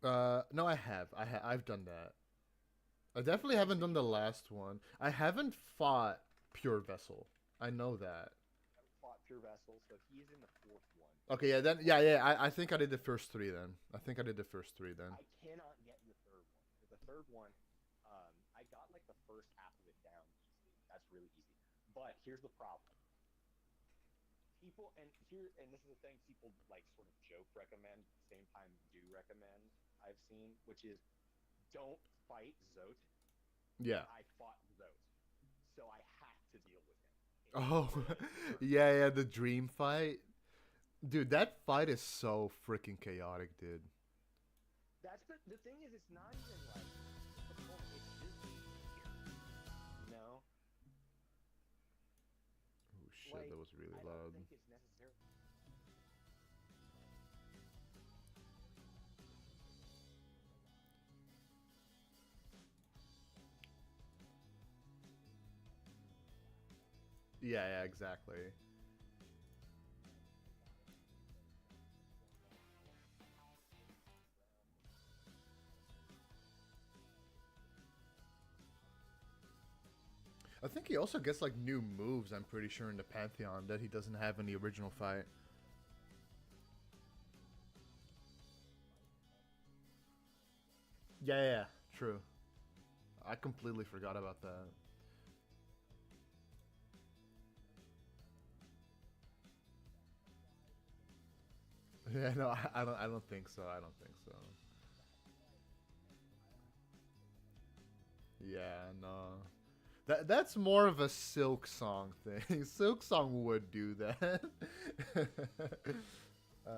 No, I have. I've done that. I definitely haven't done the last one. I haven't fought Pure Vessel. I know that. I fought Pure Vessel, so he's in the fourth one. Okay, yeah, then yeah. I think I did the first three then. I think I did the first three then. I cannot get the third one. The third one, I got like the first half of it down easily. That's really easy. But here's the problem. And this is the thing people like sort of joke recommend, at the same time do recommend, I've seen, which is don't fight Zote. Yeah. And I fought Zote. So I had to deal with him Oh, in the first yeah, fight. yeah. The dream fight, dude. That fight is so freaking chaotic, dude. That's the thing is it's not even like difficult, it's just weird. You know? Oh shit, that Like was really I don't loud. think it's necessary. Yeah, yeah, exactly. I think he also gets like new moves. I'm pretty sure in the Pantheon that he doesn't have in the original fight. Yeah, yeah, yeah, true. I completely forgot about that. Yeah, no, I don't. I don't think so. I don't think so. Yeah, no. That's more of a Silk Song thing. Silk Song would do that. uh,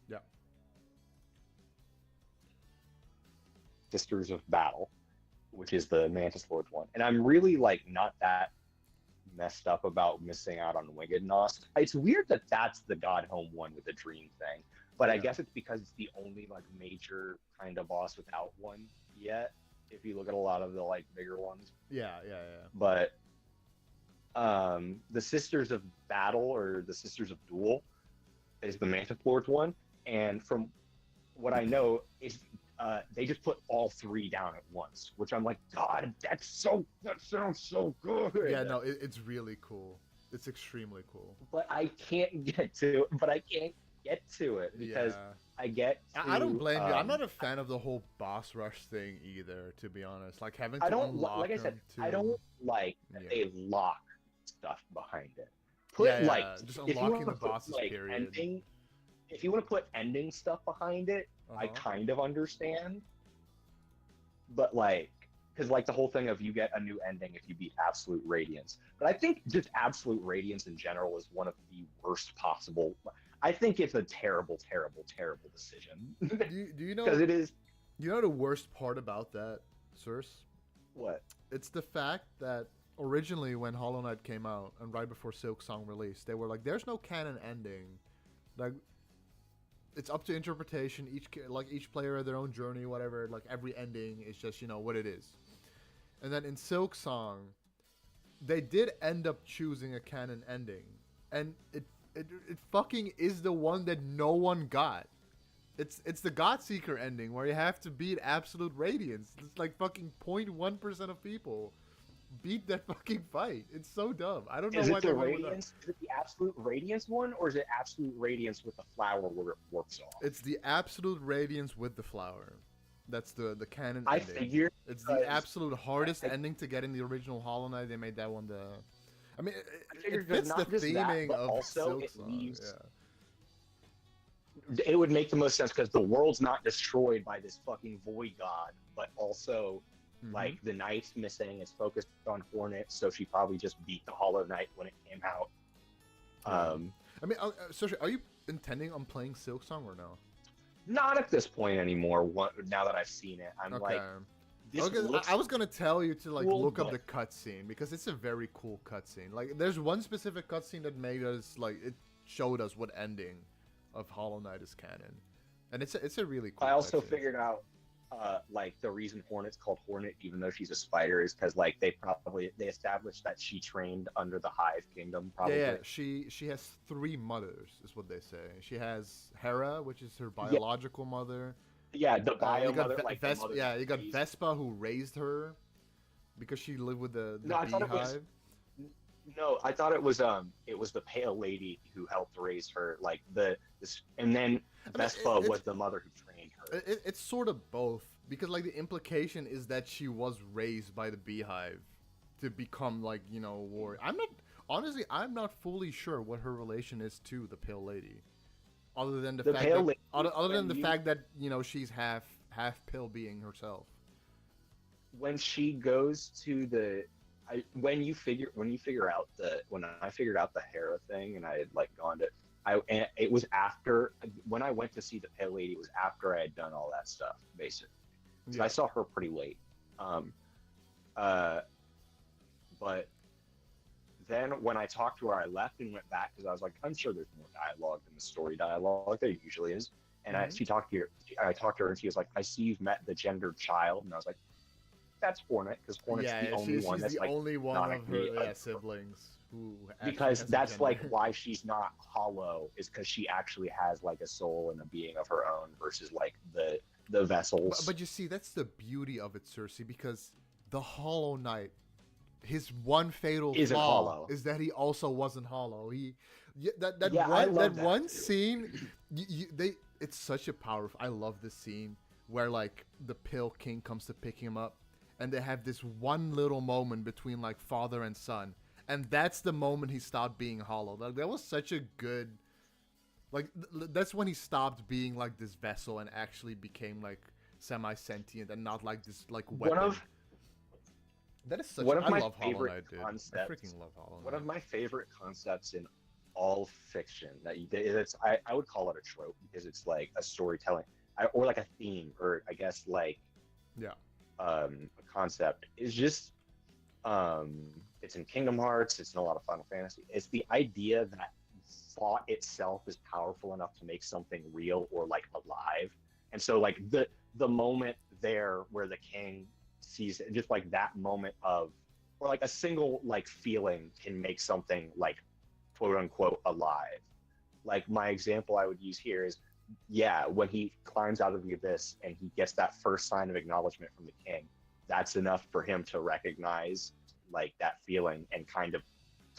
yeah. Sisters of Battle, which is the Mantis Lord one. And I'm really like not that messed up about missing out on Winged Nos. It's weird that that's the God Home one with the dream thing, but I Yeah. guess it's because it's the only like major kind of boss without one yet. If you look at a lot of the like bigger ones, Yeah, yeah, yeah. but the Sisters of Battle or the Sisters of Duel is the Mantis Lord one, and from what I know is they just put all three down at once, which I'm like, God, that sounds so Yeah, good. no, it's really cool. It's extremely cool. But I can't get to it because Yeah. I get I don't to blame you. I'm not a fan of the whole boss rush thing either, to be honest. Like having I to don't like unlock I said, them I to. don't like that Yeah. they lock stuff behind it. Yeah, Put like yeah. Just if you unlocking want the to put bosses, like period. ending if you want to put ending stuff behind it, Uh I huh. kind of understand. But like because like the whole thing of you get a new ending if you beat absolute radiance, but I think just absolute radiance in general is one of the worst possible. I think it's a terrible decision Do you because know it is the worst part about that, Source? what. It's the fact that originally when Hollow Knight came out and right before Silk Song released, they were like, "There's no canon ending. Like it's up to interpretation. Each player had their own journey, whatever. Like every ending is just what it is." And then in Silk Song, they did end up choosing a canon ending, and it fucking is the one that no one got. It's the Godseeker ending where you have to beat absolute radiance. It's like fucking 0.1% of people beat that fucking fight. It's so dumb. I don't know Is why it they the went with that. radiance? Is it the absolute radiance one, or is it absolute radiance with the flower where it works It's off? the absolute radiance with the flower. That's the canon I ending. figured It's the because absolute I, hardest I, ending to get in the original Hollow Knight. They made that one the. I mean, I it figured because fits the not just that, theming but of also Silk it Song. leaves. Yeah. It would make the most sense because the world's not destroyed by this fucking void god, but also Mm-hmm. like the knight's missing. It's focused on Hornet, so she probably just beat the Hollow Knight when it came out. Yeah. Um, I mean, Sergio, are you intending on playing Silk Song or no? Not at this point anymore. Now that I've seen it, I'm like, Okay. this Okay, I looks was gonna tell you to like cool, look up the but cutscene because it's a very cool cutscene. Like, there's one specific cutscene that made us like it showed us what ending of Hollow Knight is canon, and it's a really I cool also cutscene. figured out. like the reason Hornet's called Hornet, even though she's a spider, is because like they established that she trained under the Hive Kingdom, Yeah, yeah. probably. She has three mothers, is what they say. She has Hera, which is her Yeah, biological mother. yeah, the You bio got mother, like the Vespa. mother that Yeah, you got raised. Vespa who raised her because she lived with the No, I thought it was beehive. no, I thought it was the pale lady who helped raise her, like this, and then I mean, Vespa was the mother who trained her. it's sort of both because like the implication is that she was raised by the beehive to become like a warrior. I'm not honestly. I'm not fully sure what her relation is to the pale lady, other than the The fact pale that lady, other than the fact that she's half pale being herself. when she goes to the when you figure out the when I figured out the Hera thing and I had like gone to and it was after when I went to see the Pale Lady, it was after I had done all that stuff basically. So I Yeah. saw her pretty late. Um uh but then when I talked to her, I left and went back because I was like, I'm sure there's more dialogue than the story dialogue there usually is. And Hmm. I talked to her and she was like, I see you've met the gendered child. And I was like, that's Hornet because Hornet's Yeah, the only one she's that's the like only one of her canonically siblings who actually because has a that's like gender. why she's not hollow is because she actually has like a soul and a being of her own versus like the But, vessels but you see, that's the beauty of it, Cersei, because the Hollow Knight, his one fatal isn't flaw hollow. is that he also wasn't hollow. Yeah, I That love that one too. scene, they it's such a powerful. I love this scene where like the Pale King comes to pick him up, and they have this one little moment between like father and son, and that's the moment he stopped being hollow. Like that was such a good. Like that's when he stopped being like this vessel and actually became like semi sentient and not like this like One weapon. of That is such. one of I my love Hollow favorite Knight, dude. I concepts freaking love Hollow one Knight. of my favorite concepts in all fiction that you it's I would call it a trope because it's like a storytelling or like a theme or I guess like Yeah. a concept is just um it's in Kingdom Hearts, it's in a lot of Final Fantasy. It's the idea that thought itself is powerful enough to make something real or like alive. And so like the moment there where the king sees it, just like that moment of or like a single like feeling can make something like quote unquote alive. Like my example I would use here is yeah, when he climbs out of the abyss and he gets that first sign of acknowledgement from the king, that's enough for him to recognize like that feeling and kind of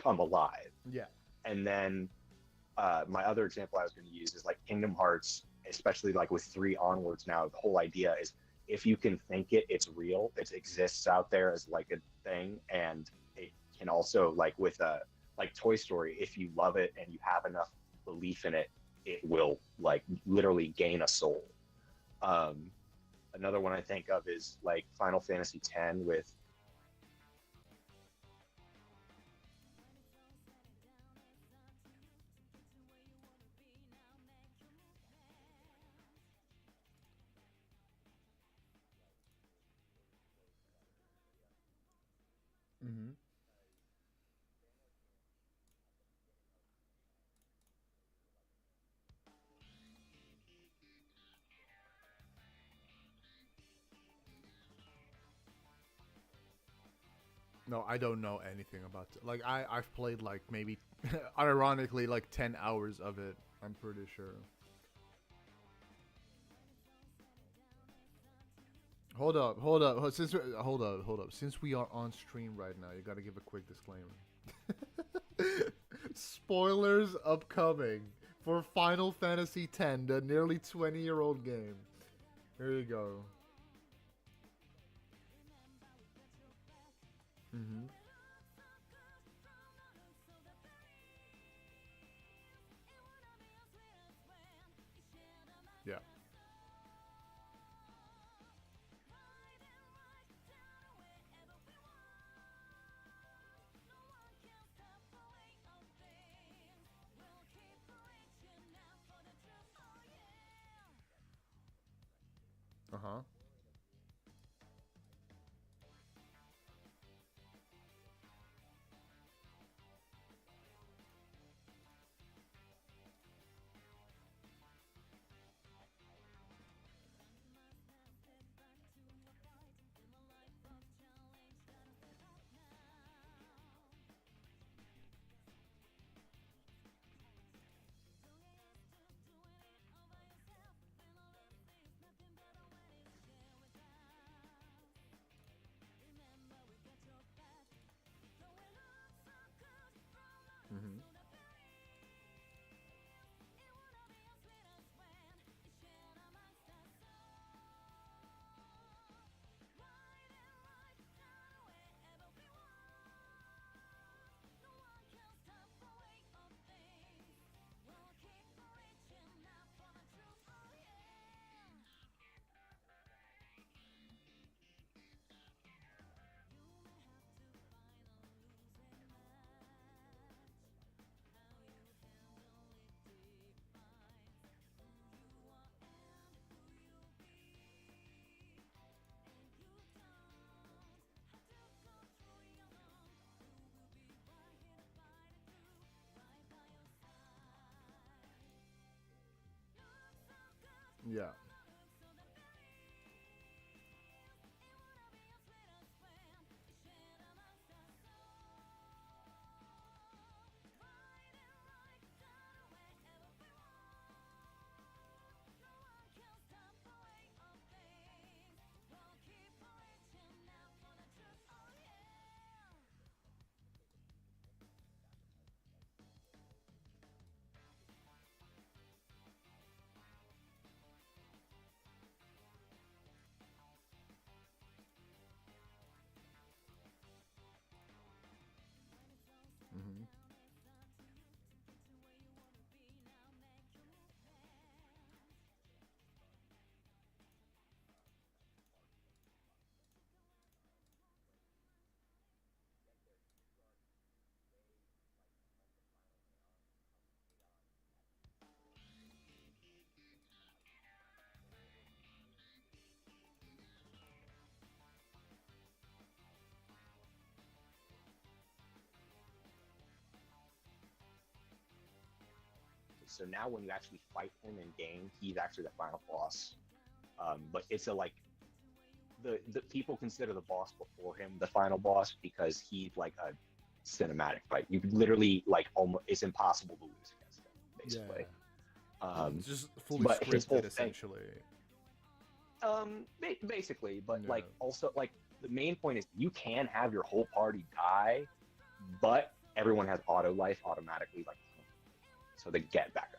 come alive. Yeah. And then my other example I was going to use is like Kingdom Hearts, especially like with three onwards now. The whole idea is if you can think it, it's real. It exists out there as like a thing, and it can also like with a like Toy Story. If you love it and you have enough belief in it, it will like literally gain a soul. Um, Another one I think of is like Final Fantasy X with Mm-hmm. No, I don't know anything about it. Like I've played like maybe, ironically, like 10 hours of it. I'm pretty sure. Hold up, hold up. Hold up. Since we are on stream right now, you gotta give a quick disclaimer. Spoilers upcoming for Final Fantasy X, the nearly 20-year-old game. Here you go. Mm-hmm. Yeah. Uh huh. Yeah. Hmm. So now when you actually fight him in game, he's actually the final boss. But it's a like the people consider the boss before him the final boss because he's like a cinematic fight. You literally like almost it's impossible to lose against him, basically. Yeah. Um, It's just fully but his whole scripted, thing, essentially. basically, but Yeah. like also like the main point is you can have your whole party die, but everyone has auto life automatically, like so they get back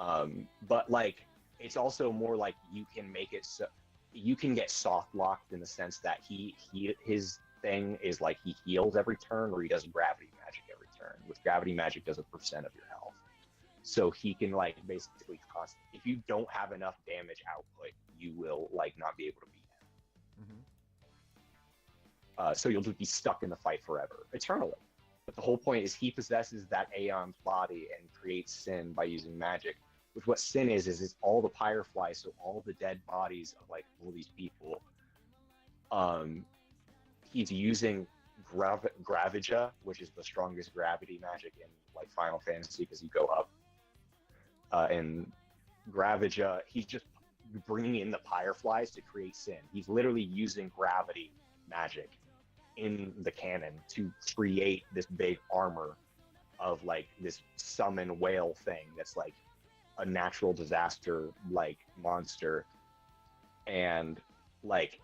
up. But like it's also more like you can make it so you can get soft locked in the sense that he his thing is like he heals every turn or he does gravity magic every turn. With gravity magic does a percent of your health. So he can like basically cost if you don't have enough damage output, you will like not be able to beat him. Hmm. So you'll just be stuck in the fight forever, eternally. But the whole point is he possesses that Aeon's body and creates sin by using magic. Which what sin is it's all the Fireflies, so all the dead bodies of like all these people. Um, he's using Gravija, which is the strongest gravity magic in like Final Fantasy because you go up. And Gravija, he's just bringing in the Fireflies to create sin. He's literally using gravity magic in the canon to create this big armor of like this summon whale thing that's like a natural disaster like monster. And like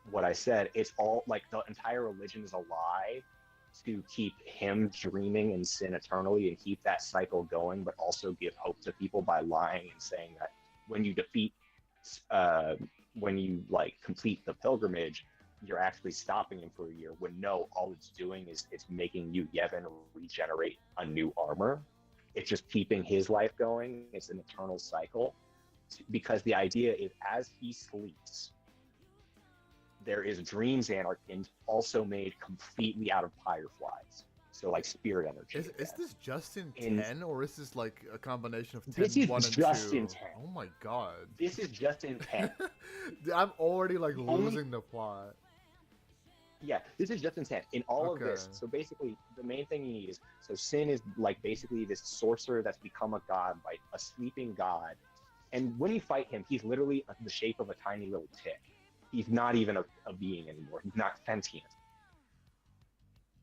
what I said, it's all like the entire religion is a lie to keep him dreaming in sin eternally and keep that cycle going, but also give hope to people by lying and saying that when you defeat, uh, when you like complete the pilgrimage, you're actually stopping him for a year. When no, all it's doing is it's making you Yevon regenerate a new armor. It's just keeping his life going. It's an eternal cycle because the idea is as he sleeps, there is dreams anarchind also made completely out of fireflies. So like spirit energy. Is this just in In 10, or is this like a combination of 10, this is 1, and just 2? in 10. Oh my god. This is just in 10. I'm already like The only losing the plot. yeah, this is just in 10. In all of Okay. this, so basically the main thing you need is so sin is like basically this sorcerer that's become a god, like a sleeping god. And when you fight him, he's literally the shape of a tiny little tick. He's not even a being anymore. He's not sentient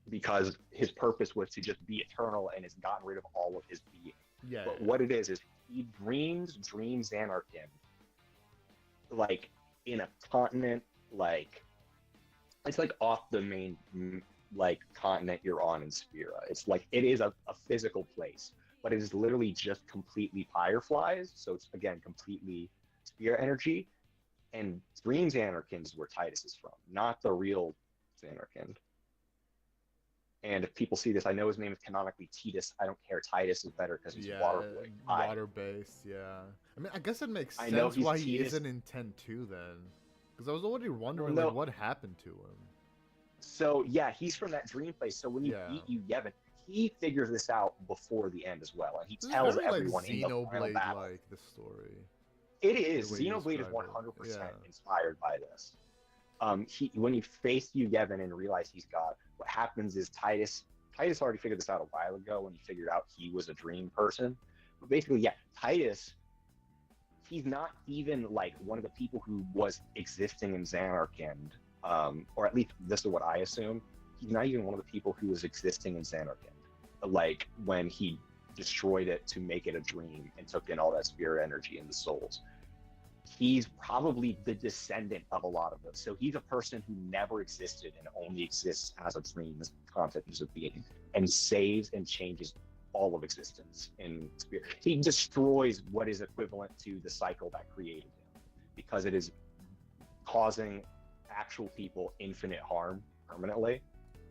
because his purpose was to just be eternal and has gotten rid of all of his being. Yeah. But what it is he dreams anarchin, like in a continent, like it's like off the main like continent you're on in Sphera. It's like it is a physical place, but it is literally just completely fireflies. So it's again completely Sphera energy. And Dreams Anarchind is where Titus is from, not the real Anarchind. And if people see this, I know his name is canonically Titus. I don't care. Titus is better because he's water Water-based, yeah. I mean, I guess it makes I know sense he's why he Titus. isn't in 10-2 then. Because I was already wondering, No. like, what happened to him? So, yeah, he's from that dream place. So when you Yeah. beat you, Yevon, he figures this out before the end as well. And he This tells is very, everyone like, in the final Xenoblade, battle. like, the story. It is. The way you Xenoblade is described it. 100% Yeah. inspired by this. When you face you Yevon and realize he's God, what happens is Titus already figured this out a while ago when he figured out he was a dream person. But basically, yeah, Titus, he's not even like one of the people who was existing in Xanarkand, or at least this is what I assume. He's not even one of the people who was existing in Xanarkand, like when he destroyed it to make it a dream and took in all that spirit energy and the souls. He's probably the descendant of a lot of those. So he's a person who never existed and only exists as a dream, as a concept, as a being, and saves and changes all of existence in spirit. He destroys what is equivalent to the cycle that created him because it is causing actual people infinite harm permanently.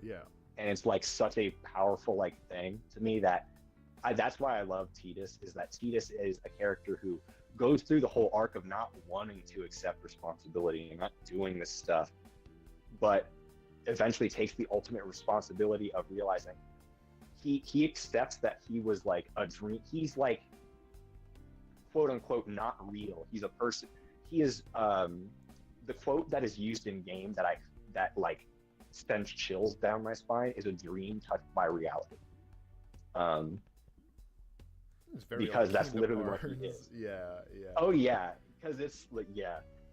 Yeah. And it's like such a powerful like thing to me that that's why I love Tidus, is that Tidus is a character who goes through the whole arc of not wanting to accept responsibility and not doing this stuff, but eventually takes the ultimate responsibility of realizing he accepts that he was like a dream. He's like, quote unquote, not real. He's a person. He is the quote that is used in game that like sends chills down my spine is a dream touched by reality. It's very because that's Kingdom literally Hearts. what he is. Yeah, yeah. Oh yeah, because it's like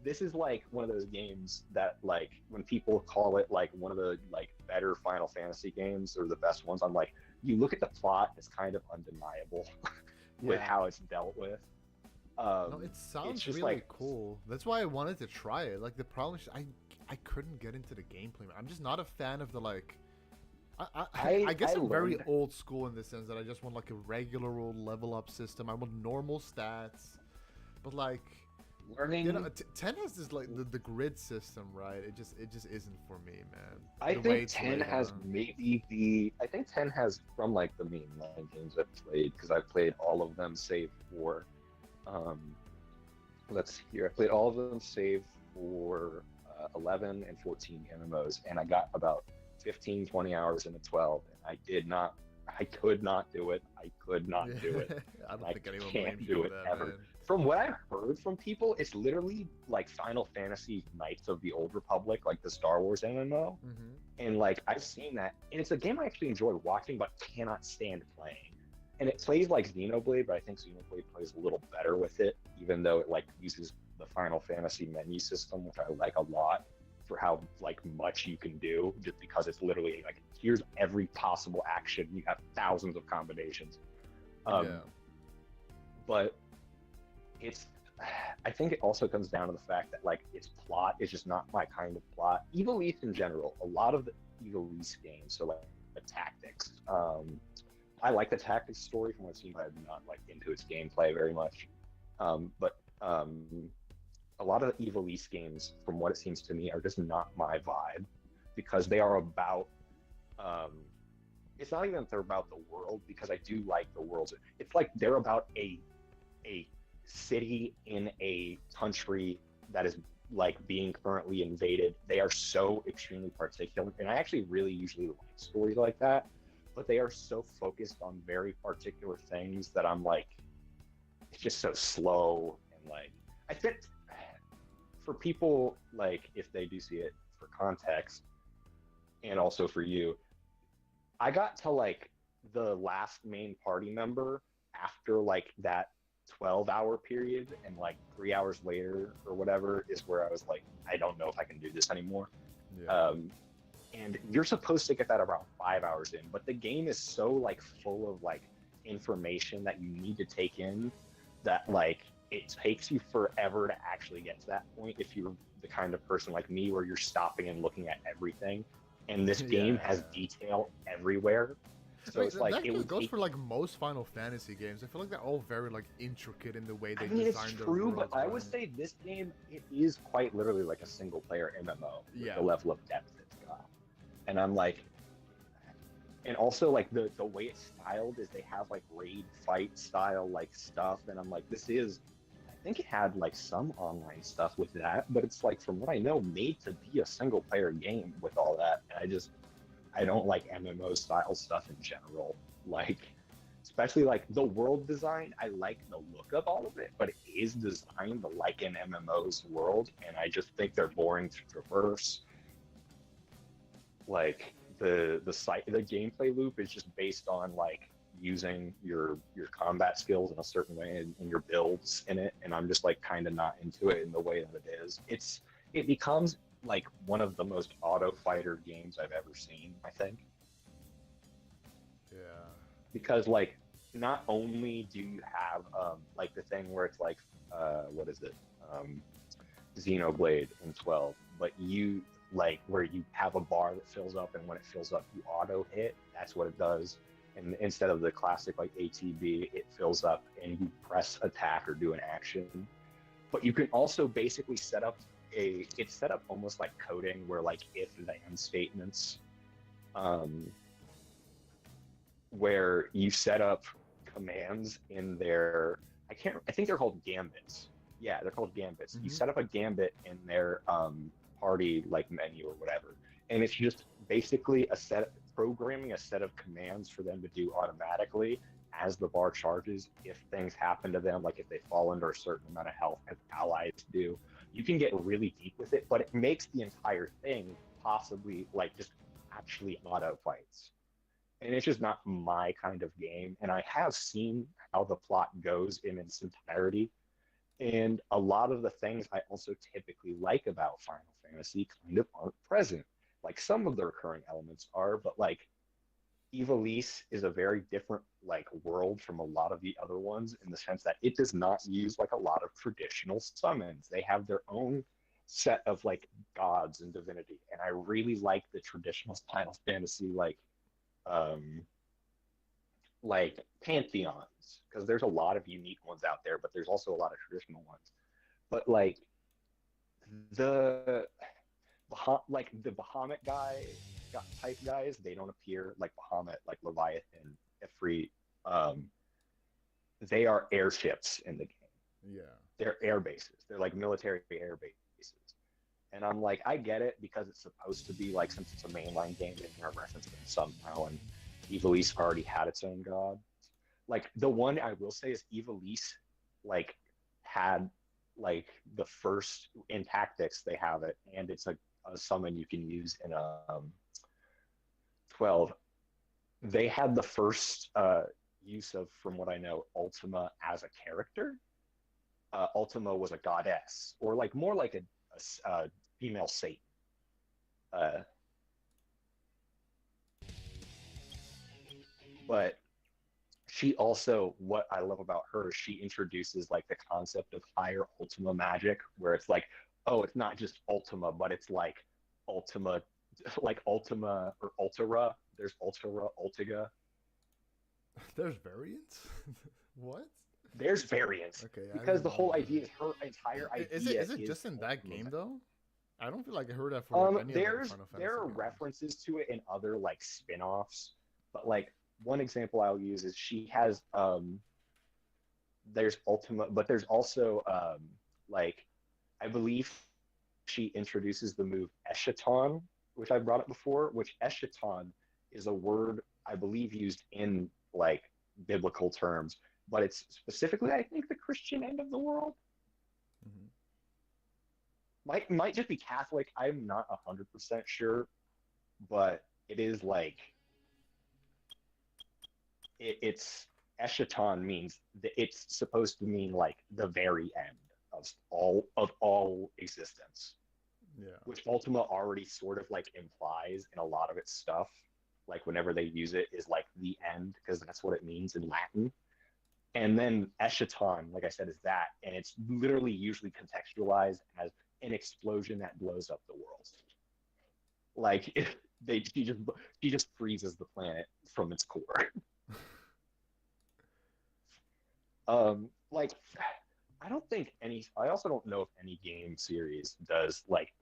this is like one of those games that like when people call it like one of the like better Final Fantasy games or the best ones, I'm like, you look at the plot, it's kind of undeniable with how it's dealt with. No, it sounds just really like, cool. That's why I wanted to try it. Like the problem is I couldn't get into the gameplay. I'm just not a fan of the like. I guess I'm very old school in the sense that I just want like a regular old level up system. I want normal stats, but like learning. You know, 10 has this like the grid system, right? It just isn't for me, man. I think 10 has maybe the. I think 10 has from like the mainline games I've played because I've played all of them save for. Let's see here. I played all of them save for 11 and 14 MMOs, and I got about 15, 20 hours into 12, and I could not do it. I could not do it. I don't think anyone can't do it that, ever. Man. From what I've heard from people, it's literally like Final Fantasy Knights of the Old Republic, like the Star Wars MMO. Mm-hmm. And like I've seen that, and it's a game I actually enjoy watching, but cannot stand playing. And it plays like Xenoblade, but I think Xenoblade plays a little better with it, even though it like uses the Final Fantasy menu system, which I like a lot for how like much you can do, just because it's literally like here's every possible action. You have thousands of combinations. But I think it also comes down to the fact that like its plot is just not my kind of plot. Evil East in general, a lot of the Evil East games, so like the tactics. I like the tactics story from what I've seen, but I'm not like into its gameplay very much. But a lot of the Evil East games, from what it seems to me, are just not my vibe because they are about. It's not even that they're about the world, because I do like the worlds. It's like they're about a city in a country that is like being currently invaded. They are so extremely particular, and I actually really usually like stories like that, but they are so focused on very particular things that I'm like, it's just so slow. And like I think for people, like if they do see it, for context and also for you, I got to like the last main party member after like that 12-hour period, and like 3 hours later or whatever is where I was like, I don't know if I can do this anymore. And you're supposed to get that around 5 hours in, but the game is so like full of like information that you need to take in that like it takes you forever to actually get to that point if you're the kind of person like me where you're stopping and looking at everything, and this game has detail everywhere. So it's like that goes for like most Final Fantasy games. I feel like they're all very like intricate in the way they design it's their true, worlds, but I would say this game, it is quite literally like a single player MMO with the level of depth it's got. And I'm like, and also like the way it's styled is they have like raid fight style like stuff, and I'm like, I think it had like some online stuff with that, but it's like, from what I know, made to be a single player game with all that. And I don't like MMO style stuff in general. Like, especially like the world design, I like the look of all of it, but it is designed like an MMO's world, and I just think they're boring to traverse. Like the gameplay loop is just based on like using your combat skills in a certain way and your builds in it, and I'm just like kind of not into it in the way that it is. It becomes like one of the most auto fighter games I've ever seen, I think, Yeah. because like not only do you have like the thing where it's like what is it? Um Xenoblade in 12, but you like where you have a bar that fills up, and when it fills up, you auto hit. That's what it does. And instead of the classic like ATB, it fills up and you press attack or do an action. But you can also basically set up it's set up almost like coding where like if then statements, um, where you set up commands in their I think they're called gambits. Yeah, they're called gambits. You Mm-hmm. set up a gambit in their party like menu or whatever, and it's just basically a set programming a set of commands for them to do automatically as the bar charges. If things happen to them, like if they fall under a certain amount of health, as allies do, you can get really deep with it. But it makes the entire thing possibly like just actually auto fights, and it's just not my kind of game. And I have seen how the plot goes in its entirety, and a lot of the things I also typically like about Final Fantasy kind of aren't present. Like some of the recurring elements are, but like Ivalice is a very different like world from a lot of the other ones in the sense that it does not use like a lot of traditional summons. They have their own set of like gods and divinity, and I really like the traditional Final Fantasy um like pantheons, because there's a lot of unique ones out there, but there's also a lot of traditional ones. But like the like the Bahamut type guys, they don't appear like Bahamut, like Leviathan, Ifrit. Um, they are airships in the game. Yeah. They're air bases. They're like military air bases. And I'm like, I get it because it's supposed to be like since it's a mainline game, and you're referencing them somehow. And Ivalice already had its own god. Like the one I will say is Ivalice, like had like the first in tactics they have it, and it's a summon you can use in 12. They had the first use of, from what I know, Ultima as a character. Ultima was a goddess, or like more like a female Satan. Uh, but she also, what I love about her, she introduces like the concept of higher Ultima magic, where it's like, oh, it's not just Ultima, but it's like Ultima, like Ultima or Ultara. There's Ultara, Ultiga. There's variants. What? There's variants Okay, I because the didn't know whole that. idea is her entire Is it idea is it is just in that Ultima game magic. though? I don't feel like I heard that for any of the Final There Fantasy are games. references to it in other like spin-offs, but like one example I'll use is she has there's Ultima, but there's also like I believe she introduces the move Eschaton, which I brought up before, which Eschaton is a word I believe used in like biblical terms, but it's specifically I think the Christian end of the world. Hmm. Might just be Catholic. I'm not 100% sure, but it is like it's eschaton means that it's supposed to mean like the very end of all existence, Yeah. which Ultima already sort of like implies in a lot of its stuff. Like whenever they use it is like the end because that's what it means in Latin. And then eschaton, like I said, is that, and it's literally usually contextualized as an explosion that blows up the world. Like they she just freezes the planet from its core. Like I don't think any. I also don't know if any game series does like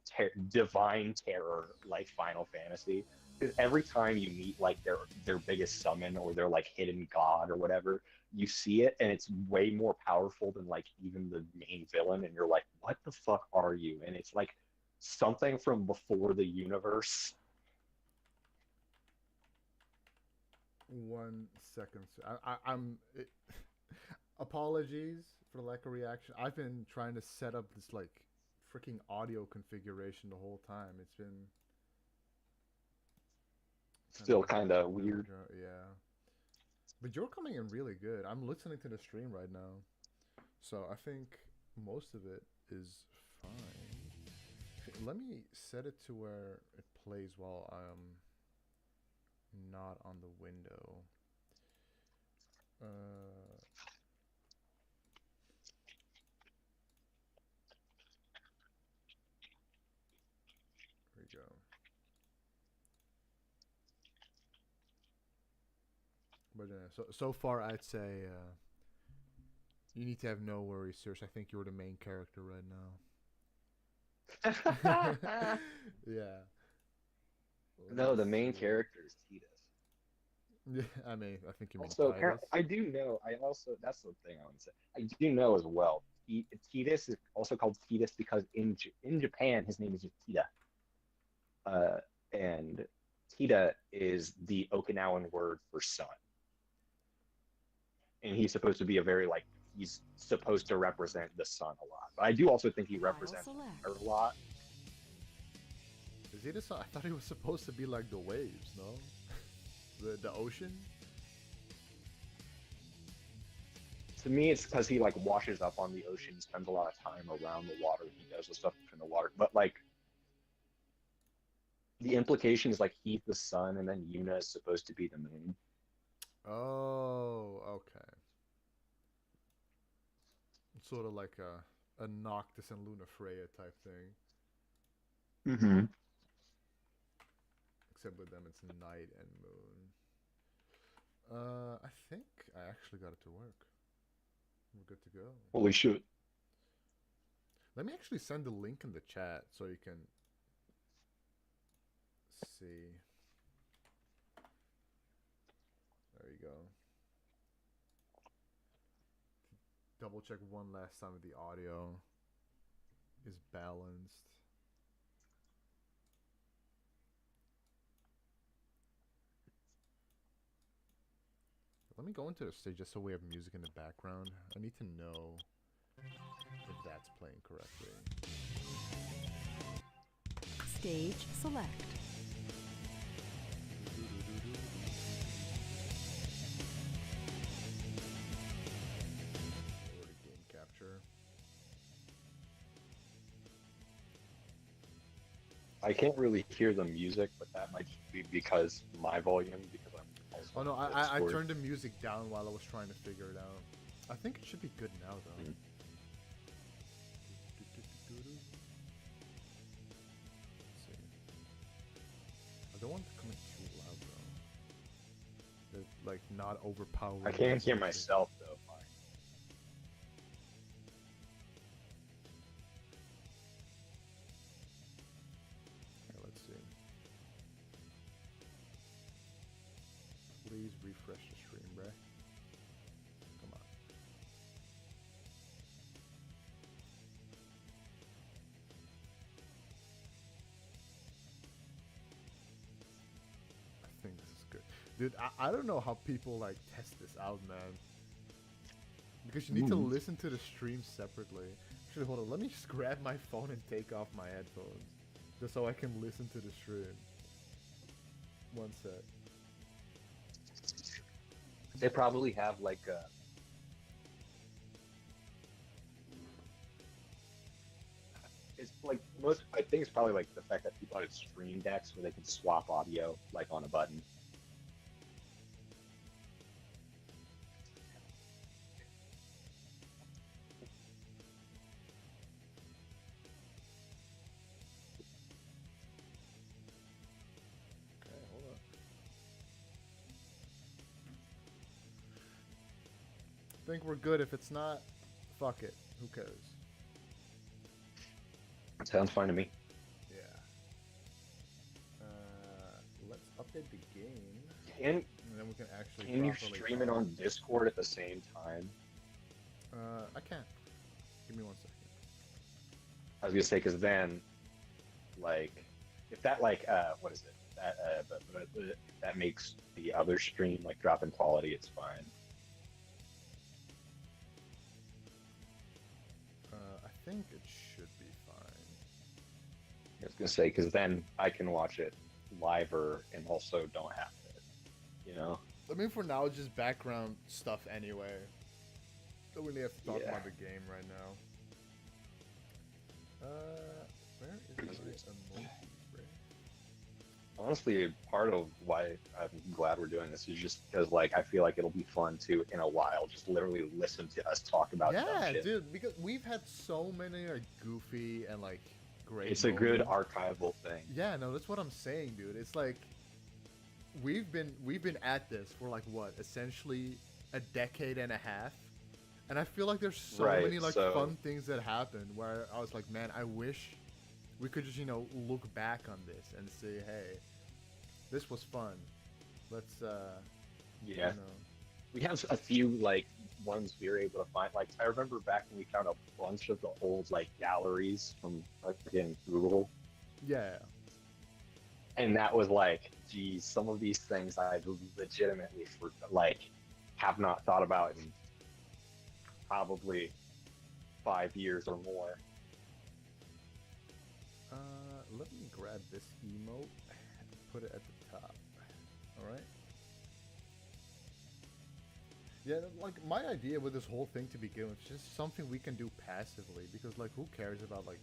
divine terror like Final Fantasy. Because every time you meet like their biggest summon or their like hidden god or whatever, you see it and it's way more powerful than like even the main villain, and you're like, what the fuck are you? And it's like something from before the universe. 1 second. I'm. Apologies for the lack of reaction. I've been trying to set up this like freaking audio configuration the whole time. It's been kind of Still kind of weird. yeah. But you're coming in really good. I'm listening to the stream right now, so I think most of it is fine. Let me set it to where it plays while I'm not on the window. Uh, here we go. But so far, I'd say you need to have no worries, Serge. I think you're the main character right now. Yeah. Let me No, the main see. character is Titus. Yeah, I mean, I think you mean Also, Titus. apparently, I do know. I also that's the thing I want to say. I do know as well. Titus is also called Titus because in Japan his name is just Tita, uh, and Tita is the Okinawan word for sun, and he's supposed to be a very like he's supposed to represent the sun a lot. But I do also think he File represents select. her a lot. Is he the sun? I thought he was supposed to be like the waves, no? The ocean? To me, it's because he like washes up on the ocean, spends a lot of time around the water, he does the stuff in the water. But like the implication is like he's the sun, and then Yuna is supposed to be the moon. Oh, okay. It's sort of like a Noctis and Luna Freya type thing. Mm-hmm. Except with them, it's night and moon. I think I actually got it to work. We're good to go. Holy shit! Let me actually send the link in the chat so you can see. There you go. Double check one last time if the audio is balanced. Let me go into the stage just so we have music in the background. I need to know if that's playing correctly. Stage select. Already game capture. I can't really hear the music, but that might just be because my volume, because I'm also Oh no, on I Discord. turned the music down while I was trying to figure it out. I think it should be good now though. Mm. Let's see. I don't want it to come in too loud though. Like not overpowering. I can't hear myself though. Fine. Okay, let's see. Please refresh the stream, bruh. Come on. I think this is good. Dude, I don't know how people like test this out, man. Because you need to Ooh. listen to the stream separately. Actually, hold on. Let me just grab my phone and take off my headphones. Just so I can listen to the stream. One sec. They probably have like a. It's like most. I think it's probably like the fact that people have stream decks where they can swap audio like on a button. Okay, hold on. Think we're good. If it's not, fuck it. Who cares? Sounds fine to me. Yeah. Let's update the game, Can and then we can actually. can you properly stream it talk. on Discord at the same time? I can. Give me 1 second. I was gonna say because then, like, if that like what is it that but if that makes the other stream like drop in quality, it's fine. I think it should be fine. I was gonna say because then I can watch it liver and also don't have to, you know. I mean, for now, it's just background stuff anyway. Don't really have to talk about the game right now. Where is my emojis, bro? Honestly, part of why I'm glad we're doing this is just because, like, I feel like it'll be fun to, in a while, just literally listen to us talk about dumb Yeah, shit. dude, because we've had so many like goofy and like great. It's a good moments. archival thing. Yeah, no, that's what I'm saying, dude. It's like we've been at this for like what, essentially a decade and a half, and I feel like there's so Right, many like so- fun things that happened where I was like, man, I wish we could just look back on this and say, hey, this was fun. Let's Yeah. you know. We have a few like ones we were able to find. Like I remember back when we found a bunch of the old like galleries from again Google, Yeah. and that was like, geez, some of these things I legitimately like have not thought about in probably 5 years or more. Let me grab this emote and put it at the top. All right. Yeah, like my idea with this whole thing to begin with is just something we can do passively, because like who cares about like,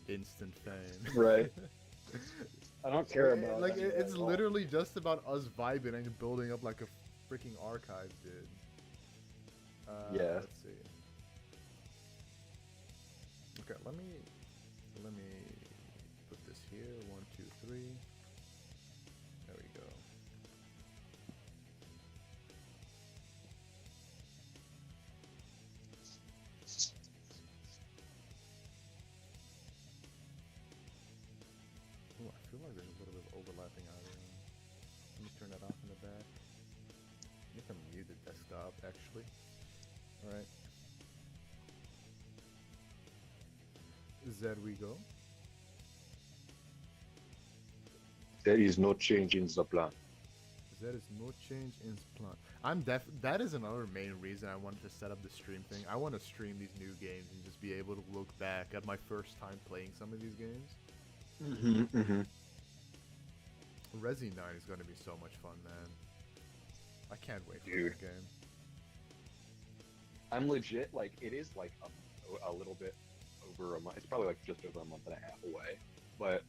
instant fame. Right. I don't care about like any of that it's at all. literally just about us vibing and building up like a freaking archive, dude. Yeah. Let's see. Okay, let me put this here. 1, 2, 3. There we go. Ooh, I feel like there's a little bit of overlapping audio. Let me turn that off in the back. I think I'm muted desktop actually. Alright. There we go. There is no change in the plan. There is no change in plan. That is another main reason I wanted to set up the stream thing. I want to stream these new games and just be able to look back at my first time playing some of these games. Resi 9 is going to be so much fun, man. I can't wait for Dude. that game. I'm legit, like, it is like a little bit over a month. It's probably like just over a month and a half away. But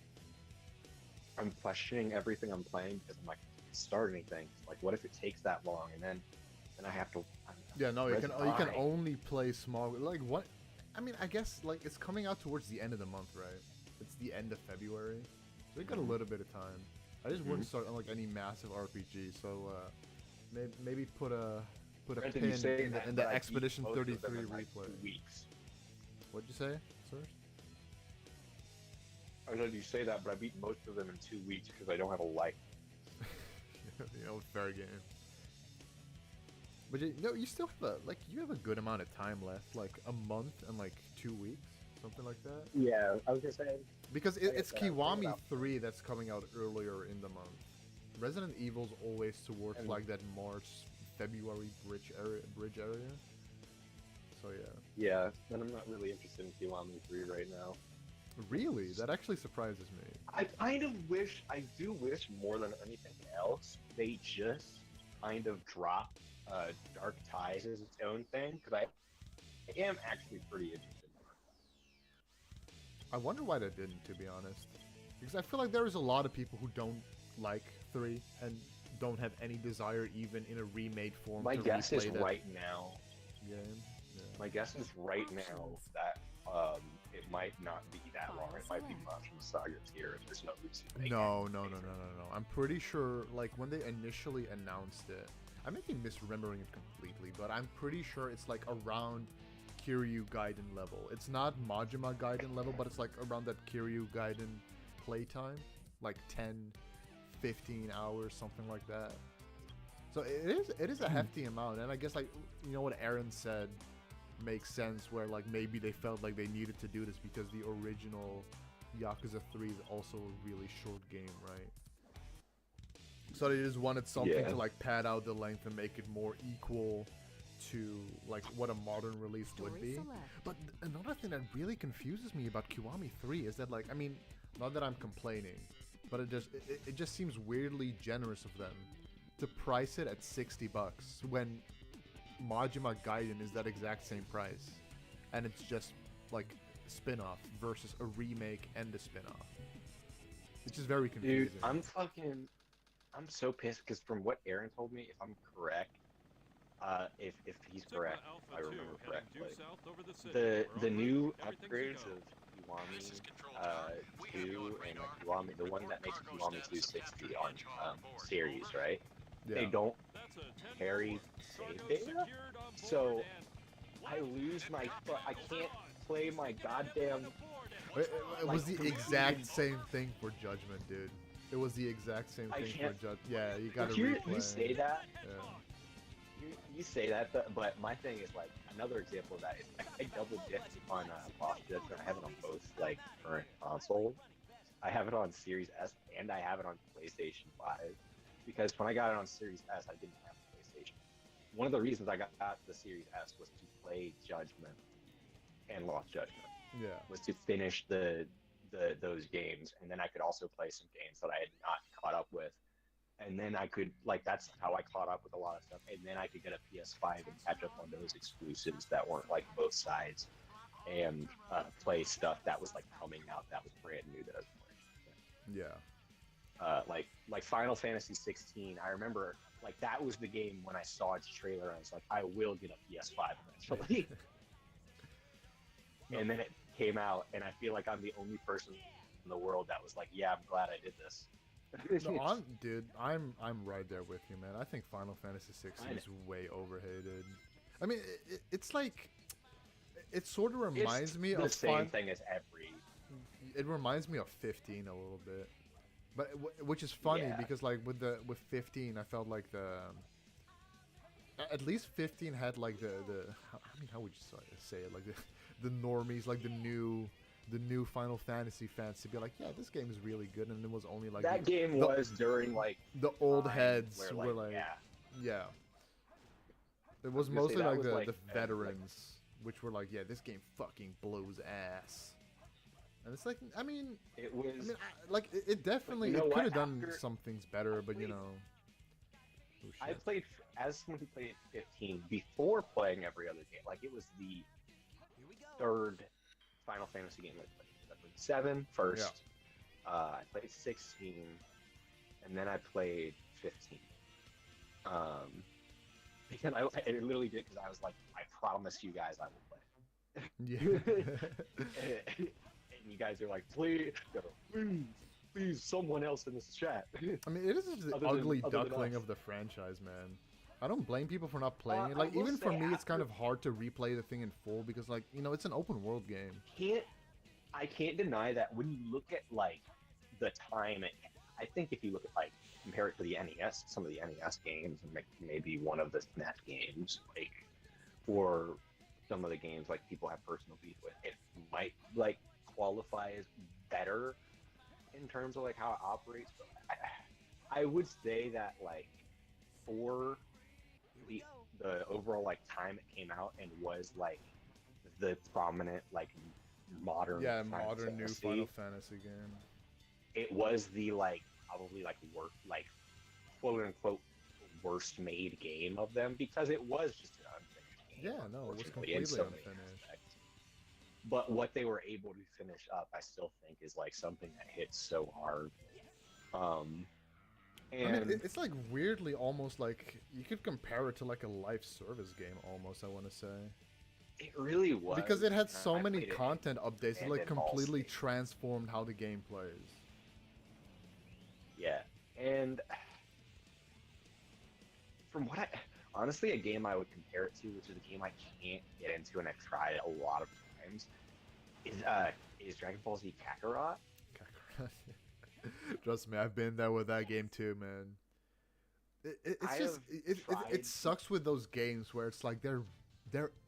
I'm questioning everything I'm playing because I'm like, I can't start anything. Like, what if it takes that long and then I have to. Yeah, no, you can Resi only play small. Like what? I mean, I guess like it's coming out towards the end of the month, right? It's the end of February, so we got a little bit of time. I just wouldn't start on like any massive RPG, so maybe put a Granted, pin you say in that, the but I beat Expedition most of them 33 in, like, replay. 2 weeks. What'd you say, sir? I know you say that, but I beat most of them in 2 weeks because I don't have a life. Fair game. But you still have you have a good amount of time left, like a month and like 2 weeks, something like that. Yeah, I was gonna say. Because Like I it's said, I was thinking Kiwami about- 3 that's coming out earlier in the month. Resident Evil's always towards And- like that March, February bridge area. So yeah. Yeah, and I'm not really interested in Kiwami 3 right now. Really? That actually surprises me. I do wish more than anything else, they just kind of drop Dark Ties as its own thing, because I am actually pretty interested in Dark Ties. I wonder why they didn't, to be honest. Because I feel like there is a lot of people who don't like 3 and don't have any desire even in a remade form My to guess is replay that right now, game. Yeah. my guess is right now that it might not be that long. It might be much from the Saga tier, and there's no reason to make No. it. I'm pretty sure, like, when they initially announced it, I may be misremembering it completely, but I'm pretty sure it's, like, around Kiryu Gaiden level. It's not Majima Gaiden level, but it's, like, around that Kiryu Gaiden playtime. Like, 10, 15 hours, something like that. So it is a hefty amount, and I guess, like, what Aaron said makes sense, where like maybe they felt like they needed to do this because the original Yakuza 3 is also a really short game, right? So they just wanted something to like pad out the length and make it more equal to like what a modern release would Story be. select. But another thing that really confuses me about Kiwami 3 is that, like, I mean, not that I'm complaining, but it just seems weirdly generous of them to price it at $60 when Majima Gaiden is that exact same price, and it's just like a spin-off versus a remake and a spin-off. It's just very confusing. Dude, I'm so pissed because from what Aaron told me, if I'm correct, if he's correct, if I remember correctly, the new upgrades of Kiwami 2 and Kiwami, the one that makes Kiwami 260 on series, right? Yeah. They don't carry save data, so I lose my. I can't play my goddamn. It was the exact same thing for Judgment, dude. It was the exact same thing for Judgment. Yeah, you gotta replay. You say that. Yeah. You say that, but my thing is like another example of that is I double dipped on Lost Judgment. I have it on both like current consoles. I have it on Series S and I have it on PlayStation 5 because when I got it on Series S, I didn't have a PlayStation. One of the reasons I got the Series S was to play Judgment and Lost Judgment. Yeah. Was to finish those games, and then I could also play some games that I had not caught up with. And then I could, like, that's how I caught up with a lot of stuff. And then I could get a PS5 and catch up on those exclusives that weren't, like, both sides. And play stuff that was, like, coming out that was brand new that I was playing. Yeah. Like Final Fantasy 16, I remember, like, that was the game when I saw its trailer, and I was like, I will get a PS5 eventually. And then it came out, and I feel like I'm the only person in the world that was like, yeah, I'm glad I did this. No, I'm right there with you, man. I think Final Fantasy 16 is way overhated. I mean, it's like, it sort of reminds me of the same thing as every. It reminds me of 15 a little bit, but which is funny because like with 15, I felt like at least 15 had like how would you say it, like the normies, like the new Final Fantasy fans to be like, yeah, this game is really good, and it was only like that game was during like the old heads where, were like yeah. It was mostly like the veterans, which were like, yeah, this game fucking blows ass. And it's like, I mean, it was. I mean, like it definitely it could have done some things better, but you know. Oh, I played as someone who played 15 before playing every other game. Like it was the third Final Fantasy game I played. I played 7 first. Yeah. I played 16, and then I played 15. Because I literally did because I was like, I promise you guys I will play. Yeah. And you guys are like, please, someone else in this chat. I mean, it is just the ugly duckling of the franchise, man. I don't blame people for not playing it. Like, even for me, it's kind of hard to replay the thing in full because, like, you know, it's an open world game. I can't deny that when you look at, like, the time, I think if you look at, like, compare it to the NES, some of the NES games, and maybe one of the SNES games, like, or some of the games, like, people have personal beef with, it might, like, qualify as better in terms of, like, how it operates, but I would say that, like, for the overall like time it came out and was like the prominent like modern new Final Fantasy game. It was the like probably like quote unquote worst made game of them because it was just an unfinished game. Yeah, no, it was completely unfinished. But what they were able to finish up, I still think is like something that hits so hard. And I mean, it's like weirdly almost like you could compare it to like a live service game almost, I want to say. It really was. Because it had so many content updates that like completely transformed how the game plays. Yeah. And from what honestly, a game I would compare it to, which is a game I can't get into and I've tried a lot of times, is Dragon Ball Z Kakarot. Kakarot. Trust me, I've been there with that game too, man. It sucks with those games where it's like they're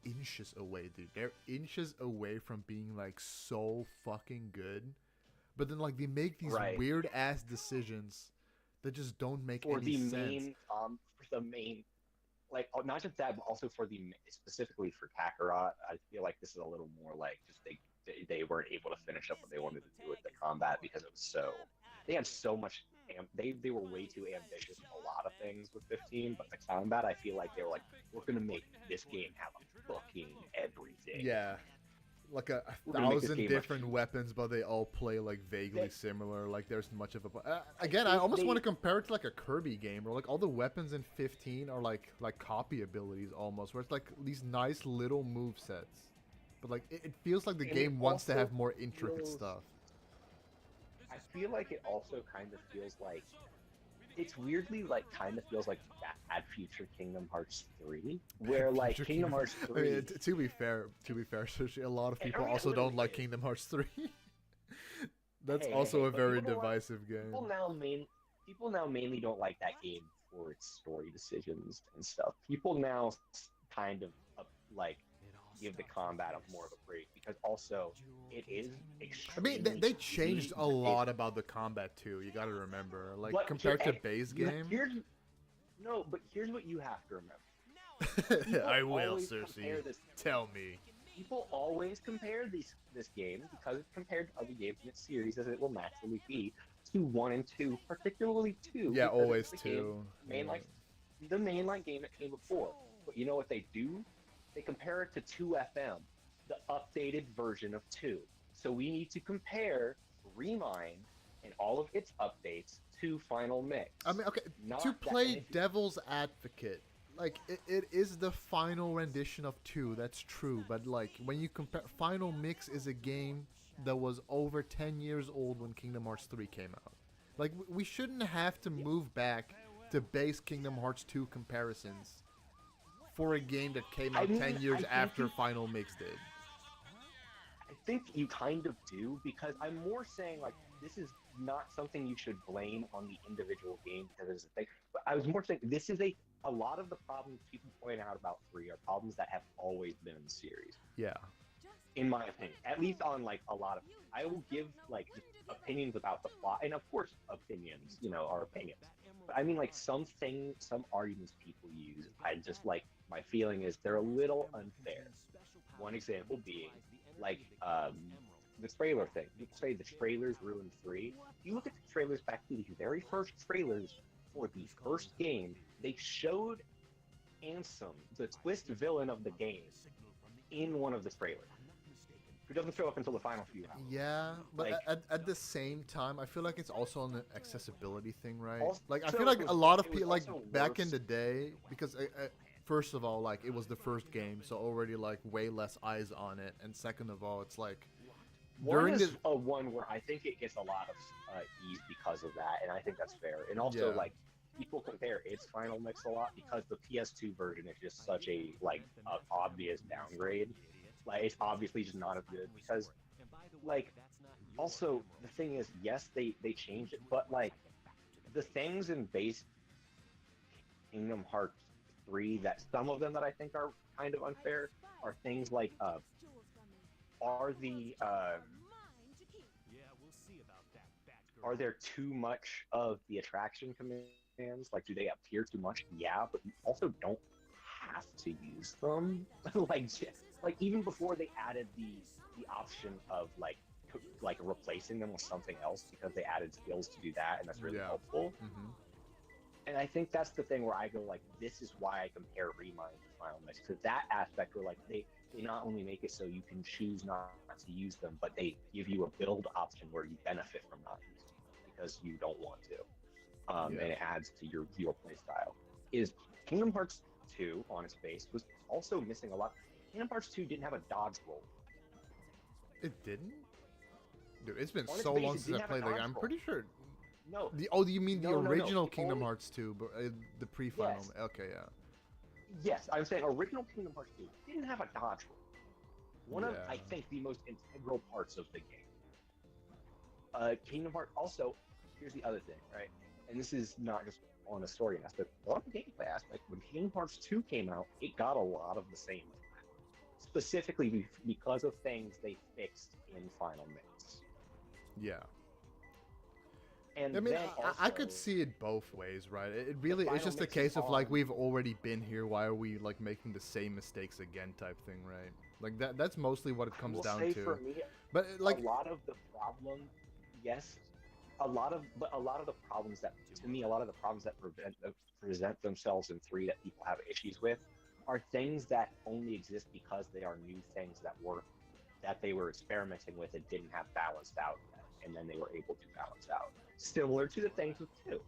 inches away, dude. They're inches away from being like so fucking good, but then like they make these weird ass decisions that just don't make any sense. For the main, like not just that, but also for specifically for Kakarot, I feel like this is a little more like just they weren't able to finish up what they wanted to do with the combat because it was they had so much they were way too ambitious with a lot of things with 15, but the combat, I feel like they were like, we're gonna make this game have a fucking everything. Yeah. Like a We're gonna make this 1,000 game different weapons, but they all play like vaguely They- similar. Like there's much of a. Again, I almost want to compare it to like a Kirby game, where like all the weapons in 15 are like copy abilities almost, where it's like these nice little move sets, but like it feels like the And game it wants to also have more intricate feels- stuff. I feel like it also kind of feels like it's weirdly like kind of feels like bad future Kingdom Hearts 3, where like Future Kingdom Hearts I 3. mean, to be fair, Sushi, a lot of Hey, people I mean, also don't literally, like hey. Kingdom Hearts 3. That's Hey, also a but very people don't like- divisive game. People now mainly don't like that game for its story decisions and stuff. People now kind of like give the combat more of a break because also it is I extremely mean, they easy. changed a lot about the combat too. You got to remember, like But compared to hey, base you- game. but here's what you have to remember. People I will, always Cersei. compare this- Tell me. People always compare this game because it's compared to other games in its series, as it will naturally be, to 1 and 2, particularly 2. Yeah, because always it's the game- 2. the mainline game that came before. But you know what they do? They compare it to 2FM, the updated version of 2. So we need to compare Remind and all of its updates to Final Mix. I mean, okay, Not to that play many- devil's advocate, like it is the final rendition of 2. That's true, but like when you compare, Final Mix is a game that was over 10 years old when Kingdom Hearts 3 came out. Like we shouldn't have to move back to base Kingdom Hearts 2 comparisons for a game that came out 10 years I think after you- Final Mix did. I think you kind of do, because I'm more saying like this is not something you should blame on the individual game because it's a thing. But I was more saying this is a lot of the problems people point out about 3 are problems that have always been in the series, Yeah. in my opinion. At least on like a lot of, I will give like just opinions about the plot, and of course opinions, are opinions. But I mean like some arguments people use, I just like, my feeling is they're a little unfair. One example being like the trailer thing. People say the trailers ruined 3. You look at the trailers back to the very first trailers for the first game, they showed Ansem, the twist villain of the game, in one of the trailers, who doesn't show up until the final few hours. Yeah, but Like- at the same time, I feel like it's also an accessibility thing, right? Also, Like I it feel like was- a lot of it was people, like also back in worse. the day, because first of all, like it was the first game, so already like way less eyes on it, and second of all, it's like One during is the a one where I think it gets a lot of ease because of that, and I think that's fair. And also, Yeah. like, people compare its final mix a lot because the PS2 version is just such a obvious downgrade. Like, it's obviously just not as good because, like, also the thing is, yes, they changed it, but like the things in base Kingdom Hearts 3 that some of them that I think are kind of unfair are things like are there too much of the attraction commands? Like, do they appear too much? Yeah, but you also don't have to use them. like even before they added the option of like replacing them with something else because they added skills to do that, and that's really Yeah. helpful. Mhm. And I think that's the thing where I go like, this is why I compare Remind to Final Mix, because that aspect where like they not only make it so you can choose not to use them, but they give you a build option where you benefit from not using them because you don't want to, and it adds to your play style. Is Kingdom Hearts 2 on its base was also missing a lot. Kingdom Hearts 2 didn't have a dodge roll. It didn't. Dude, it's been On its so base, long it since didn't I have a played. Like, dodge I'm roll. pretty sure. No, You mean the No. original The Kingdom only- Hearts 2, but the pre-final? Yes. Okay, yeah. yes, I'm saying original Kingdom Hearts 2 didn't have a dodge roll. One of, Yeah. I think, the most integral parts of the game. Kingdom Hearts, also, here's the other thing, right? And this is not just on a story aspect, but on the gameplay aspect. When Kingdom Hearts 2 came out, it got a lot of the same. Specifically because of things they fixed in Final Mix. Yeah. And I mean, then I could also- see it both ways, right? It really final it's just a mix is case of like on- we've already been here. Why are we like making the same mistakes again, type thing, right? Like that's mostly what it I comes will down say to. for me, But like, a lot of the problem, yes, a lot of the problems that, to me, a lot of the problems that present themselves in three that people have issues with are things that only exist because they are new things that they were experimenting with and didn't have balanced out yet, and then they were able to balance out. Similar to the things with two,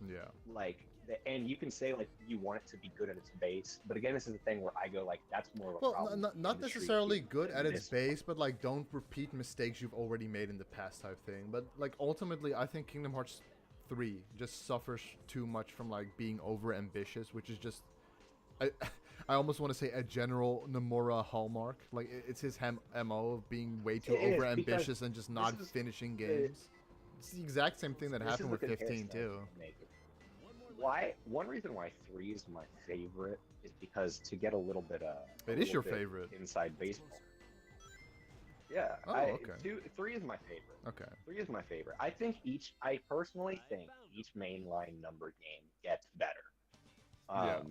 Yeah. like and you can say like you want it to be good at its base, but again, this is the thing where I go like that's more of a Well, problem. not necessarily good at its this base, but like don't repeat mistakes you've already made in the past type thing. But like ultimately, I think Kingdom Hearts 3 just suffers too much from like being over ambitious, which is just I I almost want to say a general Nomura hallmark. Like it's his MO of being way too It is, over because ambitious and just not finishing games. It's the exact same thing that this is happened the with comparison 15 I too. make. Why one reason why three is my favorite is because to get a little bit It is your favorite. inside baseball. Yeah, Oh, okay. three is my favorite. Okay. Three is my favorite. I personally think each mainline number game gets better. Yeah.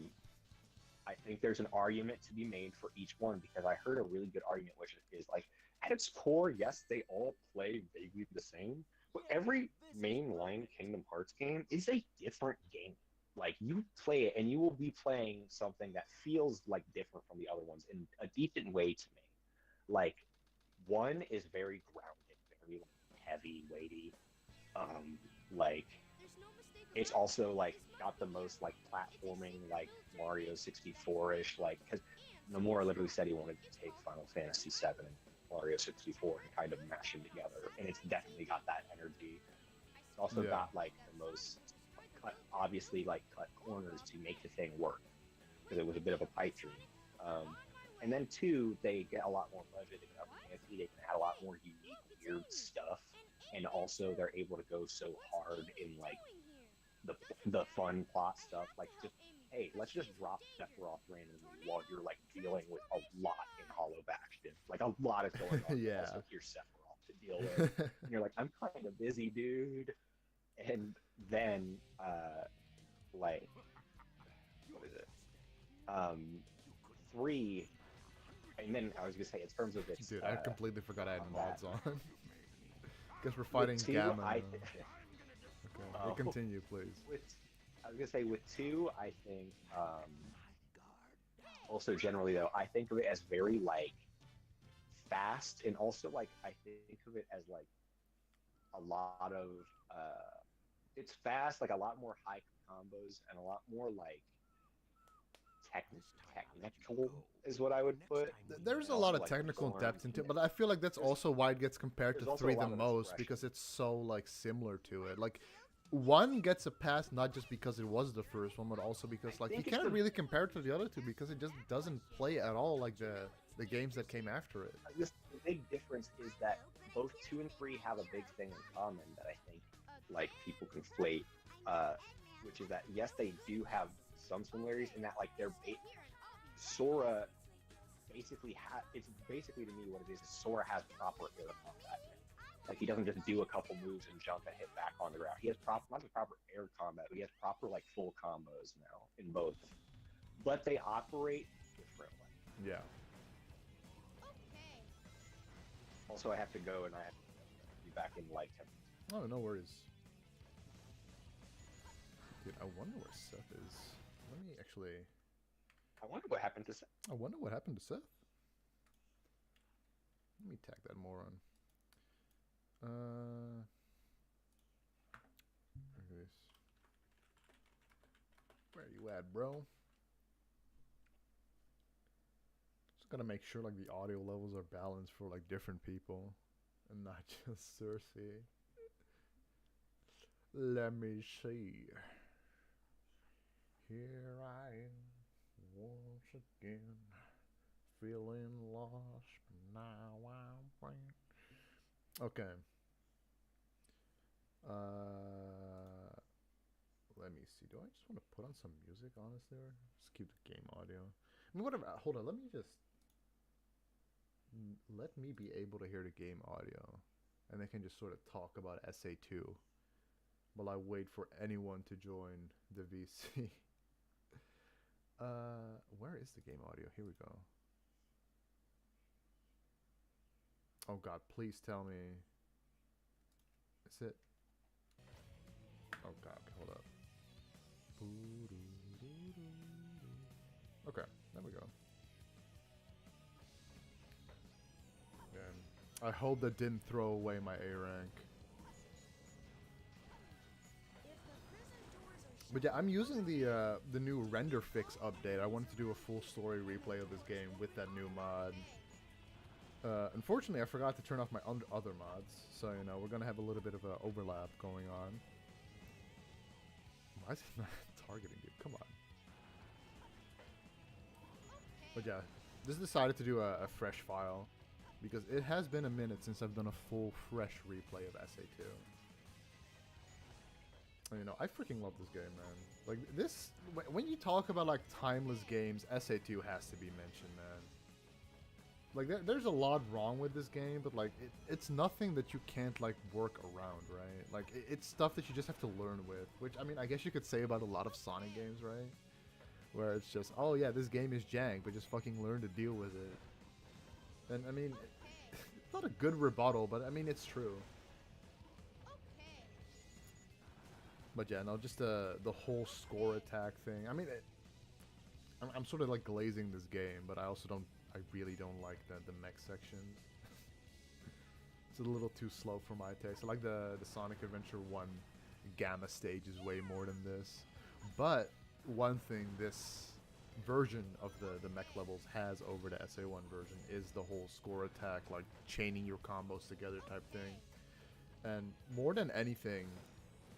I think there's an argument to be made for each one because I heard a really good argument, which is like, at its core, yes, they all play vaguely the same, but every mainline Kingdom Hearts game is a different game. Like you play it and you will be playing something that feels like different from the other ones in a decent way to me. Like one is very grounded, very heavy, weighty. Like it's also like got the most like platforming like Mario 64-ish, like because Nomura literally said he wanted to take Final Fantasy 7 and Mario 64 and kind of mash them together, and it's definitely got that energy. It's also got like the most obviously like cut corners to make the thing work because it was a bit of a pipe dream. And then two, they get a lot more budget, they get fancy, they can add a lot more unique, weird stuff, and also they're able to go so hard in like the fun plot stuff, like just hey, let's just drop Sephiroth randomly while you're like dealing with a lot in Hollow Bastion. Like a lot is going on. Yeah. Also, here's Sephiroth to deal with. And you're like, I'm kind of busy, dude. And then, like, what is it? Three. And then I was gonna say, in terms of its, Dude, I completely forgot I had mods combat. on. Guess we're fighting Two, Gamma. I now. th- Okay, Oh. continue, please. I was gonna say with two, I think also generally though, I think of it as very like fast, and also like I think of it as like a lot of it's fast, like a lot more high combos and a lot more like technical is what I would put. There's And a lot also, of like, the technical form depth into it, and but I feel like that's there's- also why it gets compared there's to also 3 a the lot of most, expression. because it's so like similar to it. Like 1 gets a pass not just because it was the first one, but also because like you think it's can't the- really compare it to the other two because it just doesn't play at all like the games that came after it. the big difference is that both two and three have a big thing in common that I think like people conflate, which is that yes, they do have some similarities in that like Sora basically it's basically to me what it is Sora has proper air combat. Like he doesn't just do a couple moves and jump and hit back on the ground. He has not just proper air combat, but he has proper like full combos now in both. But they operate differently. Yeah. Also, I have to go and I have to be back in like 10 minutes. Oh, no worries. Dude, I wonder where Seth is. Let me actually... I wonder what happened to Seth. I wonder what happened to Seth. Let me tag that moron. There it is. Where you at, bro? Just gotta make sure like the audio levels are balanced for like different people and not just Cersei. Let me see. Here I am once again, feeling lost, but now I'm free. Okay. Let me see. Do I just want to put on some music, honestly, or just keep the game audio? I mean, whatever. Hold on. Let me just let me be able to hear the game audio, and I can just sort of talk about SA2 while I wait for anyone to join the VC. Where is the game audio? Here we go. Oh God, please tell me. Is it? Oh god, hold up. Okay, there we go. And I hope that didn't throw away my A rank. But yeah, I'm using the new render fix update. I wanted to do a full story replay of this game with that new mod. Unfortunately, I forgot to turn off my other mods, so you know we're gonna have a little bit of a overlap going on. Why is it not targeting, dude? Come on. But yeah, just decided to do a fresh file because it has been a minute since I've done a full fresh replay of SA2. And, you know, I freaking love this game, man. Like this, when you talk about like timeless games, SA2 has to be mentioned, man. Like there's a lot wrong with this game, but like it's nothing that you can't like work around, right? Like it's stuff that you just have to learn with, which I mean I guess you could say about a lot of Sonic games, right? Where it's just, oh yeah, this game is jank, but just fucking learn to deal with it. And I mean, it's not a good rebuttal, but I mean it's true. But yeah, no, just the whole score attack thing. I mean, I'm sort of like glazing this game, but I also I really don't like the mech sections. It's a little too slow for my taste. I like the Sonic Adventure 1 Gamma stage is way more than this. But one thing this version of the mech levels has over the SA1 version is the whole score attack, like chaining your combos together type thing. And more than anything,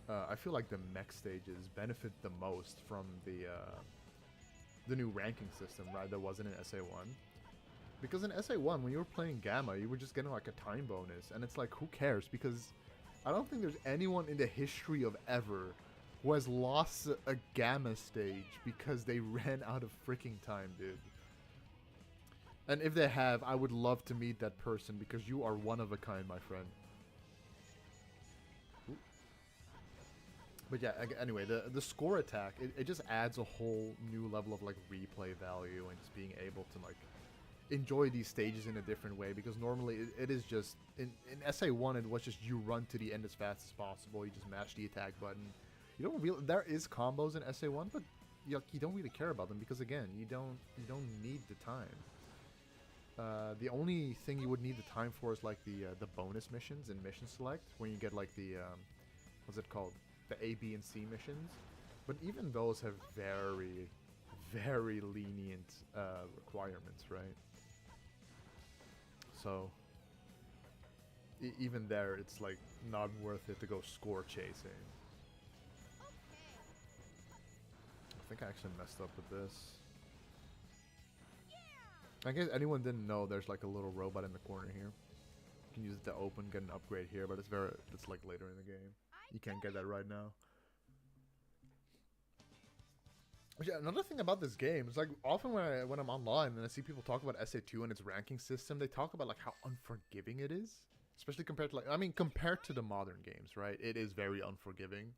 I feel like the mech stages benefit the most from the new ranking system, right, that wasn't in SA1. Because in SA1, when you were playing Gamma, you were just getting like a time bonus, and it's like, who cares? Because I don't think there's anyone in the history of ever who has lost a Gamma stage because they ran out of freaking time, dude. And if they have, I would love to meet that person because you are one of a kind, my friend. But yeah, anyway, the score attack, it just adds a whole new level of like replay value and just being able to like enjoy these stages in a different way, because normally it is just in SA1 it was just you run to the end as fast as possible, you just mash the attack button. You don't really, there is combos in SA1, but you don't really care about them because again, you don't need the time. The only thing you would need the time for is like the bonus missions in Mission Select, when you get like the what's it called, the A, B, and C missions. But even those have very, very lenient requirements, right? So even there, it's like not worth it to go score chasing. I think I actually messed up with this. I guess anyone didn't know, there's like a little robot in the corner here. You can use it to open, get an upgrade here, but it's like later in the game. You can't get that right now. Yeah, another thing about this game is like often when I'm online and I see people talk about SA2 and its ranking system, they talk about like how unforgiving it is, especially compared to like, I mean, compared to the modern games, right? It is very unforgiving.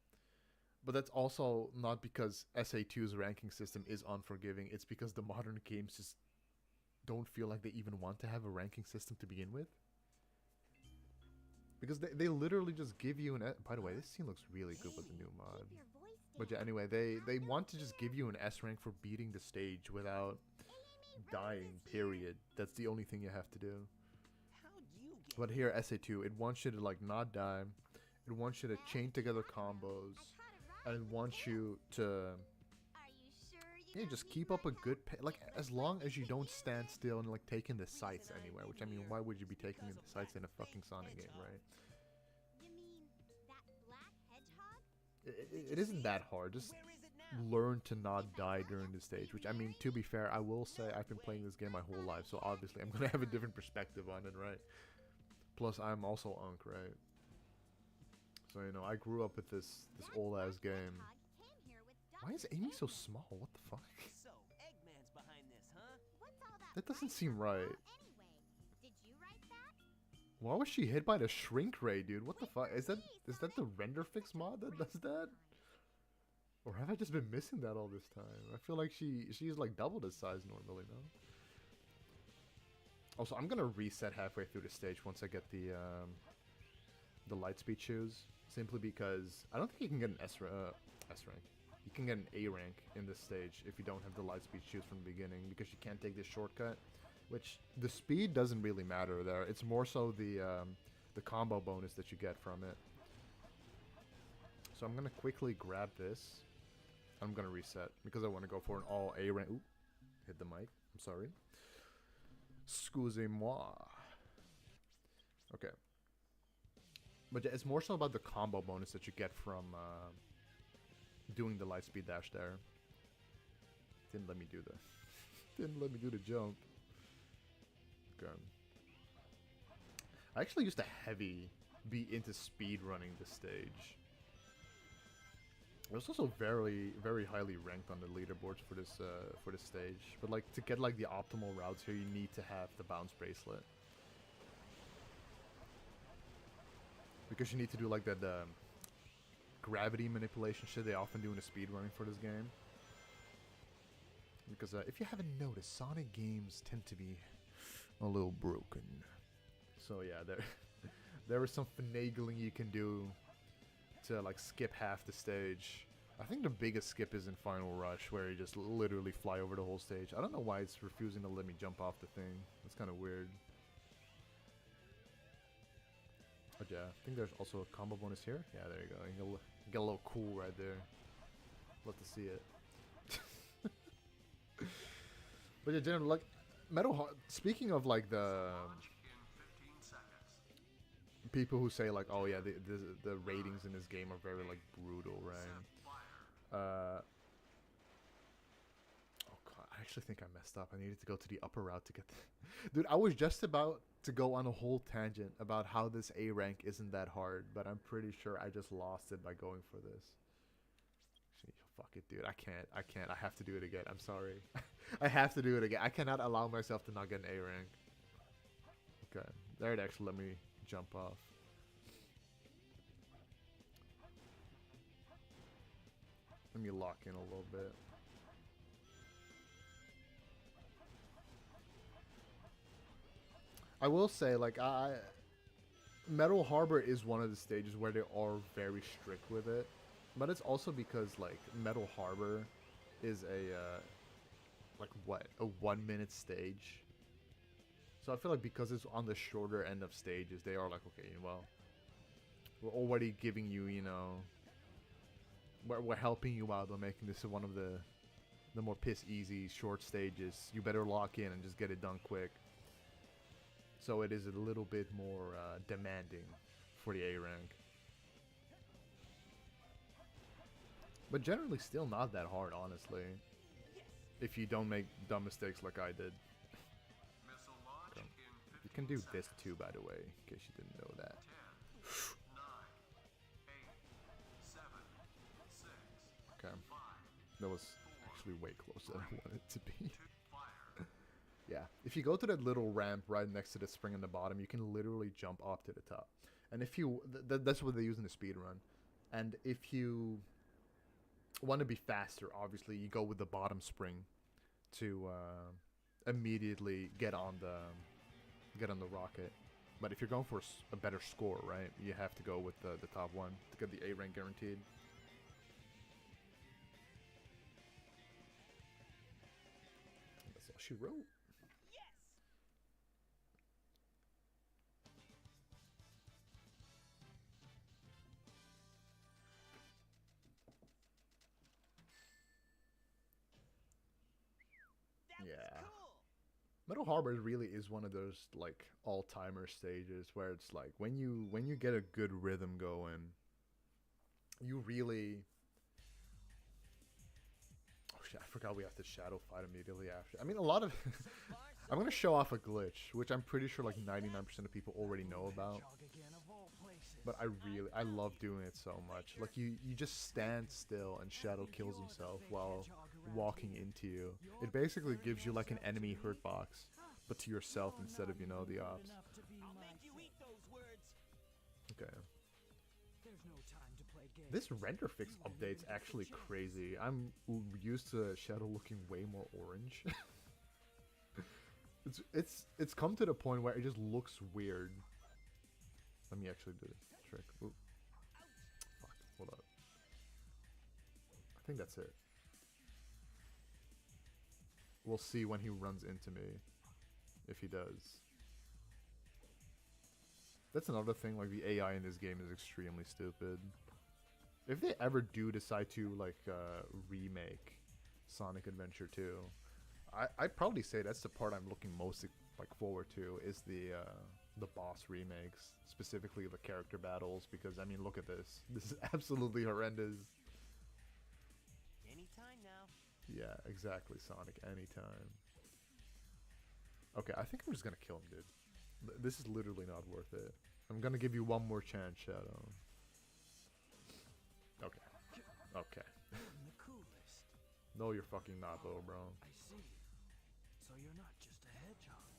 But that's also not because SA2's ranking system is unforgiving. It's because the modern games just don't feel like they even want to have a ranking system to begin with. Because they literally just give you an... By the way, this scene looks really good with the new mod. But yeah, anyway, they want to just give you an S rank for beating the stage without dying, period. That's the only thing you have to do. But here, SA2, it wants you to like not die. It wants you to chain together combos. And it wants you to... Yeah, just keep up a good... Like, as long as you don't stand still and like taking the sights anywhere. Which, I mean, why would you be taking the sights in a fucking Sonic game, right? It isn't that hard. Just learn to not die during the stage. Which, I mean, to be fair, I will say I've been playing this game my whole life. So obviously I'm going to have a different perspective on it, right? Plus, I'm also Unk, right? So, you know, I grew up with this old-ass game. Why is Amy so small? What the fuck? That doesn't seem right. Why was she hit by the shrink ray, dude? What the fuck? Is that the render fix mod that does that? Or have I just been missing that all this time? I feel like she's like double this size normally, no? Also, I'm gonna reset halfway through the stage once I get the light speed shoes. simply because I don't think you can get an S rank. You can get an A rank in this stage if you don't have the light speed shoes from the beginning, because you can't take this shortcut, which the speed doesn't really matter there. It's more so the combo bonus that you get from it. So I'm gonna quickly grab this. I'm gonna reset because I want to go for an all A rank. Ooh, hit the mic. I'm sorry. Excusez-moi. Okay. But yeah, it's more so about the combo bonus that you get from doing the light speed dash there. Didn't let me do didn't let me do the jump. Okay. I actually used to heavy be into speed running this stage. I was also very, very highly ranked on the leaderboards for this stage. But like to get like the optimal routes here, you need to have the bounce bracelet, because you need to do like that gravity manipulation shit they often do in the speed running for this game. Because if you haven't noticed, Sonic games tend to be a little broken. So yeah, there is some finagling you can do to like skip half the stage. I think the biggest skip is in Final Rush, where you just literally fly over the whole stage. I don't know why it's refusing to let me jump off the thing. That's kind of weird. But yeah, I think there's also a combo bonus here. Yeah, there you go. You get a little cool right there. Love to see it. But yeah, generally, like speaking of like the people who say like, oh yeah, the ratings in this game are very like brutal, right? Oh god, I actually think I messed up. I needed to go to the upper route to get dude, I was just about to go on a whole tangent about how this A rank isn't that hard, but I'm pretty sure I just lost it by going for this. Fuck it, dude. I can't. I have to do it again. I'm sorry. I have to do it again. I cannot allow myself to not get an A rank. Okay. There, it actually let me jump off. Let me lock in a little bit. I will say, like, Metal Harbor is one of the stages where they are very strict with it. But it's also because, like, Metal Harbor is a 1 minute stage. So I feel like because it's on the shorter end of stages, they are like, okay, well, we're already giving you, you know, we're helping you out by making this one of the more piss easy short stages. You better lock in and just get it done quick. So it is a little bit more demanding for the A rank. But generally still not that hard, honestly. If you don't make dumb mistakes like I did. Okay. You can do this too, by the way, in case you didn't know that. 10, 9, 8, 7, 6, okay. That was actually way closer than I wanted it to be. Yeah. If you go to that little ramp right next to the spring on the bottom, you can literally jump up to the top. And if you... that's what they use in the speed run. And if you want to be faster, obviously you go with the bottom spring to immediately get on the rocket. But if you're going for a better score, right, you have to go with the top one to get the A rank guaranteed. That's all she wrote. Yeah. Metal Harbor really is one of those like all-timer stages where it's like when you get a good rhythm going, you really... Oh shit, I forgot we have to shadow fight immediately after. I mean, a lot of... I'm going to show off a glitch, which I'm pretty sure like 99% of people already know about. But I love doing it so much. Like you just stand still and Shadow kills himself while walking into you. It basically gives you like an enemy hurt box, but to yourself instead of, you know, the ops. Okay. This render fix update's actually crazy. I'm used to Shadow looking way more orange. It's come to the point where it just looks weird. Let me actually do the trick. Ooh. Hold up. I think that's it. We'll see when he runs into me, if he does. That's another thing, like, the AI in this game is extremely stupid. If they ever do decide to, like, remake Sonic Adventure 2, I'd probably say that's the part I'm looking most, like, forward to, is the boss remakes, specifically the character battles, because, I mean, look at this. This is absolutely horrendous. Anytime now. Yeah, exactly, Sonic, anytime. Okay, I think I'm just gonna kill him, dude. This is literally not worth it. I'm gonna give you one more chance, Shadow. Okay. Okay. I'm the coolest. No, you're fucking not, though, bro. I see. So you're not just a hedgehog.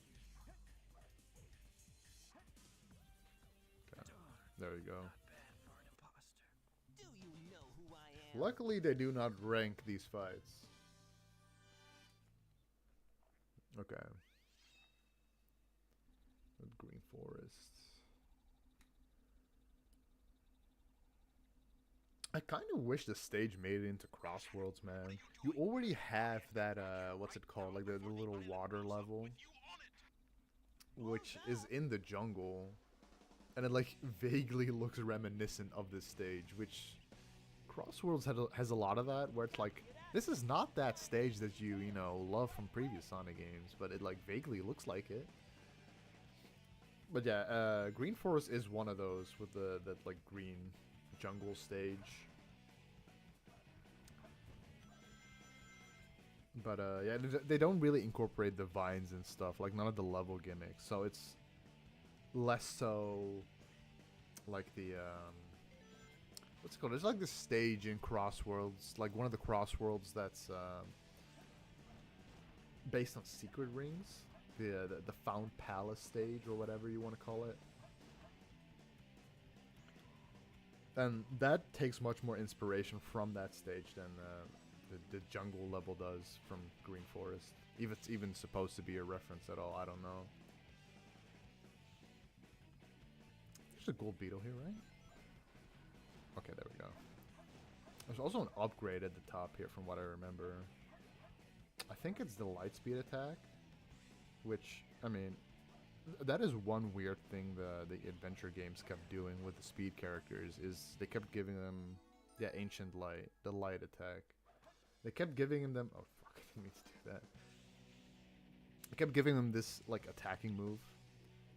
Okay. There you go. Not bad for an imposter. Do you know who I am? Luckily, they do not rank these fights. Okay. Green Forest. I kind of wish the stage made it into Crossworlds, man. You already have that, what's it called? Like the little water level, which is in the jungle. And it, like, vaguely looks reminiscent of this stage, which Crossworlds has a lot of that, where it's like, this is not that stage that you know, love from previous Sonic games, but it, like, vaguely looks like it. But yeah, Green Forest is one of those with that like green jungle stage. But yeah, they don't really incorporate the vines and stuff, like none of the level gimmicks. So it's less so like the what's it called? There's like this stage in Crossworlds, like one of the Crossworlds that's based on secret rings. The Found Palace stage, or whatever you want to call it. And that takes much more inspiration from that stage than the jungle level does from Green Forest. If it's even supposed to be a reference at all, I don't know. There's a gold beetle here, right? Okay, there we go. There's also an upgrade at the top here from what I remember. I think it's the Lightspeed attack. Which, I mean, that is one weird thing the adventure games kept doing with the speed characters, is they kept giving them, yeah, Ancient Light, the light attack. They kept giving them, oh fuck, I didn't mean to do that. They kept giving them this, like, attacking move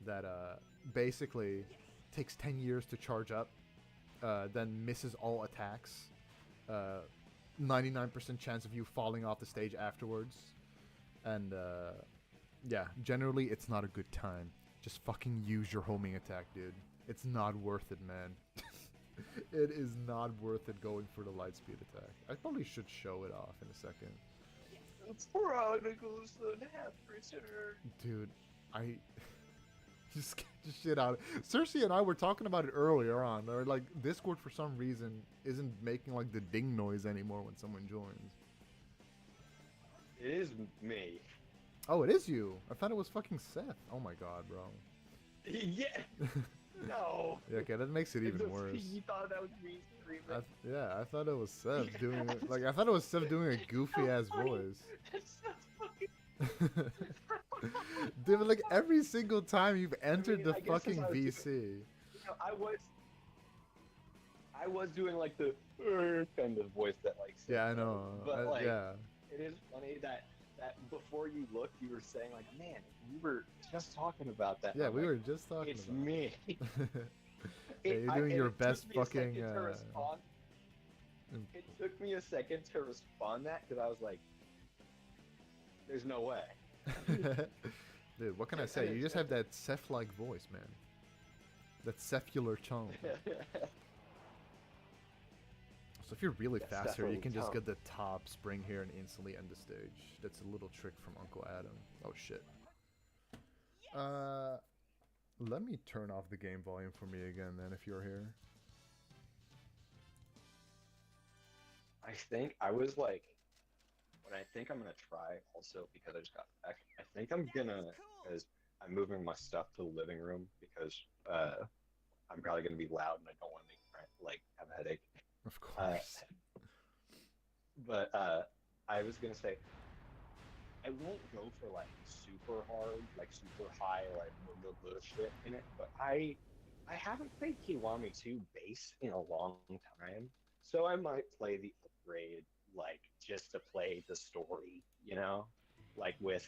that basically takes 10 years to charge up, then misses all attacks, 99% chance of you falling off the stage afterwards, and yeah, generally it's not a good time. Just fucking use your homing attack, dude. It's not worth it, man. It is not worth it going for the Lightspeed attack. I probably should show it off in a second. The prodigals have returned. Dude, I just get the shit out. Cersei and I were talking about it earlier on. Or like Discord for some reason isn't making like the ding noise anymore when someone joins. It is me. Oh, it is you. I thought it was fucking Seth. Oh my god, bro. Yeah. No. Yeah, okay, that makes it even worse. You thought that was me screaming. Yeah, I thought it was Seth doing it. Like, I thought it was Seth doing a goofy ass voice. That's so fucking. Dude, but like every single time you've entered I the guess fucking that's how it's VC. You know, I was doing like the kind of voice that like. Yeah, I know. But like, yeah. it is funny that before you looked, you were saying like, man, you were just talking about that. Yeah, I'm we like, were just talking It's about me. Yeah, you're doing your best fucking. It took me a second to respond that because I was like, "There's no way." Dude, what can I say? You just have that Seth-like voice, man. That Seth-ular tone. So if you're really That's fast here, you can just definitely get the top spring here and instantly end the stage. That's a little trick from Uncle Adam. Oh shit. Let me turn off the game volume for me again then if you're here. I think I was like, what I think I'm gonna try also because I just got back. I think I'm gonna, because I'm moving my stuff to the living room because I'm probably gonna be loud and I don't want to make like have a headache. Of Uh, course. but I was gonna say I won't go for like super hard, like super high, like the shit in it. But I haven't played Kiwami 2 base in a long time, so I might play the upgrade like just to play the story, like This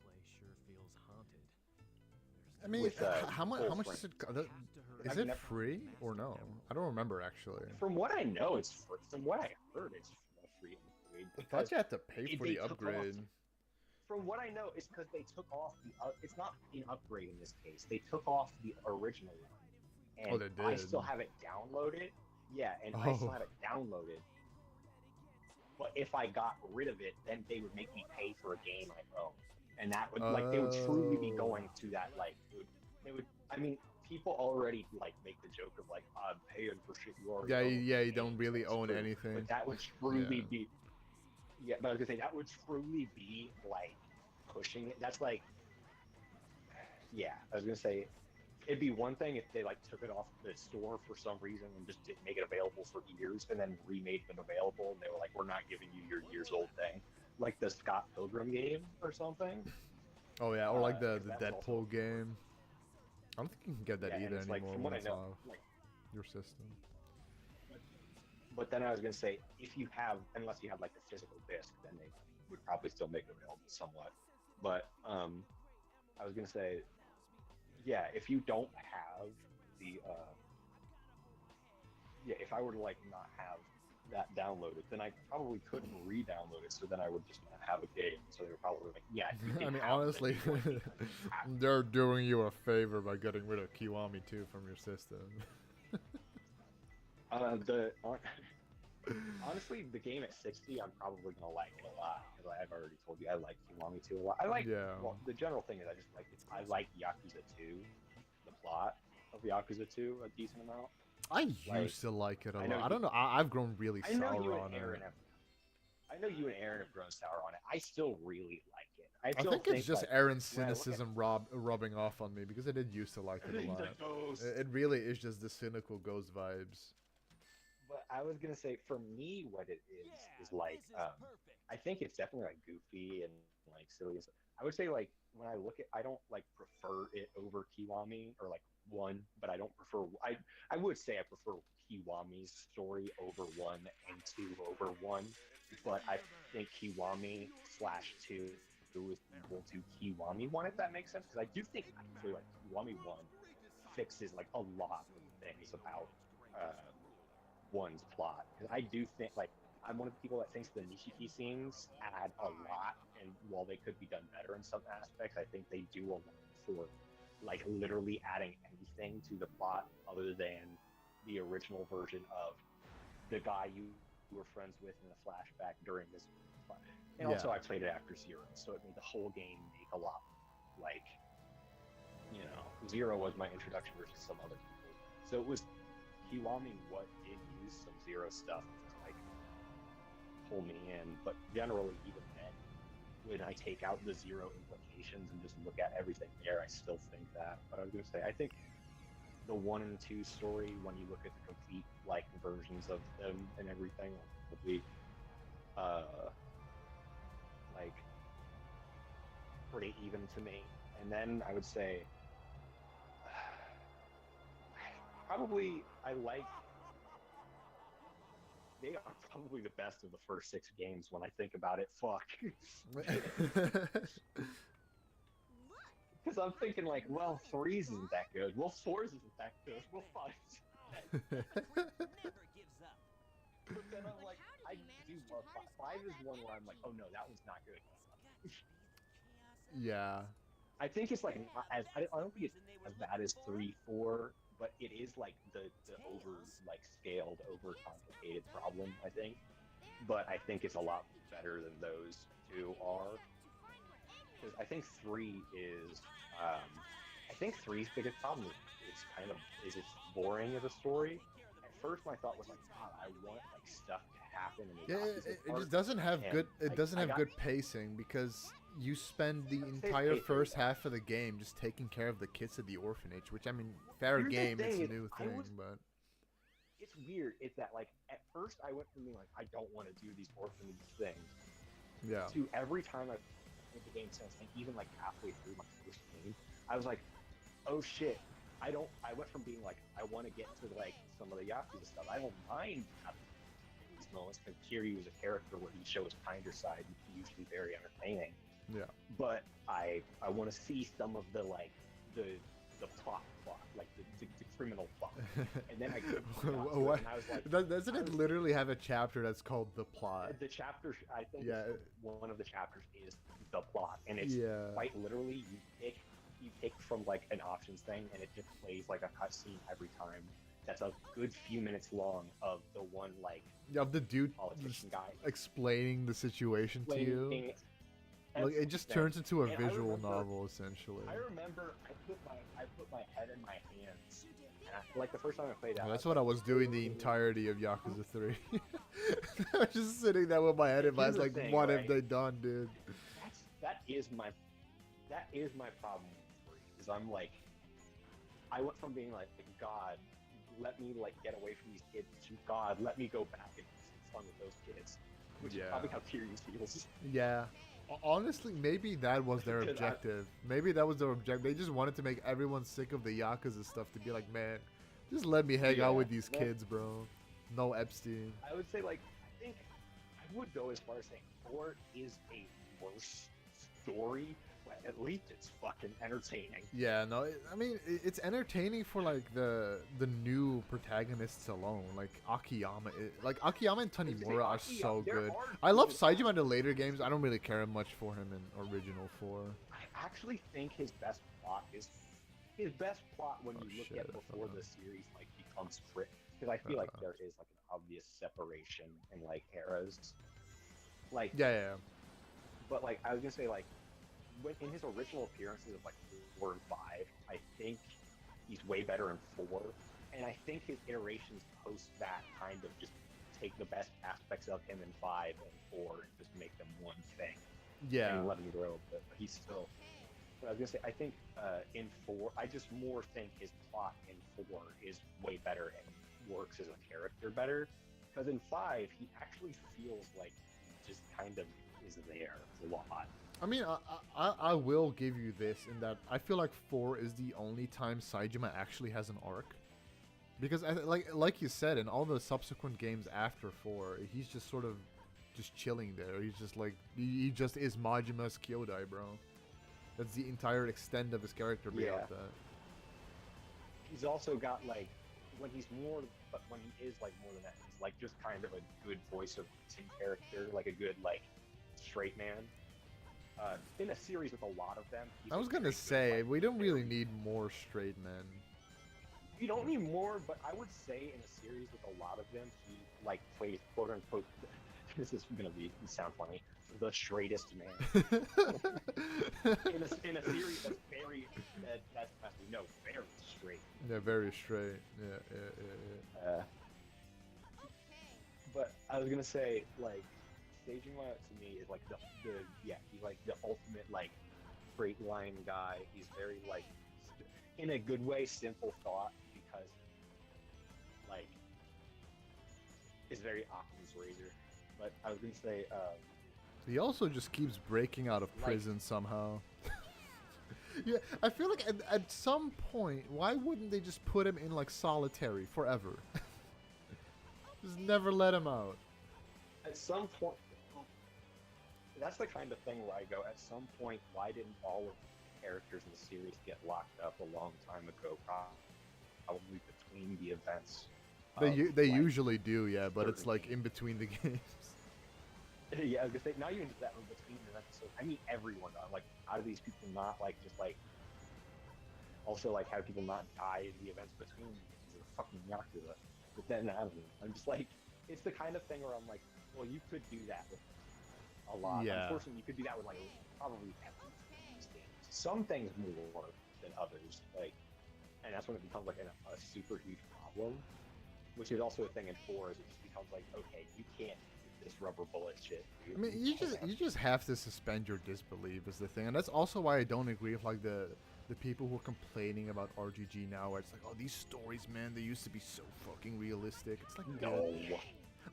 place sure feels haunted. I There's mean, with how full much frame. is it? have to hurry. Is I've it never, free or no? I don't remember actually. from what I know, it's free. From what I heard, it's a free upgrade I thought because you had to pay for they the took off. upgrade. From what I know, it's because they took off the. It's not an upgrade in this case. They took off the original one, Oh, and they I did. still have it downloaded. Yeah, and I still Oh. have it downloaded. But if I got rid of it, then they would make me pay for a game I own, and that would like they would truly be Oh. going to that like they would. I mean, people already like make the joke of like I'm paying for shit you already Yeah, own. yeah, you don't Games, really that's own true. anything. But that would Yeah. truly be yeah. But I was gonna say that would truly be like pushing it. That's like yeah. I was gonna say it'd be one thing if they like took it off the store for some reason and just didn't make it available for years and then remade them available and they were like, we're not giving you your years old thing, like the Scott Pilgrim game or something. Oh yeah, or like the 'Cause that was also Deadpool game. I don't think you can get that yeah, and either it's like anymore from when what I it's know, off like your system. but then I was gonna say if you have unless you have like the physical disc, then they would probably still make it available somewhat. But I was gonna say yeah, if you don't have the yeah, if I were to like not have that downloaded, then I probably couldn't re-download it. So then I would just not have a game. So they were probably like, yeah, you I can mean, have the honestly, Game Boy game, but you have to. they're doing you a favor by getting rid of Kiwami 2 from your system. The honestly, the game at 60, I'm probably gonna like it a lot because I've already told you I like Kiwami 2 a lot. I like Yeah. well, the general thing is I like Yakuza 2, the plot of Yakuza 2 a decent amount. I Like used to like it a I know lot. I you, don't know. I've grown really I know you sour and on Aaron it. have. I know you and Aaron have grown sour on it. I still really like it. I I still think it's think just like Aaron's when I look at cynicism rubbing off on me because I did used to like it a he's lot. a ghost. It really is just the cynical ghost vibes. But I was gonna say, for me, what it is like, I think it's definitely like goofy and like silly and stuff. I would say like when I look at, I don't like prefer it over Kiwami or like one, but I don't prefer. I would say I prefer Kiwami's story over one and two over one, but I think Kiwami slash two is equal to Kiwami one, if that makes sense. Because I do think actually like Kiwami one fixes like a lot of things about one's plot because I do think like I'm one of the people that thinks the Nishiki scenes add a lot, and while they could be done better in some aspects, I think they do a lot for like literally adding anything to the plot other than the original version of the guy you were friends with in the flashback during this plot. And also, Yeah. I played it after Zero, so it made the whole game make a lot like Zero was my introduction versus some other people, so it was Kiwami what did use some Zero stuff to like pull me in, but generally even then, when I take out the Zero implications and just look at everything there, I still think that. But I was gonna say, I think the one and two story, when you look at the complete like versions of them and everything, will be like pretty even to me. And then I would say probably I like they are probably the best of the first six games when I think about it. Fuck. Because I'm thinking like, well, threes isn't that good. Well, fours isn't that good. Well, five isn't that good. Never gives up. But then I'm like, I do love five. Five is one where I'm like, oh no, that one's not good. Yeah. I think it's like not as I don't think it's as bad as 3, 4, but it is like the over like scaled, over complicated problem. I think, but I think it's a lot better than those two are. Because I think I think three's biggest problem is it's boring as a story. At first, my thought was like, God, I want like stuff to happen in the Yeah, opposite it part. just doesn't have And good. It doesn't I have got good pacing because you spend the I'd say entire pacing, first yeah. half of the game just taking care of the kids at the orphanage. Which I mean, fair Here's the game, it's thing a is, new I thing, was but it's weird is that like at first I went from being like I don't want to do these orphanage things Yeah. to every time I've played the game since, and even like halfway through my first game, I was like, oh shit. I went from being like, I want to get to like some of the Yakuza stuff. I don't mind having these moments because Kiryu is a character where he shows kinder side and he's usually very entertaining. Yeah. But I want to see some of the like the plot, like the criminal plot. And then I got to it, What? and I was like, Doesn't it literally have a chapter that's called the plot? the chapter, I think Yeah. one of the chapters is the plot, and it's Yeah. quite literally you pick from like an options thing, and it just plays like a cutscene every time. That's a good few minutes long of the one like Of the dude politician guy explaining the situation to you. explaining Like it just everything. turns into a And I visual remember- novel essentially. I remember I put my head in my hands, and like the first time I played that. Well, that's what I was doing the entirety of Yakuza 3. I was just sitting there with my head in my hands, Here's the like, thing, what have right? they done, dude? That is my problem. Is I'm like, I went from being like, God, let me like get away from these kids to God, let me go back and have some fun with those kids, which is Yeah. probably how Kiryu feels. Yeah. Honestly, maybe that was their Because objective. Maybe that was their objective. They just wanted to make everyone sick of the Yakuza stuff to be like, man, just let me hang out Yeah, with these that- kids, bro. No Epstein. I would say like I think I would go as far as saying 4 is a worse story, but at least it's fucking entertaining. Yeah, no, I mean, it's entertaining for like the new protagonists alone, like Akiyama. Akiyama and Tanimura are so There good. are I love good Saijima in the later games. I don't really care much for him in Original 4. I actually think his best plot when Oh, you look shit, at I before forgot. the series like becomes crit, because I feel like Uh-huh. there is like an obvious separation in like eras. Like Yeah. but like I was gonna say like when in his original appearances of like 4 and 5, I think he's way better in 4, and I think his iterations post that kind of just take the best aspects of him in 5 and 4 and just make them one thing Yeah. and let him grow a bit. But he's still. But I was gonna say I think in 4, I just more think his plot in 4 is way better and works as a character better, because in 5 he actually feels like he just kind of is there a lot. I mean, I will give you this in that I feel like 4 is the only time Saijima actually has an arc. Because like you said, in all the subsequent games after 4, he's just sort of just chilling there. He's just like he just is Majima's Kyodai, bro. That's the entire extent of his character beyond Yeah. that. He's also got like when he is like more than that, he's like just kind of a good voice of reason character, like a good like straight man. In a series with a lot of them, he's I was a gonna very good, say, like, we don't really very- need more straight men. You don't need more, but I would say in a series with a lot of them, he like plays quote unquote. This is gonna sound funny. The straightest man in a series that's very that's as we know very straight. Yeah, very straight. Yeah. But I was gonna say like Seijima to me is like the he's like the ultimate like straight line guy. He's very like in a good way simple thought, because like is very Occam's razor. But I was gonna say He also just keeps breaking out of Like- prison somehow. Yeah, I feel like at some point, why wouldn't they just put him in like solitary forever? Just never let him out. at some point, that's the kind of thing where I go, at some point, why didn't all of the characters in the series get locked up a long time ago? Probably between the events. They like, usually do, yeah, but it's certain like in between the games. Yeah, I was gonna say, now you into that in between the episodes. I mean, everyone. Like, how do these people not like just like? Also, like, how do people not die in the events between? Because of fucking Yakuza. But then I don't know. I'm just like, it's the kind of thing where I'm like, well, you could do that with a lot. Yeah. Unfortunately, you could do that with like probably every these games. Some things more than others, like, and that's when it becomes like a super huge problem. Which is also a thing in 4, is it just becomes like, okay, you can't do this rubber bullet shit. Dude. I mean, you just have to suspend your disbelief is the thing, and that's also why I don't agree with like the people who are complaining about RGG now, where it's like, oh, these stories, man, they used to be so fucking realistic. It's like, No.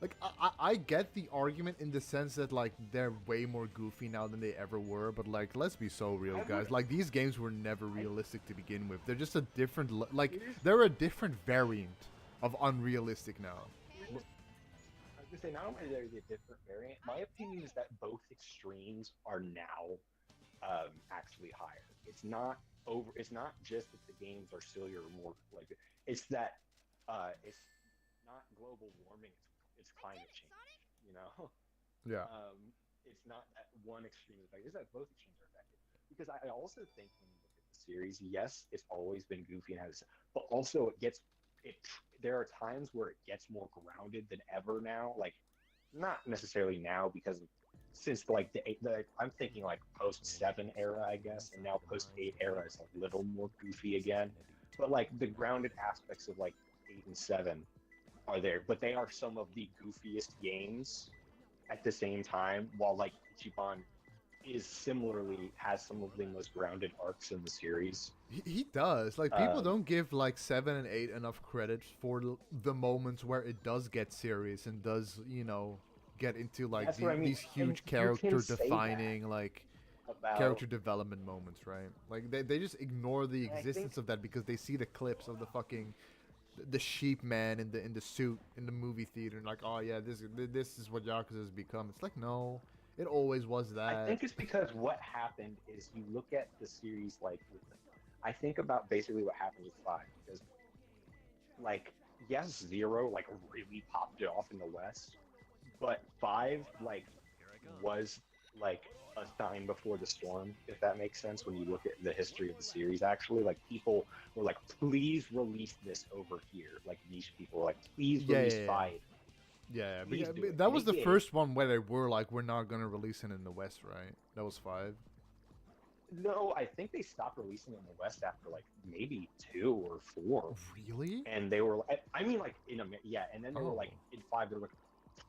like I get the argument in the sense that like they're way more goofy now than they ever were, but like let's be so real, guys. Like these games were never realistic to begin with. They're just a different like they're a different variant of unrealistic now. I was gonna say, not only are they a different variant, my opinion is that both extremes are now actually higher. It's not over. It's not just that the games are sillier or more like it's that it's not global warming. It's climate change. You know. Yeah. It's not that one extreme is affected. It's that both extremes are affected. Because I also think when you look at the series, yes, it's always been goofy and has, but also it gets it. There are times where it gets more grounded than ever now. Like, not necessarily now because since like the I'm thinking like post 7 era, I guess, and now post 8 era is a little more goofy again. But like the grounded aspects of like 8 and 7 are there, but they are some of the goofiest games at the same time, while like Ichiban is similarly has some of the most grounded arcs in the series. He does. Like people don't give like 7 and 8 enough credit for the moments where it does get serious and does, you know, get into like these huge character defining like character development moments, right? Like they just ignore the existence of that because they see the clips of the fucking the sheep man in the suit in the movie theater and like, oh yeah, this is what Yakuza has become. It's like, no, it always was that. I think it's because what happened is you look at the series like I think about basically what happened with 5 because like yes, 0 like really popped it off in the West, but 5 like was like a sign before the storm, if that makes sense. When you look at the history of the series, actually, like people were like, "Please release this over here." Like niche people were like, "Please release 5." Yeah, that was the first one where they were like, "We're not gonna release it in the West," right? That was 5. No, I think they stopped releasing it in the West after like maybe 2 or 4. Really? And they were, I mean, like in and then they were like in 5, they were like,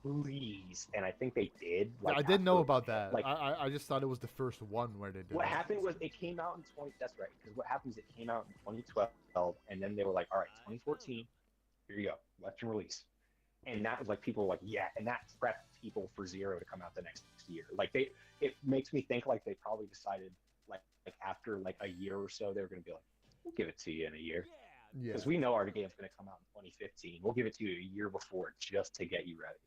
please, and I think they did. Like, I didn't know about that. Like, I just thought it was the first one where they did. What happened was it came out in 20. That's right, because what happens? It came out in 2012, and then they were like, all right, 2014, here you go, Western release, and that was like people were like, yeah, and that prepped people for 0 to come out the next year. Like it makes me think like they probably decided like after like a year or so they were going to be like, we'll give it to you in a year. Yeah. Because we know our game's going to come out in 2015. We'll give it to you a year before just to get you ready.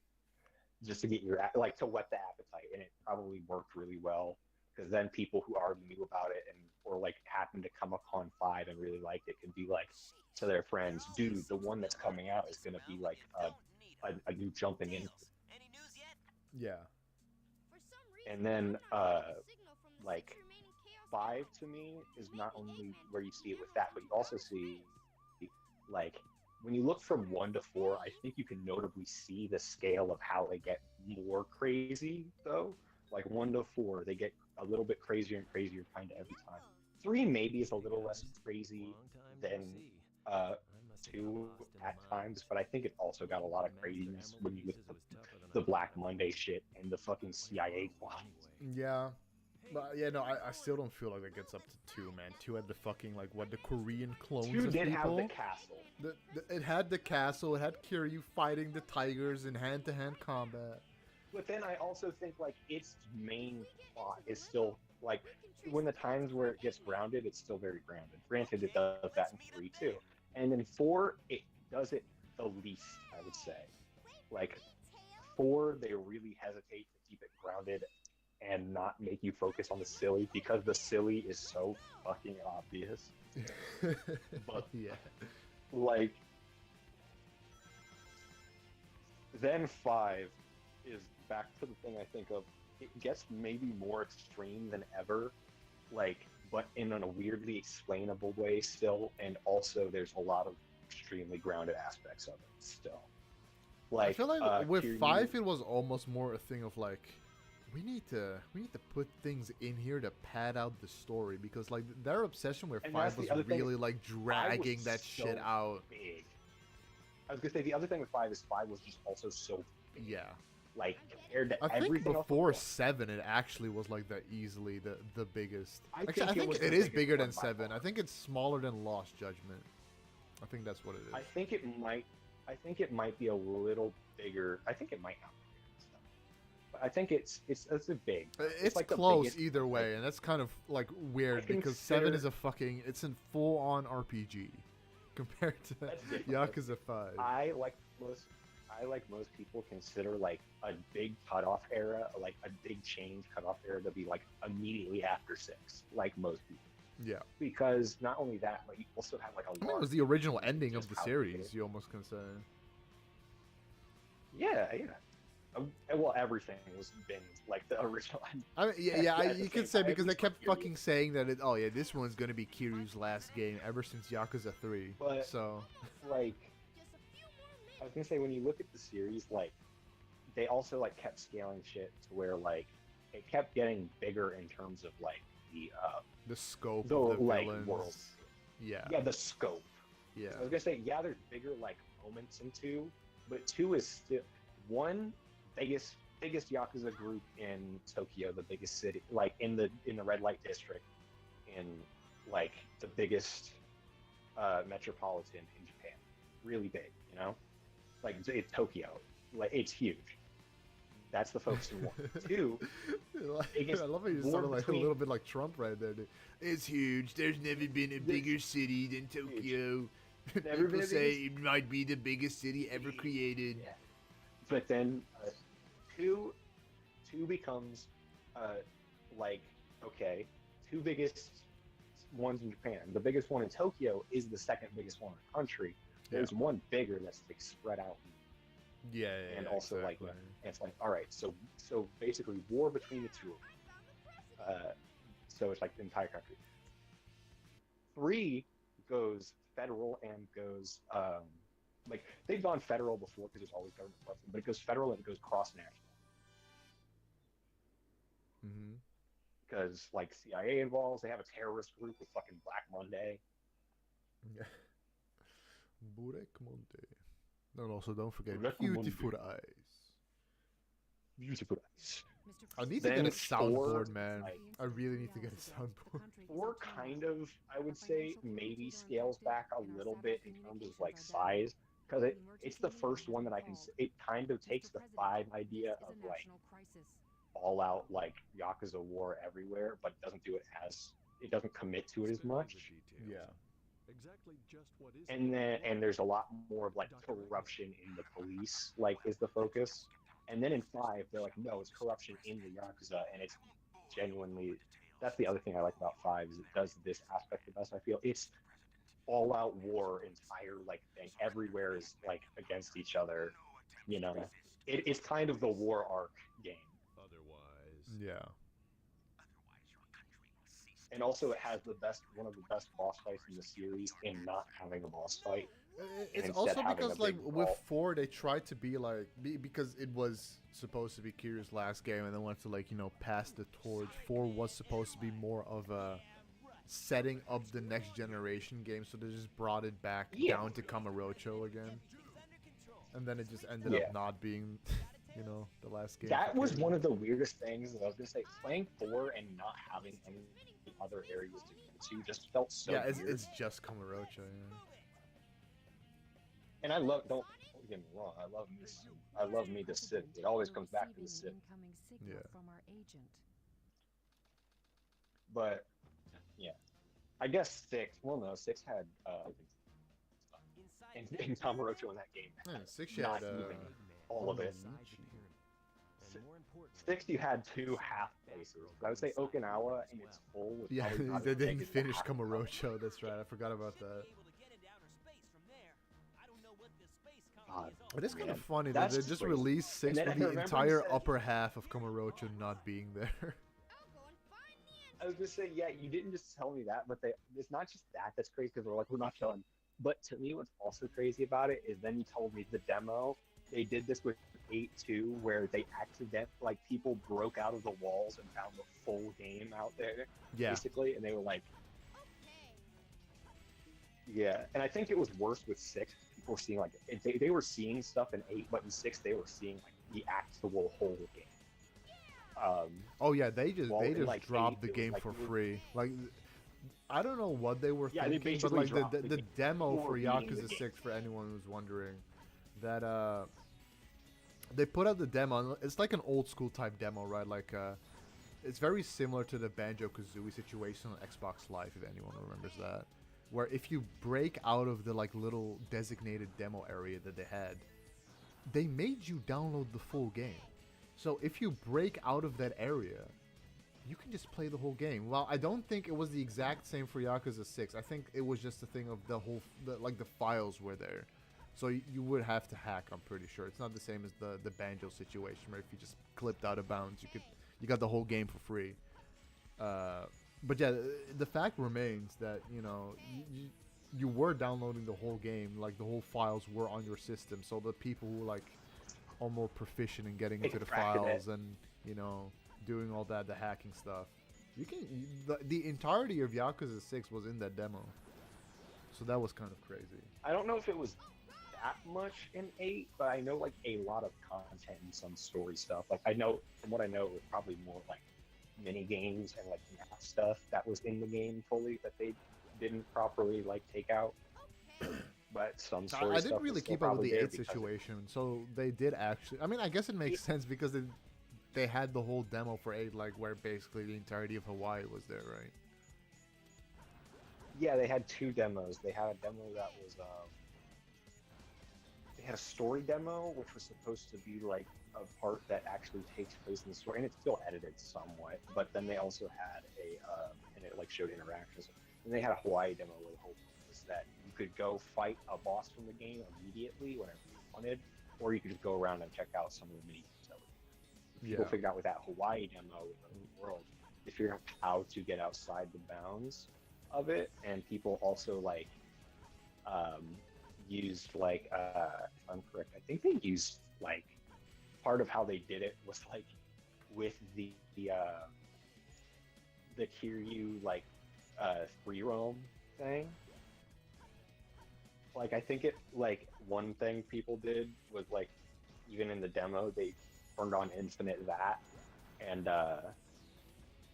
Just to get your like to whet the appetite, and it probably worked really well because then people who already knew about it and or like happened to come upon 5 and really liked it can be like to their friends, dude, the one that's coming out is going to be like a new jumping in. Yeah. And then like 5 to me is not only where you see it with that, but you also see like when you look from 1 to 4, I think you can notably see the scale of how they get more crazy, though. Like 1 to 4, they get a little bit crazier and crazier kind of every time. 3 maybe is a little less crazy than 2 at times, but I think it also got a lot of craziness when you get the Black Monday shit and the fucking CIA plot. Yeah. But yeah, no, I still don't feel like it gets up to 2, man. 2 had the fucking, like, what, the Korean clones 2 of did people. have the castle. It had the castle, it had Kiryu fighting the tigers in hand-to-hand combat. But then I also think, like, its main plot is still, like, when the times where it gets grounded, it's still very grounded. Granted, it does that in 3, too. And in 4, it does it the least, I would say. Like, 4, they really hesitate to keep it grounded and not make you focus on the silly because the silly is so fucking obvious. But yeah, like then 5 is back to the thing I think of. It gets maybe more extreme than ever, like, but in a weirdly explainable way still, and also there's a lot of extremely grounded aspects of it still. Like I feel like with Kiryu, 5 it was almost more a thing of like we need to put things in here to pad out the story because like their obsession with 5 was really like dragging that shit out. Big. I was gonna say the other thing with 5 is 5 was just also so big. Yeah. like compared to I think everything else before before. 7, it actually was like easily the biggest. I Actually, I think it think was it the is biggest bigger one than by 7. far. I think it's smaller than Lost Judgment. I think that's what it is. I think it might. I think it might be a little bigger. I think it might not be bigger than stuff. But I think it's a big. It's like the close biggest, either like, way, and that's kind of like weird because 7 consider- is a fucking. It's a full-on RPG compared to That's different. Yakuza 5. I like most people consider like a big cutoff era, like a big change cutoff era to be like immediately after 6, like most people. Yeah. Because not only that, but you also have like a I mean, it lot. was the original ending of just the how series, big it is. you almost can say. Yeah. Well, everything was been like the original. I mean, Yeah, yeah, at the you same could say time, because they it's kept like fucking saying that oh yeah, this one's gonna be Kiryu's last game ever since Yakuza 3. But- So, Like, I was gonna say when you look at the series, like they also like kept scaling shit to where like it kept getting bigger in terms of like the scope the of the like villains. world. Yeah. Yeah, the scope. Yeah. I was gonna say, yeah, there's bigger like moments in 2, but 2 is still one biggest Yakuza group in Tokyo, the biggest city, like in the red light district, in like the biggest metropolitan in Japan. Really big, you know? Like it's Tokyo. Like it's huge. That's the focus in 1. 2, biggest I love how you war sounded like between- a little bit like Trump right there, dude. It's huge. There's never been a bigger city than Tokyo. Never been People a say biggest- it might be the biggest city ever created. Yeah. But then 2 becomes like okay, 2 biggest ones in Japan. The biggest one in Tokyo is the second biggest one in the country. There's one bigger that's like spread out, Yeah, and yeah, also exactly. like and it's like all right, so basically war between the two of them. So it's like the entire country. 3 goes federal and goes like they've gone federal before because there's always government corruption, but it goes federal and it goes cross national Mm-hmm. because like CIA involves. They have a terrorist group with fucking Black Monday. Yeah. Burek Monte. And also don't forget Burek Monte. beautiful eyes. Beautiful. I need to Then get a soundboard, 4, man. like- I really need to get a soundboard. 4 kind of, I would say, maybe scales back a little bit in terms of like size, because it's the first one that I can. It kind of takes the 5 idea of like all out like Yakuza war everywhere, but doesn't do it as it doesn't commit to it as much. Yeah. Exactly just what is And there's a lot more of like corruption in the police, like is the focus. And then in 5, they're like, no, it's corruption in the Yakuza, and it's genuinely. That's the other thing I like about 5 is it does this aspect the best. I feel it's all out war, entire like thing. Everywhere is like against each other. You know, it's kind of the war arc game. otherwise. Yeah. And also, it has one of the best boss fights in the series in not having a boss fight. It's instead also having because a like big with brawl. 4 they tried to be like because it was supposed to be Kiryu's last game and they wanted to like pass the torch. 4 was supposed to be more of a setting up the next generation game, so they just brought it back Yeah. down to Kamurocho again, and then it just ended Yeah. up not being the last game. That for was Kiryu. one of the weirdest things that I was gonna say. Playing 4 and not having any other areas to go to just felt so yeah, weird. it's just Kamurocho. Yeah. And I love. Don't get me wrong. I love me the city. It always comes back to the city. Yeah. But yeah, I guess 6. Well, no, 6 had in Kamurocho in that game. Yeah, 6 Not had even all of it. 6, you had 2 half places. I would say Okinawa in its full. Was Yeah, probably not they as big didn't as the finish half- Kamurocho. That's right. I forgot about that. God. It is kind Man, of funny that that's they just crazy. released 6 And then with I the remember entire you said- upper half of Kamurocho not being there. I was gonna say, yeah, you didn't just tell me that, but it's not just that that's crazy because we're not done. But to me, what's also crazy about it is then you told me the demo. They did this with 8.2, where they like people broke out of the walls and found the full game out there, Yeah. basically, and they were like, yeah. And I think it was worse with 6. People were seeing like they were seeing stuff in 8, but in 6 they were seeing like the actual whole game. Oh yeah, they just Well, in, like, dropped the 8, it was game like for you were- free. Like, I don't know what they were Yeah, they thinking, but basically like dropped the the game demo before for beating the Yakuza game. 6, for anyone who's wondering, that they put out the demo. And it's like an old school type demo, right? Like it's very similar to the Banjo-Kazooie situation on Xbox Live, if anyone remembers that, where if you break out of the like little designated demo area that they had, they made you download the full game. So if you break out of that area, you can just play the whole game. Well, I don't think it was the exact same for Yakuza 6. I think it was just a thing of the files were there. So you would have to hack, I'm pretty sure. It's not the same as the Banjo situation where if you just clipped out of bounds, you got the whole game for free. But yeah, the fact remains that, you know, you were downloading the whole game, like the whole files were on your system. So the people who like are more proficient in getting into the files and, you know, doing all that, the hacking stuff, the entirety of Yakuza 6 was in that demo. So that was kind of crazy. I don't know if it was that much in 8, but I know like a lot of content and some story stuff. Like I know, from what I know, it was probably more like mini games and like math stuff that was in the game fully that they didn't properly like take out. But some story I stuff didn't really was still keep up with probably the there 8 because situation, so they did actually. I mean, I guess it makes sense because they had the whole demo for 8, like where basically the entirety of Hawaii was there, right? yeah, they had 2 demos. They had a demo that was they had a story demo which was supposed to be like a part that actually takes place in the story, and it's still edited somewhat. But then they also had and it like showed interactions. And they had a Hawaii demo where the whole point was that you could go fight a boss from the game immediately whenever you wanted, or you could just go around and check out some of the mini games that were. People figured out with that Hawaii demo in the world, they figured out how to get outside the bounds of it, and people also like used like if I'm correct, I think they used like part of how they did it was like with the Kiryu like free roam thing. Like I think it like one thing people did was like even in the demo they turned on infinite that, and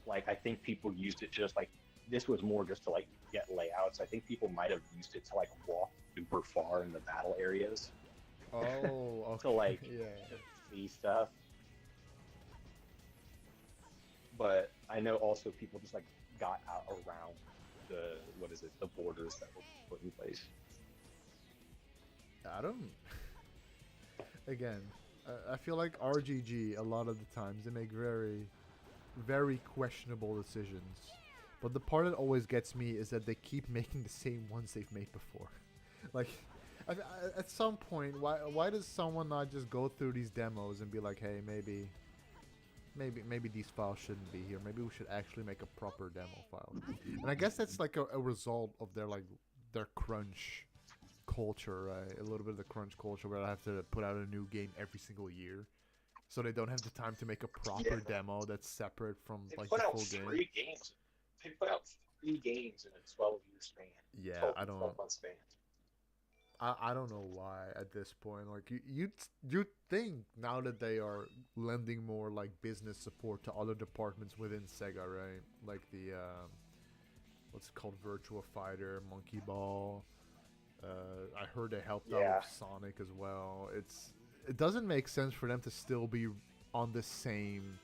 like I think people used it to just like, this was more just to like get layouts. I think people might have used it to like walk super far in the battle areas. Oh, okay. To like yeah. see stuff. But I know also people just like got out around the borders that were put in place. I don't. Again, I feel like RGG a lot of the times they make very, very questionable decisions. But the part that always gets me is that they keep making the same ones they've made before. Like, at some point, why does someone not just go through these demos and be like, hey, maybe these files shouldn't be here. Maybe we should actually make a proper demo file. And I guess that's like a result of their crunch culture, right? A little bit of the crunch culture where I have to put out a new game every single year. So they don't have the time to make a proper demo that's separate from They like put the out full 3 game. games. They put out 3 games in a 12-year span. Yeah, 12 I don't. 12-month span. I don't know why at this point. Like you'd think now that they are lending more like business support to other departments within Sega, right? Like the what's it called, Virtua Fighter, Monkey Ball. I heard they helped out with Sonic as well. It doesn't make sense for them to still be on the same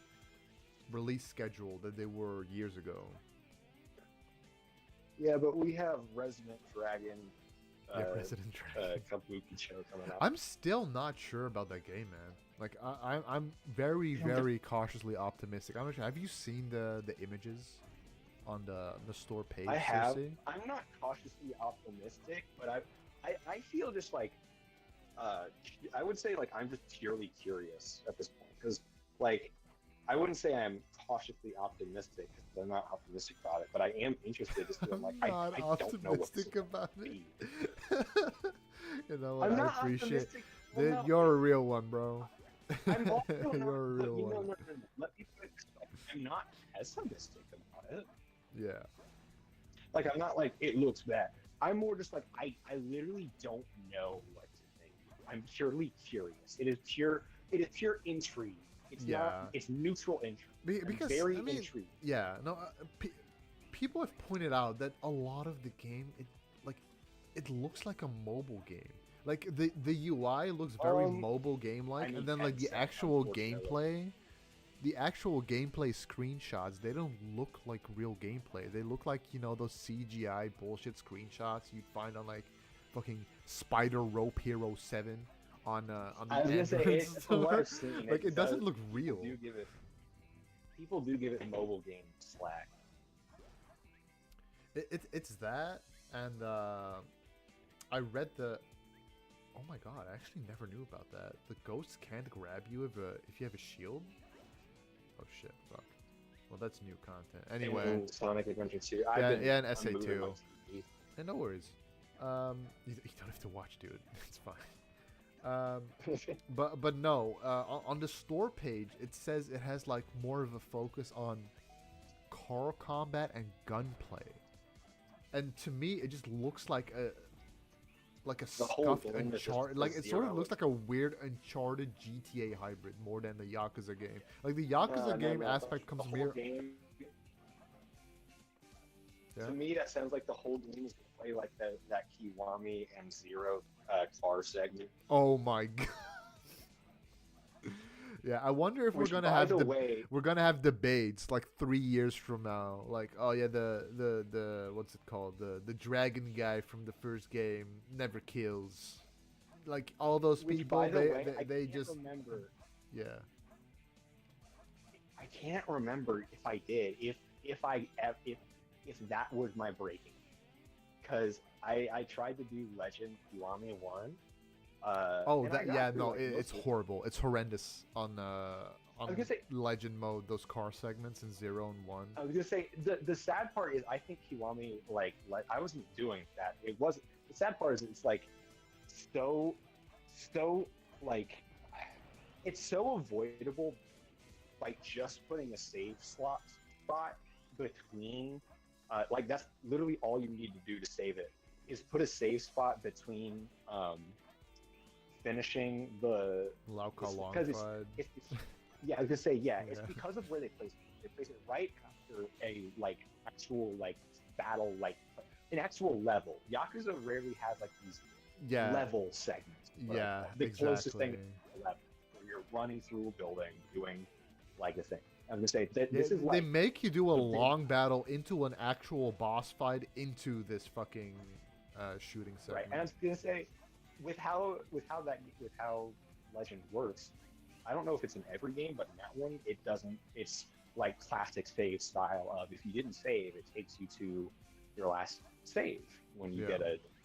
release schedule that they were years ago. Yeah, but we have Resident Dragon. Resident Dragon. Kabuki show coming up. I'm still not sure about that game, man. Like I'm very cautiously optimistic. I'm not sure. Have you seen the images on the store page? I have. Susie? I'm not cautiously optimistic, but I feel just like I would say like I'm just purely curious at this point, because like I wouldn't say I'm cautiously optimistic because I'm not optimistic about it, but I am interested. Just I'm like I don't know what's about it. You know what? I'm I not appreciate. optimistic. Dude, you're a real one, bro. I'm also not, You're a real one. no. Let me put it this way. I'm not pessimistic about it. Yeah. Like I'm not like it looks bad. I'm more just like I literally don't know what to think. I'm purely curious. It is pure It is pure intrigue. It's Yeah. not. It's neutral intrigue. And Because very I mean, intrigue. yeah, no, people have pointed out that a lot of the game, it looks like a mobile game. Like the UI looks very mobile game like, I mean, and then like the 10 actual unfortunately. gameplay screenshots, they don't look like real gameplay. They look like, those CGI bullshit screenshots you'd find on like fucking Spider Rope Hero 7 on the I was gonna say, Android from what store. I've seen, Like it doesn't look real. People do give it mobile game slack. It's that, and I read the. Oh my god! I actually never knew about that. The ghosts can't grab you if you have a shield. Oh shit! Fuck. Well, that's new content. Anyway. In Sonic Adventure 2. Yeah, and SA2. moving my TV. Hey, no worries. You don't have to watch, dude. It's fine. But no. On the store page, it says it has like more of a focus on car combat and gunplay. And to me, it just looks like a whole scuffed game is just Uncharted. Like it sort of zero. looks like a weird Uncharted GTA hybrid more than the Yakuza game. Like the Yakuza game aspect comes the whole mirror. game, Yeah. To me, that sounds like the whole game is gonna play like that Kiwami and Zero car segment. Oh my god. Yeah, I wonder if Which, we're gonna by have the way, we're gonna have debates like 3 years from now. Like, oh yeah, the what's it called? The dragon guy from the first game never kills. Like all those which, people, by the way, they can't just remember. yeah. I can't remember if I did. If that was my breaking, because I tried to do Legend Kiwami 1. Oh, and I that got yeah, through, no, like, it's most of it. horrible. It's horrendous on gonna say- Legend mode. Those car segments in 0 and 1. I was gonna say the sad part is I think Kiwami like I wasn't doing that. It wasn't. The sad part is it's like so like it's so avoidable by just putting a save spot between like that's literally all you need to do to save it is put a save spot between finishing the Lauka because Longfied. it's yeah, I was gonna say it's Yeah. because of where they place it. They place it right after a like actual like battle, like an actual level. Yakuza rarely has like these Yeah, level segments. but yeah, the closest thing exactly. to a level where you're running through a building doing like a thing. I was gonna say Yeah, this is they like make you do a the big- long battle into an actual boss fight into this fucking shooting right. segment. And I was gonna say with how Legend works, I don't know if it's in every game, but in that one it doesn't. It's like classic save style of if you didn't save, it takes you to your last save when you Yeah.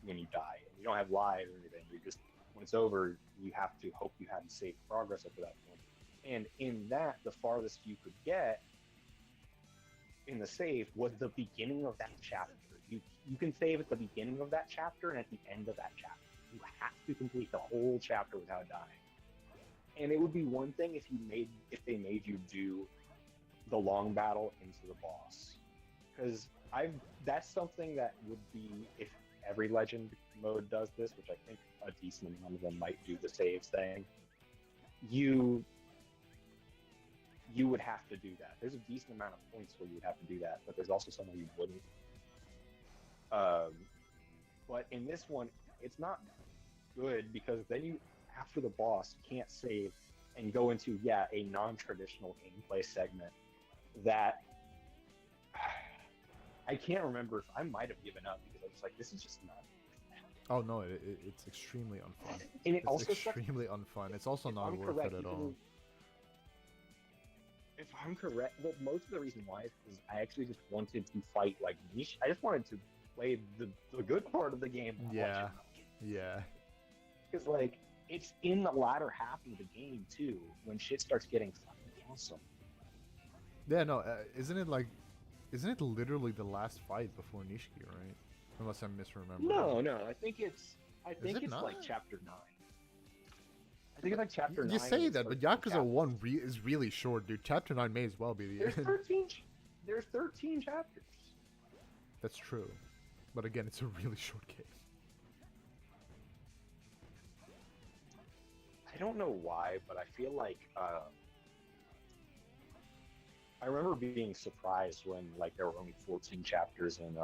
when you die. You don't have lives or anything. You just when it's over, you have to hope you hadn't saved progress up to that point. And in that, the farthest you could get in the save was the beginning of that chapter. You can save at the beginning of that chapter and at the end of that chapter. You have to complete the whole chapter without dying. And it would be one thing if they made you do the long battle into the boss, because that's something that would be if every Legend mode does this, which I think a decent amount of them might do the save thing. You would have to do that. There's a decent amount of points where you would have to do that, but there's also some where you wouldn't. But in this one, it's not good because then you, after the boss, can't save and go into a non-traditional gameplay segment that I can't remember if I might have given up because I was like, this is just not. Oh no, it's extremely unfun. And it It's also extremely unfun. It's also not I'm worth correct, it at you all. If I'm correct, well, most of the reason why is because I actually just wanted to fight like niche. I just wanted to play the good part of the game. Yeah, yeah. Because like it's in the latter half of the game too, when shit starts getting fucking awesome. Yeah, no, isn't it literally the last fight before Nishiki, right? Unless I'm misremembering. No, I think it's it not? like chapter 9. I think it's like chapter 9. You say is that, but like Yakuza 1 is really short, dude. Chapter 9 may as well be the There's end. 13 chapters. That's true. But again, it's a really short game. I don't know why, but I feel like I remember being surprised when like there were only 14 chapters in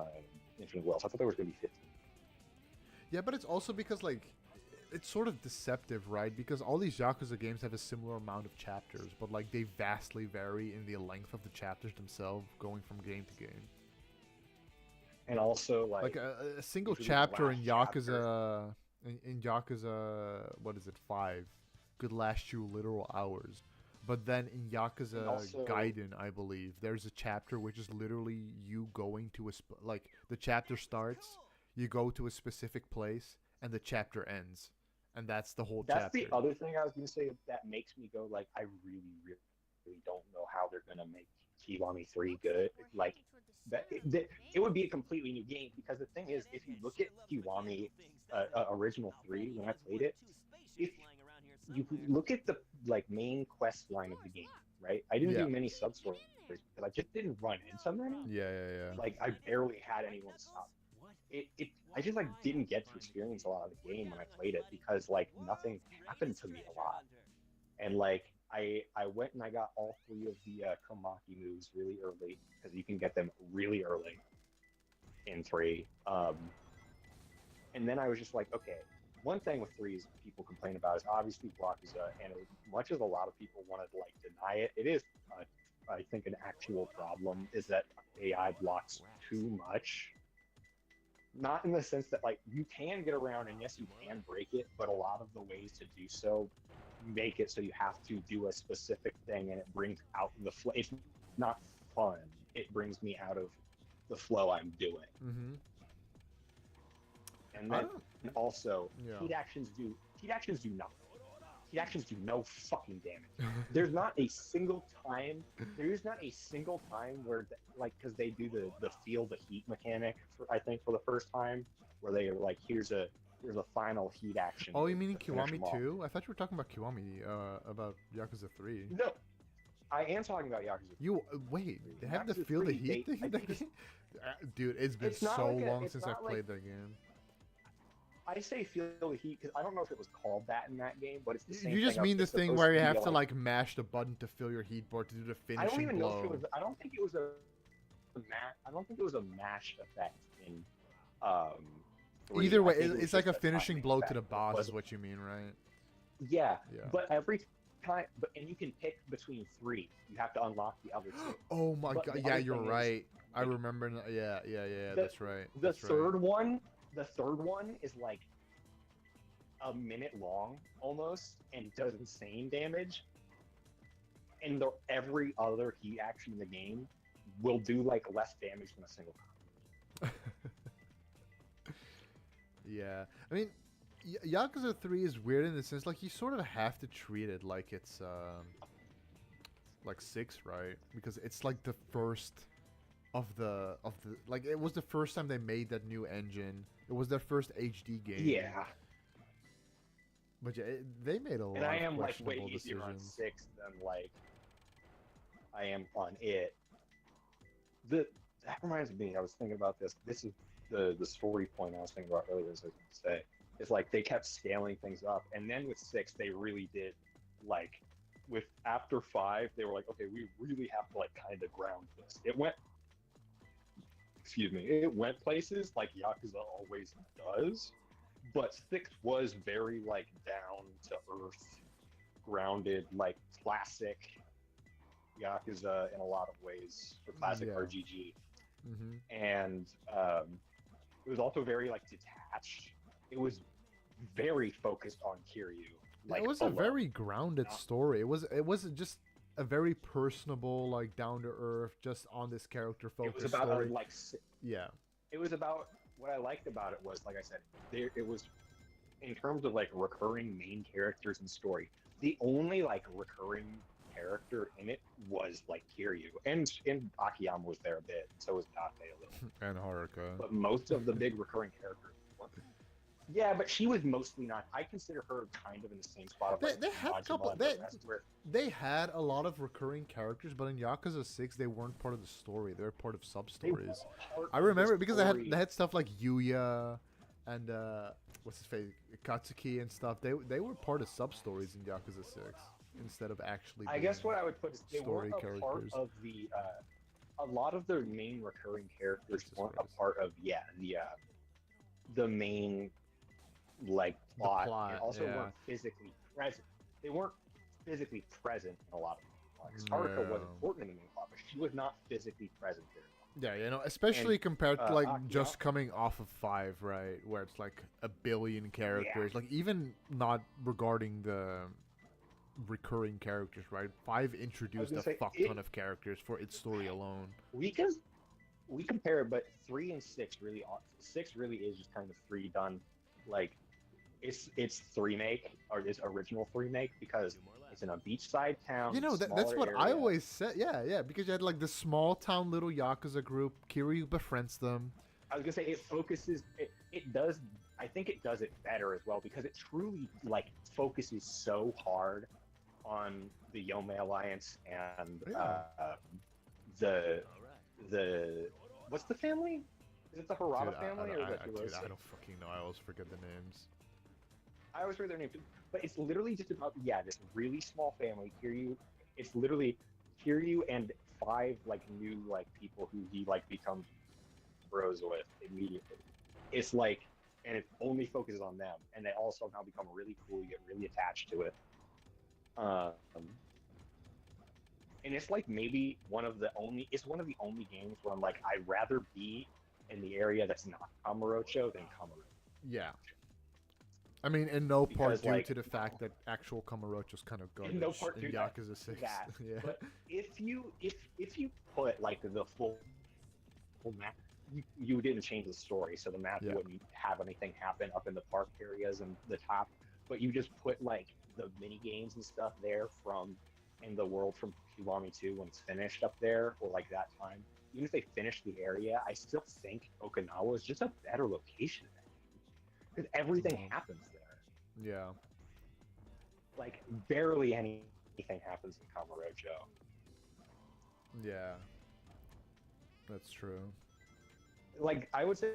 Infinite Wells. I thought there was going to be 15. Yeah, but it's also because like it's sort of deceptive, right? Because all these Yakuza games have a similar amount of chapters, but like they vastly vary in the length of the chapters themselves, going from game to game. And also Like a single chapter in Yakuza, in Yakuza, what is it, 5, could last you literal hours. But then in Yakuza also, Gaiden, I believe, there's a chapter which is literally you going to like the chapter starts, you go to a specific place, and the chapter ends, and that's the whole chapter. That's the other thing I was going to say that makes me go like, I really, really don't know how they're going to make Kiwami 3 good. Like, it would be a completely new game, because the thing is, if you look at Kiwami original 3 when I played it, if you look at the like main quest line of the game, right? I didn't do many sub stories because I just didn't run into many. Yeah. Like I barely had anyone stop. I just like didn't get to experience a lot of the game when I played it, because like nothing happened to me a lot. And like I went and I got all 3 of the Komaki moves really early, because you can get them really early in 3. And then I was just like, okay, one thing with 3 is people complain about is obviously Yakuza, and as much as a lot of people want to like deny it, it is I think an actual problem is that AI blocks too much. Not in the sense that like you can get around, and yes, you can break it, but a lot of the ways to do so make it so you have to do a specific thing, and it brings out the flow. It's not fun. It brings me out of the flow I'm doing. Mm-hmm. And then also, heat actions do nothing. Heat actions do no fucking damage. There's not a single time where like, because they do the feel the heat mechanic I think for the first time, where they are like, here's a final heat action. Oh, you mean in Kiwami 2? I thought you were talking about Kiwami, about Yakuza 3. No, I am talking about Yakuza 3. Wait, they have the feel the heat thing in that game? Dude, it's been so long since I've played that game. I say feel the heat because I don't know if it was called that in that game, but it's the same. You just mean this thing where you have to like mash the button to fill your heat board to do the finishing blow. I don't even know if it was. I don't think it was a mash effect in. Either way, it's like a finishing blow to the boss, is what you mean, right? Yeah. But every time, and you can pick between 3. You have to unlock the other 2. Oh my god! Yeah, you're right. I remember. Yeah. That's right. The third one is like a minute long almost, and does insane damage. And every other heat action in the game will do like less damage than a single time. Yeah, I mean, Yakuza 3 is weird in the sense like you sort of have to treat it like it's like 6, right? Because it's like the first of the like it was the first time they made that new engine. It was their first HD game. Yeah. But yeah, they made a lot of questionable decisions. And I am like way easier on 6 than like I am on it. That reminds me, I was thinking about this. This is the story point I was thinking about earlier, as I was going to say. It's like they kept scaling things up, and then with 6 they really did, like with after 5 they were like, okay, we really have to like kind of ground this. It went places like Yakuza always does, but 6 was very like down to earth, grounded, like classic Yakuza in a lot of ways, for classic RGG. And it was also very like detached. It was very focused on Kiryu. Like, it was a very grounded story. It was just a very personable, like down to earth, just on this character focused story. It was about what I liked about it was, like I said, it was in terms of like recurring main characters and story. The only like recurring character in it was like Kiryu, and Akiyama was there a bit, so was Date a little, and Haruka. But most of the big recurring characters weren't. Yeah, but she was mostly not. I consider her kind of in the same spot. Of they had a couple. They had a lot of recurring characters, but in Yakuza 6, they weren't part of the story. They were part of sub stories. I remember because they had stuff like Yuya. and what's his face, Katsuki and stuff. They were part of sub stories in Yakuza 6 instead of actually. I guess what I would put is they story weren't a part characters. of the. A lot of their main recurring characters Jesus weren't Christ. a part of the main like plot, plot, and also yeah. weren't physically present. They weren't physically present in a lot of plots. Haruka was Yeah. important in the main plot, but she was not physically present there. Yeah, you know, especially And, compared to like Akiyama- just coming off of 5, right, where it's like a billion characters. Like even not regarding the recurring characters, right? 5 introduced gonna a say, fuck ton of characters for its story alone. We compare it, but 3 and 6 really are. 6 really is just kind of 3 done, like it's 3 make or it's original 3 make because it's in a beachside town. You know, that's smaller what I area. always said. Yeah, because you had like the small town little Yakuza group. Kiryu befriends them. I was gonna say it focuses. It does. I think it does it better as well because it truly like focuses so hard on the Yome Alliance and Yeah. the what's the family? Is it the Harada Dude, family or is it dude, Hiroshi? I don't fucking know. I always forget the names. I always forget their name too. But it's literally just about this really small family. Kiryu, it's literally Kiryu and 5 like new like people who he like becomes bros with immediately. It's like, and it only focuses on them, and they all somehow become really cool. You get really attached to it. And it's like maybe one of the only games where I'm like, I'd rather be in the area that's not Kamurocho than Kamurocho. Yeah. I mean, in no part Because, due like, to the fact that actual Kamurocho's kind of garbage no part in due to Yakuza 6. that. Yeah. But if you put like the full map, you didn't change the story, so the map Yeah. wouldn't have anything happen up in the park areas and the top. But you just put like the mini games and stuff there from in the world from Kiwami 2 when it's finished up there, or like that time. Even if they finish the area, I still think Okinawa is just a better location because everything happens there. Yeah. Like barely anything happens in Kamurocho. Yeah. That's true. Like I would say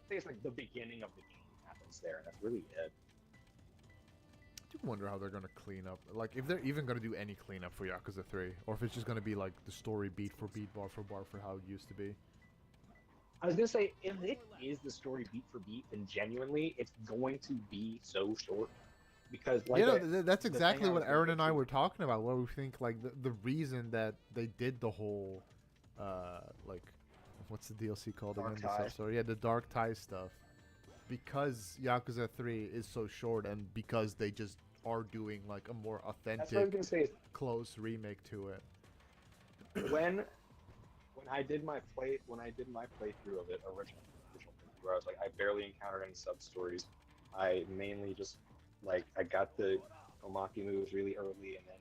it's like the beginning of the game happens there, and that's really it. I do wonder how they're gonna clean up. Like, if they're even gonna do any cleanup for Yakuza 3, or if it's just gonna be like the story beat for beat, bar for bar for how it used to be. I was gonna say if it is the story beat for beat, then genuinely it's going to be so short because like You know, that's the thing exactly I what was gonna Aaron get and I to- were talking about. Where we think like the reason that they did the whole, like, what's the DLC called Dark again? Tie. Sorry, yeah, the Dark Tie stuff. Because Yakuza 3 is so short, and because they just are doing like a more That's what I was authentic, gonna say. close remake to it. Is when I did my playthrough of it original playthrough, I was like I barely encountered any sub stories. I mainly just like I got the Omaki moves really early, and then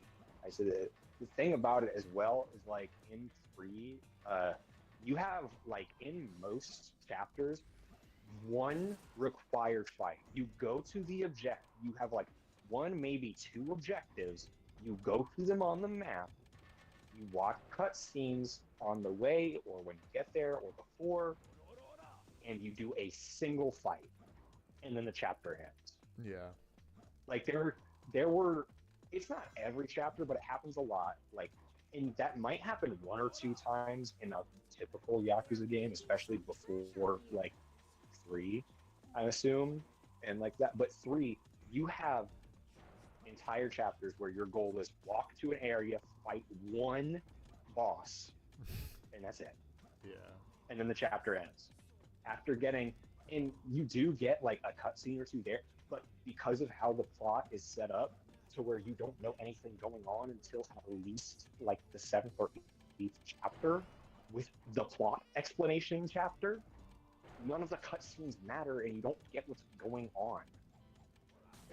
I said that the thing about it as well is like in 3, you have like in most chapters one required fight. You go to the objective. You have like 1, maybe 2 objectives. You go through them on the map. You watch cutscenes on the way, or when you get there, or before, and you do a single fight, and then the chapter ends. Yeah. Like there were. It's not every chapter, but it happens a lot. Like, and that might happen 1 or 2 times in a typical Yakuza game, especially before like 3, I assume, and like that. But 3, you have entire chapters where your goal is walk to an area, fight 1 boss, and that's it. Yeah. And then the chapter ends. After getting, and you do get like a cutscene or 2 there, but because of how the plot is set up to where you don't know anything going on until at least like the 7th or 8th chapter, with the plot explanation chapter, none of the cutscenes matter and you don't get what's going on.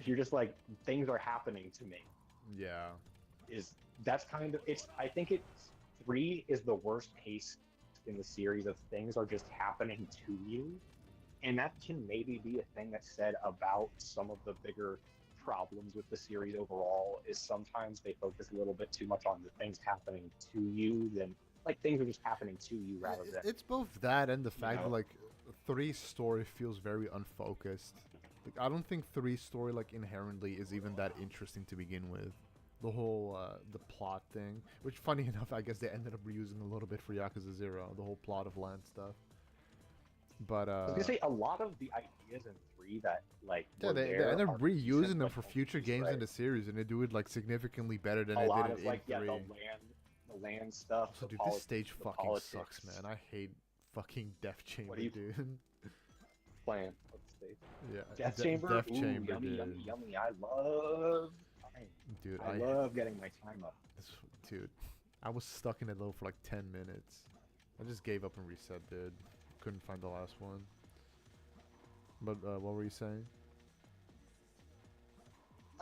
You're just like, things are happening to me. Yeah. That's kind of, I think 3 is the worst case in the series of things are just happening to you. And that can maybe be a thing that's said about some of the bigger problems with the series overall, is sometimes they focus a little bit too much on the things happening to you than like things are just happening to you rather than It's both that and the fact know? that like 3 story feels very unfocused. Like I don't think 3 story like inherently is even that interesting to begin with. The whole the plot thing, which funny enough, I guess they ended up reusing a little bit for Yakuza 0, the whole plot of land stuff. But I was gonna say a lot of the ideas in 3 that like yeah, were they there end up are reusing decent, them but for don't future use games in right. the series, and they do it like significantly better than A they lot did of in like 3. the land stuff. Also, The dude, poli- this stage the fucking politics. sucks, man. I hate fucking Death Chamber, do you- dude. Plan. Let's see. Yeah, Death Chamber. Death Ooh, Chamber, yummy, dude. yummy, yummy. I love. Dude, I love getting my time up. dude, I was stuck in that level for like 10 minutes. I just gave up and reset, dude. Couldn't find the last one. But what were you saying?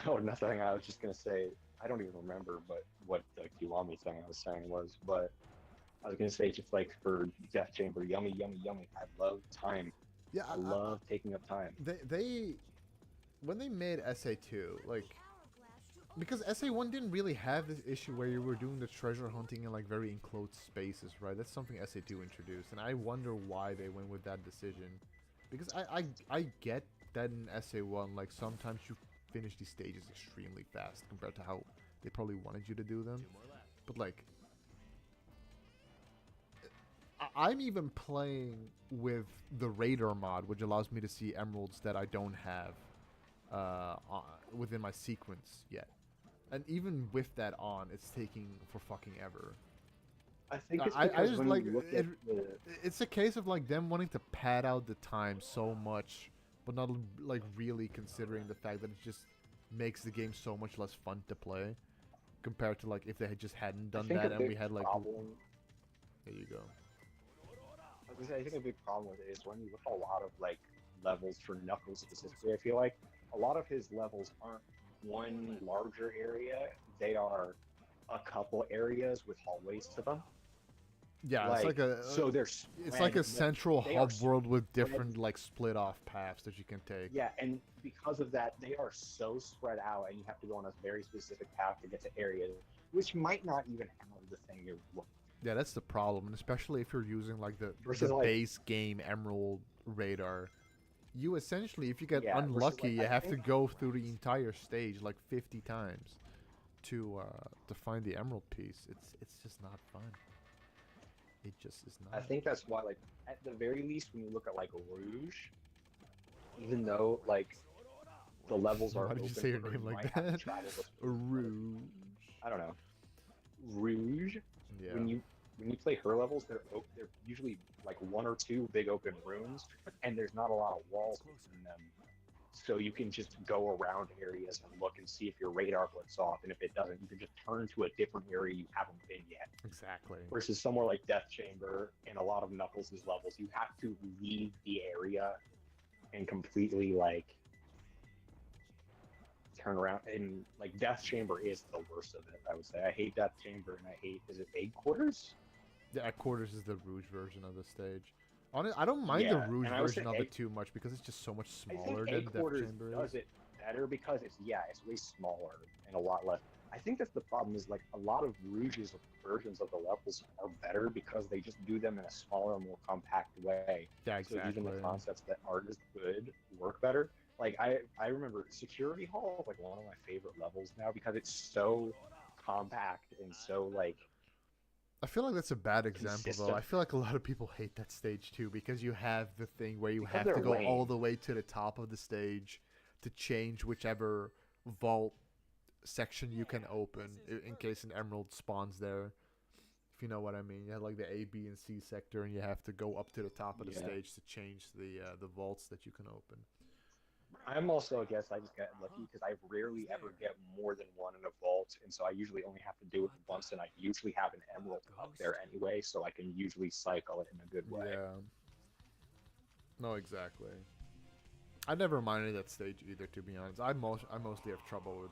Oh, nothing. I was just gonna say. I don't even remember, but what the Kiwami thing I was saying was. But I was gonna say just like for Death Chamber, yummy, yummy, yummy. I love time. Yeah, I love taking up time. they when they made SA2, like, because SA1 didn't really have this issue where you were doing the treasure hunting in like very enclosed spaces, right? That's something SA2 introduced, and I wonder why they went with that decision. Because I get that in SA1, like sometimes you finish these stages extremely fast compared to how they probably wanted you to do them. But like, I'm even playing with the radar mod, which allows me to see emeralds that I don't have within my sequence yet. And even with that on, it's taking for fucking ever. I think it's I because just when like you look at the it's a case of like them wanting to pad out the time so much, but not like really considering the fact that it just makes the game so much less fun to play compared to like if they had just hadn't done that and we had like there you go. I was gonna say, I think a big problem with it is when you look at a lot of like levels for Knuckles specifically, I feel like a lot of his levels aren't one larger area. They are a couple areas with hallways to them. Yeah, it's like a so they're it's like a central they are hub world with spread- different like split off paths that you can take. Yeah, and because of that, they are so spread out, and you have to go on a very specific path to get to areas, which might not even have the thing you're looking. Yeah, that's the problem, and especially if you're using like the Versus, like- base game Emerald radar. You essentially, if you get Yeah, versus, unlucky, like, you I have to think- go through the entire stage like 50 times to find the emerald piece. It's just not fun. It just is not. I think that's why, like, at the very least, when you look at like Rouge, even though like the levels are Why did you open say your for name you like might have to that? travel this- Rouge. I don't know. Rouge. Yeah. When you play her levels, they're usually like one or two big open rooms, and there's not a lot of walls between them, so you can just go around areas and look and see if your radar blinks off, and if it doesn't, you can just turn to a different area you haven't been yet. Exactly. Versus somewhere like Death Chamber and a lot of Knuckles' levels, you have to leave the area and completely like turn around. And like Death Chamber is the worst of it, I would say. I hate Death Chamber, and I hate, is it Egg Quarters? The Egg Quarters is the Rouge version of the stage. I don't mind the Yeah, Rouge and I would version say of Egg- it too much because it's just so much I smaller think than Egg Death Quarters Chamber does is. it better because it's way smaller and a lot less. I think that's the problem, is like a lot of Rouge's versions of the levels are better because they just do them in a smaller, more compact way. Yeah, So exactly. even the concepts that aren't as good work better. Like I remember Security Hall is like one of my favorite levels now because it's so compact and so like I feel like that's a bad example, though. consistent. I feel like a lot of people hate that stage, too, because you have the thing where you Because have to they're go all lame. the way to the top of the stage to change whichever vault section you can open in case an emerald spawns there. If you know what I mean. You have, like, the A, B, and C sector, and you have to go up to the top of the Yeah. stage to change the vaults that you can open. I'm also, I guess, I just got lucky because I rarely ever get more than one in a vault, and so I usually only have to do it once, and I usually have an emerald up there anyway, so I can usually cycle it in a good way. Yeah. No, exactly. I never minded that stage either, to be honest. I mostly have trouble with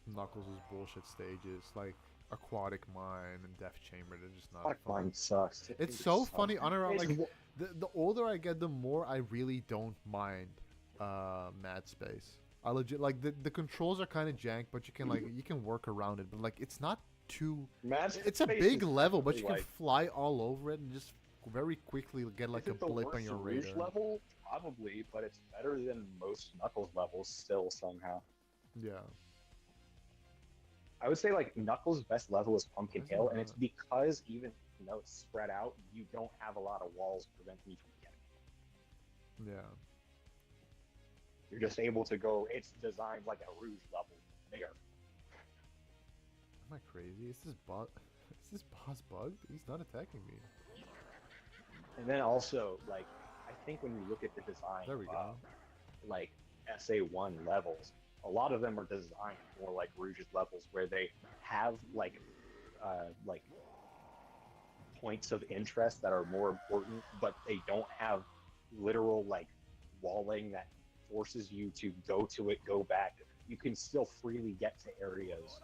Knuckles' bullshit stages, like Aquatic Mine and Death Chamber. They're just not Aquatic fun. Mine sucks. It's so funny. It's Like the older I get, the more I really don't mind Mad Space. I legit like the controls are kind of jank, but you can work around it. But like it's not too. Mad It's a Space big is level, but technically, you can like, fly all over it and just very quickly get like is a it the blip on worst your Rouge radar. level? Probably, but it's better than most Knuckles levels still somehow. Yeah. I would say like Knuckles' best level is Pumpkin Why is it Hill, and it's not? because even though it's spread out, you don't have a lot of walls preventing you from getting it. Yeah. You're just able to go. It's designed like a Rouge level there. Am I crazy? Is this boss? Is this boss bugged? He's not attacking me. And then also, like, I think when you look at the design, There we go. like SA1 levels, a lot of them are designed more like Rouge's levels, where they have like points of interest that are more important, but they don't have literal like walling that forces you to go to it, go back. You can still freely get to areas,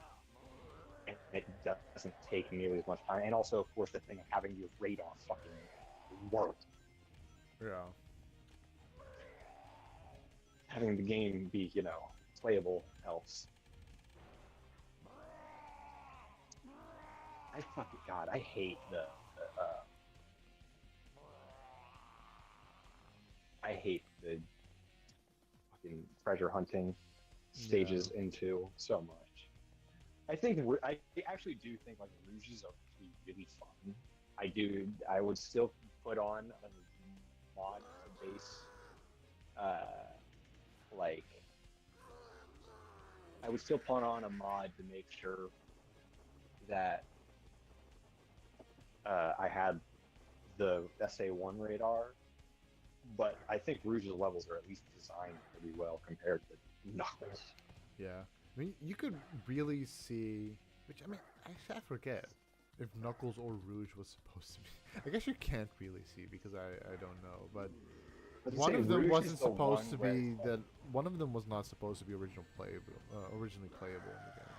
and it doesn't take nearly as much time. And also, of course, the thing of having your radar fucking work, Yeah. having the game be, playable helps. I fucking God, I hate I hate the fucking treasure hunting stages into so much. I actually do think like Rouges are really fun. I would still put on a mod to base, like, I would still put on a mod to make sure that I had the SA1 radar, but I think Rouge's levels are at least designed pretty well compared to Knuckles. Yeah. I mean, you could really see. Which I mean, actually, I forget if Knuckles or Rouge was supposed to be. I guess you can't really see because I don't know, but But one of them Rouge is wasn't the supposed one to where be it's that. One of them was not supposed to be originally playable in the game.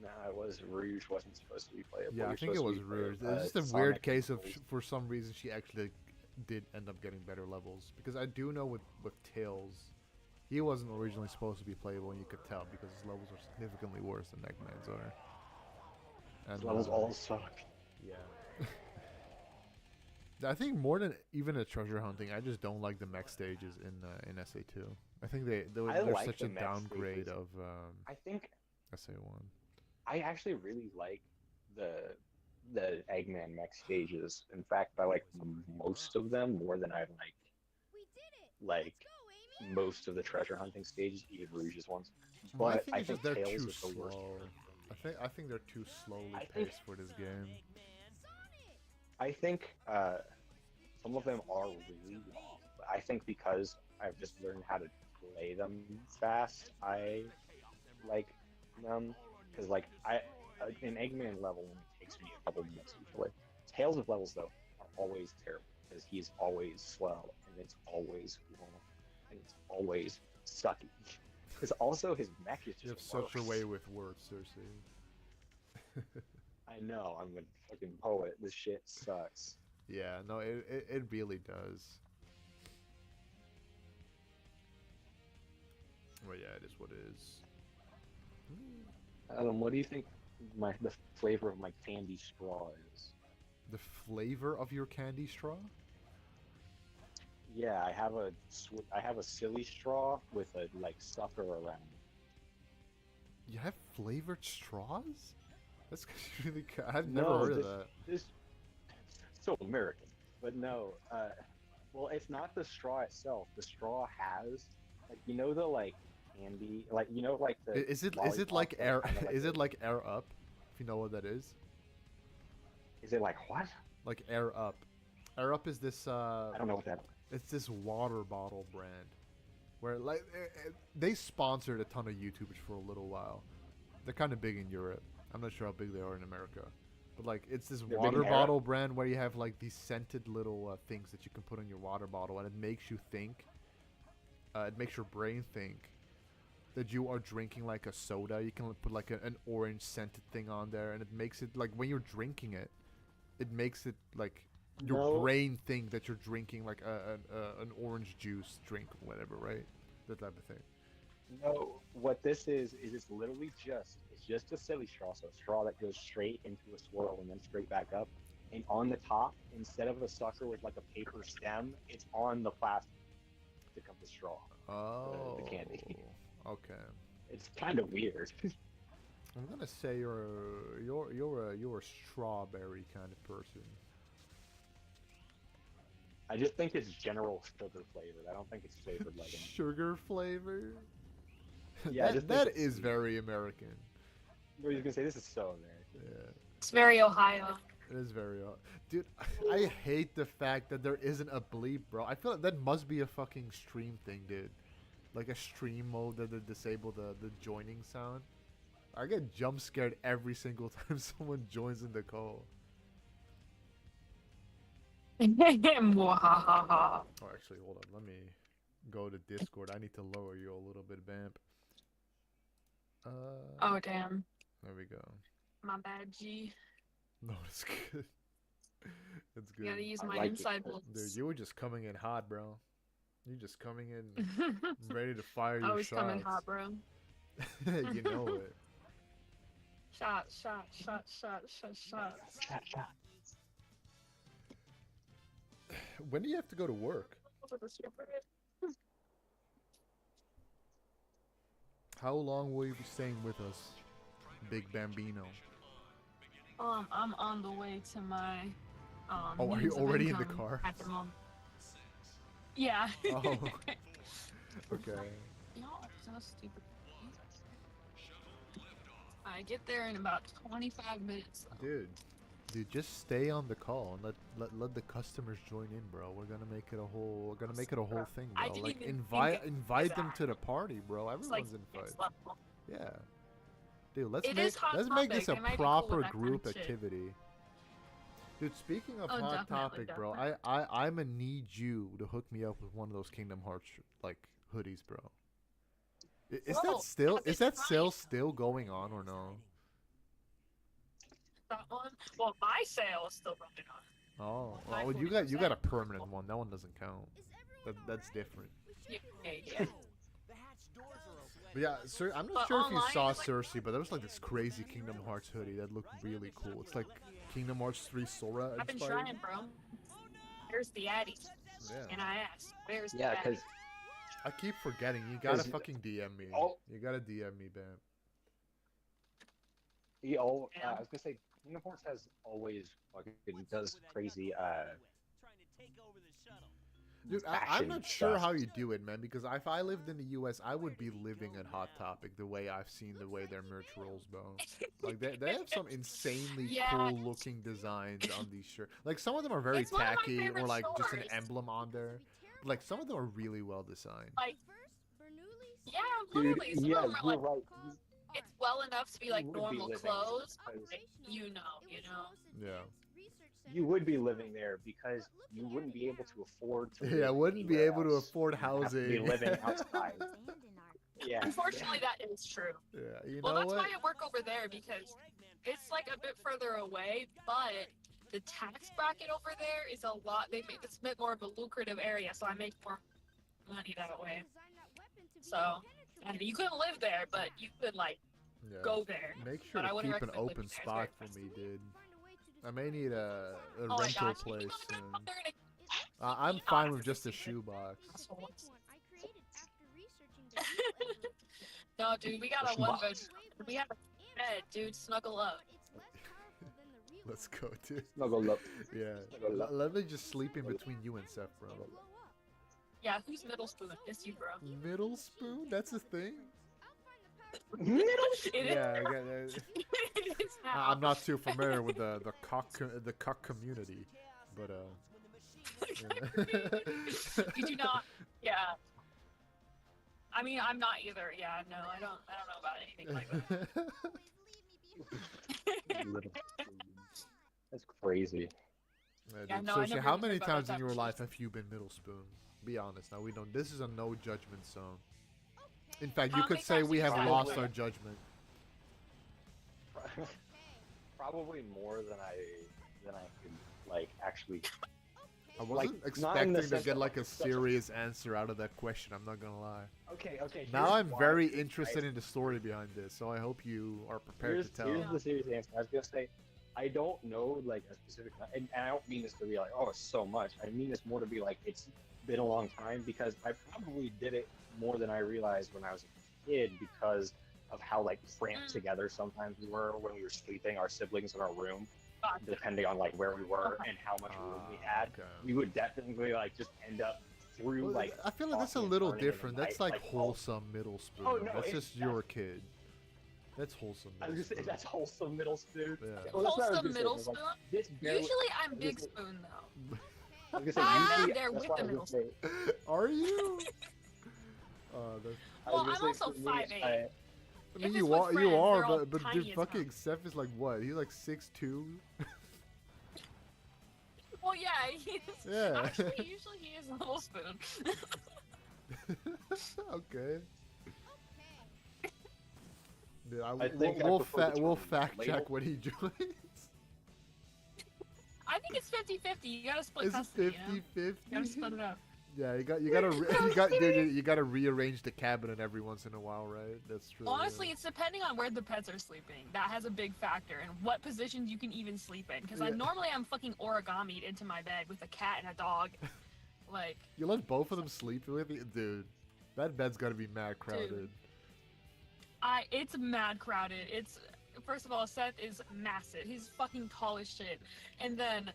Nah, it was Rouge wasn't supposed to be playable. Yeah, I You're think it supposed was to be Rouge. playable, It's just a Sonic weird and case of Knuckles. for some reason she actually did end up getting better levels because I do know with Tails, he wasn't originally supposed to be playable, and you could tell because his levels are significantly worse than Eggman's are. And These levels all suck. yeah. I think more than even a treasure hunting, I just don't like the mech stages in SA2. I think they're like such the a mech downgrade stages. of I think SA1. I actually really like the Eggman mech stages. In fact, I like most of them more than I like most of the treasure hunting stages, even Rouge's ones. Well, I But think I it's think just they're Tails too is the worst slow. character. I think they're too slowly I think- paced for this game. I think some of them are really long, but I think because I've just learned how to play them fast, I like them. Because like an Eggman level only takes me a couple minutes usually. Tails of levels though are always terrible because he's always slow and it's always long and it's always sucky. Because also his mech is just You have such a worse. way with words, Cersei. I know, I'm a fucking poet. This shit sucks. Yeah, no, it really does. Well, yeah, it is what it is. What do you think the flavor of my candy straw is? The flavor of your candy straw? Yeah, I have a silly straw with a like sucker around it. You have flavored straws? That's really. I've No, never heard of that. This so American, but no. Well, it's not the straw itself. The straw has like the like candy, like like the. Is it lollipops like that are air? kinda like Is it the- like air up? If you know what that is. Is it like what? Like air up. Air up is this. I don't know what that. It's this water bottle brand, where like they sponsored a ton of YouTubers for a little while. They're kind of big in Europe. I'm not sure how big they are in America, but like it's this They're big water in bottle brand where you have like these scented little things that you can put in your water bottle, and it makes you think. It makes your brain think that you are drinking like a soda. You can put like an orange scented thing on there, and it makes it like when you're drinking it, it makes it like your No. brain think that you're drinking like an orange juice drink or whatever, right? That type of thing. No, what this is it's literally just a silly straw, so a straw that goes straight into a swirl and then straight back up. And on the top, instead of a sucker with like a paper stem, it's on the plastic of the straw, the Oh, candy. okay. It's kind of weird. I'm gonna say you're a strawberry kind of person. I just think it's general sugar flavored. I don't think it's flavored like anything. Sugar flavor. Yeah, I just think that it's is sweet. very American. I was gonna say this is so American. Yeah, It's very Ohio. it is very odd. Dude, I hate the fact that there isn't a bleep, bro. I feel like that must be a fucking stream thing, dude. Like a stream mode that they disable the joining sound. I get jump scared every single time someone joins in the call. Mwahaha. Oh, actually, hold on. Let me go to Discord. I need to lower you a little bit, Vamp. Oh damn. There we go. My bad, G. No, it's good. It's good. Gotta use I my like it. inside Dude, bullets. you were just coming in hot, bro. You just coming in ready to fire I your was shots. coming hot, bro. You know it. Shot, shot, shot, shot, shot, shot. When do you have to go to work? How long will you be staying with us, Big Bambino? I'm on the way to my Oh, are you means of already in the income car? at the moment. Yeah. Oh, okay. Y'all are so stupid. I get there in about 25 minutes. Dude, just stay on the call and let the customers join in, bro. We're gonna make it a whole thing, I bro. didn't Like even invite think of invite them that. to the party, bro. It's like Everyone's next invited. level. Yeah. Dude, let's It make is hot let's make this a topic. They might be cool proper with that kind group of shit. activity. Dude, speaking of Oh, hot definitely, topic, bro, I'm gonna need you to hook me up with one of those Kingdom Hearts like hoodies, bro. Is Bro, I've been sale trying. still going on or no? That one? Well, my sale is still running on. Oh, My well, you got a 40%. permanent one. That one doesn't count. That's different. Yeah. The hatch doors are open. But yeah, sir, I'm not But sure if you online, saw like- Cersei, but there was like this crazy Kingdom Hearts hoodie that looked really cool. It's like Kingdom Hearts 3 Sora I've been inspired. trying, bro. Where's the Addy? Yeah. And I asked, where's the Yeah, Addy? because I keep forgetting. You gotta 'Cause- fucking DM me. Oh. You gotta DM me, Bam. I was gonna say Kingdom Hearts has always fucking does crazy Trying to take over the shuttle. Dude, I'm fashion not sure stuff. how you do it, man. Because if I lived in the U.S., I would be living at Hot Topic the way I've seen the way their merch rolls, bro. Like they have some insanely Yeah. cool looking designs on these shirts. Like some of them are very It's one of my tacky or favorite like just an stores. emblem on there. But, like some of them are really well designed. Like, yeah, dude, literally. Some yeah, of them are you're like, right. it's well enough to be like would be normal living clothes. because- Like, you know. Yeah. You would be living there because you wouldn't be able to afford to. Yeah, I live wouldn't be anywhere able to else. afford You'd have to be housing. living outside. Yeah. Unfortunately, that is true. Yeah, you Well, know that's what? why I work over there because it's like a bit further away, but the tax bracket over there is a lot. They make it's a bit more of a lucrative area, so I make more money that way. So, and you couldn't live there, but you could like Yeah. go there. Make sure but I to wouldn't keep an recommend open living there. It's spot very for me, dude. I may need a Oh my rental gosh, place you know, soon. they're gonna I'm fine with just a shoebox. assholes. No, dude, we got a Push one box. bed. We have a bed, dude. Snuggle up. Let's go, dude. Snuggle up. Yeah. Snuggle up. Let me just sleep in between you and Seth, bro. Yeah, who's middle spoon? It's you, bro. Middle spoon? That's a thing? It is. Yeah, I get that. It is now. I'm not too familiar with the cock community, but yeah. You do not. Yeah. I mean, I'm not either. Yeah, no, I don't know about anything like that. Little- That's crazy. Yeah, Dude, no, I Sushi, never how even many thought about times in that your before. life have you been middle spoon? Be honest. Now we don't. This is a no judgment zone. In fact, you How could many say times we in have your life? lost our judgment. Probably more than I could like actually I Like, wasn't not in the expecting to sense get that, like a it's such serious answer out of that question. I'm not gonna lie. Okay. Now here's I'm why very it is, interested right? in the story behind this, so I hope you are prepared Here's to tell. here's the serious answer. I was gonna say, I don't know like a specific, and I don't mean this to be like, oh, it's so much. I mean this more to be like, it's been a long time because I probably did it more than I realized when I was a kid because of how like cramped together sometimes we were when we were sleeping, our siblings in our room, depending on like where we were and how much room we had. Okay. We would definitely like just end up through Well, like. I feel like that's a tossing and little turning in the different. night, That's like all- wholesome middle spoon. Oh, no, That's it's- just your kid. That's wholesome I middle was gonna say spoon. that's wholesome middle spoon. Yeah. Well, that's what I was Wholesome gonna say, middle was, like, spoon. this barely- Usually I'm I was big gonna say- spoon though. I was gonna say, I'm usually, there that's with what I the was gonna say. Are you? That's. I Well, was I'm gonna say, also for me, 5'8". I mean, If you it's with are, friends, you are, they're all but tiny dude, as fucking hell. Seth is like what? He's like 6'2". Well, yeah, he's Yeah. actually usually he is a little spoon. Okay. Dude, I think I we'll, prefer the we'll term fact label. check when he joins. I think it's 50-50. You gotta split It's custody. You 50-50. gotta split it up. Yeah, you gotta dude, you gotta rearrange the cabinet every once in a while, right? That's true. Honestly, yeah. it's depending on where the pets are sleeping. That has a big factor in what positions you can even sleep in. Because Yeah. normally I'm fucking origami'd into my bed with a cat and a dog. Like, You let both of them sleep with you, dude. That bed's gotta be mad crowded. it's mad crowded. It's first of all, Seth is massive. He's fucking tall as shit. And then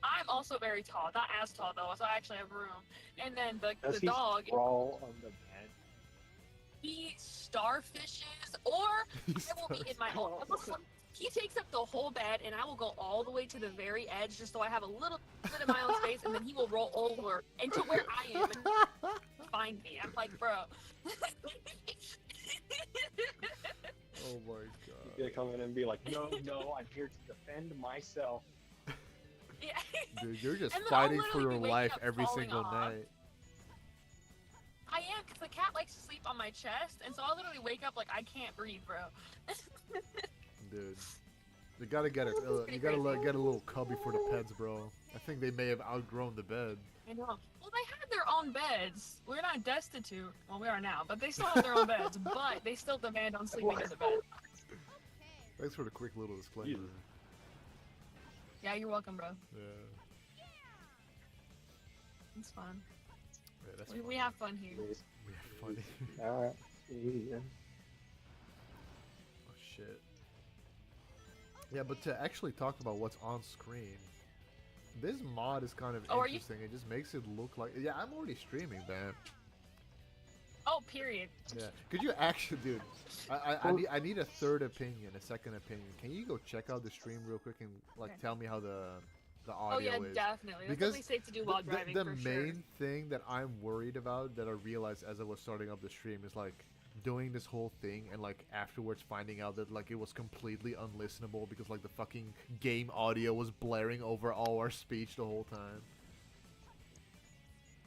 I'm also very tall, not as tall though, so I actually have room. And then Does the he dog, sprawl on the bed? he starfishes, or I will be in my own. He takes up the whole bed, and I will go all the way to the very edge just so I have a little bit of my own space, and then he will roll over into where I am and find me. I'm like, bro. Oh my He's god. gonna come in and be like, no, I'm here to defend myself. Yeah. Dude, you're just And then I'll fighting for literally your be waking life up every falling single off. night. I am, because the cat likes to sleep on my chest, and so I'll literally wake up like I can't breathe, bro. Dude. You gotta get it. This is You pretty gotta crazy. get a little cubby for the pets, bro. I think they may have outgrown the bed. I know. Well, they have their own beds. We're not destitute. Well, we are now, but they still have their own beds. But they still demand on sleeping in the bed. Thanks for the quick little disclaimer. Jesus. Yeah, you're welcome, bro. Yeah. It's fun. Yeah, that's We funny. have fun here. Please. We have funny. Alright. Yeah. Oh shit. Yeah, but to actually talk about what's on screen, this mod is kind of Oh, are you- interesting. It just makes it look like. Yeah, I'm already streaming, man. Oh, period. Yeah. Could you actually, dude? I need a third opinion, a second opinion. Can you go check out the stream real quick and like Okay. tell me how the Oh audio yeah, is? definitely. That's Because definitely safe to do while driving the for main sure. thing that I'm worried about that I realized as I was starting up the stream is like doing this whole thing and like afterwards finding out that like it was completely unlistenable because like the fucking game audio was blaring over all our speech the whole time.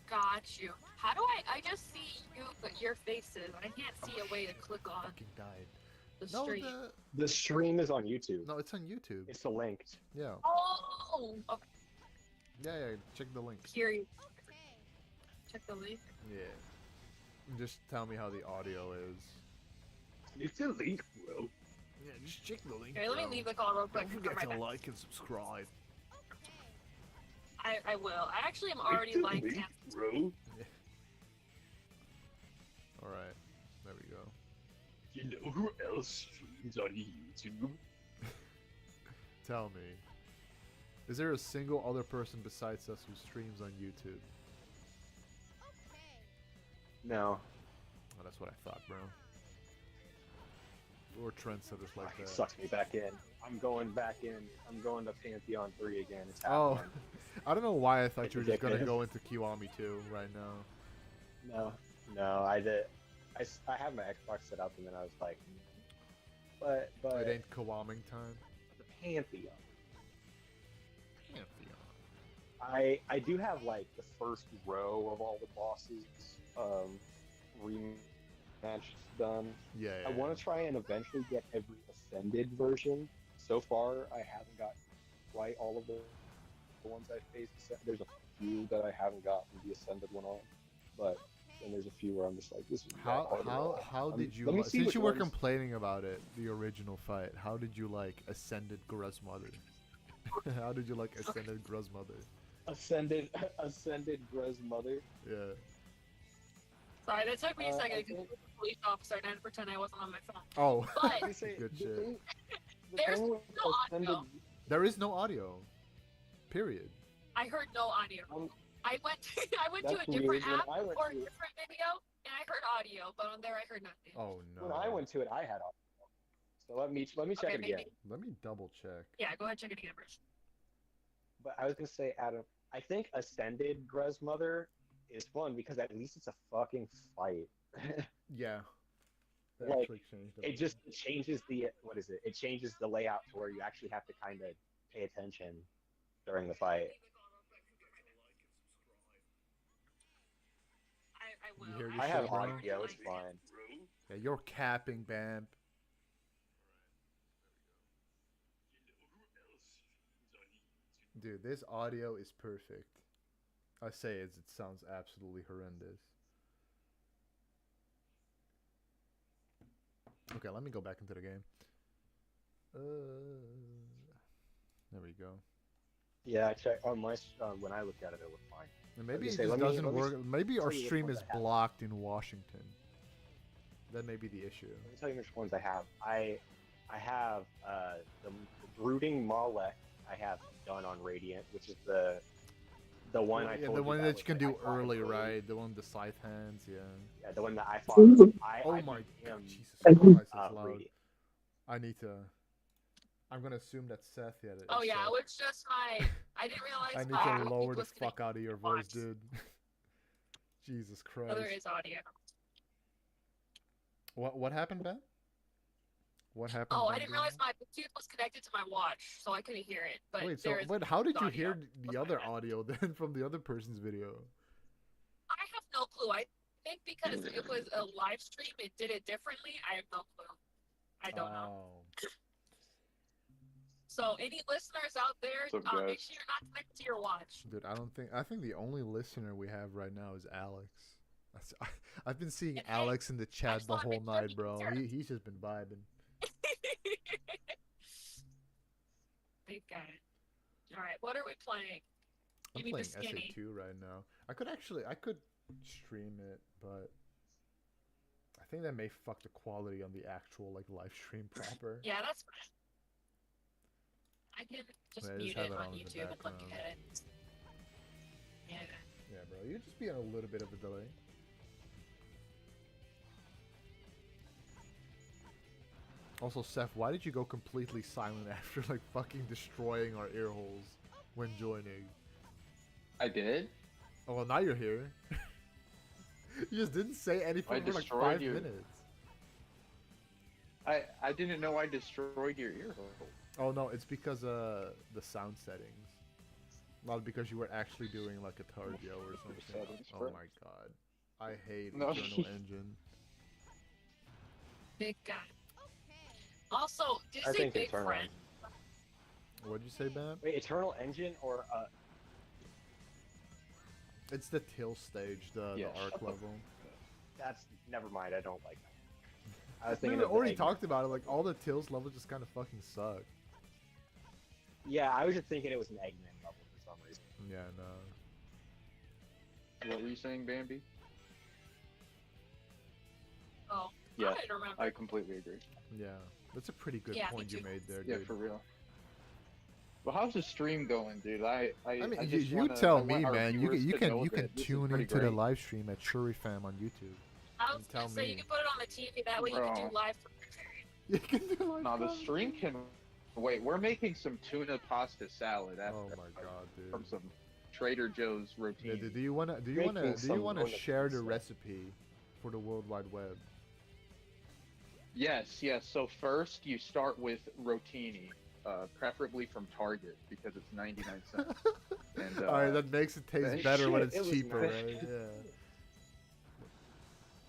Got you. How do I just see you, but your faces. I can't see a way to click on Fucking died. the No, stream. The stream is on YouTube. no, it's on YouTube. It's linked. Yeah, Oh, okay. yeah. Check the link. Period. Check the link. Yeah. Just tell me how the audio is. It's a link, bro. Yeah, just check the link. Okay, let me bro. leave the call real quick. Don't and forget come right to back. like and subscribe. I will. I actually am already like. bro. All right, there we go. You know who else streams on YouTube? Tell me, is there a single other person besides us who streams on YouTube? No. Oh, that's what I thought, bro. Or trendsetters like It that. sucks me back in. I'm going back in. I'm going to Pantheon 3 again. It's Oh, happening. I don't know why I thought It's you were just gonna ridiculous. go into Kiwami 2 right now. No, I did. I have my Xbox set up and then I was like, but It ain't Kiwaming time. the Pantheon. Pantheon. I do have like the first row of all the bosses rematched done. Yeah. I want to try and eventually get every Ascended version. So far, I haven't got quite all of them the ones I faced. There's a few that I haven't gotten the Ascended one on, but then there's a few where I'm just like, this is not hard at all. How did you let me li- see since which you were ones- complaining about it, the original fight, how did you like Ascended Gruzmother? How did you like Ascended Gruzmother? Ascended Grez Mother. Yeah. Sorry, that took me a I second to think- get the police officer and I had to pretend I wasn't on my phone. Oh. But I say, Good the shit. thing- the There's thing with no Ascended, audio. There is no audio. Period. I heard no audio. I went I went to That's a different weird. app When I went or a to it- different video and I heard audio, but on there I heard nothing. Oh no. when I went to it, I had audio. So let me check Okay, it again. maybe. Let me double check. Yeah, go ahead check it again first. But I was gonna say, Adam, I think Ascended Grez Mother is fun because at least it's a fucking fight. Yeah. They Like, actually changed It just changes the what is it? It changes the layout to where you actually have to kind of pay attention during the fight. I will. You hear this I have shit, bro? audio. It's fine. Yeah, you're capping, Bamp. Dude, this audio is perfect. I say it sounds absolutely horrendous. Okay, let me go back into the game. There we go. Yeah, I checked on my when I looked at it, it looked fine. And maybe me it say, just let me- doesn't let me work. Maybe our tell you which stream ones is I have. blocked in Washington. That may be the issue. Let me tell you which ones I have. I have the Brooding Malek. I have done on Radiant, which is the one I Yeah, told the you one that was you can like, I do fought early, him early. right? The one with the scythe hands, yeah. Yeah, the one that I fought. Oh I my beat god, him, Jesus Christ, that's loud. Radiant. I need to. I'm gonna assume that's Seth. Yeah. Oh it's yeah, Seth. it was just my I didn't realize I my need to lower the was fuck connected out of your to voice, watch. dude. Jesus So Christ. there is audio. What happened, Ben? What happened? Oh, I Ben, didn't dude? realize my Bluetooth was connected to my watch, so I couldn't hear it. But Wait, so there is how did you audio. hear the other audio then from the other person's video? I have no clue. I think because it was a live stream, it did it differently. I have no clue. I don't know. Oh. So any listeners out there, What's up, make guys? sure you're not connected to your watch. Dude, I think the only listener we have right now is Alex. I've been seeing And hey, Alex in the chat just the wanna whole make sure night, he bro. can hear. He's just been vibing. Big guy. All right, what are we playing? I'm Give me the playing skinny. SA2 right now. I could stream it, but I think that may fuck the quality on the actual like live stream proper. Yeah, that's fine. I can just Yeah, just mute have it it on on in the YouTube and look background. at it. Yeah. Yeah, bro. You just be on a little bit of a delay. Also, Seth, why did you go completely silent after like fucking destroying our ear holes when joining? I did? Oh well, now you're here. You just didn't say anything I for like destroyed 5 you. minutes. I didn't know I destroyed your ear hole. Oh no, it's because the sound settings. Not because you were actually doing like a Tardio or something. settings, Oh bro. my god. I hate No. Eternal Engine. Big guy. Also, did I you say think big Eternal friend? What'd you say, Bam? Wait, Eternal Engine or It's the till stage, the Yeah, arc shut the- level. that's never mind. I don't like that. I was We thinking of the already Eggman. talked about it. Like all the tills levels just kind of fucking suck. Yeah, I was just thinking it was an Eggman level for some reason. Yeah, no. What were you saying, Bambi? Oh, Yeah, I didn't remember. I completely agree. Yeah, that's a pretty good Yeah, me point you too. made there, Yeah, dude. for real. Well, how's the stream going, dude? I mean, I you just wanna- tell I want me, our man. You viewers can you to can know you can that this is tune pretty into the great. live stream at Shurrifam on YouTube. I was tell gonna say me. you can put it on the TV. That way you can do Bro. live. You can do live No, the comments. stream can. Wait, we're making some tuna pasta salad after Oh my god, dude. from some Trader Joe's Yeah, routine. dude, do you wanna Making some share the wonderful recipe for the World Wide Web? Yes. So first, you start with rotini, preferably from Target because it's 99 cents. And, Alright, that makes it taste shit, better when it it's was cheaper, nice. right? Yeah.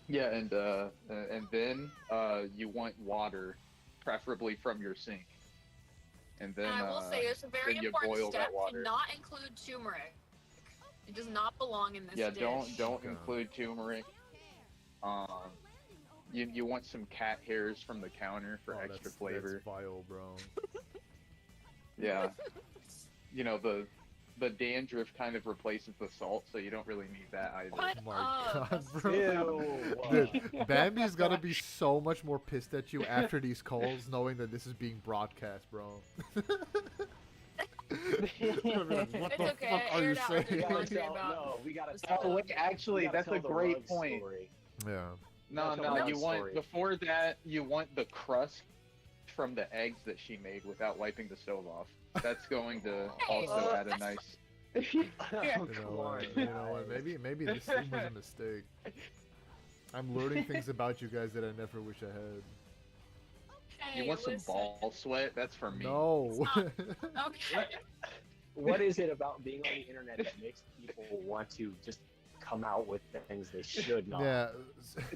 Yeah, and then you want water, preferably from your sink. and then And I will say, there's a very then you important boil step that water. to not include turmeric. It does not belong in this Yeah, dish. don't Okay. include turmeric. You want some cat hairs from the counter for extra that's flavor. vile, bro. Yeah, you know the dandruff kind of replaces the salt, so you don't really need that either. What? Oh my up? god, bro. Ew. Dude, Bambi's gotta be so much more pissed at you after these calls, knowing that this is being broadcast, bro. He's gonna be like, what It's the okay, fuck I are you aired out what We you're gotta saying? talking tell, about. no, we gotta Oh, tell. wait, actually, we gotta that's a tell the great rug point. story. Yeah. No, That's a you love want story. before that you want the crust from the eggs that she made without wiping the stove off. That's going to also add a nice. Oh, You come know on, what? You know what? guys. Maybe this thing was a mistake. I'm learning things about you guys that I never wish I had. Hey, You want some listen. ball sweat? That's for me. No. Okay. What is it about being on the internet that makes people want to just come out with things they should not? Yeah.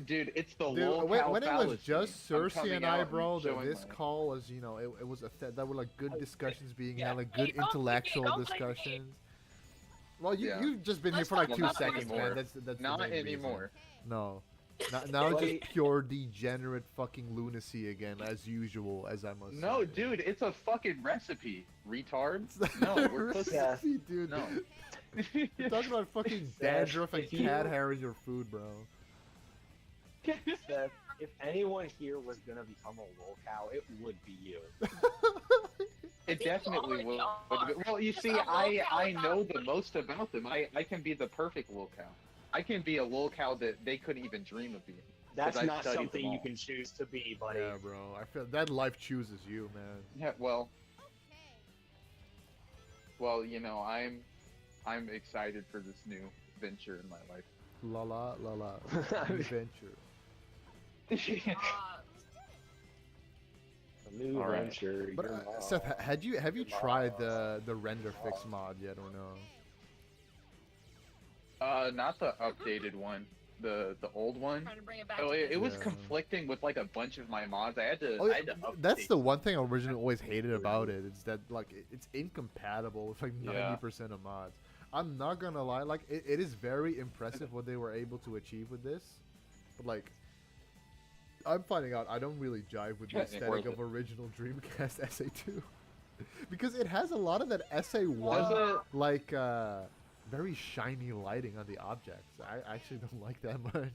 Dude, it's the Dude, lol when, cow when it was fallacy. just I'm Cersei coming and out I, bro, that showing this my- call was, you know, it was that were like good discussions being Yeah. had, like good Hey, don't blame me, intellectual don't blame me. discussions. Well, Yeah. you've just been here Let's for like talk 2 about seconds, anymore. man. That's Not the main anymore. Reason. No. Now it's Wait. just pure degenerate fucking lunacy again, as usual, as I must No, say. dude, it's a fucking recipe, retard. It's not No, a we're pussy. recipe, dude. No. You're talking about fucking Seth, dandruff and if you- cat hair in your food, bro. Seth, if anyone here was gonna become a lol cow, it would be you. It People definitely already will. are. Well, you Just see, a lol I cow know without the most about them. I can be the perfect lol cow. I can be a lol cow that they couldn't even dream of being. That's I not studied something them you all. can choose to be, buddy. Yeah, bro. I feel that life chooses you, man. Yeah, well, you know, I'm excited for this new venture in my life. La la la la. Adventure. A new All right. venture. But your mom. Seth, have you Your tried mom. the render fix mod yet or no? Not the updated one, the old one. Trying to bring it back. Oh, to it was Yeah. conflicting with like a bunch of my mods. I had to. Oh, I had to that's update. the one thing I originally always hated about it. It's that like it's incompatible with like Yeah. 90% of mods. I'm not gonna lie, like it is very impressive what they were able to achieve with this, but like I'm finding out I don't really jive with the It ain't aesthetic worth of original Dreamcast SA2 because it has a lot of that SA1 Was it? like very shiny lighting on the objects. I actually don't like that much.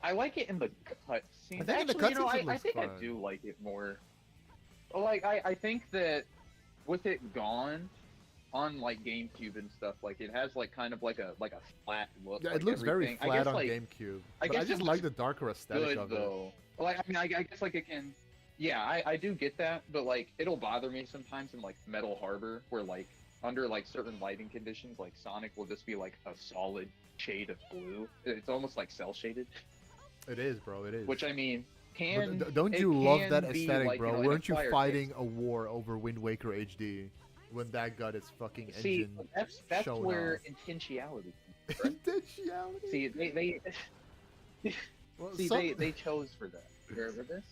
I like it in the cutscenes. I think in the Actually, you know, cutscenes it I looks think I fun. do like it more. Well, like I think that with it gone on like GameCube and stuff, like it has like kind of like a flat look. Yeah, like it looks very everything. I flat guess, on like, GameCube. I But guess I just it like looks the darker aesthetic good of it. though. Like I mean, I guess like it can. Yeah, I do get that, but like it'll bother me sometimes in like Metal Harbor, where like under like certain lighting conditions, like Sonic will just be like a solid shade of blue. It's almost like cell shaded, It is, bro. It is. which I mean But can. don't it you love can that be, aesthetic, like, bro? you know, in a Weren't you fire fighting case. a war over Wind Waker HD when that got its fucking See, engine that's shown where off? intentionality. comes, right? Intentionality? See, they Well, see some- they chose for that. Remember this?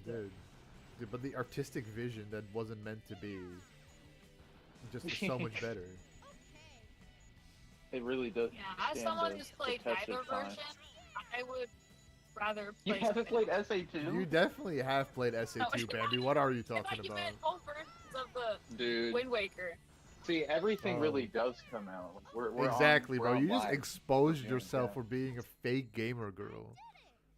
Dude, but the artistic vision that wasn't meant to be just is so much better. It really does. Yeah, as stand someone the- who's the played test neither of time. version, I would rather You play. haven't something played else. SA2, You definitely have played SA2, Bambi. What are you I thought talking you about? meant both versions of the dude. Wind Waker. See, everything Oh. really does come out. Like, we're Exactly, on, bro. we're You on just live. exposed Yeah, yourself yeah. for being a fake gamer girl.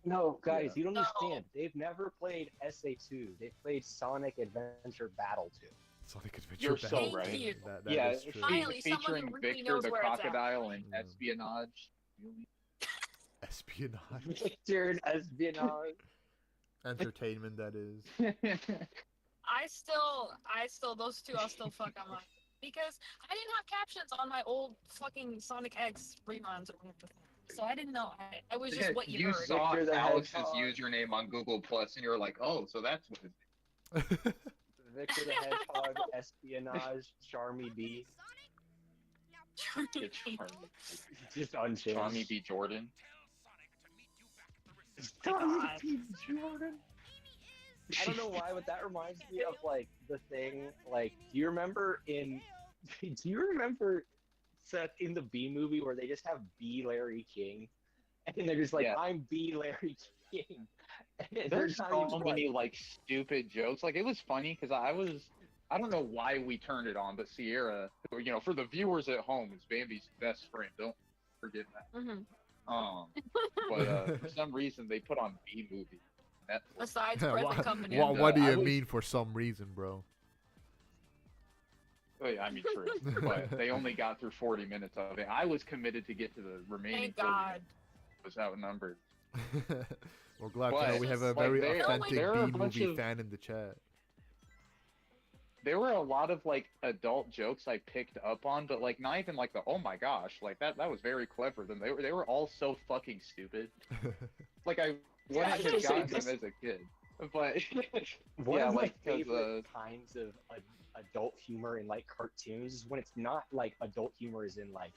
No, guys, Yeah. you don't No. understand. They've never played SA2. They played Sonic Adventure Battle 2. Sonic Adventure You're so Battle. right. Dude, That Yeah, is true. Finally, someone who featuring really Victor knows the where it's at. crocodile and Yeah. espionage. Espionage. Victor espionage. Entertainment, that is. I still, those two I'll still fuck on mine. Because I didn't have captions on my old fucking Sonic X reruns or whatever. So I didn't know. I was just what you, you heard. saw Victor the Alex's Hedgehog. username on Google Plus, and you were like, "Oh, so that's what." It Victor the Hedgehog, espionage, Charmy B. is. Just unchanged. Tommy B. Jordan. Charmy B. Jordan. I don't know why, but that reminds me of like the thing. Like, do you remember in? Do you remember Seth in the B movie where they just have B Larry King, and they're just like, Yeah. I'm B Larry King. And they're There's not so even many like stupid jokes. Like it was funny because I don't know why we turned it on, but Sierra, you know, for the viewers at home, is Bambi's best friend. Don't forget that. Mhm. But for some reason they put on B movie. Netflix. Besides present company. And, what do I you was- mean for some reason, bro? Oh, yeah, I mean, true, but they only got through 40 minutes of it. I was committed to get to the remaining. Thank God. It was outnumbered. We're glad to But know we have a like, very there- authentic there are a B bunch movie of- fan in the chat. There were a lot of like adult jokes I picked up on, but like not even like the oh my gosh, like that was very clever. Then they were all so fucking stupid. Like I Yeah, wouldn't have gotten them as a kid, but One yeah, of my like 'cause, favorite kinds of adult humor in like cartoons is when it's not like adult humor is in like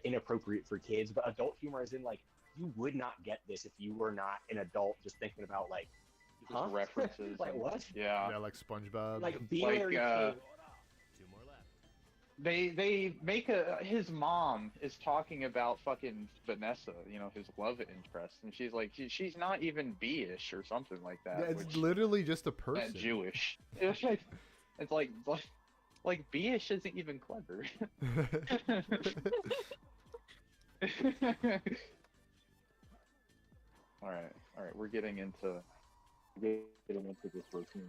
inappropriate for kids, but adult humor is in like you would not get this if you were not an adult just thinking about like just references. like and- what? Yeah. Yeah, like SpongeBob. Like B. Like, Larry uh, King. Two more left. They make his mom is talking about fucking Vanessa, you know, his love interest, and she's like she's not even B-ish or something like that. Yeah, it's which, literally just a person. Jewish. It's like B-ish isn't even clever. all right, we're getting into this routine.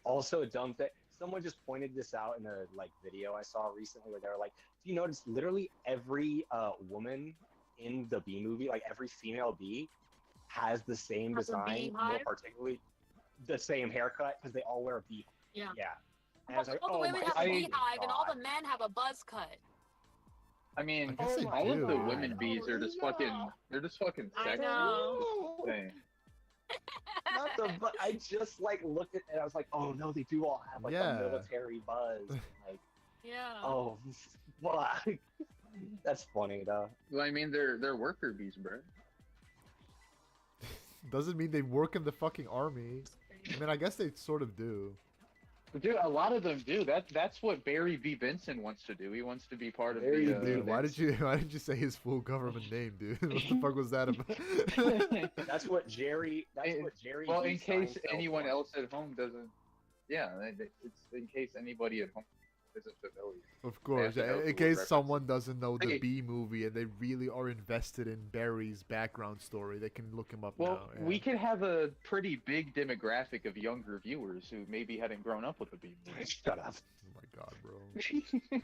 Also a dumb thing. Someone just pointed this out in a like video I saw recently where they were like, "Do you notice literally every woman in the B movie, like every female B, has the same Has a design, more beehive? particularly the same haircut because they all wear a bee. Yeah. Yeah. And I was like, All the oh women my have a I- beehive, and all God. the men have a buzz cut. I mean, I guess they all of the do. women bees are just fucking. They're just fucking I sexy. know. Thing. Not the but I just like looked at it and I was like, oh no, they do all have like Yeah. a military buzz. Like, Yeah. oh fuck. That's funny though. Well, I mean, they're worker bees, bro. Doesn't mean they work in the fucking army. I mean, I guess they sort of do. Dude, a lot of them do. That's what Barry V. Benson wants to do. He wants to be part of Barry the. V. Dude, why did you say his full government name, dude? What the fuck was that about? That's what Jerry. That's what Jerry. Well, D. in case Seinfeld anyone wants. else at home doesn't. Yeah, it's in case anybody at home isn't familiar. Of course, to know yeah, who in we're case referencing. someone doesn't know the Okay. B movie and they really are invested in Barry's background story, they can look him up Well, now. Yeah. we could have a pretty big demographic of younger viewers who maybe hadn't grown up with the B movie. Shut up. Oh my god, bro.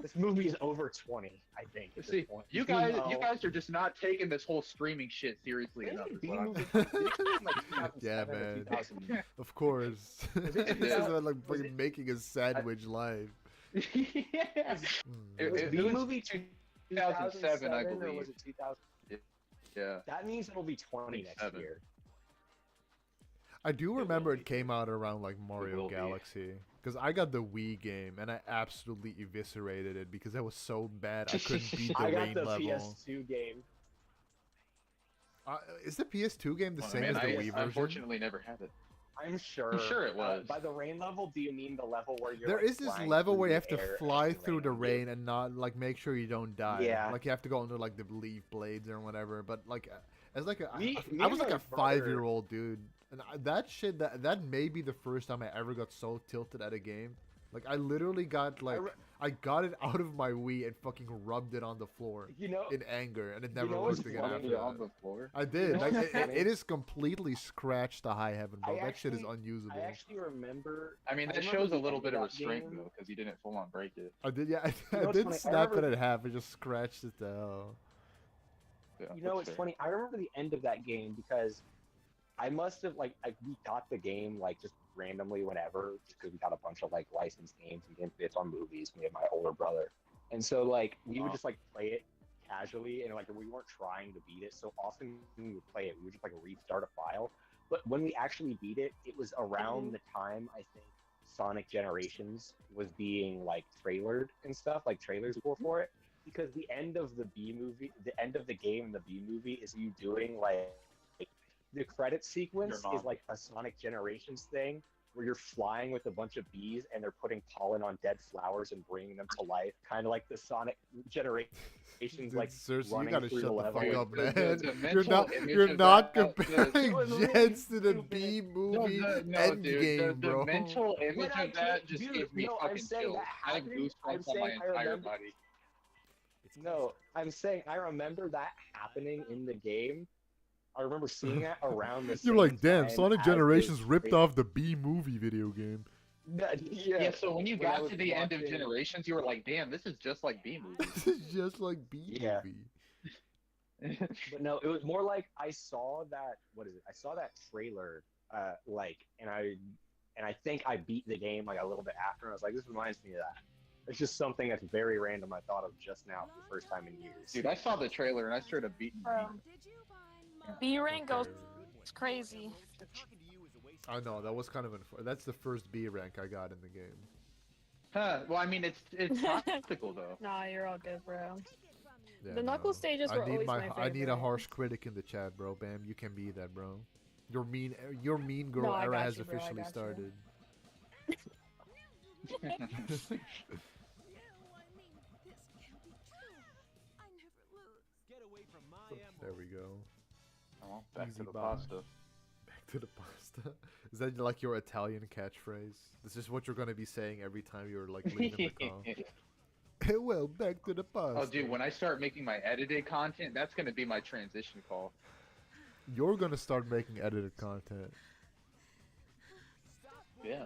This movie is over 20, I think. At See, this point. you guys are just not taking this whole streaming shit seriously enough. is B what I'm- movie comes in, like, Yeah, 2007 or man. 2000. Of course. this is Yeah. about, like Was fucking making a sandwich live. yeah. Mm. Was It B was movie 2007, I or believe. was it 2000? Yeah. That means it'll be 20 next 27. year. I do will remember be. it came out around like Mario will be. Galaxy. Because I got the Wii game and I absolutely eviscerated it because I was so bad I couldn't beat the I got rain the level. PS2 game. Is the PS2 game the Oh, same man, as the I Wii version? unfortunately never had it. I'm sure. I'm sure it was. By the rain level, do you mean the level where you're There like, is this flying level through where you the have to air fly and through the on you? rain and not like make sure you don't die. Yeah. Like you have to go under like the leaf blades or whatever. But like as like a, Me- me I was and like a my brother- 5-year-old dude, and that shit that may be the first time I ever got so tilted at a game. Like I literally got like I got it out of my Wii and fucking rubbed it on the floor You know, in anger, and it You never know worked what's again funny? after It on that. the floor. I did. know Like what's funny? it is completely scratched to high heaven, bro. That shit is unusable. I actually remember. I mean, I that remember shows a the little end bit of of that restraint game. though, because you didn't full on break it. I did, yeah. You know I what's did funny? I snap it remember- in half. I just scratched it to hell. Yeah, You know, that's it's fair. funny. I remember the end of that game because I must have like we got the game like just randomly whenever because we got a bunch of like licensed games and game bits on movies. Me and my older brother, and so like we would just like play it casually and like we weren't trying to beat it. So often when we would play it, we would just like restart a file. But when we actually beat it, it was around the time I think Sonic Generations was being like trailered and stuff, like trailers for it. Because the end of the B movie, the end of the game in the B movie is you doing like the credit sequence Your is mom. like a Sonic Generations thing where you're flying with a bunch of bees and they're putting pollen on dead flowers and bringing them to life, kind of like the Sonic Generations, Dude, like seriously, you running gotta through shut the the level. fuck Dude, up, the- man. the You're mental not image you're of not that- comparing It was really Jets to the stupid. B No, movie no, dude. Endgame, The bro. mental image When I of that can't- just dude, gave me no, I'm fucking saying chills. that I have happened. I'm goosebumps on my saying I entire remember. body. No, I'm saying I remember that happening in the game. I remember seeing that around the same You're like, damn, time Sonic as Generations this ripped trailer. off the B movie video game. Yeah, so when you when I got was to the end of watching- Generations, you were like, damn, this is just like B movies. This is just like B Yeah. movie. But no, it was more like I saw that. What is it? I saw that trailer, and I think I beat the game like a little bit after. And I was like, this reminds me of that. It's just something that's very random. I thought of just now for the first time in years. Dude, I saw the trailer and I straight up beaten Bro, B rank goes crazy. I know, that was kind of that's the first B rank I got in the game. Huh, well, I mean, it's tactical, though. Nah, you're all good, bro. Yeah, The Knuckles stages I were need always my I need a favorite. harsh critic in the chat, bro. Bam, you can be that, bro. Your mean girl No, I era got has you, bro, I officially got you. started. Get away from my emerald. There we go. Oh, back Easy to the buy. pasta. Back to the pasta. Is that like your Italian catchphrase? This is what you're gonna be saying every time you're like leaving the car. Well, back to the pasta. Oh, dude, when I start making my edited content, that's gonna be my transition call. You're gonna start making edited content, Yeah.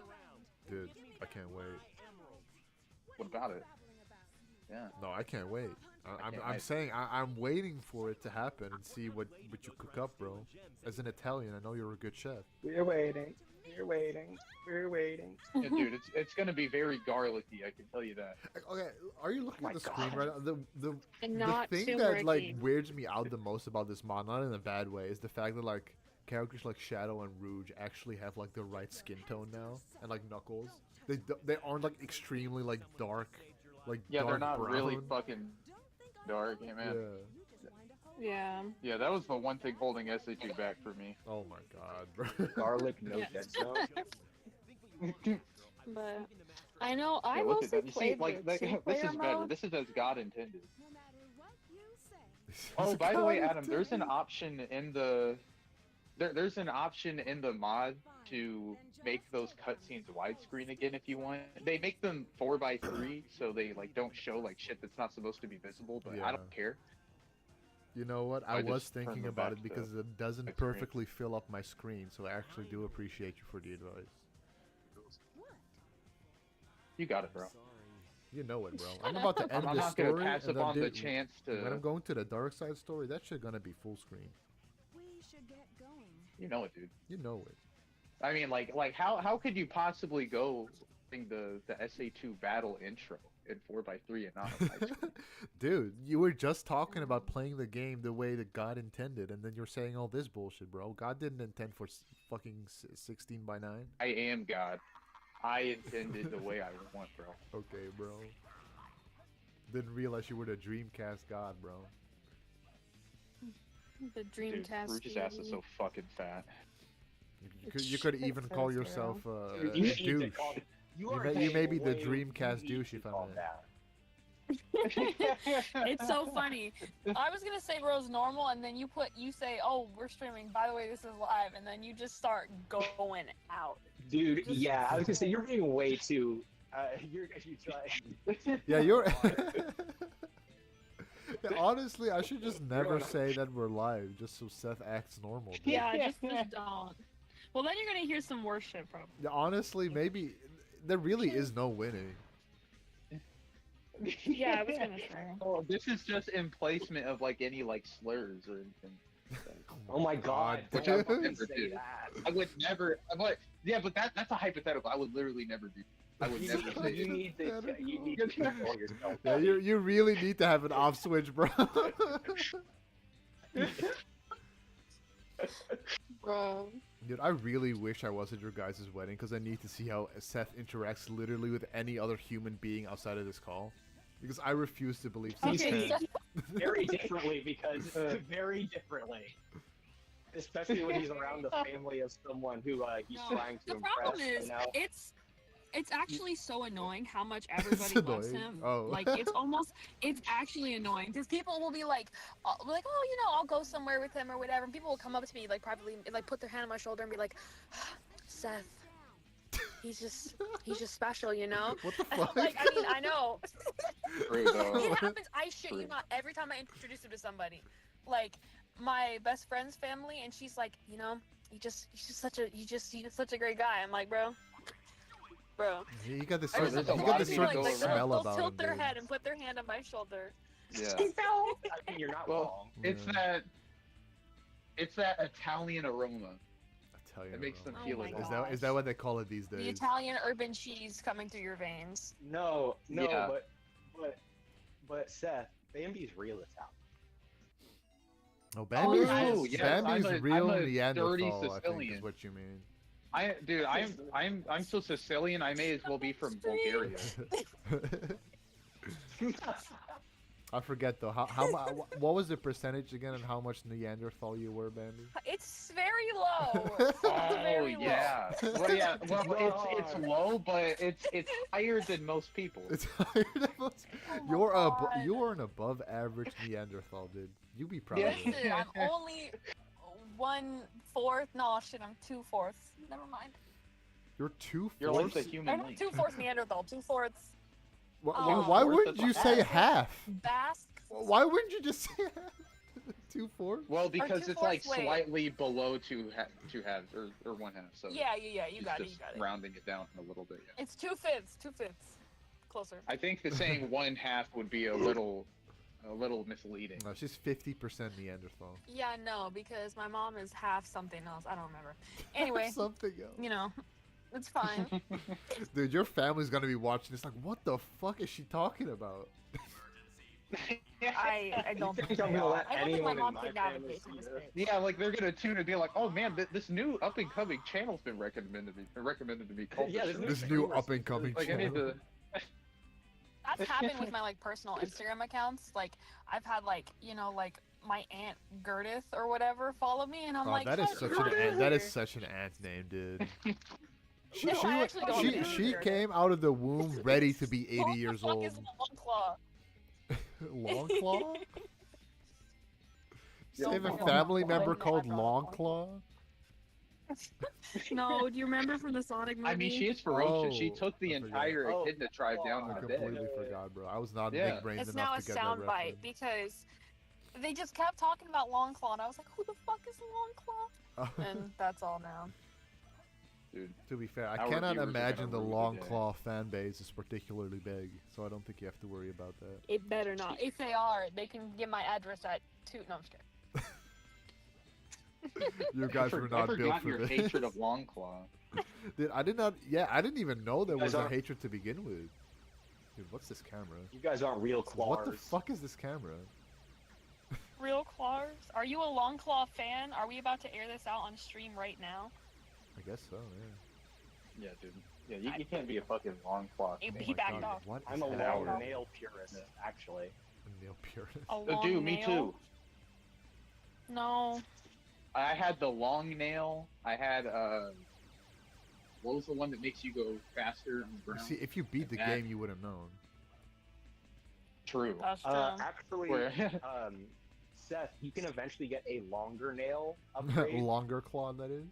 dude. I can't wait. What about it? Yeah. No, I can't wait. I'm wait. saying I'm waiting for it to happen and see what you cook up, bro. As an Italian, I know you're a good chef. We're waiting. We're waiting. We're waiting. Yeah, dude, it's gonna be very garlicky. I can tell you that. Okay, are you looking My at the screen God. right now? And The not thing turmeric-y. that like weirds me out the most about this mod, not in a bad way, is the fact that like characters like Shadow and Rouge actually have like the right skin tone now, and like Knuckles, they aren't like extremely like dark, like Yeah, dark they're not brown. really fucking dark, yeah, man. Yeah. Yeah. Yeah, that was the one thing holding SAG back for me. Oh my god, bro. Garlic, no Yeah. dead zone. But I know I Yeah, look mostly at that. You see, played like, the this two-player is better. mode. This is as God intended. Oh, by the way, Adam, there's an option in the there's an option in the mod to make those cutscenes widescreen again if you want. They make them 4:3, so they like don't show like shit that's not supposed to be visible. But I Yeah. don't care. You know what? I I was just turned thinking them about back it to because it doesn't my screen. perfectly fill up my screen, so I actually do appreciate you for the advice. You got it, bro. You know it, bro. I'm about to end I'm this not gonna story, pass and up then on the dude, chance when I'm to. going to the dark side story, that shit gonna be full screen. You know it, dude. You know it. I mean, like how could you possibly go during the SA2 battle intro in 4:3 and not on widescreen? Dude, you were just talking about playing the game the way that God intended, and then you're saying all this bullshit, bro. God didn't intend for fucking 16:9. I am God. I intended the way I want, bro. Okay, bro. Didn't realize you were the Dreamcast God, bro. The Dude, Dreamcast. Rouge's ass is so fucking fat. You could Shit even call Zero. yourself Dude, a you need to douche. call it- You are may paying be the way- Dreamcast you need douche to if I'm call in. that. It's so funny. I was gonna say bro's normal, and then you say, "Oh, we're streaming. By the way, this is live," and then you just start going out. Dude, yeah, I was gonna say you're being way too. You try. Yeah, you're. Yeah, honestly, I should just never say that we're live, just so Seth acts normal. dude. Yeah, just don't. Well, then you're gonna hear some worse shit, probably. Yeah, honestly, maybe there really is no winning. Yeah, I was gonna say. Oh, this is just in placement of like any like slurs or anything. Oh my god! Which don't I would fucking never say do. that. I would never. Yeah, but that's a hypothetical. I would literally never do. I would never say You it. need to. You need to control yourself. Yeah, you really need to have an off switch, bro. Bro. Dude, I really wish I was at your guys' wedding because I need to see how Seth interacts literally with any other human being outside of this call. Because I refuse to believe Seth Okay, can. so, Very differently because very differently. especially when he's around the family of someone who he's No, trying to the impress. problem is, You know? it's actually so annoying how much everybody loves annoying. him. Oh. Like it's actually annoying because people will be like, oh, I'll go somewhere with him or whatever. And people will come up to me like privately, like put their hand on my shoulder and be like, Seth, he's just special, you know. What the And I'm fuck? like, I mean, I know. True, though. It happens. I shit True. you not. Every time I introduce him to somebody, like my best friend's family, and she's like, he's such a great guy. I'm like, bro. You got this. Oh, Certain, there's a you lot got of this people certain go smell they'll about tilt him, their dude. head and put their hand on my shoulder. Yeah. I mean, you're not Well, wrong. it's Yeah. that Italian aroma I tell you, that makes them Oh feel my it. God. is that what they call it these The days? Italian urban cheese coming through your veins. No, Yeah. but Seth, Bambi's real Italian. Oh, Bambi's, Oh, yes, Bambi's I'm a real dirty Neanderthal, I think, is Sicilian. what you mean. I'm so Sicilian. I may as well be from Bulgaria. I forget though. What was the percentage again, and how much Neanderthal you were, Bambi? It's very low. Oh It's very low. yeah. Well, yeah. Well, it's low, but it's higher than most people. It's higher than most. Oh my God. You're an above average Neanderthal, dude. You be proud Yeah. of it. Listen, I'm only 1/4. No, shit, I'm 2/4. Never mind. You're 2/4. You're like the I'm human not link. 2/4 Neanderthal. 2/4 Why, Oh. why 2/4 wouldn't is you a say half. half? Basque. Why wouldn't you just say half? 2/4? Well, because it's like 2/4 weight. slightly below two halves or one half. So Yeah, you it's got it, just you got it. rounding it down a little bit. Yeah. It's 2/5. 2/5. Closer. I think that saying 1/2 would be a little misleading. No, she's 50% Neanderthal. Yeah, no, because my mom is half something else. I don't remember. Anyway, Something else. it's fine. Dude, your family's gonna be watching this like, what the fuck is she talking about? I don't think think I'm they gonna are. let I don't think my anyone in mom my can family navigate see through this this? phase. Yeah, like they're gonna tune and be like, "Oh man, this new up and coming channel's been recommended to me called Yeah, The this This Shurribob." new up and coming Like I need channel. to. That's happened with my personal Instagram accounts. Like I've had my aunt Gertith or whatever follow me, and I'm Oh, like, that is "Fuck such you, an get ant, out that of is here." such an ant name, dude. She No, I actually don't she, know she either. came out of the womb ready to be 80 Who years the fuck old. is Longclaw? Longclaw? You No, have a no, family no, member no, called no, no. Longclaw? No, do you remember from the Sonic movie? I mean, she is ferocious. She Oh, took the I forgot. entire Oh, echidna tribe down I with the dead. completely forgot, bro. I was not Yeah. big brained It's enough now a to get that soundbite reference. because they just kept talking about Longclaw, and I was like, who the fuck is Longclaw? And that's all now. Dude, To be fair, I Our cannot viewers are imagine the gonna rue Long the day. Claw fan base is particularly big, so I don't think you have to worry about that. It better not. If they are, they can get my address at 2. No, I'm just kidding. You guys were not built forgot for your this. hatred of Longclaw. Dude, I did not. Yeah, I didn't even know there You guys was a aren't- hatred to begin with. Dude, what's this camera? You guys aren't real claws. What the fuck is this camera? Real Claws? Are you a Longclaw fan? Are we about to air this out on stream right now? I guess so. Yeah. Yeah, dude. Yeah, you can't be a fucking Longclaw. He fan. he my backed God, off. What I'm is a happening? long nail purist, actually. A nail purist. A long Dude, me nail? too. No. I had the long nail. I had what was the one that makes you go faster on the ground? See, if you beat the That- game, you would have known. True. That's true. Actually, Where- Seth, you can eventually get a longer nail upgrade Longer claw, that is.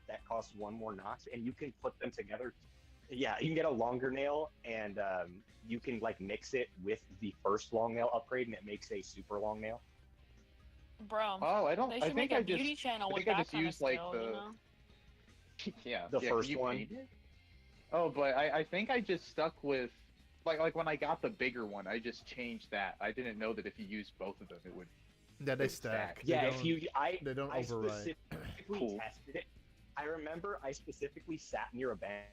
that costs 1 more notch, and you can put them together. Yeah, you can get a longer nail, and you can like mix it with the first long nail upgrade, and it makes a super long nail. Bro. Oh, I don't. They I should think make a I just. beauty channel I with think I that just kind of used, like, skill, the- you know? Yeah. The yeah, first you one. paid it? Oh, but I think I just stuck with like when I got the bigger one, I just changed that. I didn't know that if you use both of them, it would. Yeah, they It's stack. stacked. They Yeah, if don't- you, they don't I override. specifically Cool. tested it. I remember I specifically sat near a bench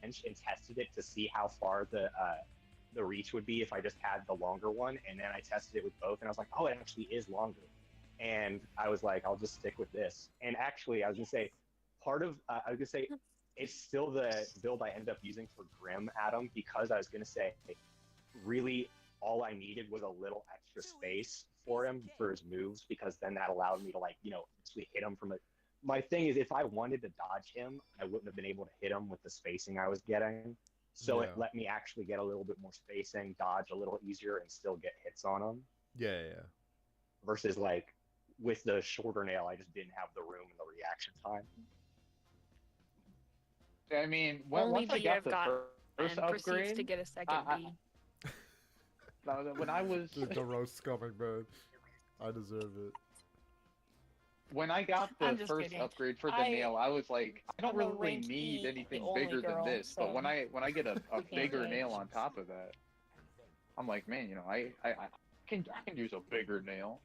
and tested it to see how far the reach would be if I just had the longer one, and then I tested it with both, and I was like, oh, it actually is longer. And I was like, I'll just stick with this. And actually, I was gonna say, it's still the build I ended up using for Grim Adam, because I was gonna say, really, all I needed was a little extra space for him for his moves, because then that allowed me to like, actually hit him from a. My thing is, if I wanted to dodge him, I wouldn't have been able to hit him with the spacing I was getting. So it Yeah. let me actually get a little bit more spacing, dodge a little easier, and still get hits on him. Yeah. Versus like with the shorter nail, I just didn't have the room and the reaction time. I mean, Only once I B got I've the got first and proceeds upgrade, to get a second I- B. when I was The roast's coming, bro. I deserve it. when I got the I'm just first kidding. upgrade for the I- nail, I was like, I don't I'm a really rank need E anything only bigger girl, than this. But so when I get a can't bigger judge. nail on top of that, I'm like, man, I can use a bigger nail.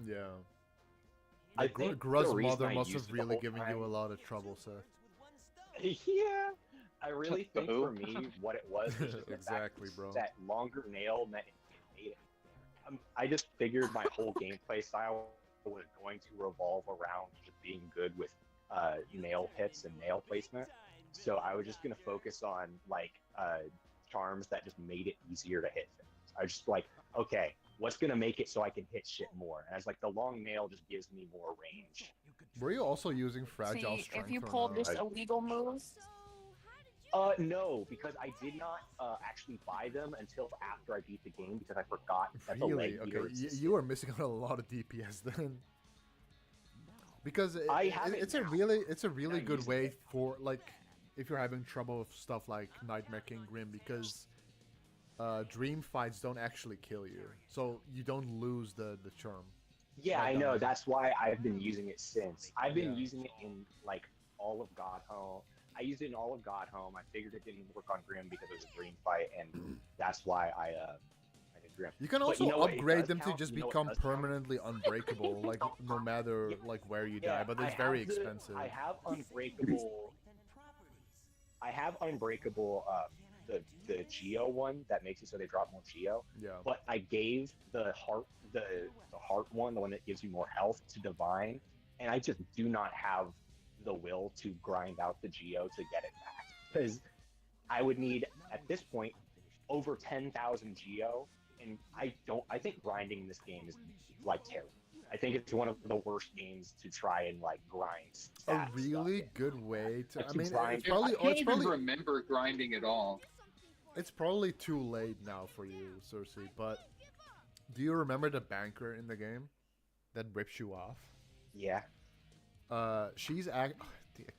Yeah. I think Gruz's the reason mother I must used have it the really whole given time- you a lot of trouble, Seth. Yeah, I really think Who? for me, what it was just the fact Exactly, bro. that longer nail meant it made it. I just figured my whole gameplay style was going to revolve around just being good with nail hits and nail placement. So I was just going to focus on like charms that just made it easier to hit things. I was just like, okay, what's going to make it so I can hit shit more? And I was like, the long nail just gives me more range. Were you also using fragile See, strength? if you or pulled no? this illegal move, No, because I did not actually buy them until after I beat the game, because I forgot that the Really? leg Okay, beater existed. you are missing out on a lot of DPS then. Because I have it it's a now. really I'm good using way it. for like if you're having trouble with stuff like Nightmare King Grim, because dream fights don't actually kill you, so you don't lose the charm. Yeah, Right I know. on. That's why I've been using it since. I've been Yeah. using it in like all of God Home. I used it in all of God Home. I figured it didn't work on Grim because it was a dream fight, and that's why I did Grim. You can But also you know what? It upgrade does them to count. just You know what become does count? permanently unbreakable, like no matter like where you die, but I it's very have the- expensive. I have unbreakable. I have unbreakable. The Geo one that makes it so they drop more Geo. Yeah. But I gave the heart one, the one that gives you more health, to Divine, and I just do not have the will to grind out the Geo to get it back, because I would need at this point over 10,000 Geo, and I think grinding this game is like terrible. I think it's one of the worst games to try and like grind. A stats really stuff in. good way to. Like I to mean, grind- it's probably I can't it's even probably remember grinding at all. it's probably too late now for you, Cersei. But do you remember the banker in the game that rips you off? Yeah. She's I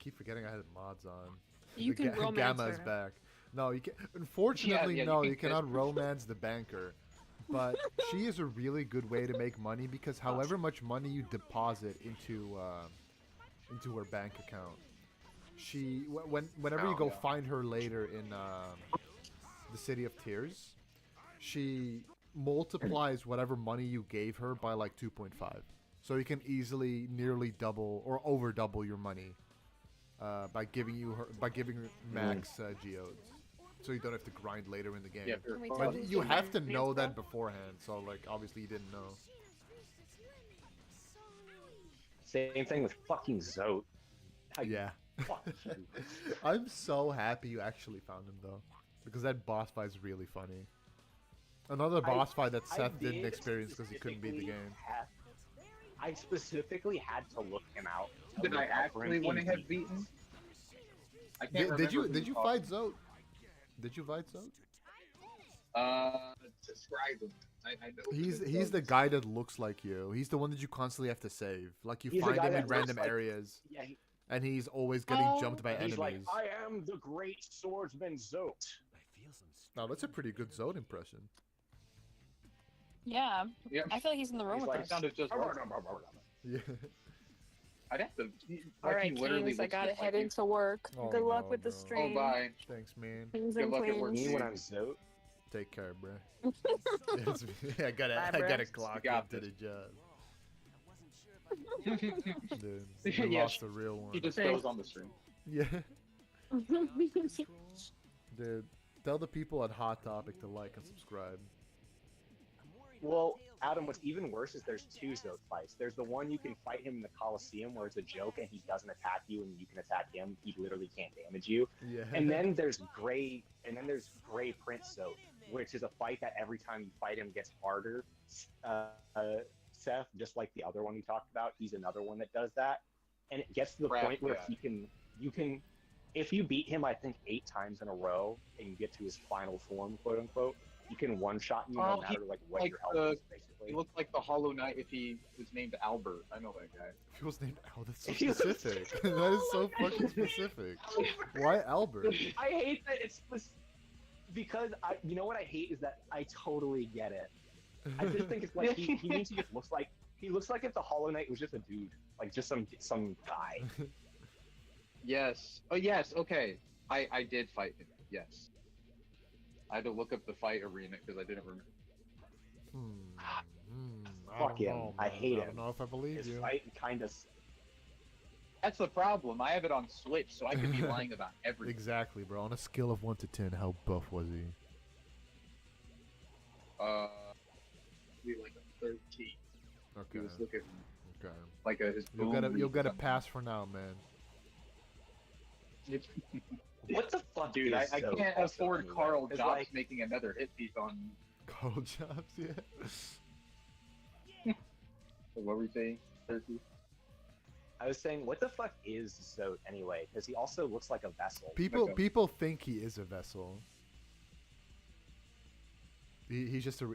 keep forgetting I had mods on. you can romance Gamma is her. back. No, you can. Unfortunately, Yeah, no, you you can cannot romance the banker. But she is a really good way to make money, because however much money you deposit into her bank account, whenever you go find her later in the City of Tears, she multiplies whatever money you gave her by like 2.5. So you can easily nearly double or over double your money by giving her max geodes. So you don't have to grind later in the game. Yeah, Can we But tell you them have to to know that transfer? beforehand. So like obviously you didn't know. Same thing with fucking Zote. Yeah. Fuck you. I'm so happy you actually found him though, because that boss fight is really funny. Another boss fight that I Seth didn't did experience because he couldn't beat the specifically game. I specifically had to look him out. to Did look I out for him actually want to in have deep. beaten? I can't Did you remember who fight Zote? Did you fight Zote? Describe him. I know He's the guy that looks like you. He's the one that you constantly have to save. Like you He's the find guy him in that looks random like- areas, Yeah, and he's always getting Oh. jumped by he's enemies. like, I am the great swordsman Zote. I feel some Now that's a pretty good Zote impression. Yeah, Yeah, I feel like he's in the room He's with like, us. sounded just right. Yeah. I'd have to. All right, he literally Kings, I looks gotta just head like you. into work. Oh, Good luck no, with the bro. Oh, stream. bye. Thanks, man. Kings Good and luck at work. queens. Me when I'm Zote. Take care, bro. I gotta Bye, bro. clock You got into the this. job. Dude, we Yeah, lost the real one. He just Thanks. goes on the stream. Yeah. Dude, tell the people at Hot Topic to like and subscribe. Well, Adam, what's even worse is there's two Zote fights. There's the one you can fight him in the Coliseum where it's a joke and he doesn't attack you and you can attack him. He literally can't damage you. Yeah. And then there's Gray Prince Zote, which is a fight that every time you fight him gets harder. Uh, Seth, just like the other one we talked about, he's another one that does that, and it gets to the point where you can, if you beat him, I think 8 times in a row, and you get to his final form, quote unquote, he can one-shot you no matter like what like your health is, basically. He looked like the Hollow Knight if he was named Albert. I know that guy. If he was named Al, that's so specific. That is so fucking specific. Why Albert? I hate that it's because you know what I hate is that I totally get it. I just think it's like he means he just looks like if the Hollow Knight was just a dude, like just some guy. Yes. Oh yes. Okay. I did fight him. Yes. I had to look up the fight arena because I didn't remember. Fuck him. I hate him. I don't know if I believe His you. fight kind of. That's the problem. I have it on Switch, so I could be lying about everything. Exactly, bro. On a scale of 1 to 10, how buff was he? Be like a 13. Okay. He was looking Okay. like his. You'll get a pass for now, man. What the fuck, Dude, I can't afford Carl It's Jobs like- making another hit piece on. Carl Jobs, yeah. What were we saying? 13? I was saying, what the fuck is Zote anyway? Because he also looks like a vessel. People think he is a vessel. He's just a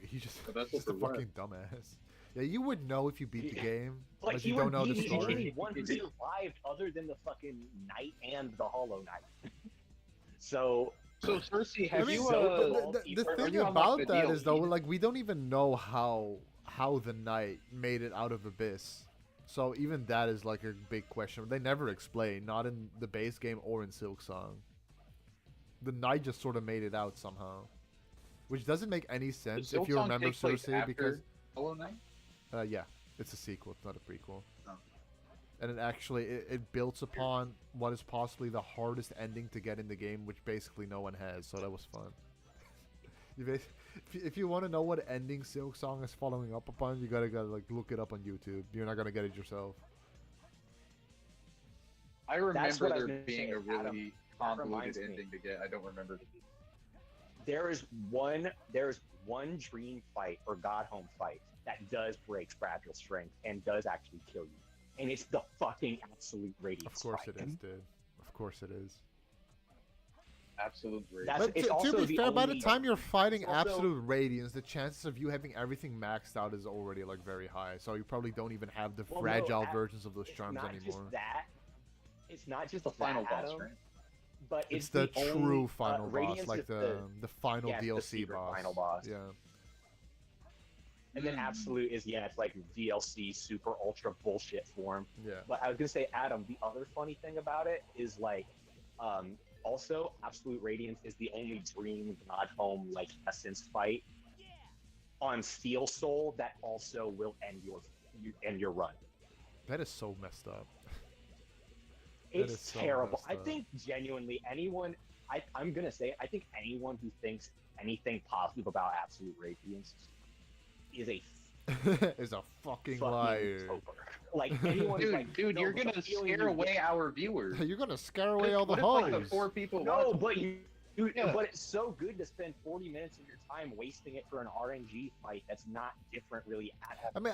fucking dumbass. Yeah, you would know if you beat the game, Like but he you don't know would the be story. the one who survived other than the fucking Knight and the Hollow Knight. So Cersei, I have mean, you? the are thing you on, about like, the that is though, DLC? like we don't even know how the Knight made it out of Abyss. So even that is like a big question. They never explain, not in the base game or in Silksong. The Knight just sort of made it out somehow, which doesn't make any sense if you Silksong remember take place Cersei after because Hollow Knight? yeah, it's a sequel, it's not a prequel. Oh. And it actually it builds upon what is possibly the hardest ending to get in the game, which basically no one has. So that was fun. If you want to know what ending Silksong is following up upon, you gotta like look it up on YouTube. You're not gonna get it yourself. I That's remember what I was there gonna being say, a Adam. really That convoluted reminds me. ending to get. I don't remember. there is one dream fight or Godhome fight that does break fragile strength and does actually kill you. And it's the fucking absolute radiance. Of course fight. it is, dude. Of course it is. Absolute rage. That's- But it's to also be the fair, by the only- time you're fighting it's also- absolute radiance, the chances of you having everything maxed out is already like very high. So you probably don't even have the Well, no, fragile Ad- versions of those It's charms not anymore. just that. It's not just the final boss, Adam, right? but It's the true only, final boss, Radiance like is the final yeah, the DLC secret boss. final boss. Yeah. And then Absolute is it's like DLC super ultra bullshit form. Yeah. But I was gonna say, Adam, the other funny thing about it is like, also Absolute Radiance is the only Dream Godhome like essence fight on Steel Soul that also will end your run. That is so messed up. That is It's so terrible. messed I up. think genuinely anyone, I'm gonna say, I think anyone who thinks anything positive about Absolute Radiance is a is a fucking fucking liar. toper. Like anyone who's like, Dude, no, you're but the gonna feeling scare you away get- our viewers. You're gonna scare away all the What if, like, the hoes. 4 people No, watching? but dude, Yeah. but it's so good to spend 40 minutes of your time wasting it for an RNG fight that's not different really at all. I mean,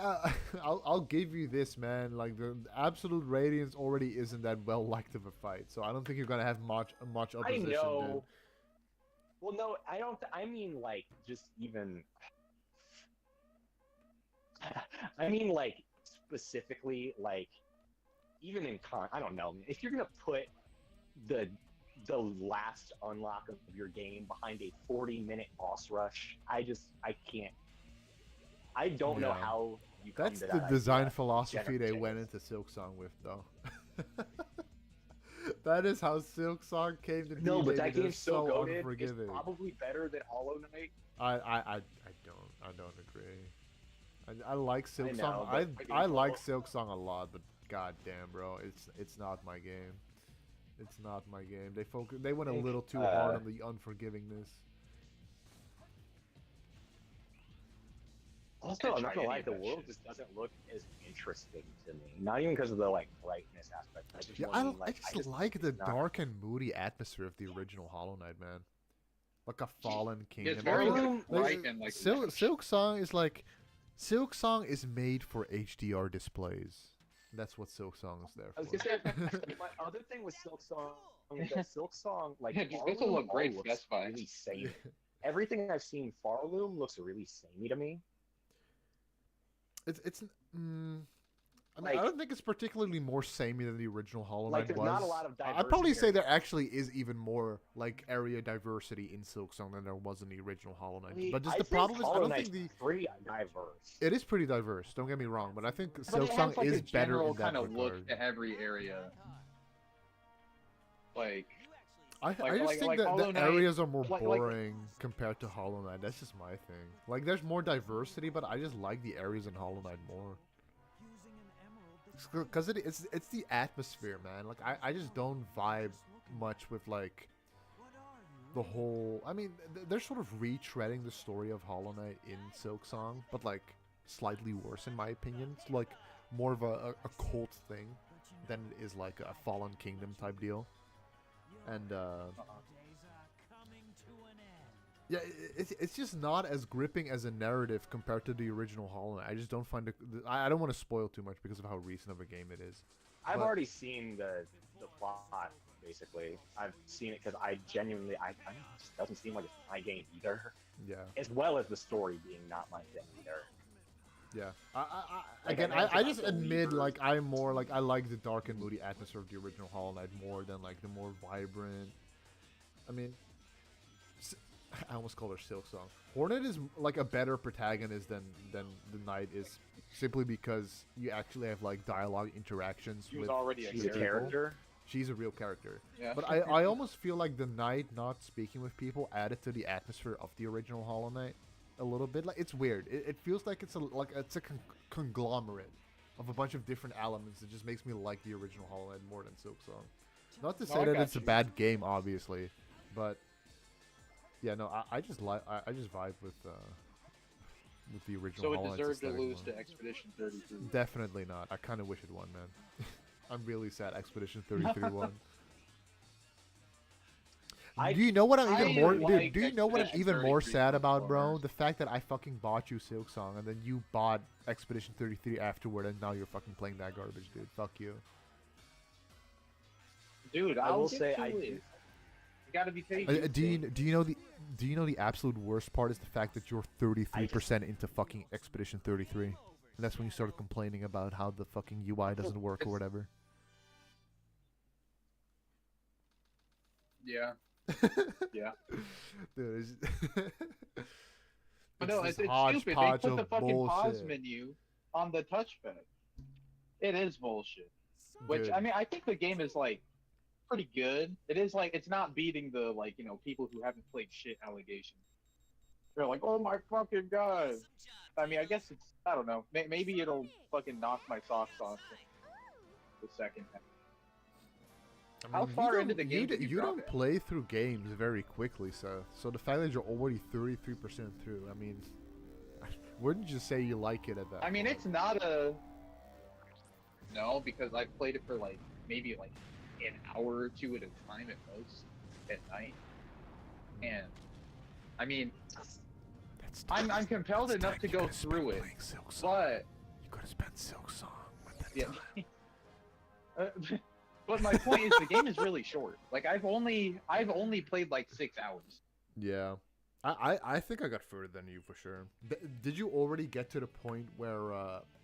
I'll give you this, man. Like the Absolute Radiance already isn't that well liked of a fight, so I don't think you're gonna have much I opposition. know. Well, no, I don't. I mean, like, just even. I mean, like, specifically, like, even in I don't know. If you're gonna put the last unlock of your game behind a 40-minute boss rush, I can't. I don't know Yeah. how you come That's to the that design idea. philosophy they went into Silksong with, though. That is how Silksong came to be. No, but baby. that They're game's so goated. It's unforgiving. probably better than Hollow Knight. I don't agree. I like Silksong. know, I but like Silksong a lot, but goddamn, bro, it's not my game. It's not my game. They went a little too hard on the unforgivingness. Also, I'm not gonna lie, Any the of that world shit. just doesn't look as interesting to me. Not even because of the like brightness aspect. I just Yeah, wanna, I just like the not- dark and moody atmosphere of the original Hollow Knight, man. like a fallen kingdom. It's very Farloom, bright and like Silk Song is like Silk Song is made for HDR displays. That's what Silk Song is there I was for. gonna say, my other thing with Silk Song is that Silk Song, like, Yeah, this will Farloom look great all for looks Best Buy. really samey. Everything I've seen Farloom looks really samey to me. It's I mean, Like- I don't think it's particularly more samey than the original Hollow Like, Knight there's was. not a lot of I'd probably say diversity. there actually is even more like area diversity in Silk Song than there was in the original Hollow Knight. I mean, But just I the think problem is I Hollow don't Knight's think pretty diverse. it is pretty diverse. Don't get me wrong, but I think But Silk it Song has, like, is a better general in that kind of regard. look to every area. Like, I Like- just like- think like that Hollow the Knight- areas are more like- boring compared to Hollow Knight. That's just my thing. Like, there's more diversity, but I just like the areas in Hollow Knight more. Because it's the atmosphere, man. Like, I just don't vibe much with, like, the whole... I mean, they're sort of retreading the story of Hollow Knight in Silk Song, but, like, slightly worse, in my opinion. It's, like, more of a cult thing than it is, like, a Fallen Kingdom type deal. And, yeah, it's just not as gripping as a narrative compared to the original Hollow Knight. I just don't find it... I don't want to spoil too much because of how recent of a game it is. I've But- already seen the plot, basically. I've seen it because I genuinely, I don't know, it just doesn't seem like it's my game either. Yeah, As well as the story being not my thing either. yeah. Like, Again, I know it's I about just the admit, Weavers. like, I'm more, like, I like the dark and moody atmosphere of the original Hollow Knight more than, like, the more vibrant... I mean... I almost called her Silk Song. Hornet is, like, a better protagonist than the Knight is, simply because you actually have, like, dialogue interactions she was with... already a She's a people. character. She's a real character. Yeah. But I almost feel like the Knight not speaking with people added to the atmosphere of the original Hollow Knight a little bit. Like, it's weird. It feels like it's a conglomerate of a bunch of different elements that just makes me like the original Hollow Knight more than Silk Song. Not to No, say I that got it's a you. bad game, obviously, but yeah, no, I just like I just vibe with the original. so Hollow it Knight's deserved to aesthetic lose more. to Expedition 33. Definitely not. I kind of wish it won, man. I'm really sad Expedition 33 won. Do you know what I'm even I more? like Dude, do you know what I'm Expedition even more 33 sad about, bro? performers. The fact that I fucking bought you Silk Song and then you bought Expedition 33 afterward, and now you're fucking playing that garbage, dude. Fuck you. Dude, I I'll will get say to I it. do. You gotta be patient. Do you know the absolute worst part is the fact that you're 33% into fucking Expedition 33, and that's when you started complaining about how the fucking UI doesn't work or whatever. Yeah. Yeah. Dude, But no, it's this stupid. They hodgepodge put the of fucking pause bullshit. menu on the touchpad. It is bullshit. Which, Dude. I mean, I think the game is, like, pretty good. It is, like, it's not beating the, like, you know, people who haven't played shit allegations. They're like, oh my fucking god. I mean, I guess it's, I don't know. Maybe it'll fucking knock my socks off the second half. I How mean, far you into the don't- game you, did you you drop don't it? play through games very quickly, so the fact that you're already 33% through, I mean, wouldn't you say you like it at that? I mean, point? it's not a... No, because I've played it for, like, maybe, like, an hour or two at a time at most, at night. And, I mean, That's I'm compelled that's enough time to you go could've spent through it, playing Silk Song. but... You could have spent Silk Song with that Yeah. time. But my point is, the game is really short. Like, I've only played, like, 6 hours. Yeah. I think I got further than you for sure. Did you already get to the point where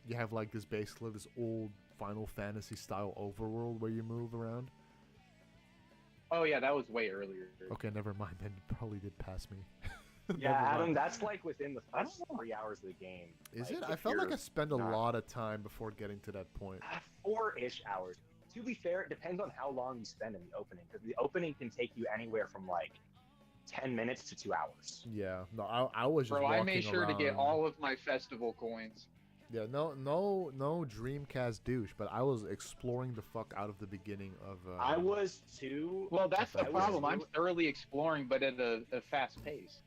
you have like basically this old Final Fantasy style overworld where you move around? Oh, yeah, that was way earlier. Okay, never mind. Then you probably did pass me. Yeah, Never Adam, mind. that's like within the I first don't know. 3 hours of the game. Is Like, it? I if felt like I you're spent a not- lot of time before getting to that point. 4-ish hours. To be fair, it depends on how long you spend in the opening, because the opening can take you anywhere from like 10 minutes to 2 hours. Yeah, no, I was just Bro, walking I made sure to get around. all of my festival coins. Yeah, no Dreamcast douche, but I was exploring the fuck out of the beginning of. I was too. Well, that's the I was problem. I'm really- thoroughly exploring, but at a fast pace.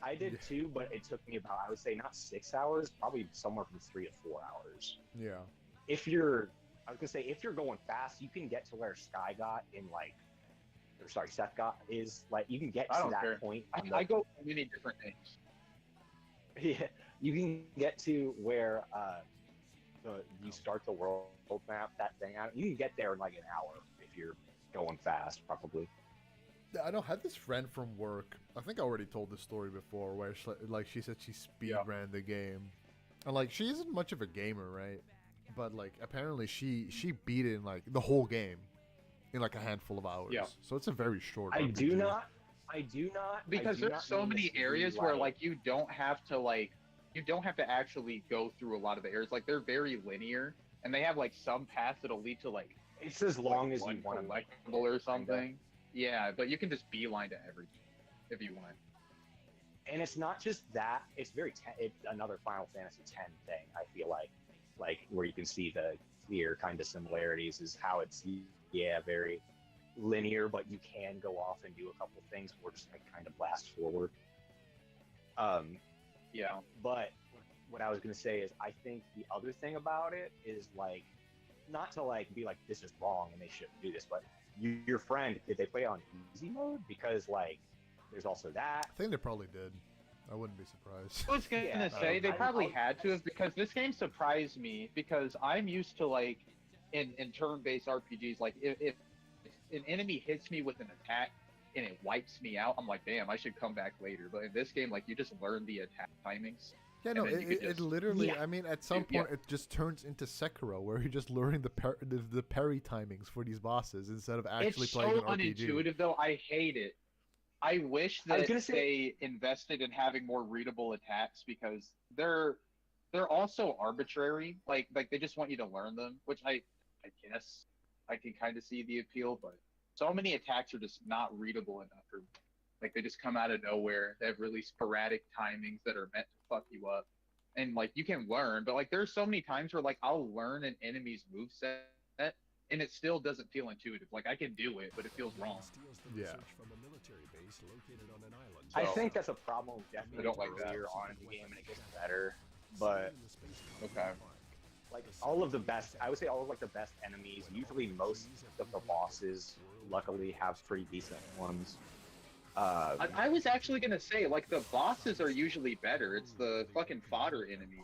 I did too, but it took me about, I would say, not 6 hours, probably somewhere from 3 to 4 hours. Yeah. If you're, I was gonna say, if you're going fast, you can get to where Sky got in like or sorry, Seth got is like you can get I to don't that care. point. I go for many different names. Yeah, you can get to where you start the world map, that thing out. You can get there in like an hour if you're going fast, probably. Yeah, I know. I had this friend from work. I think I already told this story before, where she said she speed ran the game, and like she isn't much of a gamer, right? But like apparently she beat it in like the whole game in like a handful of hours. Yeah. So it's a very short. I RPG. do not. Because I do there's not so mean many this to be areas where you don't have to actually go through a lot of the areas. Like they're very linear, and they have like some paths that'll lead to like it's as long as you one want to collectible or something. Yeah, but you can just beeline to everything if you want. And it's not just that; it's it's another Final Fantasy X thing. I feel like where you can see the clear kind of similarities is how it's very linear, but you can go off and do a couple things or just like kind of blast forward. Yeah. But what I was gonna say is I think the other thing about it is like not to like be like this is wrong and they shouldn't do this, but your friend, did they play on easy mode? Because like there's also that. I think they probably did. I wouldn't be surprised. I was gonna say they probably had to have, because this game surprised me because I'm used to like in turn-based RPGs, like if an enemy hits me with an attack and it wipes me out, I'm like, damn, I should come back later. But in this game, like you just learn the attack timings. Yeah, no, it literally. I mean, at some point, it just turns into Sekiro, where you're just learning the parry timings for these bosses instead of actually playing an RPG. It's so unintuitive, though. I hate it. I wish that they invested in having more readable attacks because they're also arbitrary. Like they just want you to learn them, which I guess I can kind of see the appeal, but so many attacks are just not readable enough. Or, like they just come out of nowhere. They have really sporadic timings that are meant to fuck you up. And like you can learn, but like there's so many times where like I'll learn an enemy's moveset and it still doesn't feel intuitive. Like I can do it, but it feels wrong. Yeah. I think that's a problem definitely I don't like earlier that. on in the game and it gets better. But Okay. like all of the best, I would say all of like the best enemies, usually most of the bosses luckily have pretty decent ones. I was actually gonna say, like the bosses are usually better. It's the fucking fodder enemy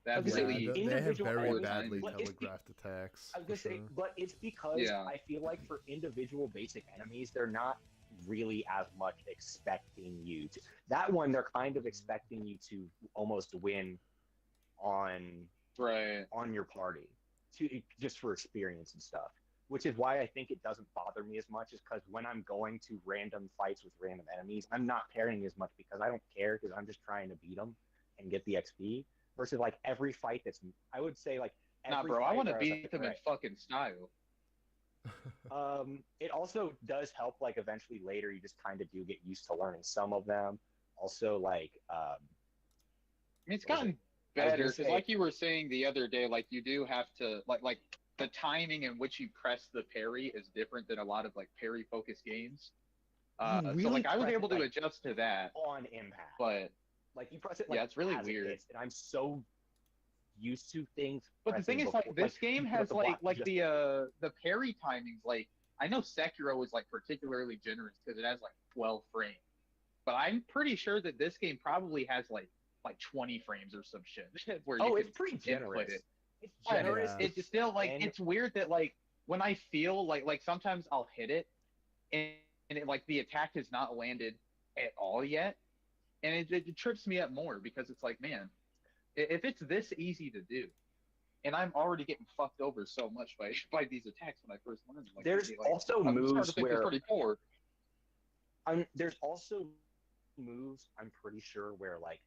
that Yeah, really they have individual very enemies, badly but it's telegraphed attacks. I was gonna for say, sure. but it's because Yeah. I feel like for individual basic enemies, they're not really as much expecting you to. That one, they're kind of expecting you to almost win on your party, to just for experience and stuff. Which is why I think it doesn't bother me as much, is because when I'm going to random fights with random enemies, I'm not parrying as much because I don't care, because I'm just trying to beat them and get the XP. Versus like every fight that's, I would say like every Nah, bro, I fight want to where was beat like, them in fucking style. It also does help, like eventually later you just kind of do get used to learning some of them. Also, like I mean, it's What was gotten I was better gonna because, say- like you were saying the other day, like you do have to like the timing in which you press the parry is different than a lot of like parry focused games. So really like I was press able it, to like, adjust to that, on impact, but like you press it like yeah, it's really as it weird. hits, and I'm so used to things. But the thing is, like, this game you put up has the block, like just- the parry timings. Like, I know Sekiro is like particularly generous because it has like 12 frames, but I'm pretty sure that this game probably has like 20 frames or some shit where you it's can pretty generous. input it. It's generous. Yeah. It's still like and- it's weird that like when I feel like sometimes I'll hit it and it, like the attack has not landed at all yet, and it trips me up more because it's like, man, if it's this easy to do, and I'm already getting fucked over so much by these attacks when I first learned them. Like, There's like, also I'm starting moves to think it's where pretty poor. there's also moves, I'm pretty sure, where like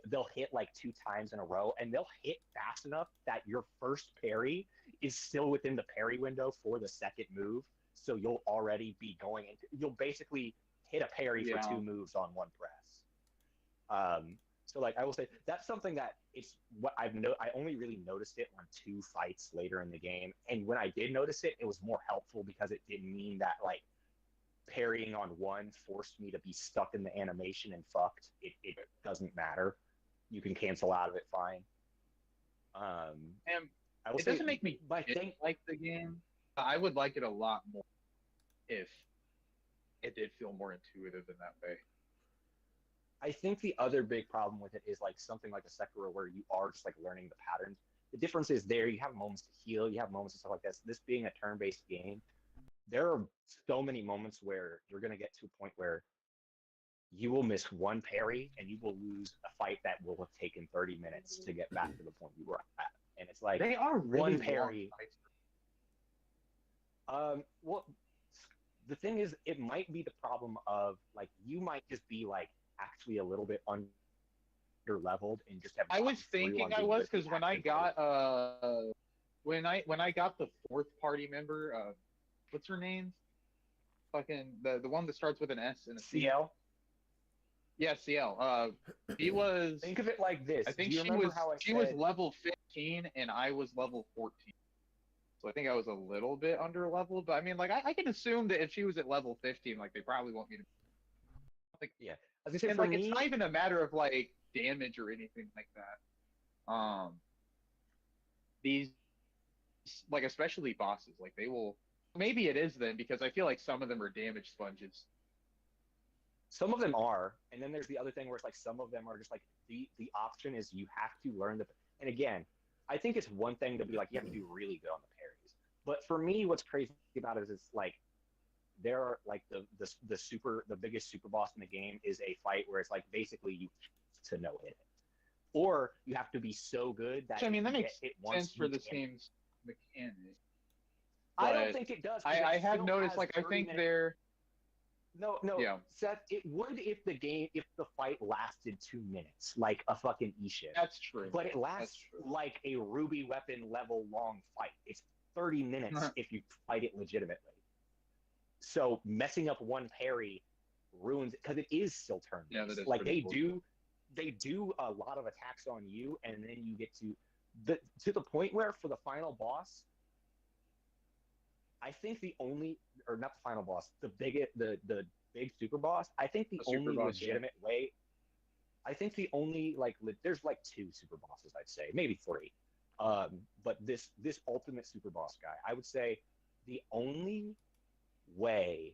they'll hit like 2 times in a row and they'll hit fast enough that your first parry is still within the parry window for the second move, so you'll already be going into, you'll basically hit a parry for 2 moves on 1 press. So like I will say that's something that it's what I only really noticed it on 2 fights later in the game, and when I did notice it, it was more helpful because it didn't mean that like parrying on 1 forced me to be stuck in the animation and fucked. It doesn't matter. You can cancel out of it fine. And I will it say, doesn't make me but I think like the game. I would like it a lot more. if it did feel more intuitive in that way. I think the other big problem with it is like something like a Sekiro where you are just like learning the patterns. The difference is there you have moments to heal, you have moments and stuff like this. This being a turn-based game, there are so many moments where you're gonna get to a point where you will miss one parry and you will lose a fight that will have taken 30 minutes to get back to the point you were at. And it's like They are really one parry. Well, the thing is, it might be the problem of like you might just be like actually a little bit under leveled and just have. I was thinking I was because when I got when I got the fourth party member, what's her name? Fucking the one that starts with an S and a C. CL. Yeah, CL. He was. Think of it like this. I think Do you she remember was. how I She said, was level 15 and I was level 14. So I think I was a little bit under leveled, but I mean, like I can assume that if she was at level 15, like they probably want me to. Like, yeah. As I said, and for like me, it's not even a matter of like damage or anything like that. These like especially bosses, like they will. Maybe it is then because I feel like some of them are damage sponges. some of them are, and then there's the other thing where it's like some of them are just like the option is you have to learn the. And again, I think it's one thing to be like you have to do really good on the parries, but for me, what's crazy about it is it's like there are like the biggest super boss in the game is a fight where it's like basically you have to know it, or you have to be so good that I mean, that if you makes get it once sense for you this can- game's mechanic. I don't but think it does. 'cause I it have still noticed, has like, I 30 think minutes. they're. No, Yeah. Seth, it would if the fight lasted 2 minutes, like a fucking E-ship. That's true. But it lasts true. like a Ruby weapon level long fight. It's 30 minutes Uh-huh. if you fight it legitimately. So messing up one parry ruins it because it is still turn based. Yeah, that is like pretty they do a lot of attacks on you, and then you get to the point where for the final boss, I think the only, or not the final boss, the big super boss. I think the super only boss, legitimate way. I think the only there's like two super bosses, I'd say, maybe three. But this ultimate super boss guy, I would say the only way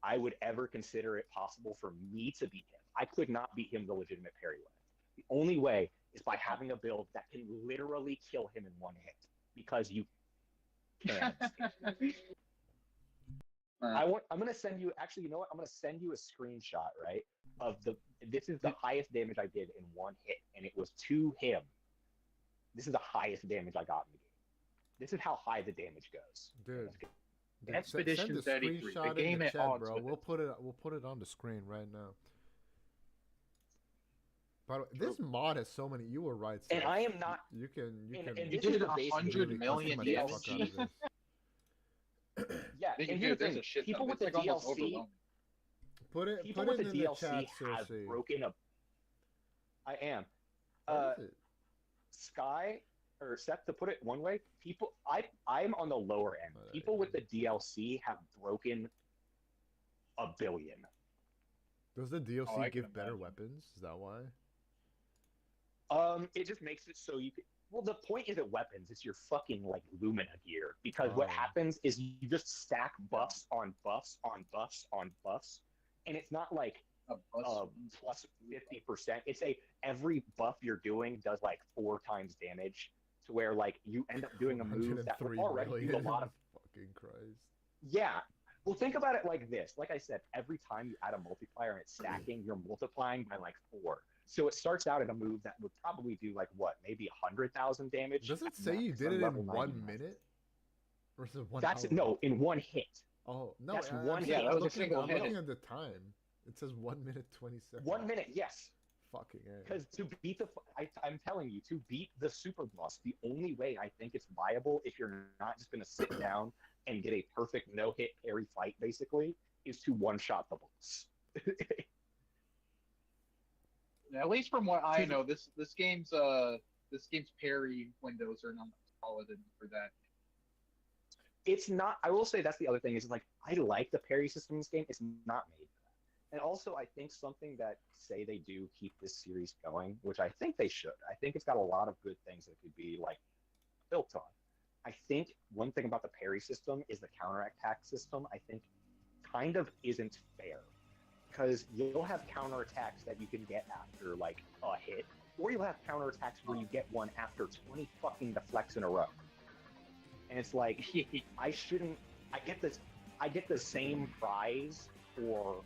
I would ever consider it possible for me to beat him. I could not beat him the legitimate parry way. The only way is by having a build that can literally kill him in one hit because you can. I'm gonna send you. Actually, you know what? I'm gonna send you a screenshot, right? Of this is the highest damage I did in one hit, and it was to him. This is the highest damage I got in the game. This is how high the damage goes. Dude. Expedition send the 33, the screenshot game in the at chat, odds bro. with We'll put it on the screen right now. By the way, this mod has so many. You were right, And Seth. I am not. You can. and You this is did the base 100 game. million customize the DLC. fuck out of this. Yeah, Dude, and here's the there's thing: a shit people ton. with It's the like almost DLC, overwhelming. people Put with it the in DLC the chat, have Cersei. broken a. I am. What is it? Sky or Seth, to put it one way, I'm on the lower end. Oh, People with the DLC have broken a billion. Does the DLC Oh, I can give better imagine. weapons? Is that why? It just makes it so you can. Well, the point isn't weapons; it's your fucking like Lumina gear. Because what Oh. happens is you just stack buffs on buffs on buffs on buffs, and it's not like plus 50%. It's every buff you're doing does like 4 times damage, to where like you end up doing a move that would 103 already do a lot of. Fucking Christ. Yeah. Well, think about it like this. Like I said, every time you add a multiplier and it's stacking, you're multiplying by like 4. So it starts out at a move that would probably do like what, maybe 100,000 damage. Does it at say you max did on it level in 1 99. minute? Or is it 1 That's hour? no, in one hit. Oh no, That's I'm one saying- hit. Yeah, that was a looking, single I'm hit. looking at the time. It says 1 minute 20 seconds. 1 minute, yes. Fucking A. Because to beat I'm telling you, to beat the super boss, the only way I think it's viable, if you're not just going to sit down and get a perfect no-hit parry fight, basically, is to one-shot the boss. At least from what I know, this game's parry windows are not solid enough for that. It's not. I will say that's the other thing is like I like the parry system in this game. It's not made for that. And also, I think something that say they do keep this series going, which I think they should. I think it's got a lot of good things that could be like built on. I think one thing about the parry system is the counterattack system. I think kind of isn't fair because you'll have counterattacks that you can get after like a hit, or you'll have counterattacks where you get one after 20 fucking deflects in a row. And it's like I shouldn't. I get this. I get the same prize for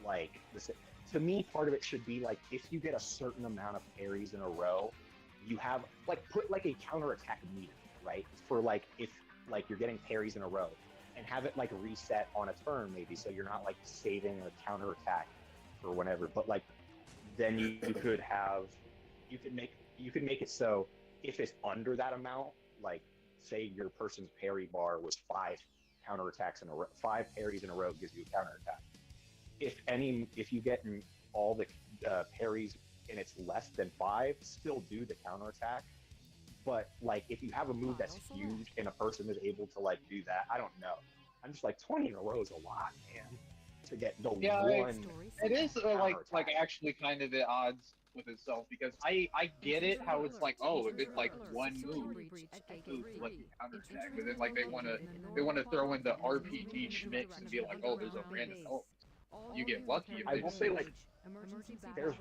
like this. To me, part of it should be like if you get a certain amount of parries in a row, you have like put like a counterattack meter, right? For like if like you're getting parries in a row, and have it like reset on a turn maybe, so you're not like saving a counterattack or whatever. But like then you could have you could make it so if it's under that amount, like say your person's parry bar was 5 counterattacks in a row, 5 parries in a row gives you a counterattack. If you get all the parries and it's less than 5, still do the counterattack. But like if you have a move that's huge and a person is able to like do that, I don't know. I'm just like 20 in a row is a lot, man. To get the one, it is like actually kind of the odds with itself because I get it how it's like, oh, if it's like one move, like counterattack, but then like they want to throw in the RPG schmicks and be like, oh, there's a random element. You get lucky if I they will say like there's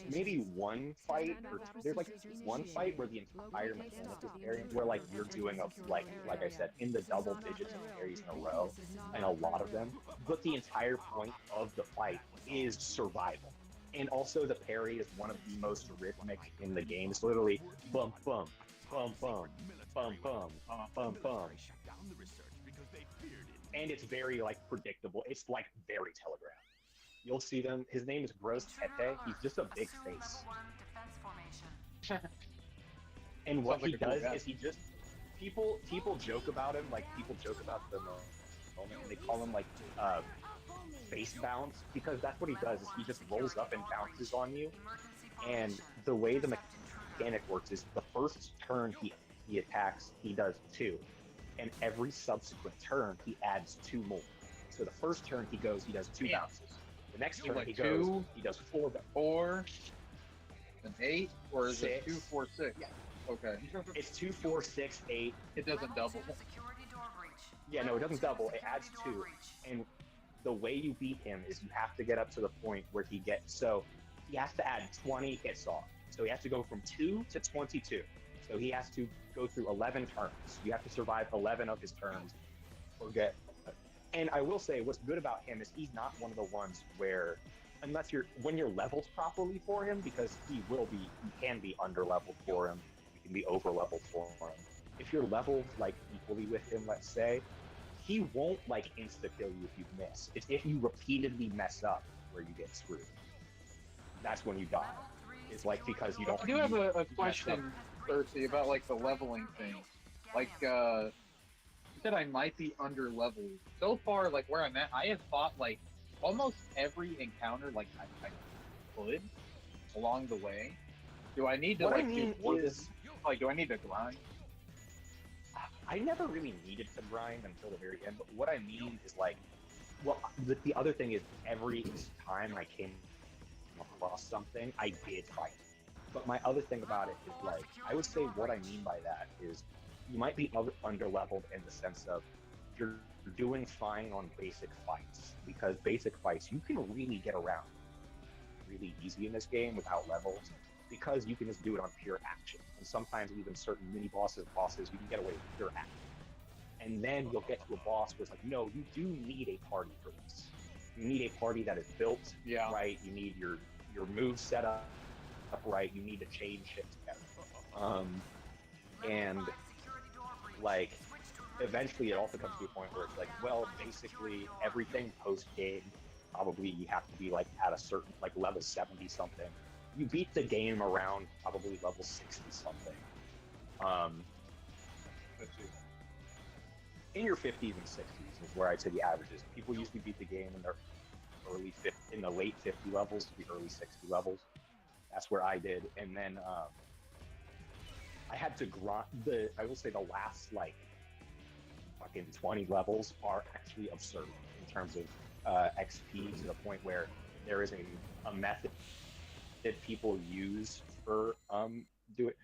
maybe one fight or there's like one fight where the entire mechanic is carrying where like you're doing a like I said in the double digits of carries in a row and a lot of them, but the entire point of the fight is survival. And also the parry is one of the most rhythmic in the game. It's literally bum bum bum bum bum bum bum bum, and it's very like predictable. It's like very telegraphed. You'll see them. His name is Gross Tete. He's just a big face. And what he does is he just people joke about him, like people joke about the moment, and they call him like face bounce because that's what he does. Is he just rolls up and bounces on you. And the way the mechanic works is the first turn he attacks, he does 2, and every subsequent turn he adds 2 more. So the first turn he does 2 bounces. The next turn he does 4 bounces. 4, an 8, or is 6. it 2, 4, 6? Yeah. Okay. It's 2, 4, 6, 8. It doesn't double. Yeah, no, it doesn't double. It adds 2. And the way you beat him is you have to get up to the point where he has to add 20 hits off. So he has to go from 2 to 22. So he has to go through 11 turns. You have to survive 11 of his turns or get. And I will say, what's good about him is he's not one of the ones where, when you're leveled properly for him, because you can be under leveled for him, you can be over leveled for him. If you're leveled like equally with him, let's say, he won't like insta kill you if you miss. It's if you repeatedly mess up where you get screwed. That's when you die. It's like because you don't. I do have a question, Thirsty, about like the leveling thing. Like, you said I might be under leveled. So far, like where I'm at, I have fought like almost every encounter like I could along the way. Do I need to What like I mean is, do I need to grind? I never really needed to grind until the very end. But what I mean is like, well, the other thing is every time I came across something, I did fight. But my other thing about it is like, I would say what I mean by that is you might be under-leveled in the sense of you're doing fine on basic fights, because basic fights, you can really get around really easy in this game without levels, because you can just do it on pure action. And sometimes even certain mini bosses, you can get away with pure action. And then you'll get to a boss where it's like, no, you do need a party for this. You need a party that is built right. You need your moves set up right. You need to chain shit together. And like eventually it also comes to a point where it's like, well, basically everything post game, probably you have to be like at a certain like level 70 something. You beat the game around probably level 60 something. In your 50s and 60s is where I'd say the average is. People usually beat the game in their in the late 50 levels to the early 60 levels. That's where I did, and then I had to grind. I will say the last like fucking 20 levels are actually absurd in terms of XP, to the point where there is a method that people use for do it.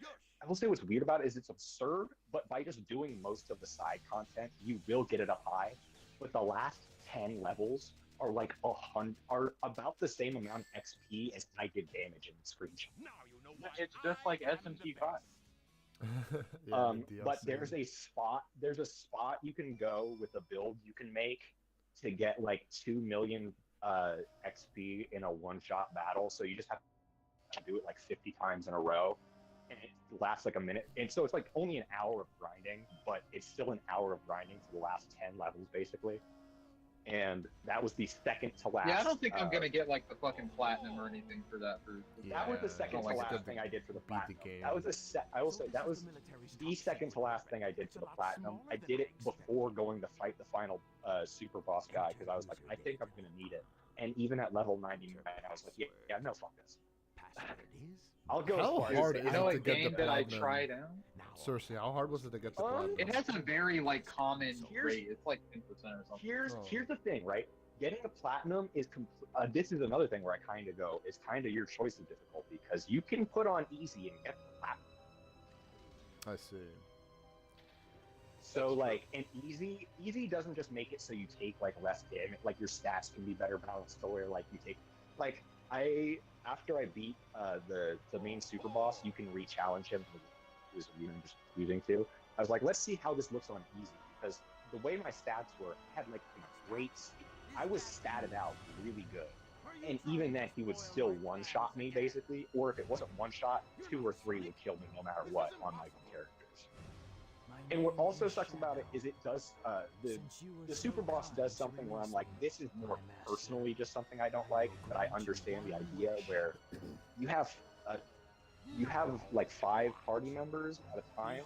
I will say what's weird about it is it's absurd, but by just doing most of the side content, you will get it up high. But the last 10 levels are like are about the same amount of XP as I did damage in the screenshot. It's just like SMT5. Yeah, the But DLC. there's a spot you can go with a build you can make to get like 2 million XP in a one-shot battle. So you just have to do it like 50 times in a row, and it lasts like a minute. And so it's like only an hour of grinding, but it's still an hour of grinding for the last 10 levels basically. And that was the second to last. Yeah, I don't think I'm gonna get like the fucking platinum or anything for that. That was the second to like last it. thing I did for the Beat platinum. the game. That was I will say that was the second to last thing I did for the platinum. I did it before going to fight the final super boss guy because I was like, I think I'm gonna need it. And even at level 99, I was like, yeah, no, fuck this. I'll go How as far hard as is You know it a to get game the that I platinum? tried out? Seriously, how hard was it to get the platinum? It has a very like common Here's- rate. It's like 10% or something. Here's the thing, right? Getting a platinum is this is another thing where I kind of go, it's kind of your choice of difficulty because you can put on easy and get the platinum. I see. So like an easy doesn't just make it so you take like less damage, like your stats can be better balanced to where like you take like after I beat the main super boss, you can re-challenge him who was just losing to. I was like, let's see how this looks on easy because the way my stats were, I had like a great speed. I was statted out really good. And even then, he would still one-shot me, basically. Or if it wasn't one-shot, 2 or 3 would kill me no matter what on my characters. And what also sucks about it is it does, the super boss does something where I'm like, this is more personally just something I don't like, but I understand the idea where you have like 5 party members at a time,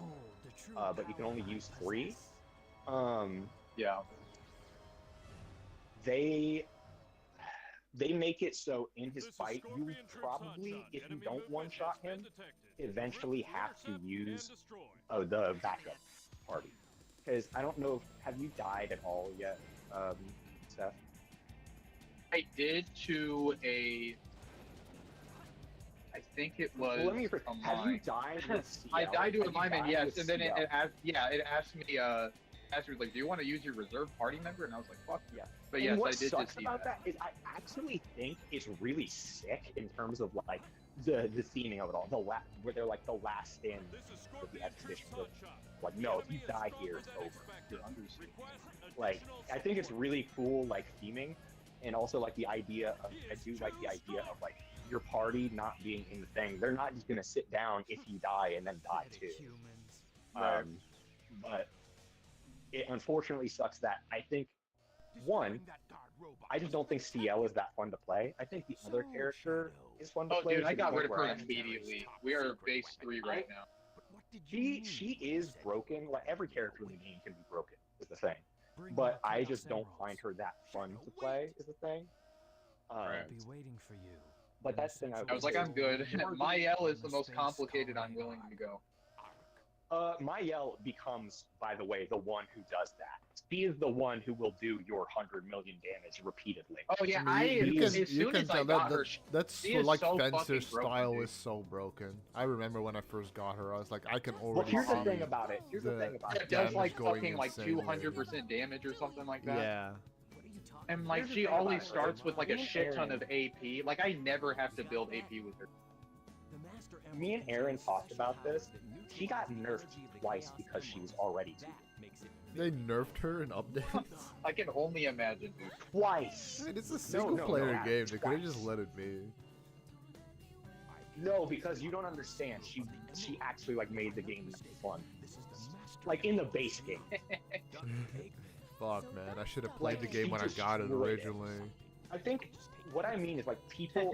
but you can only use 3. Yeah. They make it so in his fight, you probably, if you don't one-shot him, eventually have to use the backup party. Because I don't know, have you died at all yet, Seth? I did to I think it was Well, let me rephrase. a Have you mine. died with CL? I died to Have a you mine, died yes, with and then it CL? asked me like, do you want to use your reserve party member? And I was like, fuck Yeah. But And yes, what I did sucks just see about that is I actually think it's really sick in terms of like the theming of it all. Where they're like the last stand of the expedition. Like, no, if you die here, it's over. You're under siege. Like, I think it's really cool, like theming, and also like the idea of I do like the idea of like your party not being in the thing. They're not just gonna sit down if you die and then die too. But it unfortunately sucks that I think one, I just don't think CL is that fun to play. I think the other character is fun to Oh, play. dude, I to the got rid point of where her I actually- immediately. We are base 3 right now. She is broken. Like every character in the game can be broken, is the thing. But I just don't find her that fun to play, is the thing. Be waiting for you. But that's the thing I was like, I'm good. My L is the most complicated I'm willing to go. Mayel becomes, by the way, the one who does that. He is the one who will do your 100 million damage repeatedly. Oh yeah, I mean, you as can soon as I tell got that, her, that's she is like so Fencer's fucking broken, style dude. is so broken. I remember when I first got her, I was like, I can Well, already here's the see thing about it. Here's the thing about it it. does damage like going fucking like insanely. 200% damage or something like that. Yeah. And like Here's the she thing about always it, starts with like a me and shit ton Aaron- of AP. Like I never have to build AP with her. Me and Aaron talked about this. She got nerfed twice because she was already 2. They nerfed her in updates. I can only imagine, dude. Twice! I mean, it's a No, single-player no, game. They could have just twice. let it be. No, because you don't understand. She actually like made the game fun. Like in the base game. Fuck, man. I should have played Like, the game she when I just got it destroyed it. originally. I think what I mean is like people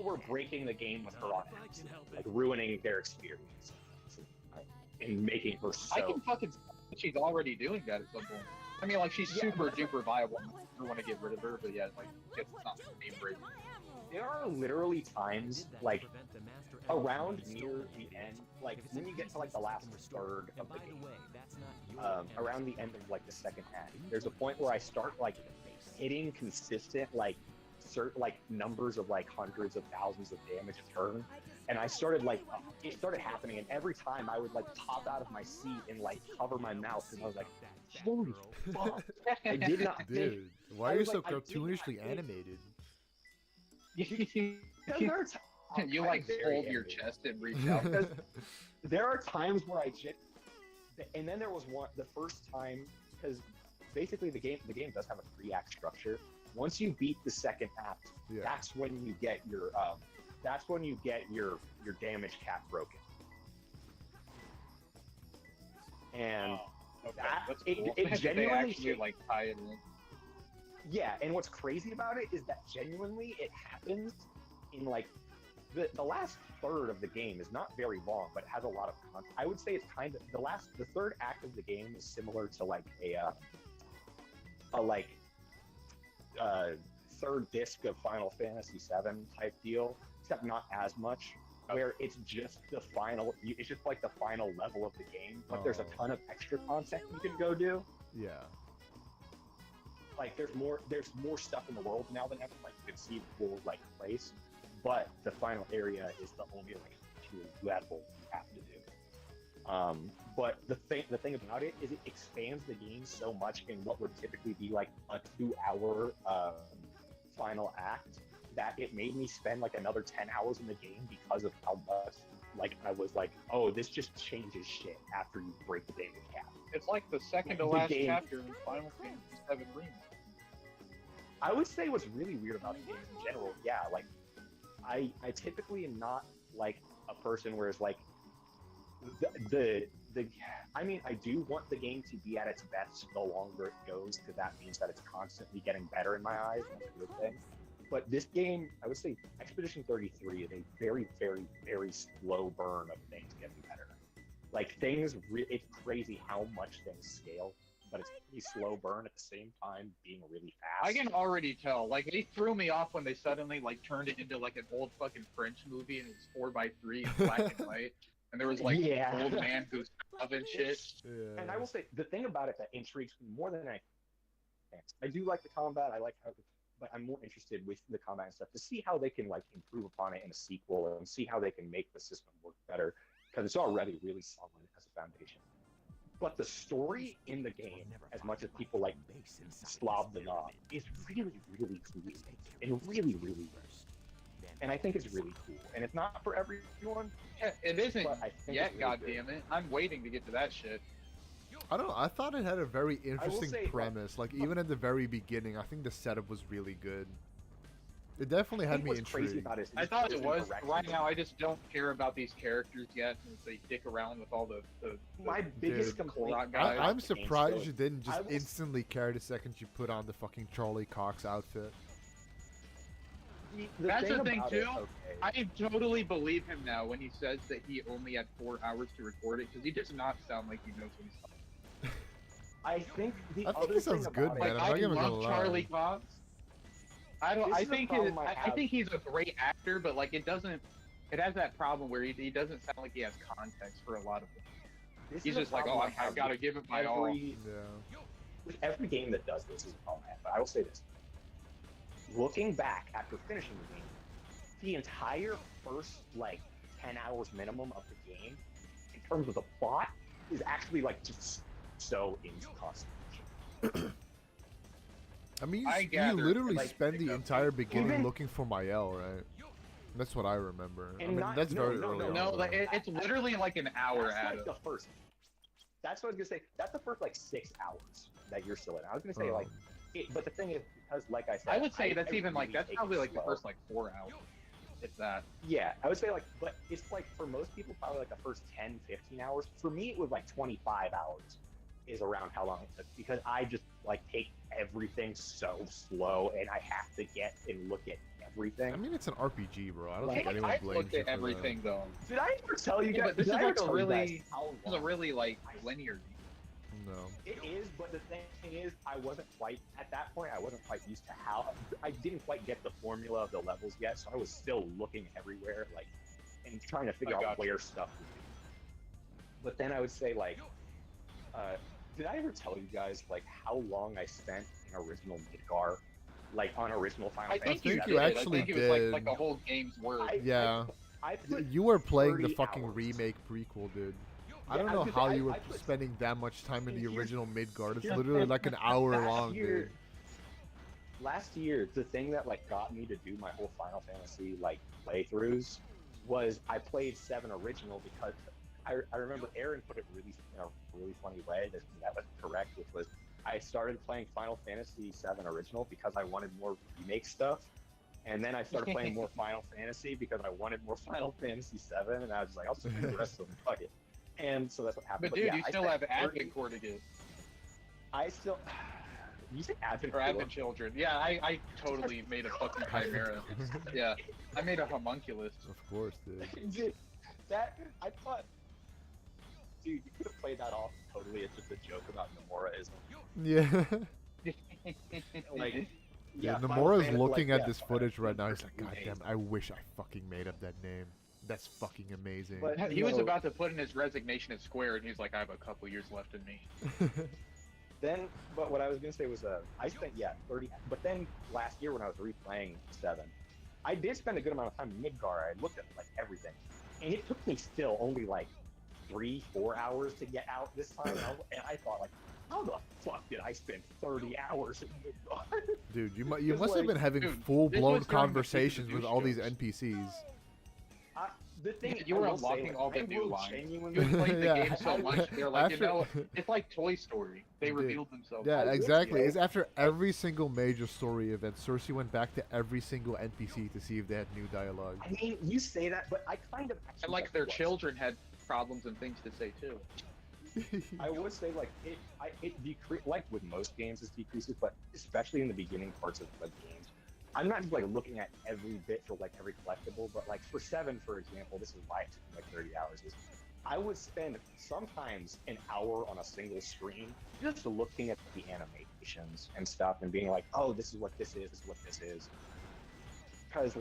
were breaking the game with her on accident, like ruining their experience and making her so. I can fucking. She's already doing that at some point. I mean, like she's Yeah, super but- duper viable. I want to get rid of her, but yeah, like it's not game breaking. There are literally times like around near the end, like when you get to like the last third of the game, around the end of like the second half, there's a point where I start like hitting consistent like certain like numbers of like hundreds of thousands of damage a turn, and I started like it started happening, and every time I would like pop out of my seat and like cover my mouth, and I was like, holy fuck! I did not think. Dude, why I are you was so like, I did not cartoonishly think- animated? You like hold your chest and reach out. Because there are times where I just, and then there was the first time, because basically the game does have a 3-act structure. Once you beat the second act, Yeah. that's when you get your damage cap broken. And Okay, that that's it, cool. it They genuinely actually like tie it in. yeah, and what's crazy about it is that genuinely it happens in like the last third of the game is not very long, but it has a lot of content. I would say it's kind of the third act of the game is similar to like a third disc of Final Fantasy VII type deal, except not as much. Where it's just the final, it's just like the final level of the game, but there's a ton of extra content you can go do. Yeah. Like there's more stuff in the world now than ever. Like you can see the full like place, but the final area is the only like true level you have to do. But the thing about it is it expands the game so much in what would typically be like a 2-hour final act that it made me spend like another 10 hours in the game because of how much like I was like, oh, this just changes shit after you break the damage cap. It's like the second to The last game- chapter in Final Fantasy VII Remake. I would say what's really weird about the games in general, yeah, like I typically am not like a person where it's like I mean, I do want the game to be at its best the longer it goes, because that means that it's constantly getting better in my eyes, and that's a good thing. But this game, I would say Expedition 33 is a very, very, very slow burn of things getting better. Like things, it's crazy how much things scale, but it's pretty slow burn at the same time being really fast. I can already tell. Like, they threw me off when they suddenly, like, turned it into, like, an old fucking French movie, and it was 4x3 and black and white. And there was, like, Yeah. an old man who's and shit. Yeah. And I will say, the thing about it that intrigues me more than anything, I do like the combat, I like how, but I'm more interested with the combat and stuff to see how they can, like, improve upon it in a sequel and see how they can make the system work better, because it's already really solid as a foundation. But the story in the game, as much as people like slob the knob, is really, really cool and really, really good. And I think it's really cool. And it's not for everyone. Yeah, it isn't But I think yet, it's really good. goddammit. I'm waiting to get to that shit. I don't know. I thought it had a very interesting say, like- premise. Like, even at the very beginning, I think the setup was really good. It definitely I had think me what's crazy intrigued. about it is I thought it was. direction. Right now, I just don't care about these characters yet, since they dick around with all the My biggest Dude. complaint. Korok about guy. the I'm game surprised still- you didn't I just will- instantly care the second you put on the fucking Charlie Cox outfit. That's the thing, about it, too. okay. I totally believe him now when he says that he only had 4 hours to record it, because he does not sound like he knows what he's talking I think the I think other it sounds thing good, about man. it, I'm Like, not I even gonna love lie. Charlie Cox. I don't. This I is a think problem I I have. think he's a great actor, but like it doesn't. It has that problem where he doesn't sound like he has context for a lot of things. this He's is a just like, problem oh, I I've have got to with give it my all. every, Yeah. with every game that does this is a problem I have. But I will say this: looking back after finishing the game, the entire first like 10 hours minimum of the game, in terms of the plot, is actually like just so inconsequential. I mean, I you gathered, literally like, spend the entire beginning even- looking for Mael, right? That's what I remember. I And mean, not- that's no, very no, early No, on. like it's literally like an hour That's out like of. the first. That's what I was gonna say. That's the first like 6 hours that you're still in. I was gonna say like, but the thing is, because like I said, I would say that's I even like really that's take probably it like the slow. first like 4 hours. It's that. Yeah, I would say like, but it's like for most people probably like the first 10, 15 hours. For me, it was like 25 hours is around how long it took, because I just like take everything so slow and I have to get and look at everything. I mean, it's an RPG, bro. I don't Like, think anyone I've blames looked you at for everything though. Did I ever tell you Yeah, guys? but this did is I ever like a tell you guys really, how this is a long- really like linear. that. No. It is, but the thing is, I wasn't quite at that point. I wasn't quite used to how I didn't quite get the formula of the levels yet, so I was still looking everywhere, like, and trying to figure I out got where stuff would be. But then I would say, like, did I ever tell you guys like how long I spent in original Midgar? like on original Final I Fantasy. think you think did. you I actually think it was like did. a whole game's worth. Yeah. I put You were playing the 30 fucking hours. remake prequel, dude. I Yeah, don't I know was gonna how say, you were I put- spending that much time in the Here's- original Midgard. It's here's- literally like an hour last long, year- dude. Last year, the thing that like got me to do my whole Final Fantasy like playthroughs was I played 7 original because I remember Aaron put it really in a really funny way that was correct, which was I started playing Final Fantasy 7 original because I wanted more remake stuff, and then I started playing more Final Fantasy because I wanted more Final Fantasy 7, and I was just like, I'll just do the rest of them, fuck it. And so that's what happened. But dude, yeah, you I still spent have 30 Advent Core to get. I still. You said Advent Or Core? Advent Children. Yeah, I totally made a fucking chimera. Yeah, I made a homunculus. Of course, dude. Dude, that I thought, dude, you could have played that off totally as just a joke about Nomuraism. Yeah. Like, Yeah, Final Nomura's Fantasy, looking like, at this Final footage right now. Fantasy He's like, God remakes. damn, I wish I fucking made up that name. That's fucking amazing. But- He was No. about to put in his resignation at Square, and he's like, I have a couple years left in me. Then, but what I was gonna say was, I spent 30. But then last year when I was replaying 7, I did spend a good amount of time in Midgar. I looked at like everything, and it took me still only like 3-4 hours to get out this time. And I thought like, how the fuck did I spend 30 hours in Midgar? Dude, you Because, must have like- been having Dude, full-blown this was during the conversations season with of all these jokes. NPCs. The thing You I were will say, unlocking like, all the I new will lines. genuinely- You played the Yeah. game so much, they're like, After- you know, it's like Toy Story. They Dude. revealed themselves. Yeah, I will exactly. say- It's after every single major story event, Cersei went back to every single NPC to see if they had new dialogue. I mean, you say that, but I kind of actually And like think their it was. children had problems and things to say too. I would say like it decrease like with most games it decreases, but especially in the beginning parts of the games. I'm not just like looking at every bit for like every collectible, but like for 7, for example, this is why it took me like 30 hours. Is I would spend sometimes an hour on a single screen just looking at the animations and stuff and being like, oh, this is what this is what this is. Because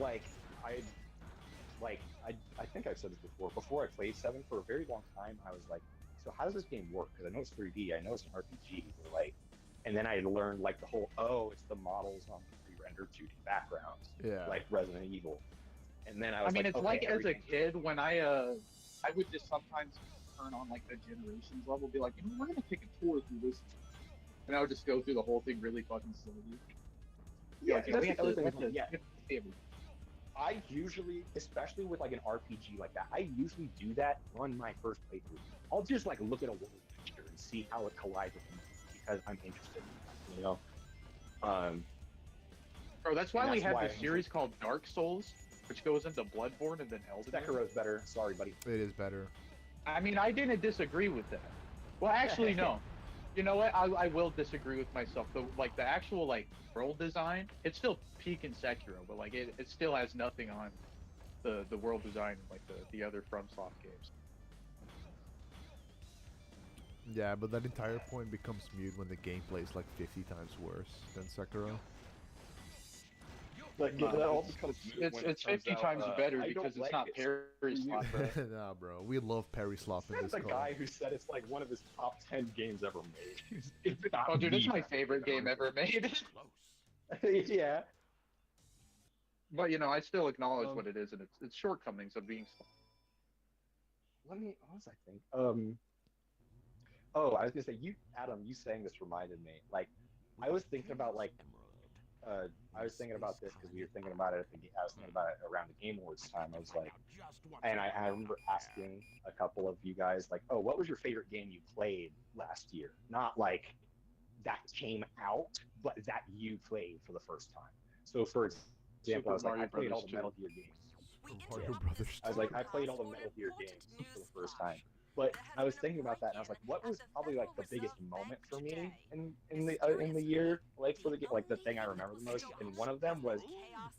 I think I've said this before. Before I played 7 for a very long time, I was like, so how does this game work? Because I know it's 3D, I know it's an RPG, but like, and then I learned like the whole, it's the models on the pre-rendered 2D backgrounds, Yeah. like Resident Evil. And then I was I mean, like, it's like as a everything- kid when I would just sometimes turn on like the generations level, be like, you know, we're gonna take a tour through this, and I would just go through the whole thing really fucking slowly. Yeah, Like, that's we have the other to- thing. we have to- Yeah, we have to see everything. I usually, especially with like an RPG like that, I usually do that on my first playthrough. I'll just like look at a world picture and see how it collides with the movie because I'm interested in that, you know? Bro, that's why And we that's have why this I'm series called Dark Souls, which goes into Bloodborne and then Elden Ring. Sekiro's better. Sorry, buddy. It is better. I mean, I didn't disagree with that. Well, actually, no. You know what? I will disagree with myself. The actual like world design, it's still peak in Sekiro, but like it still has nothing on the world design like the other FromSoft games. Yeah, but that entire point becomes mute when the gameplay is like 50 times worse than Sekiro. Like, No, that all it's- becomes It's 50 times better because it's not parry slot, bro. Nah, bro. We love parry slop in There's this a call. guy who said it's like one of his top 10 games ever made. If not Oh, dude, it's the my best favorite game ever made. Yeah. But you know, I still acknowledge Um, what it is and its shortcomings of being. What was I think? Oh, I was gonna say, Adam, you saying this reminded me. Like, I was thinking about like, I was thinking about this because we were thinking about it I was thinking about it around the Game Awards time. I was like, and I remember asking a couple of you guys like, oh, what was your favorite game you played last year? Not like that came out, but that you played for the first time. So for example, I was like, Mario I played all Brothers the 2. Metal Gear games. Mario Brothers. I was like, I played all the Metal Gear games for the first time. But I was thinking about that, and I was like, what was probably like the biggest moment for me in the year, like for the like the thing I remember the most. And one of them was,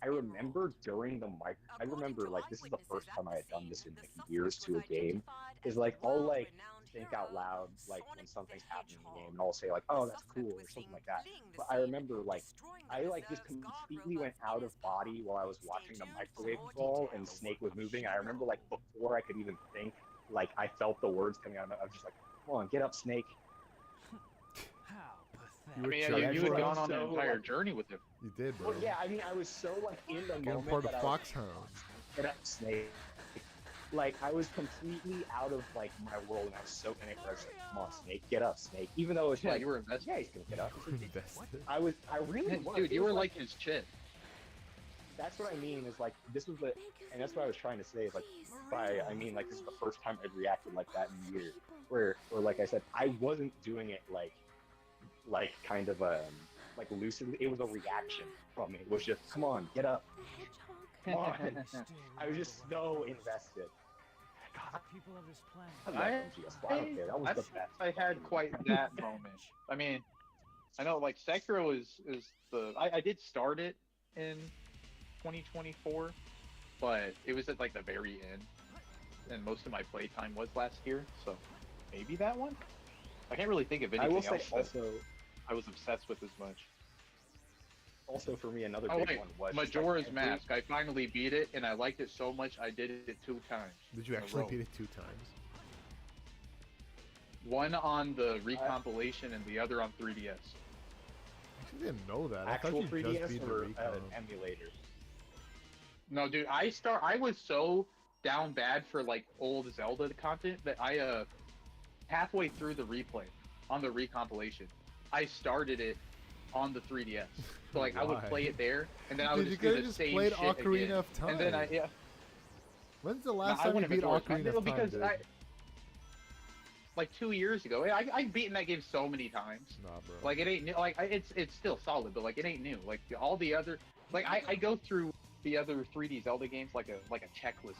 I remember during the mic. I remember like this is the first time I had done this in like years to a game. Is like I'll like think out loud like when something's happening in the game, and I'll say like, oh, that's cool or something like that. But I remember like I like just completely went out of body while I was watching the microwave fall and Snake was moving. I remember like before I could even think. Like, I felt the words coming out of it. I was just like, come on, get up, Snake. How You I were mean, charged. you had so- gone on an so, entire like- journey with him. You did, bro. Well, yeah, I mean, I was so like in the Get him moment part of that I was Foxhound. get up, Snake. Like I was completely out of like my world, and I was so in it. I was like, "Come on, Snake, get up, Snake." Even though it's Yeah, like, you were invested. yeah, he's gonna get up. Invested. I really was. Dude, It you was were like his chin. that's what I mean. Is like this was the, and that's what I was trying to say. Is like, by I mean, like this is the first time I've reacted like that in years. Where like I said, I wasn't doing it like kind of like lucidly. It was a reaction from me. It was just, come on, get up. Come on. I was just so invested. God, People of this I planet. love MGS4. I don't care. That was the best. I had quite that moment. I mean, I know like Sekiro is the I did start it in 2024, but it was at like the very end, and most of my playtime was last year, so maybe that one. I can't really think of I will anything say else that also, I was obsessed with as much. also for me, another Oh big wait, one was Majora's like, Mask. I finally beat it, and I liked it so much I did it 2 times. Did you in a actually row. beat it 2 times? One on the recompilation and the other on 3DS. I actually didn't know that. I actual thought you just 3DS beat the or recon. an emulator. No, dude, I was so down bad for like old Zelda content that I halfway through the replay on the recompilation, I started it on the 3DS. So like I would Why? play it there, and then I would Dude, just you do could've the just same played shit Ocarina again. of Time. And then I When's the last I time you wouldn't beat Majora's Mask, Ocarina of Time, because dude? like 2 years ago, I've beaten that game so many times. Nah, bro. Like it ain't new. Like it's still solid, but like it ain't new. Like all the other, like I go through the other 3D Zelda games like a checklist,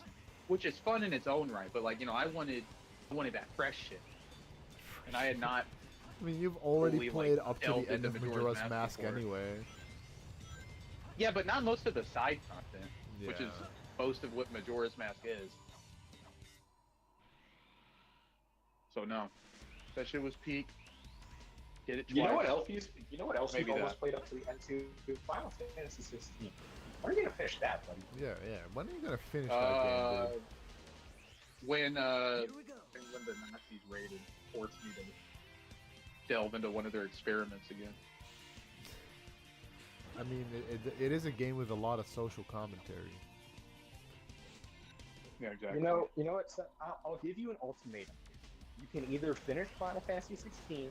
which is fun in its own right. But like I wanted that fresh shit, and I had not. I mean, you've already fully, played like, up to delved the end into of Majora's Majora's Mask Mask before. anyway. Yeah, but not most of the side content, which is Yeah. most of what Majora's Mask is. So no, that shit was peak. Did it twice. You know what else you've Maybe almost that. played up to the end to? Final Fantasy 16. When are you gonna finish that, buddy? Yeah, yeah. When are you gonna finish that game, dude? When Here we go. when the Nazis raided, forced me to delve into one of their experiments again. I mean, it is a game with a lot of social commentary. Yeah, exactly. You know what? So I'll give you an ultimatum. You can either finish Final Fantasy 16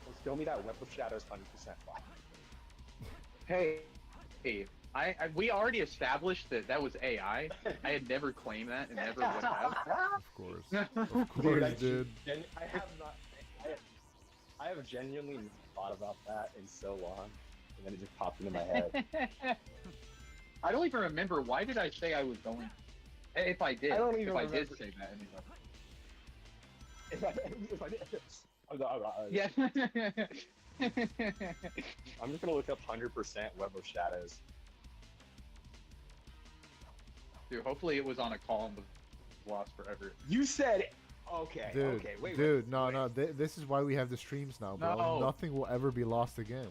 or show me that Web of Shadows 100% file. Hey, we already established that was AI. I had never claimed that and never would have. Of course. Of course, dude. I have not. I have genuinely not thought about that in so long, and then it just popped into my head. I don't even remember. Why did I say I was going? If I did, I don't even if I did remember. say that anyway. If I did, Yeah. I'm just gonna look up 100% Web of Shadows. Dude, hopefully it was on a column of lost forever. You said, okay, Dude, okay, wait, dude, wait, no, wait. no. This is why we have the streams now, bro. No. Nothing will ever be lost again.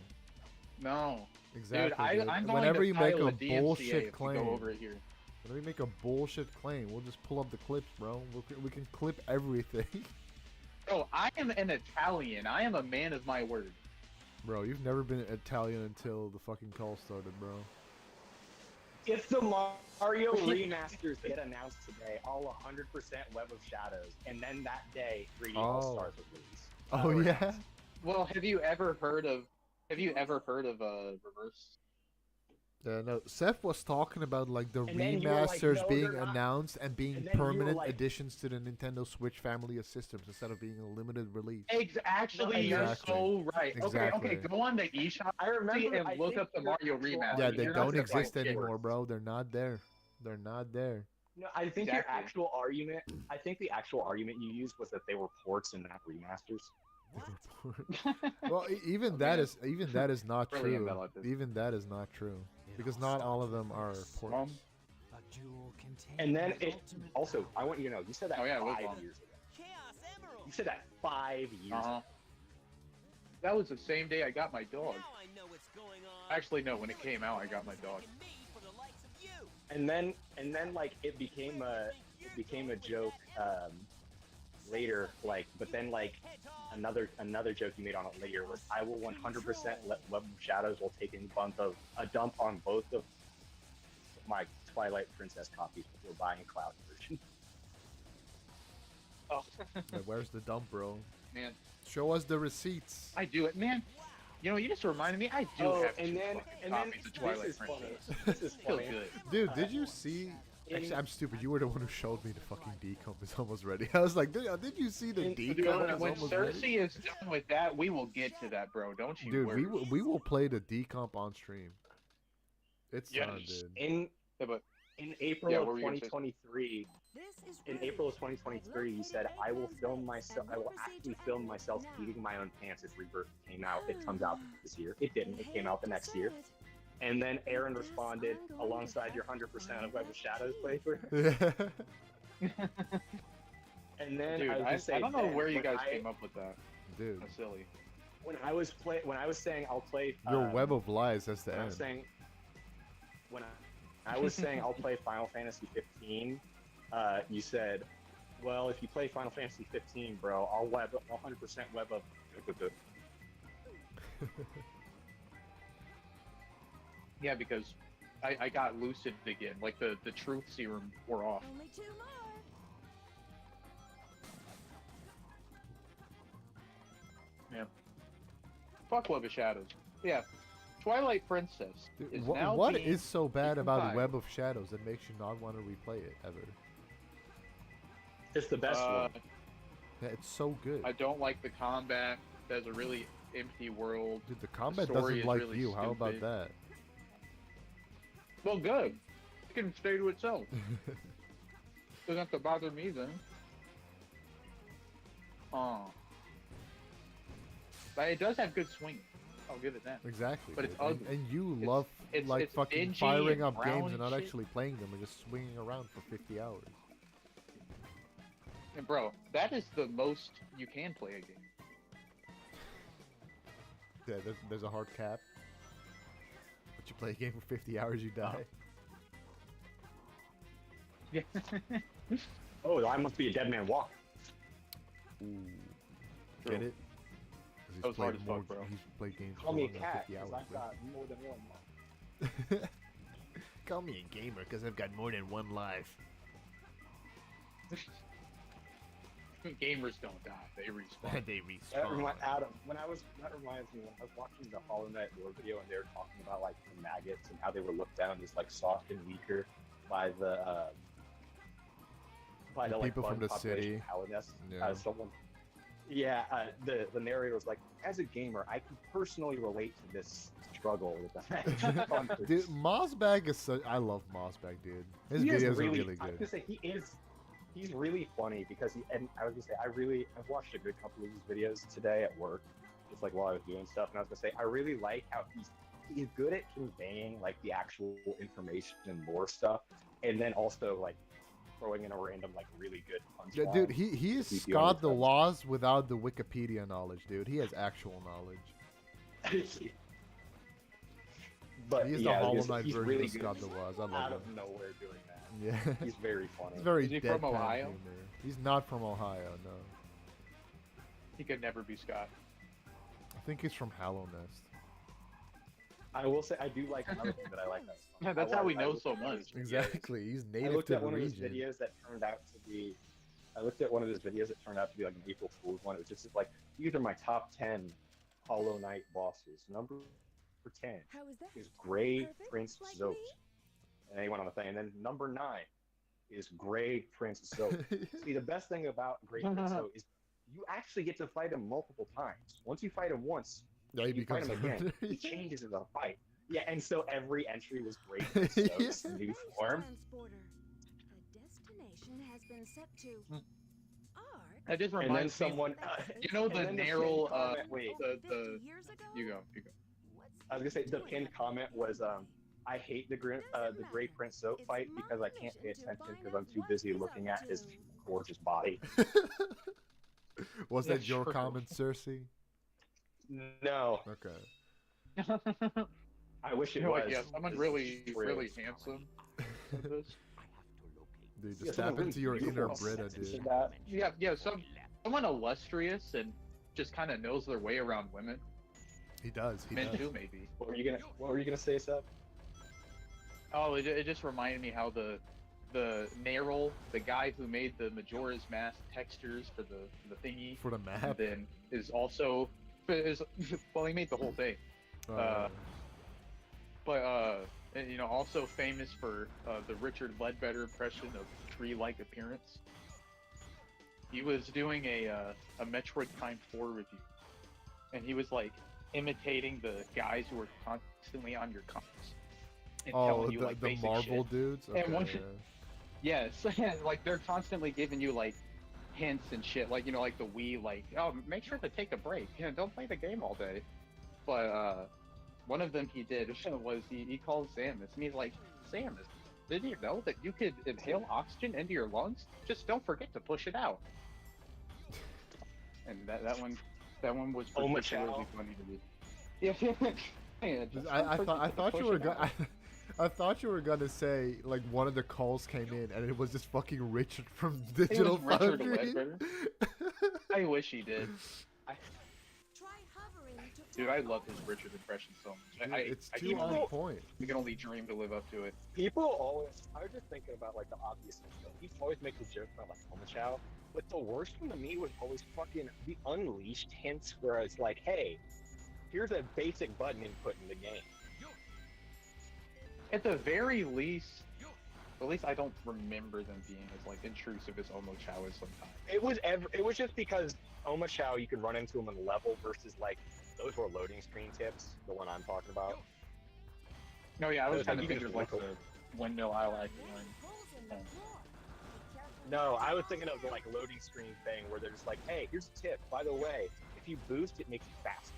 No. Exactly, dude. I'm going Whenever to you make file a DMCA bullshit if we claim, go over it here. whenever you make a bullshit claim, we'll just pull up the clips, bro. We can clip everything. Bro, I am an Italian. I am a man of my word. Bro, you've never been Italian until the fucking call started, bro. If the Mario remasters get announced today, all 100% Web of Shadows, and then that day, 3D All Stars was released. Oh yeah. Well, have you ever heard of reverse? No, Seth was talking about like the And then you were like, remasters no, being they're not. announced and being And then you were permanent like- additions to the Nintendo Switch family of systems instead of being a limited release. Actually, Exactly. you're so right. Exactly. Okay, go on the eShop I remember, and I look think up the your Mario actual remaster. Yeah, argument- they You're not don't gonna exist find anymore, keywords. bro. They're not there. They're not there. No, I think your Exactly. actual argument. I think the actual argument you used was that they were ports and not remasters. Well, even that is not Really true. enveloped it. Even that is not true because not all of them are ports. A jewel contained And then the it ultimate also, I want you to know, you said that Oh, yeah, it was 5 long. years ago. Chaos Emerald. You said that 5 years Uh-huh. ago. That was the same day I got my dog. Now I know what's going on. Actually, no. When it came out, I got my dog. Me for the likes of you. And then like it became a joke later, like, but then like another joke you made on it later was, I will 100% let Web of Shadows will take a dump on both of my Twilight Princess copies before buying a cloud version. Oh, Like, where's the dump, bro? man, Show us the receipts. I do it, man. You know, you just reminded me. I do have two fucking copies of Twilight this is funny. Princess. This is Feel funny. good. Dude, did you see? Actually, I'm stupid. You were the one who showed me the fucking decomp is almost ready. I was like, did you see the Dude, decomp is When almost ready? Cersei is done with that, we will get to that, bro. Don't you Dude, worry. we will play the decomp on stream. It's time, Yes. dude. Yeah, but In April Yeah, of what were you gonna say? 2023, This is in really April of 2023, you said, I will actually film myself eating my own pants if Rebirth came out. It comes out this year. It didn't. It came out the next year. And then Aaron responded alongside your 100% of Web of Shadows playthrough. And then dude, I, was I just saying, don't know then where you when guys I- came up with that. Dude, That's silly. When I was saying I'll play your web of lies has to when I end. was saying when I was saying I'll play Final Fantasy 15, you said, well, if you play Final Fantasy 15, bro, I'll 100% web up. Yeah, because I got lucid again. Like the truth serum wore off. Only two more. Yeah. Fuck Web of Shadows. Yeah. Twilight Princess Dude, is what now what being is so bad about decompiled. Web of Shadows that makes you not want to replay it ever? It's the best one. Yeah, it's so good. I don't like the combat. There's a really empty world. Dude, the combat story doesn't is like really you. How about stupid. that? Well, good. It can stay to itself. Doesn't have to bother me then. But it does have good swing. I'll give it that. Exactly. But it's dude. ugly. And you It's- love like it's fucking dingy firing and up brown games and and not shit. actually playing them and just swinging around for 50 hours. And bro, that is the most you can play a game. Yeah, there's a hard cap. But you play a game for 50 hours, you die. Yeah. Oh, I must be a dead man walk. Ooh. True. Get it? 'Cause That was hard as more. fuck, bro. He's played games Call for me a longer than cat, 50 because hours. I've bro. got more than one life. Call me a gamer because I've got more than one life. Gamers don't die; they respawn. They That respawn. Adam, that reminds me when I was watching the Hollow Knight lore video and they were talking about like the maggots and how they were looked down as like soft and weaker by the The like people from bug the population city. of Hallownest. Yeah. The narrator was like, as a gamer, I can personally relate to this struggle with the maggots. Dude, Mossbag is so. I love Mossbag, dude. His He is videos are really I was good. gonna say he's really funny because I was gonna say I've watched a good couple of his videos today at work, just like while I was doing stuff, and I was gonna say I really like how he's good at conveying like the actual information and lore stuff, and then also like throwing in a random like really good Yeah, punchline. dude, he is Keep you Scott the on your Laws without the Wikipedia knowledge, dude. He has actual knowledge. But He is yeah, the Hollow he's Knight version really of good. Scott the Laws. I Out love of him. nowhere doing that. Yeah. He's very funny. He's very Is he from deadpan Ohio? humor. He's not from Ohio, no. He could never be Scott. I think he's from Hallownest. I will say I do like another thing that I like. Yeah, that's how we know so much. Exactly. He's I native looked to at the one of his region. videos that turned out to be. I looked at one of his videos that turned out to be like an April Fool's one. It was just like, these are my top 10 Hollow Knight bosses. Number 10 How is that? is Gray Perfect, Prince like Zote. me? And then he went on the thing. And then number 9 is Gray Prince Zote. See, the best thing about Gray Prince Zote is you actually get to fight him multiple times. Once you fight him once, Yeah, he you fight becomes him again. He changes in the fight. Yeah, and so every entry was Gray Prince Zote's new form. Transporter. The destination has been set to Art. That just And then reminds me. someone, You know and the then the narrow. pinned comment- wait, the 50 years ago? You go. I was gonna say the pinned comment was, I hate the Gray Prince Zote fight because I can't pay attention because I'm too busy looking at his gorgeous body. Was Yeah, that your sure. comment, Cersei? No, Okay. I wish it You're was. like, yeah, someone It's really, true. really handsome. with this. Dude, Yeah, just someone tap into really your inner beautiful. Brita, dude. That- Yeah, someone illustrious and just kind of knows their way around women. He does. He Men does. too, maybe. What were you gonna say, Seb? Oh, it just reminded me how the Narol, the guy who made the Majora's Mask textures for the thingy, For the and map. then well, he made the whole thing. And, you know, also famous for the Richard Ledbetter impression of tree-like appearance. He was doing a Metroid Prime 4 review, and he was like imitating the guys who were constantly on your comments and telling you like the basic Marvel shit. dudes. Okay, And one- yeah. Yes, like they're constantly giving you like hints and shit, like, you know, like the Wii, like, oh, make sure to take a break, you know, don't play the game all day. But one of them he did was he called Samus, and he's like, Samus, did you know that you could inhale oxygen into your lungs? Just don't forget to push it out. And that one was particularly funny to me. Yeah, I thought you were gonna. I thought you were gonna say like one of the calls came in and it was just fucking Richard from Digital Richard Foundry. Ledbetter. I wish he did. Try hovering to Dude, I love his Richard impression so much. Dude, it's I too on point. We can only dream to live up to it. People always. I was just thinking about like the obvious things. People always make the joke about like Omochao, but the worst one to me was always fucking the Unleashed hints, where it's like, hey, here's a basic button input in the game. At the very least, at least I don't remember them being as like intrusive as Omochao is sometimes. It was just because Omochao, you could run into him on level versus like those were loading screen tips. The one I'm talking about. No, yeah, I was Those, kind like, of you thinking of can like just the windmill owl acting There's one. holes in the floor. Be careful. No, I was thinking of the like loading screen thing where they're just like, hey, here's a tip. By the way, if you boost, it makes you faster.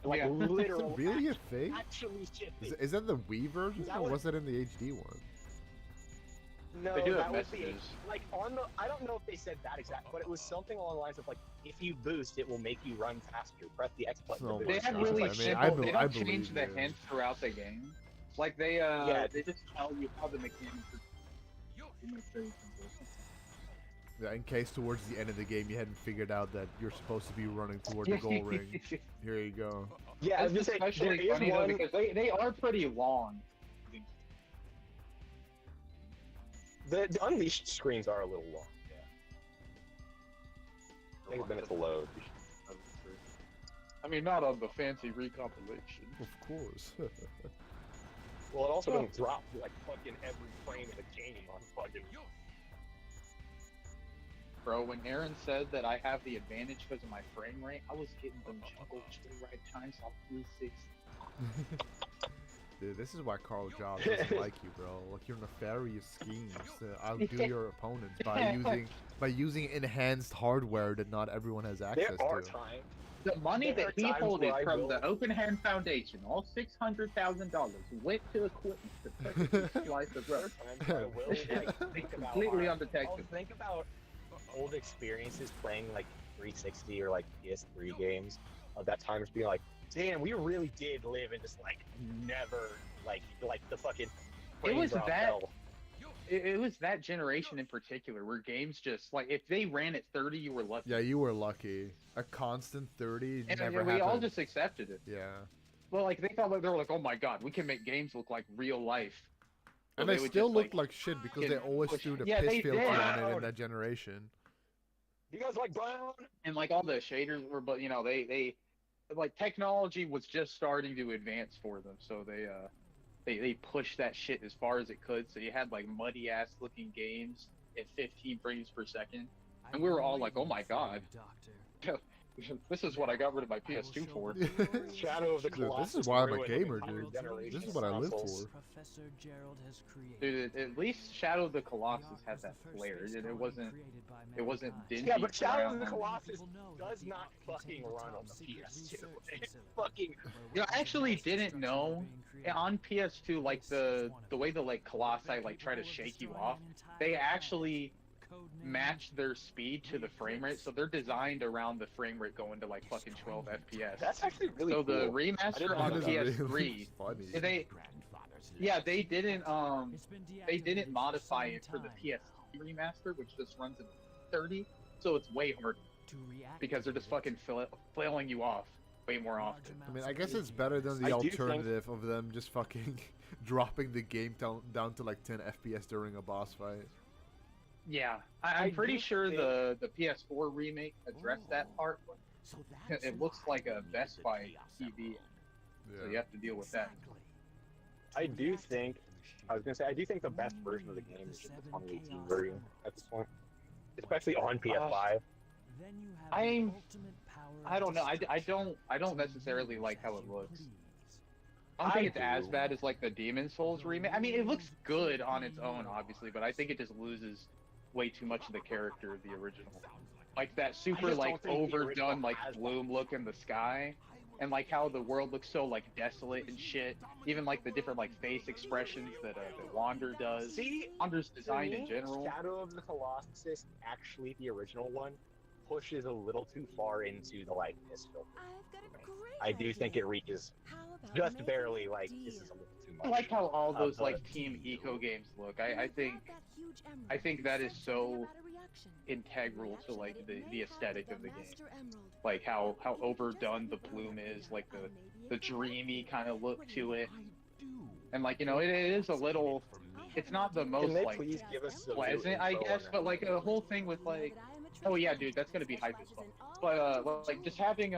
Like Yeah. Is literal. it really a thing? Actually, shit. Is that the Wii version That or was- was that in the HD one? No, They do have that was the messages. like on the. I don't know if they said that exact, but it was something along the lines of like, if you boost, it will make you run faster. Press the X button. Oh to my They boost. have God. really I mean, simple. I They don't believe change the you. hints throughout the game. Like they they just tell you how the mechanics are. It's very simple. Yeah, in case towards the end of the game you hadn't figured out that you're supposed to be running toward the goal ring. Here you go. Yeah, I was It's gonna say, there especially is funny though one. because they are pretty long. The Unleashed screens are a little long. Yeah. Take a minute to load. I mean, not on the fancy recompilation. Of course. Well, it also doesn't drop like fucking every frame of the game on fucking. Bro, when Aaron said that I have the advantage because of my frame rate, I was getting them juggled to the right times on 360. Dude, this is why Carl Jobs doesn't like you, bro. Like your nefarious schemes to outdo your opponents by using enhanced hardware that not everyone has access There are to. times. The money There that are he times holded where I from will- the Open Hand Foundation, all $600,000, went to equipment to purchase a slice of There are road. times where I will like think about. Completely I'll undetected. think about old experiences playing like 360 or like PS3 games of that time, just being like, damn, we really did live in this like never like the fucking. It was frame drop that- hell. It was that generation in particular where games just, like, if they ran at 30, you were lucky. Yeah, you were lucky. A constant 30 And never we happened. all just accepted it. Yeah. Well, like, they thought, like, they were like, oh my god, we can make games look like real life. So And they would still just, looked like shit because they can always push- threw the Yeah, piss they filter did. on it in that generation. You guys like Brown? And, like, all the shaders were, but, you know, they like, technology was just starting to advance for them, so they pushed that shit as far as it could, so you had, like, muddy-ass looking games at 15 frames per second. And we were all like, oh my god. This is what I got rid of my PS2 for. Shadow of the Dude, Colossus. this is why I'm a ruined gamer, entire dude. generation This is of what I live consoles. for. Professor Gerald has created. Dude, at least Shadow of the Colossus had that flair. It wasn't dingy. Yeah, but Shadow of the brown. Colossus does not fucking run on the PS2. It's fucking. You know, I actually didn't know on PS2, like the way the like Colossi like try to shake you off, they actually match their speed to the frame rate, so they're designed around the frame rate going to like fucking 12 FPS. That's actually really So cool. the I didn't remaster know on That is PS3, really funny. they didn't modify it for the PS3 remaster, which just runs at 30, so it's way harder. to react because they're just to it. fucking flailing you off way more often. I mean, I guess it's better than the I do think- alternative of them just fucking dropping the game down to like 10 FPS during a boss fight. Yeah, I I'm pretty do sure think- the PS4 remake addressed that part. But So that's it looks why like a you needed Best the Buy Chaos TV, Emerald. so you have to deal with that. Exactly. I To do react to think, the I was gonna say, I do think the best version of the game is just the 2018 version at this point, especially on PS5. Then you have I'm- the ultimate power I don't know. of I don't to necessarily use like how as it you looks. please. I don't think I it's as do. bad as like the Demon Souls remake. I mean, it looks good on its own, obviously, but I think it just loses way too much of the character of the original. Like that super just don't like think the original overdone like has bloom look in the sky, and like how the world looks so like desolate and shit. Even like the different like face expressions that Wander does. See, Wander's to design me, in general. Shadow of the Colossus, actually the original one, pushes a little too far into the likeness filter. I've got a great I do think idea. it reaches How about just making barely a like deal? this is a little too I much. like how all those but- like Team Eco games look. I Without think that huge emerald, I think that is said so something about a reaction. integral to Reaction like that it the may have aesthetic to of the game. Master Emerald. Like how Or even overdone the just bloom maybe is, like maybe the it could dreamy be kind of look what to you it, do. and like you know it is a little. It's not the most Can they like please give us some pleasant, I info on guess, that? but like a whole thing with like, oh yeah, dude, that's gonna be hype as fuck. But like just having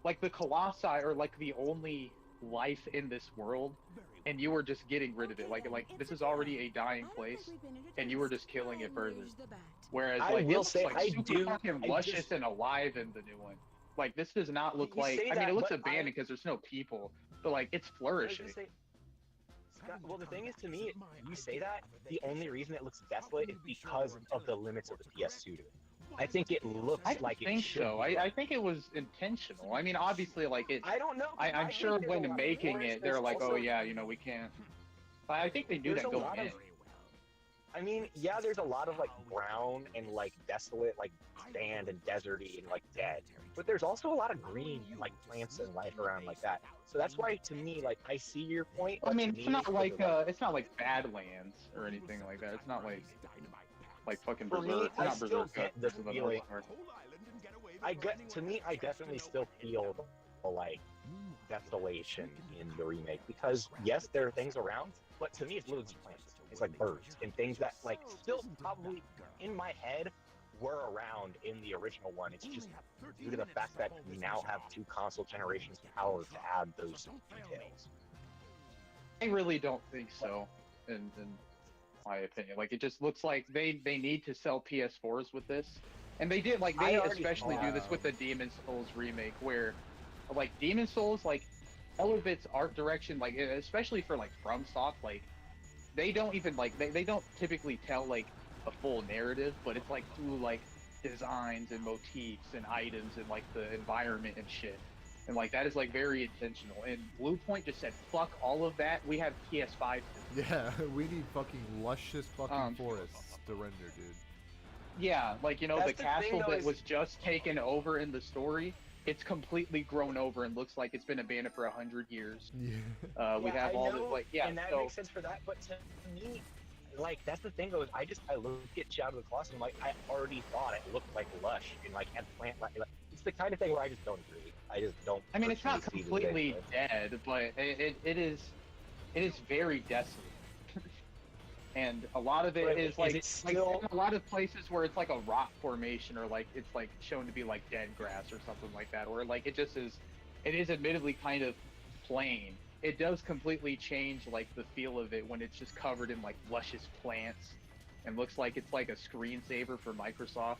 like the Colossi are like the only life in this world, and you were just getting rid of it. Like this is already a dying place, and you were just killing it further. Whereas I like will it looks say, like I super do- fucking I luscious just- and alive in the new one. Like this does not look You like. say I mean, that, it looks but abandoned because there's no people, but like it's I was flourishing. gonna say, Scott, well, the thing is, to me, you say that, the only reason it looks desolate is because of the limits of the PS2 to it. I think it looks I don't like it think should so. be. I think it was intentional. I mean, obviously, like it. I don't know. I'm think sure there's a when lot of making forest, it, they're there's like, oh also- yeah, you know, we can't. I think they knew There's that a going lot in. of- I mean, yeah, there's a lot of like brown and like desolate, like sand and deserty and like dead. But there's also a lot of green and like plants and life around like that. So that's why, to me, like I see your point. I but mean, to it's me, not for like the, it's not like Badlands or anything like that. It's not like fucking For me, Berserk. I Not still Berserk. get This the is the feeling- North. I get to me, I definitely still feel the like desolation in the remake because yes, there are things around, but to me, it's literally just plants. It's like birds and things that like still probably in my head were around in the original one. It's just due to the fact that we now have 2 console generations power to add those details. I really don't think so. In my opinion, like it just looks like they need to sell PS4s with this, and they did. Like I they already especially do this thought- with the Demon Souls remake, where like Demon Souls, like all of its art direction, like especially for like FromSoft, like they don't even like they don't typically tell like a full narrative, but it's like through like designs and motifs and items and like the environment and shit. And like that is like very intentional. And Bluepoint just said, "Fuck all of that. We have PS5." Yeah, we need fucking luscious fucking Um, forests to render, dude. Yeah, like you know, That's the the castle thing, though, that is- was just taken over in the story. It's completely grown over and looks like it's been abandoned for 100 years. Yeah. We Yeah, have I all the know, like, yeah. and that So makes sense for that. But to me, like that's the thing though. Is I look at Shadow of the Colossus and like I already thought it looked like lush and like had plant like it's the kind of thing where I just don't agree. I just don't. I mean, it's not personally see the completely benefit. dead, but it is very desolate. And a lot of it But is is like, it still- like in a lot of places where it's like a rock formation or like it's like shown to be like dead grass or something like that, or like it just is. It is admittedly kind of plain. It does completely change like the feel of it when it's just covered in like luscious plants and looks like it's like a screensaver for Microsoft.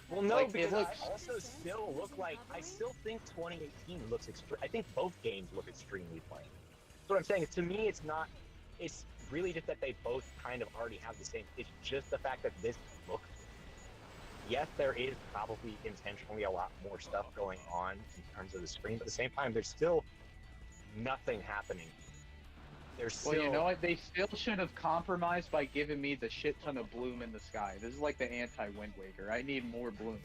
Well, no, like, it because looks- I also still look like I still think 2018 looks I think both games look extremely plain. So what I'm saying is, to me, it's not. It's really just that they both kind of already have the same. It's just the fact that this looks. Yes, there is probably intentionally a lot more stuff going on in terms of the screen, but at the same time, there's still nothing happening. There's still. Well, you know what? They still should have compromised by giving me the shit ton of bloom in the sky. This is like the anti-Wind Waker. I need more bloom.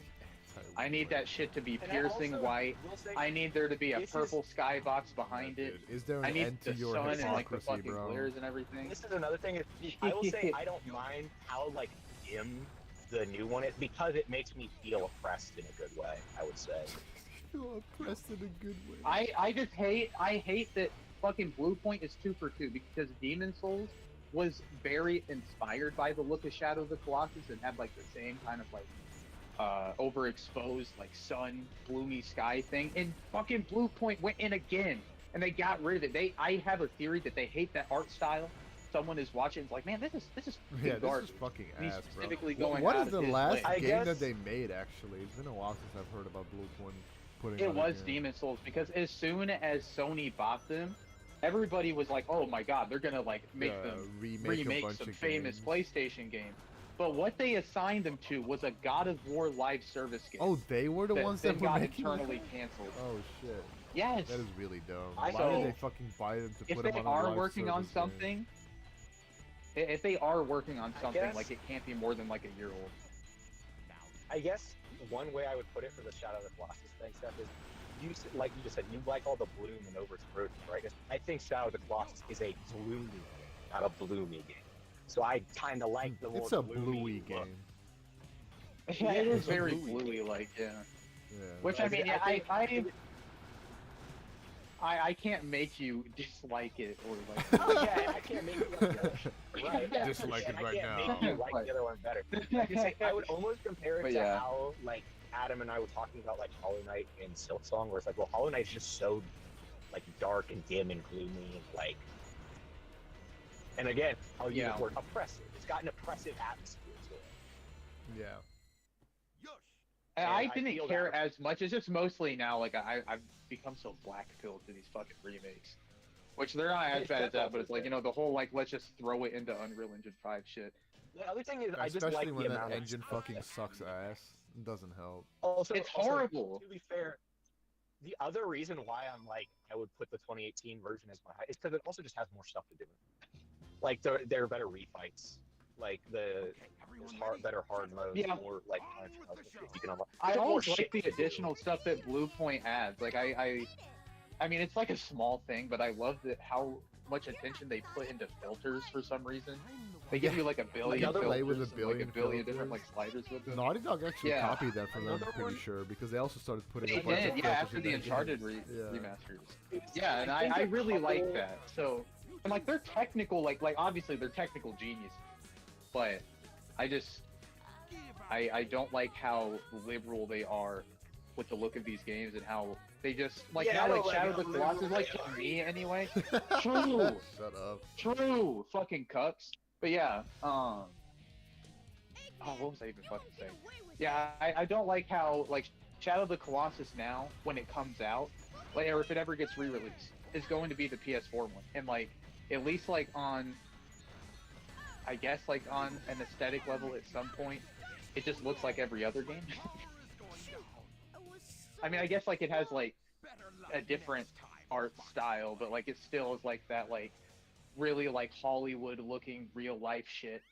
I need that shit to be And I piercing also white. will say- I need there to be a This is- purple skybox behind it. Is there I an need end the to your sun and like the hypocrisy, fucking bro? glares and everything. This is another thing. I will say I don't mind how like dim the new one is because it makes me feel oppressed in a good way. I would say. Feel oppressed in a good way. I hate that fucking Blue Point is 2 for 2 because Demon Souls was very inspired by the look of Shadow of the Colossus and had like the same kind of like overexposed like sun, gloomy sky thing, and fucking Blue Point went in again and they got rid of it. I have a theory that they hate that art style. Someone is watching, it's like, man, this is Yeah, this garbage. is fucking And he's ass, bro. specifically going What out is of the his last way. I game guess- that they made, actually? It's been a while since I've heard about Blue Point putting It out a was game. Demon Souls because as soon as Sony bought them, everybody was like, "Oh my God, they're gonna like make Yeah, them remake a remake bunch some of famous games. PlayStation game." But what they assigned them to was a God of War live service game. Oh, they were the that ones then that were got making internally that? canceled. Oh shit, Yes, that is really dumb. I Why know- did they fucking buy them to if put they them on a are live working on service game? something, if they are working on something, guess- like it can't be more than like a year old. I guess one way I would put it for the Shadow of the Colossus thing stuff is, like you just said, you like all the bloom and overexposure, right? I think Shadow of the Colossus is a gloomy game, not a bloomy game. So I kind of like the more It's a gloomy bluey look. game. Yeah, it is It's a very bluey bluey, like yeah. Yeah. Which I Like, mean, I think- I can't make you dislike it or like. Oh yeah, I can't make you right. Yeah, Dislike and it right I can't now. make you like the other one better. I would almost compare it But to yeah. how like Adam and I were talking about like Hollow Knight and Silksong, where it's like, well, Hollow Knight is just so like dark and dim and gloomy and like. And again, I'll use Yeah. the word oppressive. It's got an oppressive atmosphere to it. Yeah. And And I I didn't feel care that- as much. It's just mostly now, like I've become so black pilled to these fucking remakes, which they're not as It's bad as that. But it's like, definitely you know, the whole like let's just throw it into Unreal Engine 5 shit. The other thing is, I just Especially like when the that amount of engine stuff fucking that- sucks ass. It doesn't help. Also, It's also, horrible. To be fair, the other reason why I'm like I would put the 2018 version as my high is because it also just has more stuff to do. Like there are better refights. Like there's better hard modes. Yeah. More like punch modes that you can unlock. I There's more always like shit the to do. additional stuff that Blue Point adds. Like I mean, it's like a small thing, but I love that how much attention they put into filters for some reason. They give you like a billion Another filters play with a and, like billion a billion different filters. like sliders with them. Naughty Dog actually Yeah. copied that from them, Another pretty one- sure, because they also started putting They a bunch did, of yeah, filters after in the their Uncharted games. Yeah. remasters. Yeah, and I think a really like couple- that. So, and like they're technical, like obviously they're technical geniuses, but I just I don't like how liberal they are with the look of these games and how they just like Yeah, I now don't like like Shadow how of the Colossus, liberal like they to are. me anyway. True, Shut up. true, fucking cucks. But yeah, oh, what was I even fucking saying? Yeah, I don't like how like Shadow of the Colossus now when it comes out, like or if it ever gets re-released, is going to be the PS4 one, and like at least like on, I guess like on an aesthetic level at some point, it just looks like every other game. I mean, I guess like it has like a different art style, but like it still is like that like really like Hollywood looking real life shit.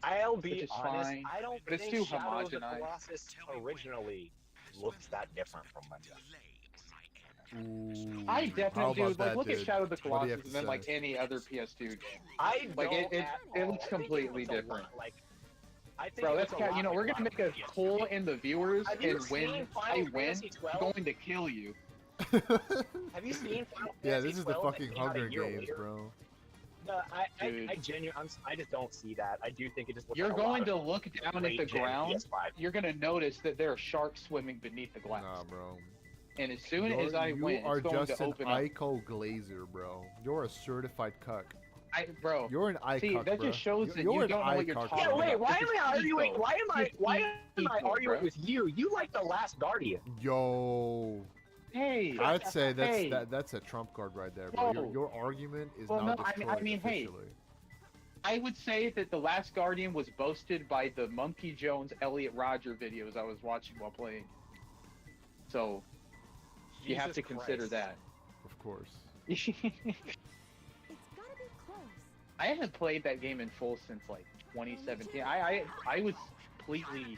I'll Which be is honest, fine, I don't but it's think too Shadow of the homogenized. Colossus originally looks that different from Mega. Ooh, I how definitely do. about Like, that, look at dude? Shadow of the What do you Colossus have to and then say? like any other PS2 game. I Like, don't it at looks all. completely I think it looks a different. lot like, I think Bro, it that's looks a you lot know like we're gonna lot make a of PS2 poll games. in the viewers, Have you and when seen I Final win, Fantasy I'm 12? going to kill you. Have you seen Final Yeah, Fantasy this is the 12 that fucking came out a Hunger year Games, later? bro. No, Dude. I just don't see that. I do think it just looks You're like a lot going of to look down at the late-gen ground. PS5. You're gonna notice that there are sharks swimming beneath the glass. Nah, bro. And as soon You're- as I you win, are it's going just to an open up. Ico Glazer, bro. You're a certified cuck. Bro, You're an eye see, cuck, that bro. just shows that You're you an don't know eye what you're cuck, talking Yeah, bro. about. wait, why This am is I arguing? ego. Why am I This is ego, arguing bro. with you? You like the Last Guardian. Yo, Hey, I'd say that's hey. that's a trump card right there, bro. No. Your argument is Well, now no, I mean- destroyed I mean, hey. officially. I would say that The Last Guardian was boasted by the Monkey Jones Elliot Roger videos I was watching while playing. So, you have Jesus to consider Christ. that. Of course. It's gotta be close. I haven't played that game in full since like 2017. I was completely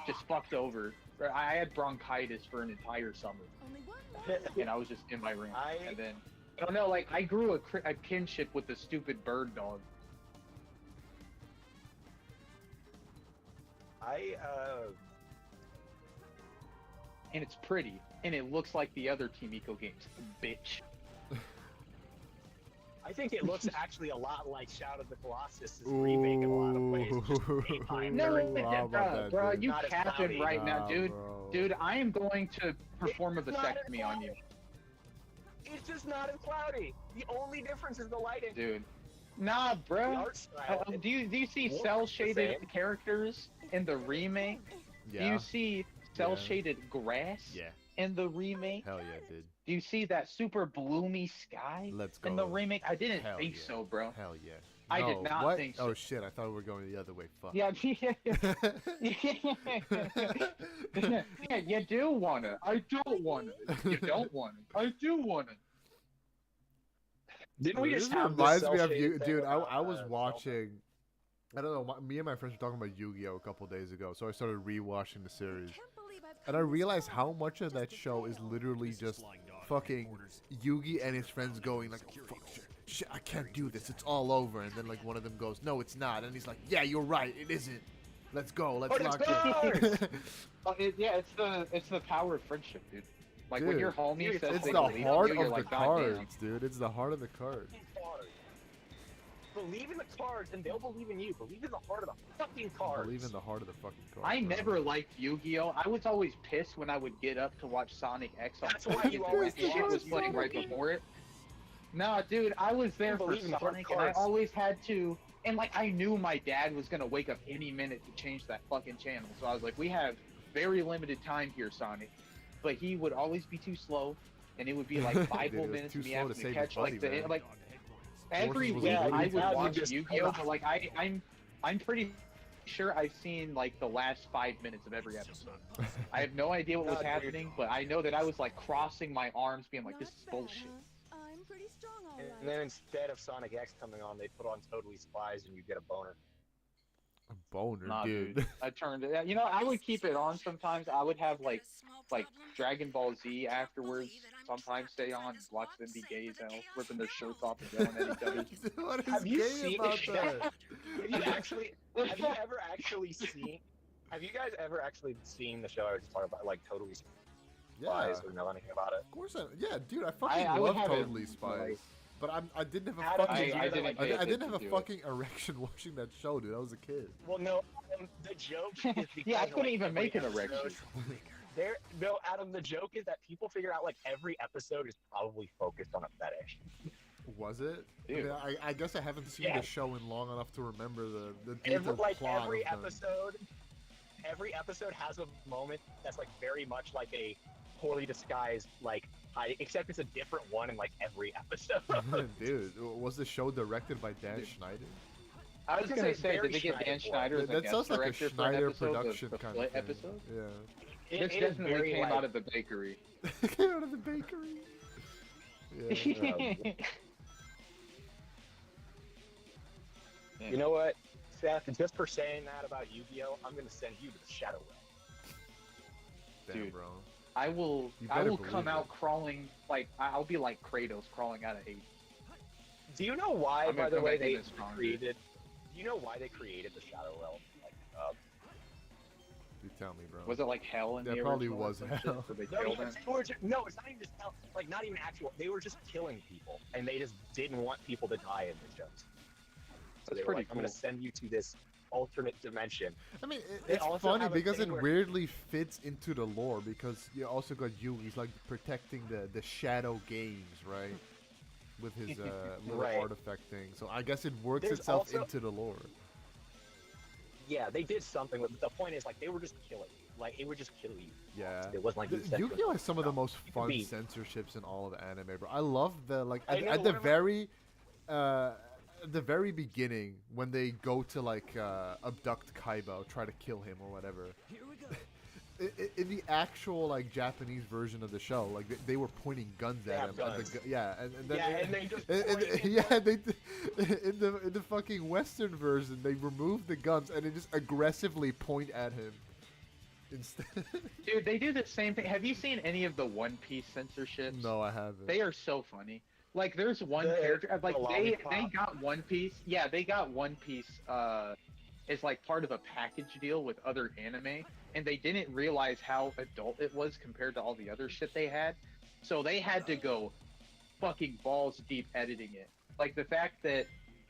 just fucked over. I had bronchitis for an entire summer, Only one more. and I was just in my room. I- And then I don't know, like I grew a kinship with the stupid bird dog. I And it's pretty, and it looks like the other Team Eco games, bitch. I think it looks actually a lot like Shadow of the Colossus' remake in a lot of ways. Just time No, during the How about that, bro, dude? you Not as capping cloudy. right now, Nah, dude. bro. Dude, I am going to perform a It's not as vasectomy on you, It's just not as cloudy. The only difference is the lighting. dude. Nah, The bro. art style. Do you see Looks cell the shaded same. characters in the remake? Do Yeah. you see cell shaded grass Yeah. in the remake? Hell yeah, dude. Do you see that super bloomy sky Let's in the go. remake? I didn't Hell think yeah. so, bro. Hell yeah. I did No, not what? think so. Oh shit! I thought we were going the other way. Fuck. Yeah, yeah, you do wanna. I don't wanna. You don't wanna. I do wanna. Didn't we This just have reminds this me of cel-shaded you, thing dude. about, I was Zelda? watching. I don't know. Me and my friends were talking about Yu-Gi-Oh a couple days ago, so I started rewatching the series, and I realized how much of that show is literally just fucking Yugi and his friends going like, oh, fuck, shit, I can't do this. It's all over. And then like one of them goes, no, it's not. And he's like, yeah, you're right. It isn't. Let's go. Let's But lock it's in. Oh, yeah, it's the power of friendship, dude. Like when Dude, your homie says It's they the believe in heart you, you're of the like, "God damn." cards, dude. It's the heart of the cards. Cards. Believe in the cards, and they'll believe in you. Believe in the heart of the fucking cards. Believe in the heart of the fucking cards. I bro. never liked Yu-Gi-Oh. I was always pissed when I would get up to watch Sonic X on That's why fucking you and always that shit was watch playing right Sonic. before it. Nah, dude, I was there for believe in the hard Sonic, and I cards. always had to. And like, I knew my dad was gonna wake up any minute to change that fucking channel, so I was like, we have very limited time here, Sonic. But he would always be too slow, and it would be like 5 Dude, whole it was minutes too of me slow having to to save catch your like buddy, the man. like every Forces was week illegal. I would Yeah, watch just- Yu-Gi-Oh, but like I'm pretty sure I've seen like the last 5 minutes of every episode. I have no idea what was Nah, dude. happening, but I know that I was like crossing my arms, being like, "This is bullshit." I'm pretty strong, all right. And then instead of Sonic X coming on, they put on Totally Spies, and you get a boner. A boner, Nah, dude. dude. I turned it. You know, I would keep it on sometimes. I would have like Dragon Ball Z afterwards. Sometimes stay on and watch them be gay as hell, ripping their shirts off and yelling at each other. What is Have you gay seen about that? Have you ever actually seen? Have you guys ever actually seen the show I was just talking about, like Totally Yeah, Spies, of or know anything about it? course I. Yeah, dude, I fucking I would love have it, Totally like- Spies. But I didn't have a Adam, fucking. did you I know that, didn't like, pay I didn't have a attention to it. fucking erection watching that show, dude. I was a kid. Well, no, the joke is because Yeah, I couldn't like, even every make an episode- erection. No, Adam, the joke is that people figure out like every episode is probably focused on a fetish. Was it? I, Dude. mean, I guess I haven't seen Yeah. the show in long enough to remember the Every, detailed like plot every of them. episode has a moment that's like very much like a poorly disguised like except it's a different one in like every episode. Dude, was the show directed by Dan Dude. Schneider? I was gonna say, very did they get Dan Schneider Schneider as a That guest sounds like a director for an Schneider episode, production the kind Split of thing. episode? Yeah. This It is definitely very, came like, out of the bakery. Came out of the bakery. Yeah. You know what, Seth? Just for saying that about Yu-Gi-Oh, I'm gonna send you to the Shadow Realm. Damn, Dude. bro. I will You I better will believe come it. out crawling like I'll be like Kratos crawling out of hate. Do you know why, I'm by gonna the come way, back they even stronger. created? Do you know why they created the Shadow Realm? Like, You tell me, bro. Was it like hell in There the probably original or was some shit, hell. so they no, killed yeah, him? no, it's not even just like not even actual. They were just killing people, and they just didn't want people to die in the shows. So That's they were pretty like, "I'm gonna cool. send you to this alternate dimension." I mean, They it's also funny have a because it thing where- weirdly fits into the lore because you also got Yugi's like protecting the shadow games, right? With his little Right. artifact thing. So I guess it works There's itself also- into the lore. Yeah, they did something. But the point is, like, they were just killing you. Like, it would just kill you. Yeah. It wasn't like The- you said- Yu-Gi-Oh has some of the most You could fun be- censorships in all of anime, bro. I love the like I at, know, at the whenever- very beginning when they go to like abduct Kaiba or try to kill him or whatever. Here we go. In the actual like Japanese version of the show, like they were pointing guns They at have him. guns. And yeah, and then Yeah, and they just and- point yeah, at they in the fucking Western version they remove the guns and they just aggressively point at him instead. Dude, they do the same thing. Have you seen any of the One Piece censorships? No, I haven't. They are so funny. Like, there's one The- character, like the they lollipop. got One Piece. Yeah, they got One Piece is like part of a package deal with other anime, and they didn't realize how adult it was compared to all the other shit they had. So they had to go fucking balls deep editing it. Like the fact that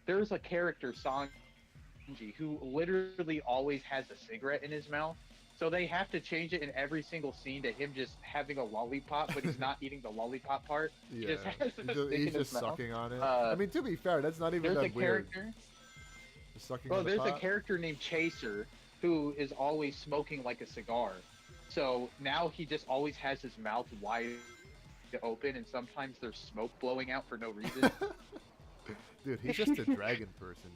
there's a character, Sanji, who literally always has a cigarette in his mouth. So they have to change it in every single scene to him just having a lollipop, but he's not eating the lollipop part. He Yeah, just has the stick he's in his just mouth. sucking on it. I mean, to be fair, that's not even There's a that weird. character. Just sucking Well, on the there's a pot. character named Chaser who is always smoking like a cigar. So now he just always has his mouth wide open, and sometimes there's smoke blowing out for no reason. Dude, he's just a dragon person.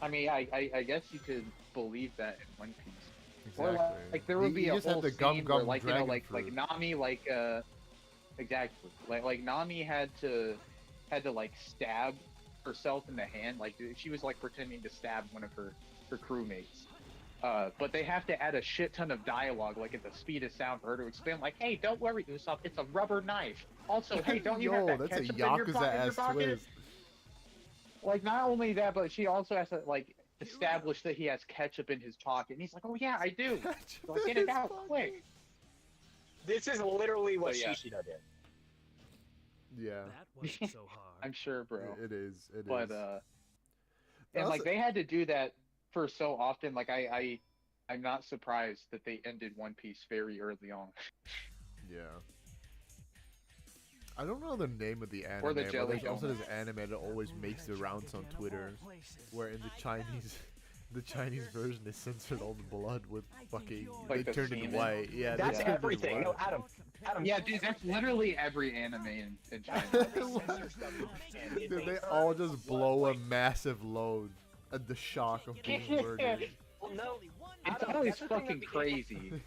I mean, I guess you could believe that in One Piece. Exactly. Or like there would He be a just had whole the scene gum where gum like dragon like fruit. Nami exactly like Nami had to like stab herself in the hand, like she was like pretending to stab one of her crewmates. But they have to add a shit ton of dialogue, like at the speed of sound, for her to explain, like, "Hey, don't worry, Usopp, it's a rubber knife. Also, hey, don't you have that that's a ketchup in your Yakuza-ass pocket?" twist. Like, not only that, but she also has to like establish that he has ketchup in his pocket, and he's like, "Oh yeah, I do." Like, get it out quick. This is literally what But yeah. Shishida did. Yeah, That wasn't so hard. I'm sure, bro. it is. It But is. and Also- like they had to do that for so often. Like I'm not surprised that they ended One Piece very early on. Yeah. I don't know the name of the anime, Or the but Jelly there's also Donut. this anime that always makes the rounds on Twitter, where in the Chinese version they censored all the blood with fucking Like they the turned it semen? white. Yeah, they That's turned it everything. No, white. Adam. Yeah, dude, that's literally every anime in China. Dude, they all just blow a massive load at the shock of being murdered. Well, no, It's Adam, always that's the thing that fucking became- crazy.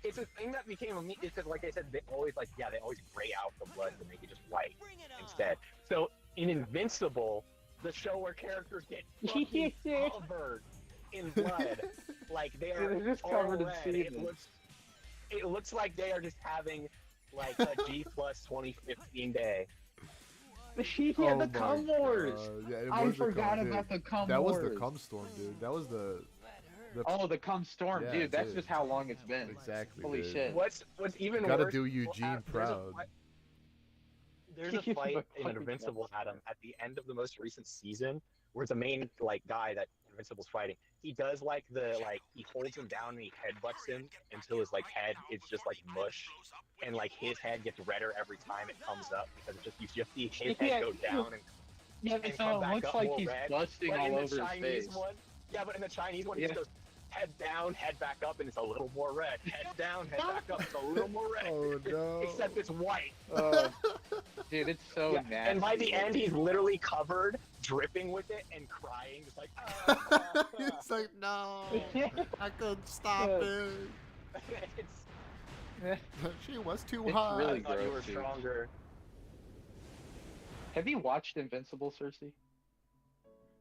It's a thing that became a meme because, like I said, they always they always gray out the blood to make it just white instead. So in Invincible, the show where characters get fucking covered in blood, like they are They're just all covered in red. semen. It looks like they are just having like a G plus 2015 day. Yeah, Oh the my cum wars. God. Yeah, it I was the forgot cum, about dude. the cum That was wars. the cum storm, dude. That was the Oh, the cum storm, Yeah, dude. That's dude. just how long it's been. exactly. Holy dude. shit. What's even Gotta worse? do Eugene proud. There's a He's fight a in fucking Invincible, bastard. Adam, at the end of the most recent season, where the main guy that Invincible's fighting, he does he holds him down and he headbutts him until his head is just like mush, and his head gets redder every time it comes up because it just you just see his head go down and Yeah, and so come it back looks up like more he's red. busting But all in over the his Chinese face. one, but in the Chinese one, he Yeah. just goes head down, head back up, and it's a little more red. Head down, head back up, it's a little more red. Oh no. Except it's white. Dude, it's so Yeah, nasty. and by the end, he's literally covered, dripping with it, and crying, just like, ah. It's like no, I couldn't stop it. It's, She was too It's hot. really I thought you were gross, dude. stronger. Have you watched Invincible, Cersei?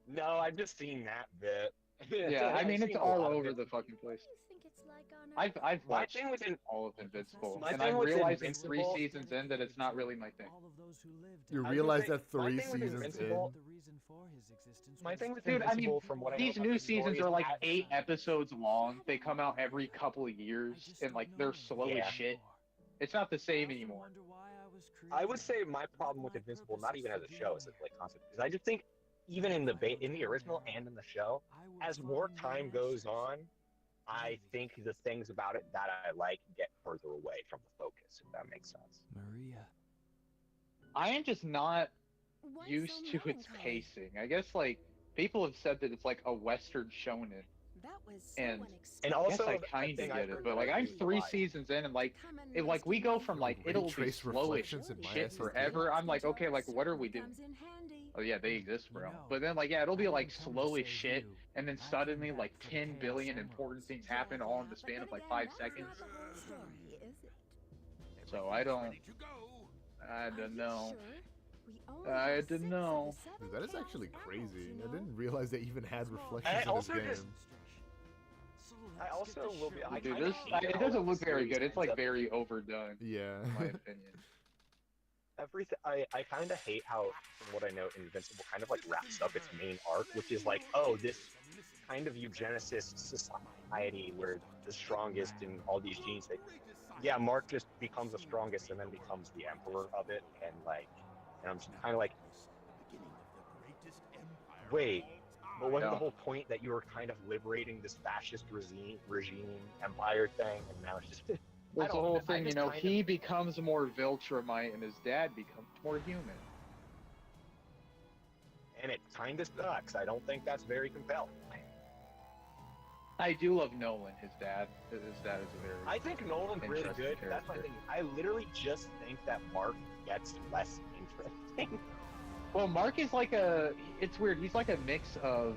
No, I've just seen that bit. Yeah, I mean I've it's seen a all lot of over it. the fucking place. What do you think it's like on Earth? I've My watched thing with all of Invincible, My and thing I'm with realizing Invincible- 3 seasons in that it's not really my thing. You I was realize gonna say, that my 3 thing with seasons in. Invincible- My thing with Dude, I mean, Invincible, from what I know These about new the story, seasons is are like that- 8 episodes long. They come out every couple of years, and like they're slow Yeah. as shit. It's not the same anymore. I would say my problem with Invincible, not even as a show, as a concept, is I just think even in the original and in the show, as more time goes on, I think the things about it that I like get further away from the focus, if that makes sense. Maria. I am just not Why used so to its melancholy? pacing. I guess like people have said that it's like a Western shonen. That was so And- unexpected. And I guess also, I the kind thing of I get it, heard but like was I'm the 3 vibe. seasons in, and like Come and if like rest we in go my from bed. like it'll be Retrace slow as reflections in my shit SSD. forever. I'm like, okay, like what are we doing? Comes in handy. Oh yeah, they exist, bro. But then like yeah, it'll be like slow as shit, and then suddenly like 10 billion important things happen all in the span of like 5 seconds. That's not the whole story, is it? So I don't Are you know. sure? We only I have don't 6 of know. the 7 Dude, that is cats actually and crazy. animals, you I know? didn't realize they even had reflections I in this also game. just- I also will be. I Dude, kinda this hate it how doesn't the look very series good. It's ends like up- very overdone, Yeah. in my opinion. everything. I kind of hate how, from what I know, Invincible kind of like wraps up its main arc, which is like, oh, this kind of eugenicist society where the strongest in all these genes. Yeah, Mark just becomes the strongest and then becomes the emperor of it, and like, and I'm just kind of like, wait, but wasn't the Yeah. whole point that you were kind of liberating this fascist regime empire thing, and now it's just I That's the don't. whole I thing, just kind he becomes more Viltrumite and his dad becomes more human. and it kind of sucks. I don't think that's very compelling. I do love Nolan, his dad. His dad is a very... I think Nolan's really Interesting good. That's my character. thing. I literally just think that Mark gets less interesting. Well, Mark is like it's weird, he's like a mix of,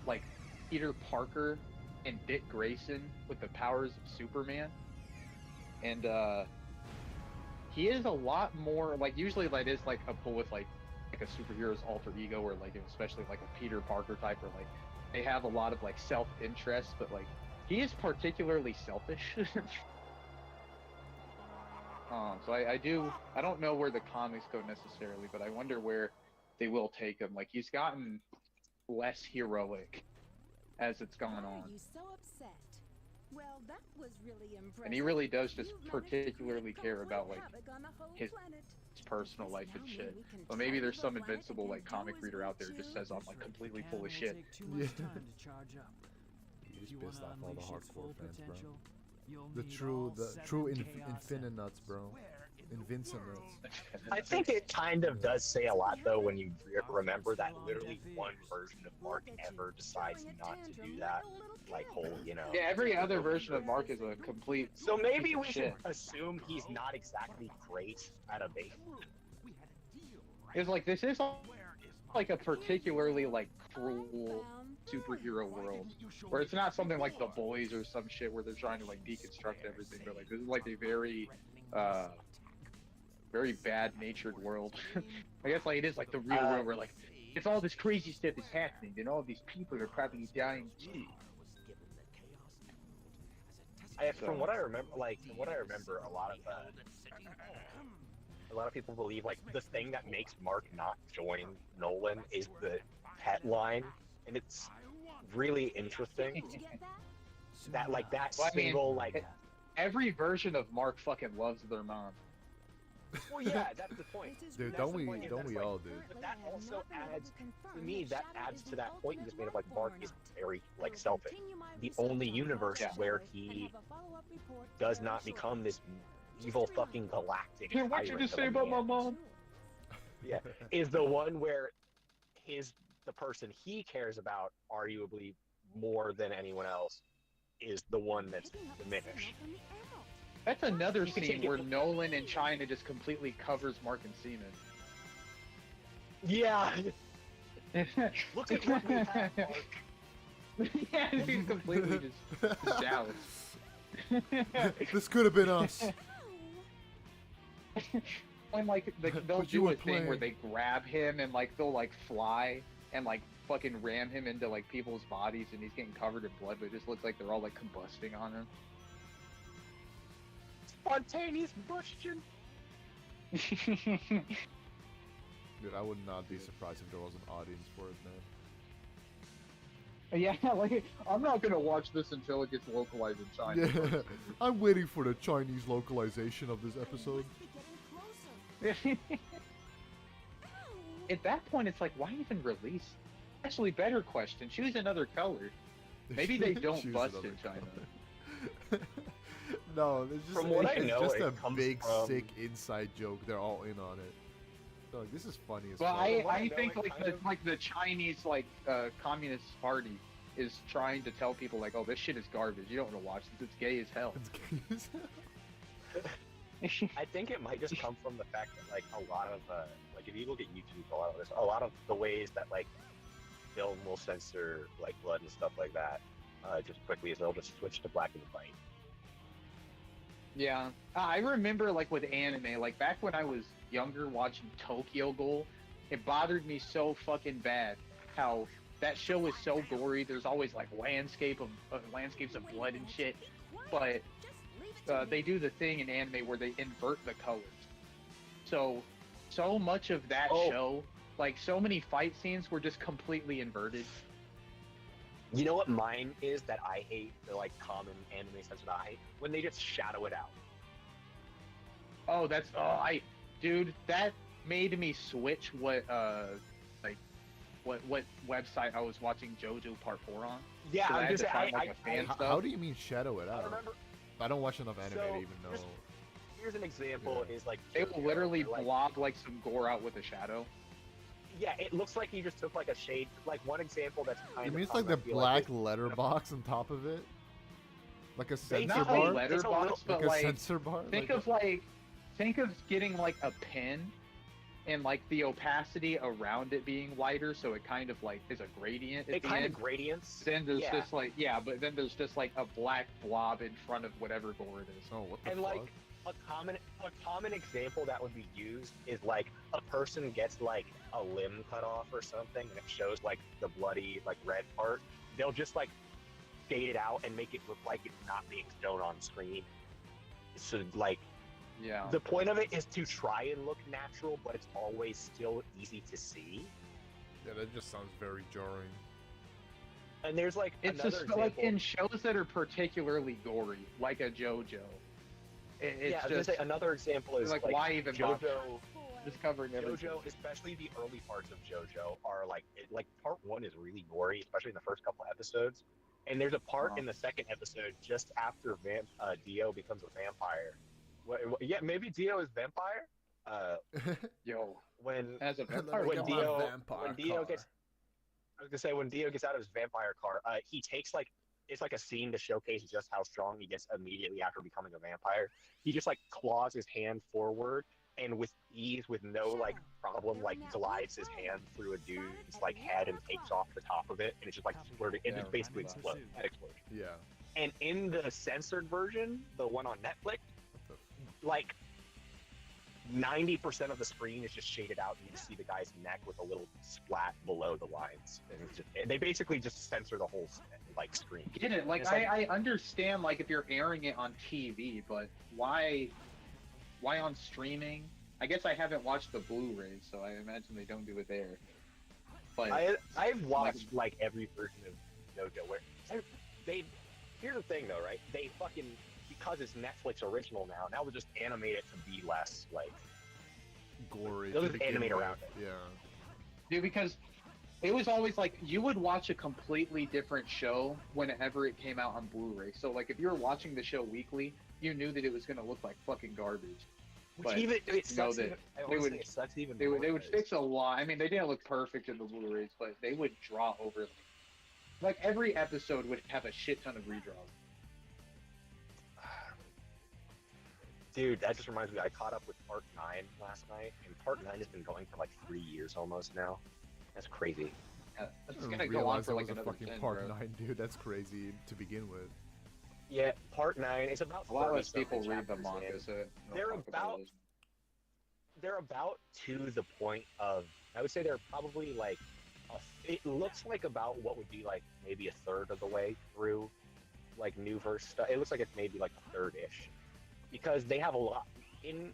like, Peter Parker and Dick Grayson with the powers of Superman. And, he is a lot more, like, usually that is, like, a pull with, like a superhero's alter ego, or, like, especially, like, a Peter Parker type, or, like, they have a lot of, like, self-interest, but, like, he is particularly selfish. So I don't know where the comics go necessarily, but I wonder where they will take him. Like, he's gotten less heroic as it's gone Why on. are you so upset? Well, that was really impressive. And he really does just You've managed to particularly create care complete about, like, havoc on the whole his planet. personal Does life this and now mean shit. we can But maybe travel there's the some planet invincible, and like, do comic as reader we out there who just says I'm, like, choose? completely full of shit. Yeah. Yeah. You just pissed off all the hardcore fans, bro. The true Infinite nuts, bro. Invincent nuts. I think it kind of does say a lot, though, when you remember that literally one version of Mark ever decides not to do that. Like, whole, Yeah, every other version of Mark is a complete... So maybe piece of we should shit. assume he's not exactly great at a base. It's like, this is like a particularly, like, cruel superhero world, where it's not something like The Boys or some shit where they're trying to, like, deconstruct everything, but, like, this is like a very very bad-natured world. I guess, like, it is like the real world where, like, if all this crazy stuff is happening, then all these people are probably dying too. From what I remember, a lot of people believe, like, the thing that makes Mark not join Nolan is the pet line, and it's really interesting. Did you get that? That Well, I mean, single, like, every version of Mark fucking loves their mom. well, yeah, that's the point. Dude, That's don't the we point, don't that's we like- all, dude? But that also adds, to me, that adds to that point you just made of, like, Mark is very, like, selfish. The only universe where he does not become this evil fucking galactic Hey, what you tyrant just of say a about my man mom? Yeah, is the one where the person he cares about arguably more than anyone else is the one that's diminished. That's another You can scene take it- where Nolan in China just completely covers Mark and semen. Yeah, look at what we have, Mark. Yeah, he's completely just jealous. This could have been us. When, like, they'll But you do were a thing where playing. they grab him and, like, they'll, like, fly and, like, fucking ram him into, like, people's bodies, and he's getting covered in blood, but it just looks like they're all, like, combusting on him. Spontaneous combustion. Dude, I would not be surprised if there was an audience for it, man. Yeah, like, I'm not gonna watch this until it gets localized in China. Yeah, I'm waiting for the Chinese localization of this episode. At that point, it's like, why even release? Actually, better question. Choose another color. Maybe they don't Choose bust another in China. color. No, it's just, From what I it's know, just it a comes big, from- sick inside joke. They're all in on it. They're like, this is funny as Well, fuck. I I know, think, it like, kind of- the Chinese, like, Communist Party is trying to tell people, like, oh, this shit is garbage. You don't want to watch this. It's gay as hell. I think it might just come from the fact that, like, a lot of like, if you look at YouTube, a lot of the ways that, like, film will censor, like, blood and stuff like that, just quickly is they'll just switch to black and white. Yeah, I remember, like, with anime, like, back when I was younger watching Tokyo Ghoul, it bothered me so fucking bad how that show was so gory. There's always, like, landscapes of blood and shit, but they do the thing in anime where they invert the colors. So much of that Oh. show, like so many fight scenes were just completely inverted. You know what mine is that I hate, the like common anime sense that I hate? When they just shadow it out. Oh, dude, that made me switch what website I was watching JoJo Part 4 on. Yeah, So I I had was to just say, find like a fan stuff. How do you mean shadow it I out? remember. I don't watch enough anime So, to even know. Here's an example: Yeah. is like They will JoJo, literally where, like, blob like some gore out with a shadow. Yeah, it looks like he just took like a shade. Like one example that's kind You of. mean it's like common, the I feel black is- letterbox on top of it? Like a sensor Not Basically, a bar? it's a letterbox, little- but Like a like sensor bar? think of getting like a pen and like the opacity around it being lighter, so it kind of like is a gradient at It the kind end. of gradients. Then there's yeah. just like but then there's just like a black blob in front of whatever gore it is. Oh, what the And fuck? like a common example that would be used is like a person gets like a limb cut off or something, and it shows like the bloody like red part. They'll just like fade it out and make it look like it's not being shown on screen. So like Yeah. the point of it is to try and look natural, but it's always still easy to see. Yeah, that just sounds very jarring. And there's like It's another just example. like in shows that are particularly gory, like a JoJo. It's yeah, I was gonna just say another example is like, why even bother? JoJo. just covering everything. JoJo, especially the early parts of JoJo, are like part one is really gory, especially in the first couple episodes. And there's a part in the second episode just after Dio becomes a vampire. Yeah, maybe Dio is vampire. Yo, When as a Let me vampire, get my vampire when Dio car. gets, I was gonna say when Dio gets out of his vampire car, he takes like it's like a scene to showcase just how strong he gets immediately after becoming a vampire. He just like claws his hand forward and with ease, with no like problem, like glides his hand through a dude's like head and takes off the top of it, and it's just like squirting. It just basically explodes. That explosion. Yeah. And in the censored version, the one on Netflix, like 90% of the screen is just shaded out, and you just see the guy's neck with a little splat below the lines. And it's just, they basically just censor the whole like screen. get it? Like It's I understand like if you're airing it on TV, but why on streaming? I guess I haven't watched the Blu-ray, so I imagine they don't do it there. But I've watched like every version of JoJo where they here's the thing though, right? They fucking, because it's Netflix original now they'll just animate it to be less like Gory. they'll to just begin animate with. around it. Yeah. dude, because it was always like you would watch a completely different show whenever it came out on Blu-ray. So like if you were watching the show weekly, you knew that it was gonna look like fucking garbage. Which But even it know sucks. that Even, I they would would- say it sucks even They more would because- fix a lot. I mean, they didn't look perfect in the Blu-rays, but they would draw over. Like every episode would have a shit ton of redraws. Dude, that just reminds me. I caught up with Part 9 last night, and Part 9 has been going for like 3 years almost now. That's crazy. Yeah, I it's didn't gonna go on realize for it like was a another fucking 10, part bro. 9, dude. That's crazy to begin with. Yeah, Part 9 is about A lot 30 less people something read the chapters manga, in. so don't They're talk about it. They're about to the point of, I would say they're probably like, it looks like about what would be like maybe a third of the way through like new verse stuff. It looks like it's maybe like a third-ish. Because they have a lot, in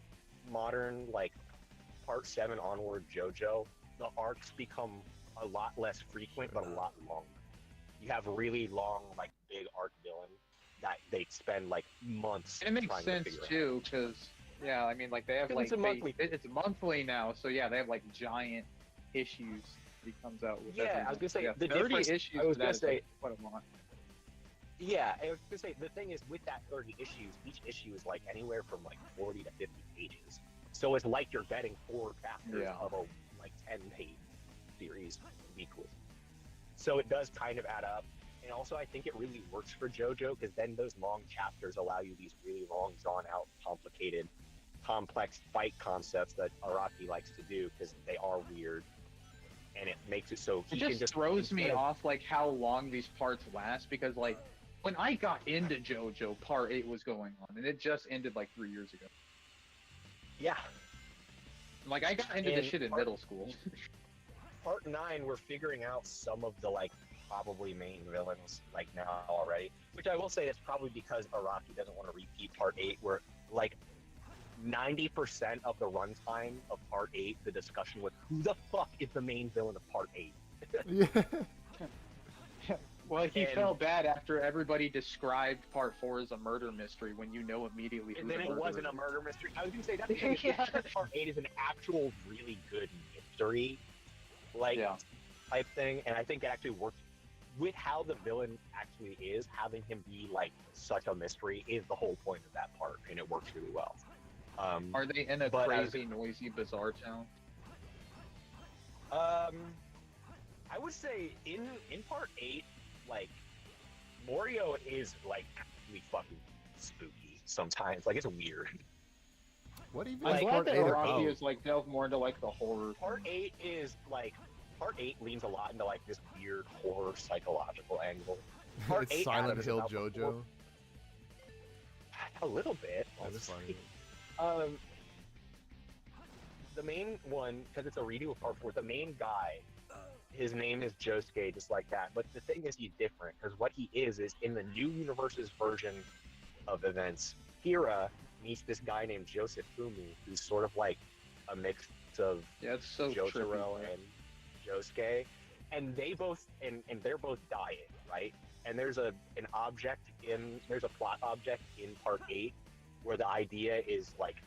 modern like Part 7 onward JoJo, the arcs become a lot less frequent but a lot longer. You have really long, like big arc villain that they spend like months It makes trying sense to figure out. too, because yeah, I mean, like they have Because like it's a monthly thing. it's monthly now, so yeah, they have like giant issues. He comes out with. Yeah, every I was gonna month. say, yeah, the 30 difference- issues. I was for gonna that is, say- like, what I want. Yeah, I was gonna say the thing is with that 30 issues, each issue is like anywhere from like 40 to 50 pages. So it's like you're getting 4 chapters Yeah. of a like 10-page series weekly. So it does kind of add up. And also I think it really works for JoJo because then those long chapters allow you these really long, drawn out, complicated, complex fight concepts that Araki likes to do because they are weird. And it makes it so It he can just just throws me instead of- off like how long these parts last because like when I got into JoJo, Part 8 was going on, and it just ended like 3 years ago. Yeah. Like I got into this And shit in part- middle school. Part 9, we're figuring out some of the like probably main villains like now already, which I will say that's probably because Araki doesn't want to repeat Part 8, where like 90% of the runtime of Part 8, the discussion was who the fuck is the main villain of Part 8? Yeah. Well, he And- felt bad after everybody described Part 4 as a murder mystery when you know immediately who And the then it murderer wasn't a is. murder mystery. I was gonna say that's the thing. Yeah. Part 8 is an actual really good mystery, like Yeah. type thing, and I think it actually works with how the villain actually is. Having him be like such a mystery is the whole point of that part, and it works really well. Are they in a But crazy, noisy, bizarre town? I would say in Part 8, like Morio is like actually fucking spooky sometimes. Like it's weird. What even I'm is glad part that 8 Rocky about? is like delved more into like the horror. Part 8 is like Part 8 leans a lot into like this weird horror psychological angle. Part It's 8 Silent Adam, is Hill about the JoJo. horror- A little bit, That's honestly. funny. The main one, because it's a redo of Part 4, the main guy, his name is Josuke, just like that. But the thing is, he's different, because what he is in the new universe's version of events, Kira meets this guy named Joseph Fumi, who's sort of like a mix of Yeah, it's so Jotaro trippy. and Josuke, and they both and they're both dying, right? And there's a plot object in Part 8 where the idea is like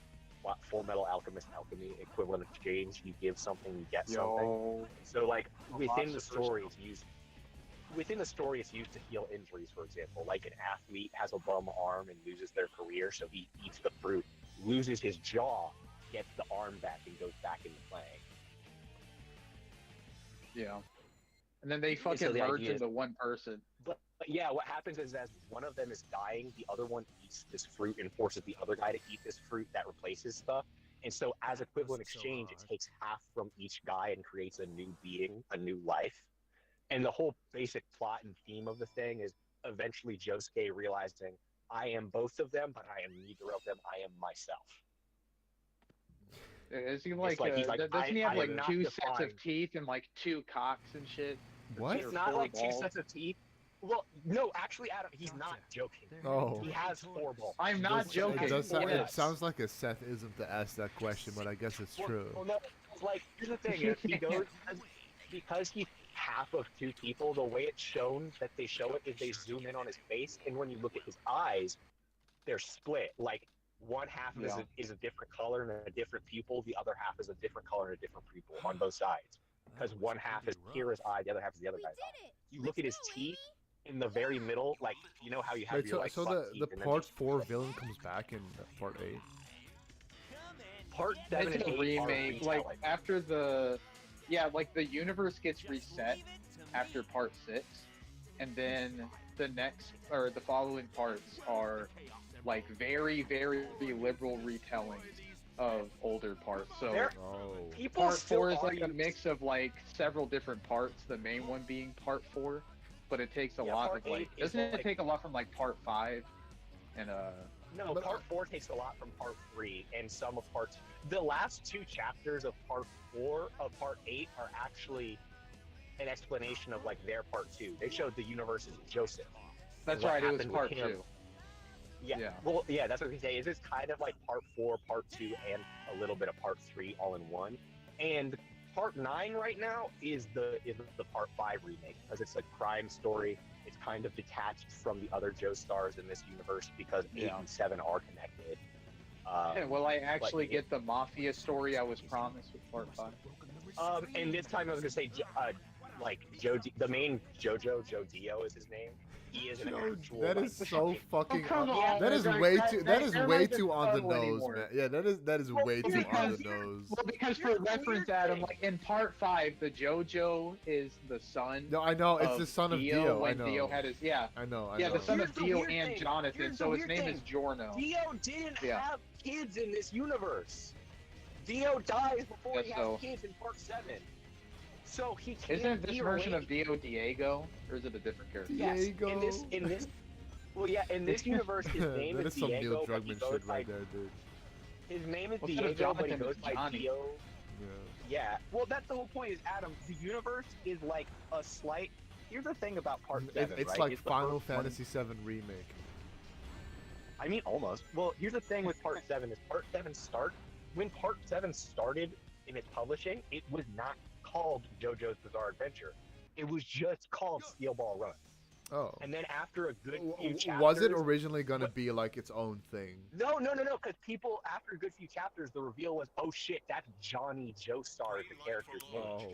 what Full Metal Alchemist alchemy equivalent exchange. You give something, you get something. Yo. So like within the philosopher's story, it's used to heal injuries. For example, like an athlete has a bum arm and loses their career, so he eats the fruit, loses his jaw, gets the arm back, and goes back into playing. Yeah. And then they And so fucking the merge idea is- into one person. But yeah, what happens is as one of them is dying, the other one eats this fruit and forces the other guy to eat this fruit that replaces stuff. And so as equivalent That's so exchange, it hard. takes half from each guy and creates a new being, a new life. And the whole basic plot and theme of the thing is eventually Josuke realizing, I am both of them, but I am neither of them. I am myself. Is he like, he's like, doesn't he I have like am not two sets defined. of teeth and like two cocks and shit? What? It's not four like two balls. sets of teeth. Well, no, actually, Adam, he's not joking. Oh. He has 4 balls. I'm not joking. It does sound, Yeah. it sounds like a Seth-ism to ask that question, but I guess it's true. Well, no, like, here's the thing. If he goes, because he's half of 2 people, the way it's shown that they show it is they zoom in on his face, and when you look at his eyes, they're split. Like, one half is a different color and a different pupil, the other half is a different color and a different pupil on both sides. Because one half is Kira's eye, the other half is the other guy's eye. You look at his teeth in the very middle, like, you know how you have Wait, your, like, so front the teeth and then part just- 4 villain comes back in part 8? Part 7 It's and a 8 are remake. Like retelling. after the, yeah, like the universe gets reset after part 6, and then the next or the following parts are like very, very liberal retellings of older parts. So There- Oh. People part still 4 is like a argue- mix of like several different parts. The main one being part 4, but it takes a Yeah, lot part of like. 8 is Doesn't it like- take a lot from like part 5? And No, But- part 4 takes a lot from part 3 and some of part. The last 2 chapters of part 4 of part 8 are actually an explanation of like their part 2. They showed the universe as Joseph. that's what right. It was happened with part him. 2. Yeah. Yeah. Well, yeah, that's what we say. Is it's kind of like part 4, part 2, and a little bit of part 3 all in one. And part 9 right now is the part 5 remake because it's a crime story. It's kind of detached from the other Joestars in this universe because 8 Yeah. and 7 are connected. Yeah, will I actually but- get the mafia story I was promised with part 5? And this time I was gonna say, like the main Joe Dio is his name. He is an actual. That like, is so fucking. come on, that is like, way that- too. that- That is they're way not too just on the subtle nose, anymore. man. Yeah, that is way too on because- the nose. Well, because for Here's the reference, weird Adam, thing. like in part 5, the JoJo is the son. No, I know it's of the son of Dio. I when know. Dio had his I know. I yeah, know. the son Here's of the Dio weird and thing. Jonathan. Here's So the his weird name is thing. Giorno. Dio didn't Yeah. have kids in this universe. Dio dies before he Yes, has so- kids in part 7. So he can't Isn't this be version related. of Dio Diego, or is it a different character? Yes, Diego. in this, well, yeah, in this universe, his name That is is some Neil Diego, but he Druckmann goes shit by right there, dude. his name is Well, instead of Diego, but he Jonathan, goes it's by Johnny. Dio. Yeah. Yeah, well, that's the whole point. Is Adam, the universe is like a slight. Here's the thing about part 7, It's right? like the Final first one- Fantasy VII remake. I mean, almost. Well, here's the thing with Part 7 is Part 7 when Part 7 started in its publishing, it was not called JoJo's Bizarre Adventure. It was just called Steel Ball Run. Oh. And then after a good few chapters... Was it originally going to be like its own thing? No, because people, after a good few chapters, the reveal was, oh shit, that's Johnny Joestar as the character's name. Oh.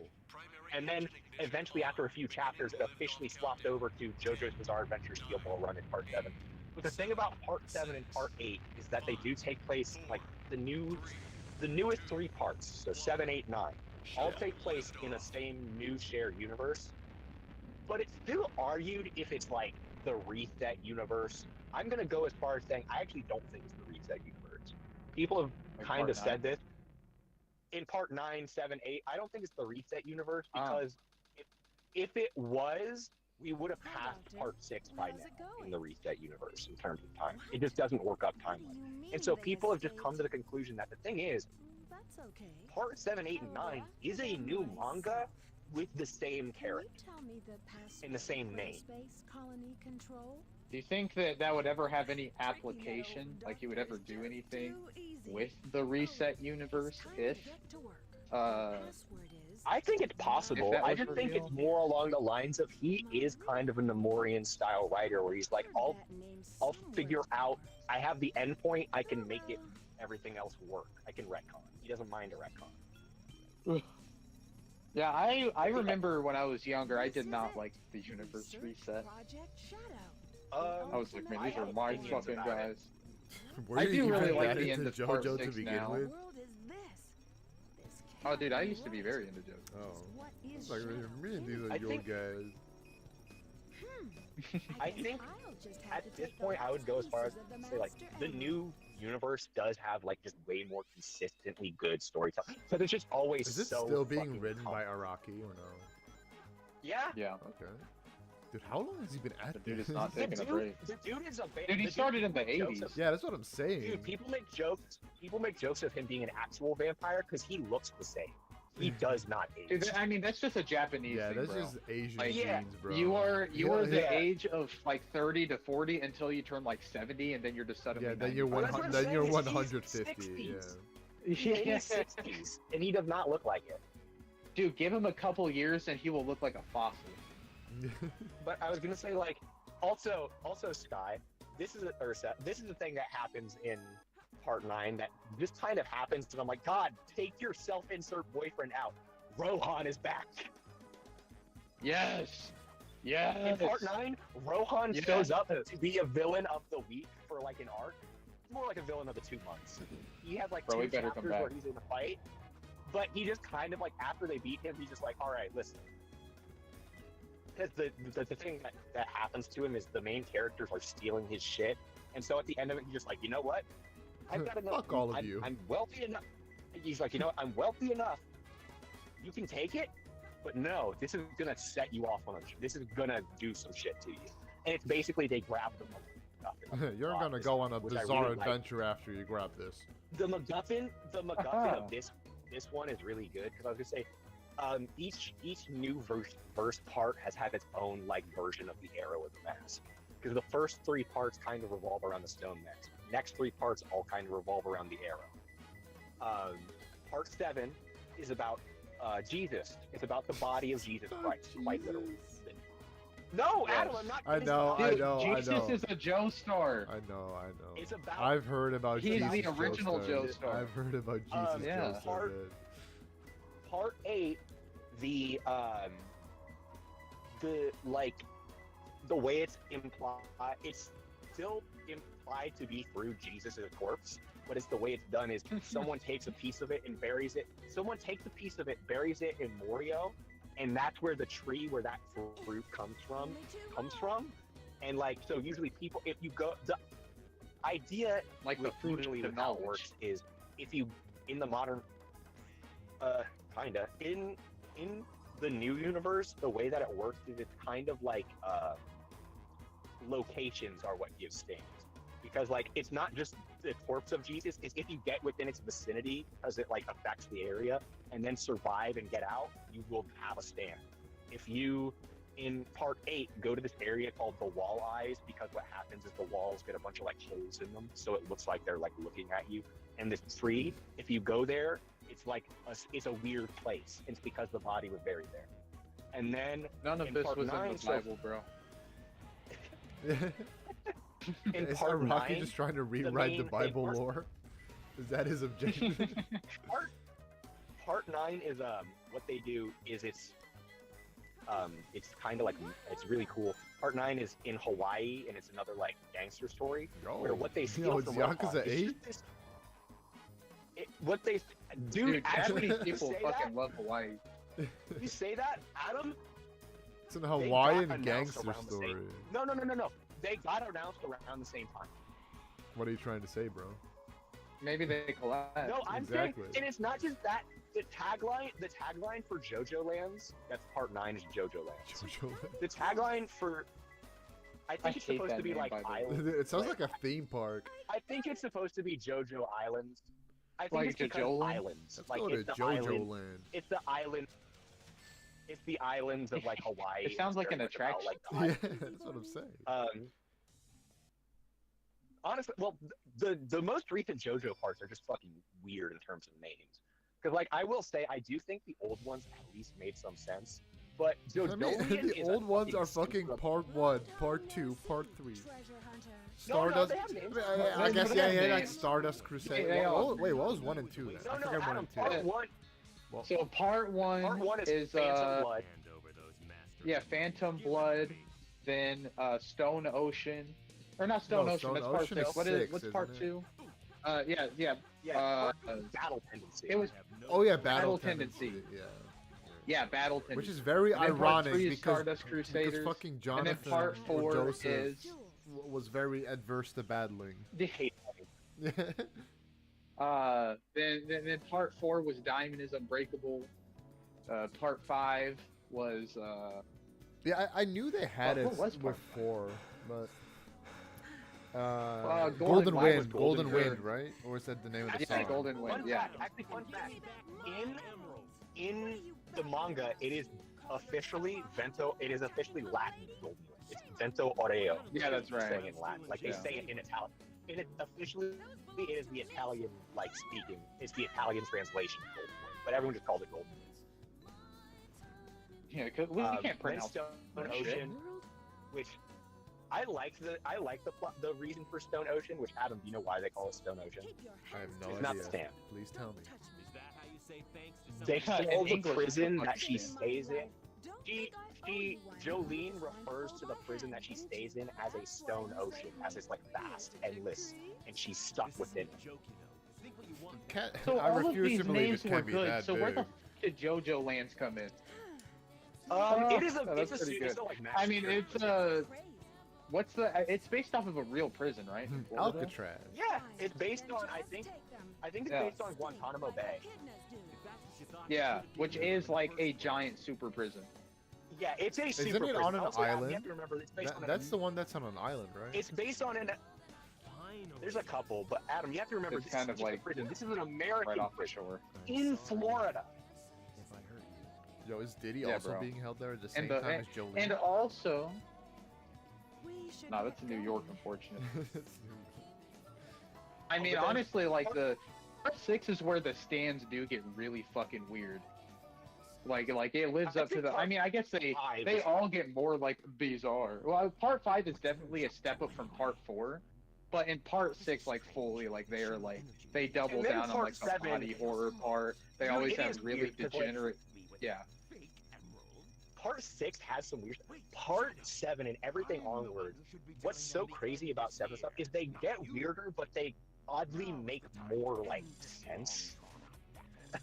And then, eventually, after a few chapters, it officially swapped over to JoJo's Bizarre Adventure Steel Ball Run in Part 7. But the thing about Part 7 and Part 8 is that they do take place, like, the newest 3 parts, so 7, 8, 9, all take place in the same new shared universe. But it's still argued if it's, like, the reset universe. I'm going to go as far as saying I actually don't think it's the reset universe. People have kind of said this. In Part 9, 7, 8, I don't think it's the reset universe because if it was, we would have passed Part 6 by now in the reset universe in terms of time. It just doesn't work up timeline. And so people have just come to the conclusion that the thing is, Part 7, 8, and 9 is a new manga with the same character in the same name. Do you think that would ever have any application? Like you would ever do anything with the reset universe if? I think it's possible. I just think it's more along the lines of he is kind of a Nemorian style writer where he's like, I'll figure out. I have the endpoint. I can make it everything else work. I can retcon. He doesn't mind a retcon. Yeah, I remember when I was younger, I did not like the universe reset. I was like, man, these are my fucking guys. I do really like the end of Part 6 now. Oh, dude, I used to be very into JoJo. Oh. It's like, me and these are your guys. I think at this point, I would go as far as to say, like, the new universe does have, like, just way more consistently good storytelling. But it's just always Is it so still being written compelling. by Araki or no? Yeah. Yeah. Okay. Dude, how long has he been at The dude this? is not taking a break. The dude is a Dude, he started in the 80s. Yeah, that's what I'm saying. Dude, people make jokes of him being an actual vampire because he looks the same. He does not age. Dude, I mean, that's just a Japanese Yeah, thing, that's bro. just Asian Like, genes, bro. You are the Yeah. age of like 30 to 40 until you turn like 70, and then you're just suddenly. Yeah, then you're 95. 100. That's Then what you're I'm saying, he's 150. Yeah. 60s. He's in his 60s, and he does not look like it. Dude, give him a couple years and he will look like a fossil. But I was gonna say, like, also Sky. This is the thing that happens in Part 9 that just kind of happens, and I'm like, God, take your self-insert boyfriend out. Rohan is back. Yes. Yes. In Part 9, Rohan shows up to be a villain of the week for like an arc. More like a villain of the 2 months. He has like 2 chapters where he's in a fight, but he just kind of like, after they beat him, he's just like, all right, listen. Because the thing that happens to him is the main characters are stealing his shit, and so at the end of it, he's just like, you know what? I've got enough. Fuck all of you. I'm wealthy enough. He's like, you know what? I'm wealthy enough. You can take it, but no, this is gonna set you off on this is gonna do some shit to you. And it's basically they grab the MacGuffin. You're gonna go on a which I bizarre really like. adventure after you grab this. The MacGuffin of this one is really good because I was gonna say, each new verse part has had its own like version of the arrow of the mask. Because the first 3 parts kind of revolve around the stone mask. Next 3 parts all kind of revolve around the arrow. Part 7 is about Jesus. It's about the body of Jesus Christ, quite literally. No, Adam, I'm not. I know. Jesus is a Joestar. I know. It's about. I've heard about He's Jesus the original Joestar. I've heard about Jesus yeah. Joestar. Part 8, the way it's implied, it's still implied to be through Jesus' corpse, but it's the way it's done is someone takes a piece of it and buries it. Someone takes a piece of it, buries it in Morio, and that's where the tree where that fruit comes from. And like, so usually people, if you go, the idea like the fruit usually of how it knowledge works is if you in the modern, kinda in the new universe, the way that it works is it's kind of like locations are what give stands. Because like it's not just the corpse of Jesus, it's if you get within its vicinity because it like affects the area and then survive and get out, you will have a stand. If you in part 8, go to this area called the Wall Eyes, because what happens is the walls get a bunch of like holes in them, so it looks like they're like looking at you. And this tree, if you go there, it's like it's a weird place. It's because the body was buried there. And then None of in this part was 9, in the so- Bible, bro. in Is part Rocky 9, just trying to rewrite the main- Bible part- lore? Is that his objective? part 9 is what they do is it's kind of like, it's really cool. Part 9 is in Hawaii, and it's another like gangster story where what they steal it's from Red Yakuza Hawk is 8? just this- what they Dude, actually Japanese you people say fucking that? love Hawaii. You say that, Adam? It's an got Hawaiian announced gangster around the same- story. No. They got announced around the same time. What are you trying to say, bro? Maybe they collab. No, I'm Exactly. saying, and it's not just that. The tagline for JoJo Lands, that's part 9 is JoJo Lands. Jojo. The tagline for, I think it's hate supposed that to be name, like by the way. Island. It sounds like a theme park. I think it's supposed to be JoJo Islands. I think Like it's because JoJo Land? islands. Let's Like go to it's the JoJo island. Land. It's the island. It's the islands of like Hawaii. It sounds It's like an very much about, attraction. like, the Yeah, islands. that's what I'm saying. Honestly, well, the most recent JoJo parts are just fucking weird in terms of names. Because, like, I will say, I do think the old ones at least made some sense. But I mean, JoJo the old ones are fucking part 1, part 2, part 3. Stardust. they have names. I guess, They yeah, have yeah, like names. Stardust Crusade. They all- Well, wait, what was 1 and 2 then? No, I no, forget 1 Adam, and 2. part 1, So part one is is Phantom Blood. Hand over those masters. yeah, Phantom Blood, then Stone Ocean, or not Stone No, Ocean. Stone That's part Ocean 6. is What is 6, what's isn't part it? 2? Yeah. Yeah, Uh, Battle Tendency. It was Oh yeah, Battle Battle Tendency. Yeah. yeah, Battle Tendency. Which is very And then part ironic 3 is because Stardust Crusaders, fucking and Jonathan then part or 4 Joseph is was very adverse to battling. hate then part 4 was Diamond is Unbreakable. Part 5 was Yeah, I knew they had What it was with part 4, but Golden Golden Wind Wind, was Golden Golden Wind, Wind. right? Or is that the name of the Yeah, song? Golden Wind. Fun Yeah. fact, actually, fun fact. In the manga, it is officially Vento. It is officially Latin Golden Wind. It's Vento Oreo. Yeah, that's right. Saying in Latin, like they Yeah. say it in Italian. It officially, it is the Italian like speaking. It's the Italian translation of Golden Wind, but everyone just calls it Golden Wind. Yeah, because we can't Then pronounce Stone that shit. Ocean, which I like the reason for Stone Ocean. Which Adam, do you know why they call it Stone Ocean? I have no It's not idea. the stand. Please tell me. Is that how you say thanks to They someone? In call the English, prison it's that she fucking stays in. Jolene refers to the prison that she stays in as a stone ocean, as it's like vast, endless, and she's stuck within it. Joke, you know. Think what you want. Can't, So I all of refuse these to believe names it were can't be good. that So big. where the f did JoJo Lands come in? It is a, Oh, it's that's a, pretty it's good. a like I mean, massacre. it's based off of a real prison, right? in Florida? Alcatraz. Yeah, it's based on I think it's Yeah. based on Guantanamo Bay. If that's what you thought, Yeah, you should've which given is me like the a first giant super prison. Yeah, it's a Isn't super it prison. on an Also, You island? have to remember it's based on That's the one that's on an island, right? It's based on an. Finally. There's a couple, but Adam, you have to remember It's this kind is of just a like prison. This is an American Right off the prison shore. in Florida. If I hurt you. Yo, is Diddy Yeah, also bro. being held there at the same And the- time as Jolene? And also, no, that's New York, unfortunately. I mean, but then- honestly, like the part 6 is where the stands do get really fucking weird. Like it lives I up to think the. I part mean, I guess they 5 all get more like bizarre. Well, part 5 is definitely a step up from part 4, but in part 6, like fully, like they are like they double And then down on part like the 7 body horror part. They Dude, always it have is really weird 'cause, like, degenerate. Yeah. Fake emerald. Part 6 has some weird. Part 7 and everything onward. What's so crazy about 7 stuff is they get weirder, but they oddly make more like sense.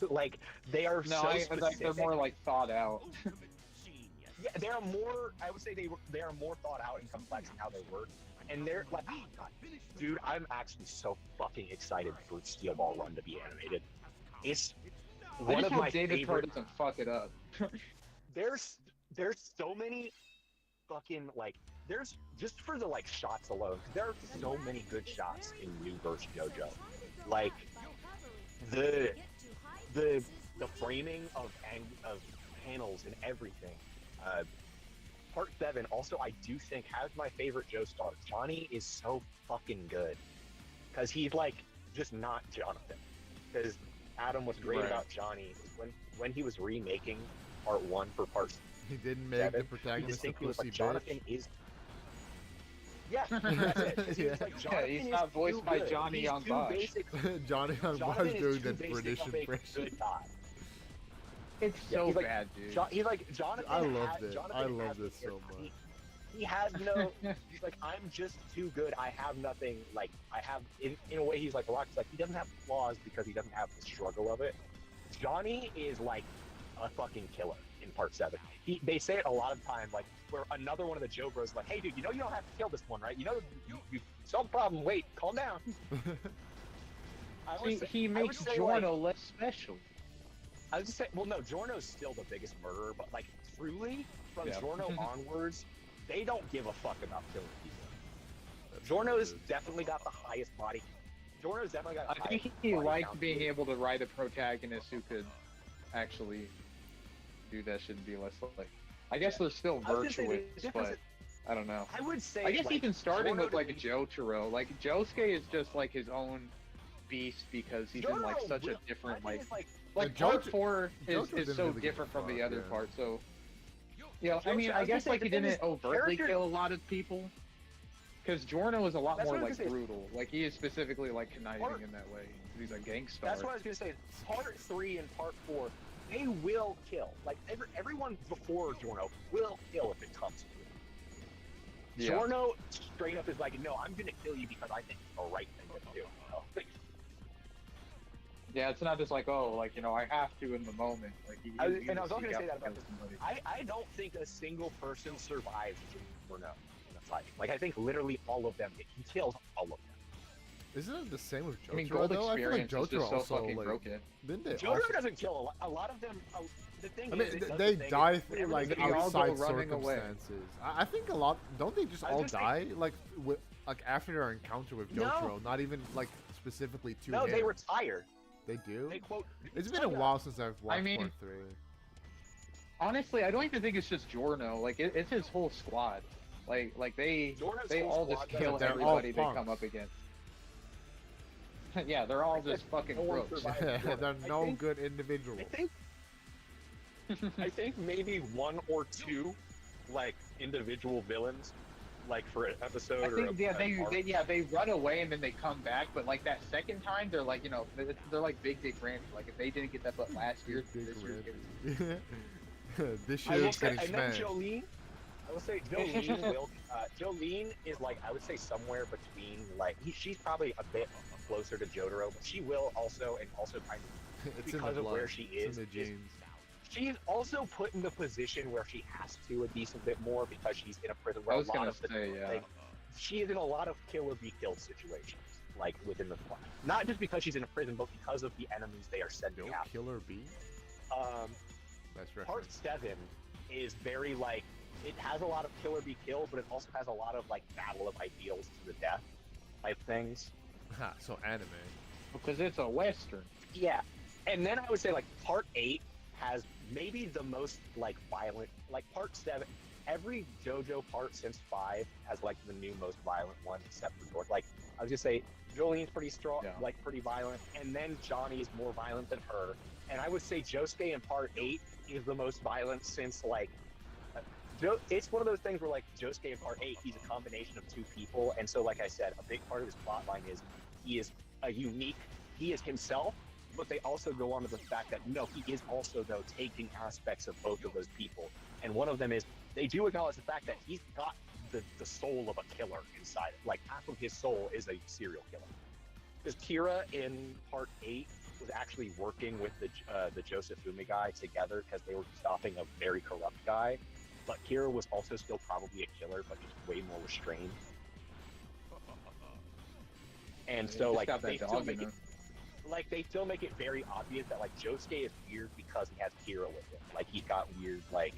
Like they are No, so like, specific. they're more like thought out. Yeah, they are more. I would say they are more thought out and complex in how they work. And they're like, oh god, dude, I'm actually so fucking excited for Steel Ball Run to be animated. It's I one just of hope my David Crow favorite. doesn't fuck it up. There's so many fucking like there's just for the like shots alone. There are so many good shots in New Verse JoJo. Like the framing of panels and everything. Part 7 also I do think has my favorite Joestar. Johnny is so fucking good because he's like just not Jonathan. Because Adam, what's great Right. about Johnny is when he was remaking Part 1 for Part He didn't make 7, the he protagonist a distinctly was pussy like Jonathan bitch. is. Yeah, that's it. 'Cause he was Yeah. like, Yeah, Jonathan he's is not voiced too by good. Johnny He's Young too Bosch. basic. Johnny Young Bosch Jonathan is doing too that basic British of a impression. good guy. It's Yeah, so he's like- bad, dude. He's like Jonathan. I loved it. Jonathan I has loved no it so character. much. He has no. He's like, I'm just too good. I have nothing. Like I have in a way. He's like a rock. He's like he doesn't have flaws because he doesn't have the struggle of it. Johnny is like a fucking killer in Part 7. They say it a lot of times, like where another one of the Joe Bros is like, hey dude, you know you don't have to kill this one, right? You know you solved the problem. Wait, calm down. I would say- He I would makes say, Giorno like, less special. I was just saying, well, no, Giorno's still the biggest murderer, but like truly, from Yeah. Giorno onwards, they don't give a fuck about killing people. Giorno's definitely got the highest body. Giorno's definitely got. The I think highest he body liked count. being able to write a protagonist who could actually do that shit and be less like. I guess they're still I was gonna say the virtuous, difference but I don't know. I would say. I guess like, even starting Giorno with like to a me- Jotaro, like Josuke is just like his own beast because he's in like Giorno such will- a different my thing like is, like Yeah, part Jojo- 4 Jojo is didn't so really give a different from the fuck, other yeah. part. So yeah, I mean, Jojo- I I was guess gonna like say, he the thing didn't is, overtly character- kill a lot of people. Because Giorno is a lot That's more what I was like gonna say. brutal. Like he is specifically like conniving Part- in that way. He's a gangster. That's what I was gonna say. Part 3 and Part 4, they will kill. Like everyone before Giorno will kill if it comes to it. Yeah. Giorno straight up is like, no, I'm gonna kill you because I think it's the right thing to do. You know? Yeah, it's not just like, oh, like, you know, I have to in the moment. Like, he I was will also seek gonna out say that to about kill this. somebody. I don't think a single person survives Giorno in a fight. Like I think literally all of them. He kills all of them. Isn't it the same with Jotaro I mean, Gold though? I feel like Experience is Jotaro just so also fucking like broken. didn't they? Jotaro also- doesn't kill a lot. A lot of them. The thing I is, mean, it does they the thing die is, through everything like they all go outside running away. circumstances. I think a lot. Don't they just I was all gonna say- die like with like after their encounter with No. Jotaro? Not even like specifically to No, him. they retire. They do. They quote. It's been a while since I've watched mean- Part 3. Honestly, I don't even think it's just Giorno. Like, it's his whole squad. Like they Giorno's they whole all squad just does kill it. They're all everybody they punks. come up against. Yeah, they're all just fucking No one crooks. survives. They're I no think- good individuals. I think maybe one or two, like individual villains, like for an episode I or think an arc. they run away and then they come back, but like that second time they're like, you know, they're like Big Dick Randy. Like if they didn't get that butt last year, Big this year. Randy. This I will year's say, getting and then smashed. Jolene. I will say Jolene will. Jolene is like I would say somewhere between like she's probably a bit closer to Jotaro, but she will also and also kind of It's in because the of blood. where she It's in is, the genes. she's also put in the position where she has to a decent bit more because she's in a prison where I a was lot gonna of the say, yeah. like, she is in a lot of kill or be killed situations, like within the plot. Not just because she's in a prison, but because of the enemies they are sending No out. Killer Bee? That's Part reference. 7 is very like it has a lot of kill or be killed, but it also has a lot of like battle of ideals to the death type things. Ha, so anime. Because it's a western. Yeah, and then I would say like Part 8 has maybe the most like violent. Like Part 7, every JoJo part since 5 has like the new most violent one, except for George. Like I was gonna say, Jolene's pretty strong, Yeah. like pretty violent, and then Johnny is more violent than her. And I would say Josuke in Part 8 is the most violent since like. It's one of those things where like Josuke in Part 8, he's a combination of two people, and so like I said, a big part of his plot line is he is a unique. He is himself, but they also go on to the fact that no, he is also though taking aspects of both of those people, and one of them is they do acknowledge the fact that he's got the soul of a killer inside it. Like half of his soul is a serial killer. Because Kira in Part 8 was actually working with the Josephumi guy together because they were stopping a very corrupt guy. But Kira was also still probably a killer, but just way more restrained. And so, like, got that they still dog make in it, like, they still make it very obvious that, like, Josuke is weird because he has Kira with him. Like, he's got weird, like,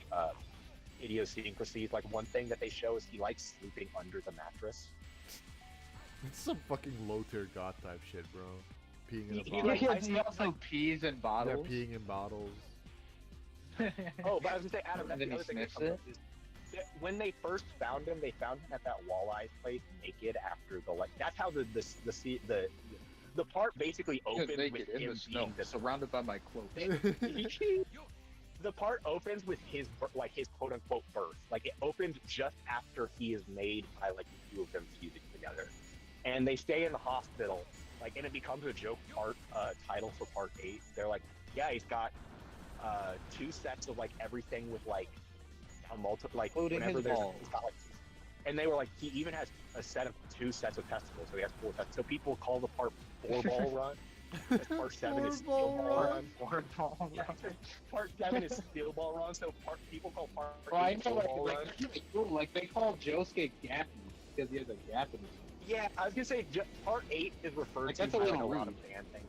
idiosyncrasies. Like, one thing that they show is he likes sleeping under the mattress. It's some fucking low tier god type shit, bro. Peeing in a He bottle. like- Yeah, he also pees in They're bottles. peeing in bottles. Oh, but I was gonna say, Adam, that's And then the he other thing that sniffs comes up is when they first found him, they found him at that walleye place naked after the like. That's how the part basically opened naked with in him the snow, being the surrounded by my cloak. the part opens with his quote unquote birth. Like it opens just after he is made by like the two of them fusing together, and they stay in the hospital. Like, and it becomes a joke title for part 8. They're like, yeah, he's got 2 sets of like everything with like Including his balls. he's got like, and they were like, he even has a set of 2 sets of testicles, so he has 4 testicles. So people call the part 4-ball run. Part 7 is steel ball run. 4-ball Yeah, part 7 is steel ball run. So people call part 8 I know, ball run. like they call Josuke Gappy because he has a gap in his. Yeah, I was gonna say part 8 is referred Like, to that's a by little a lot of rude. fan things.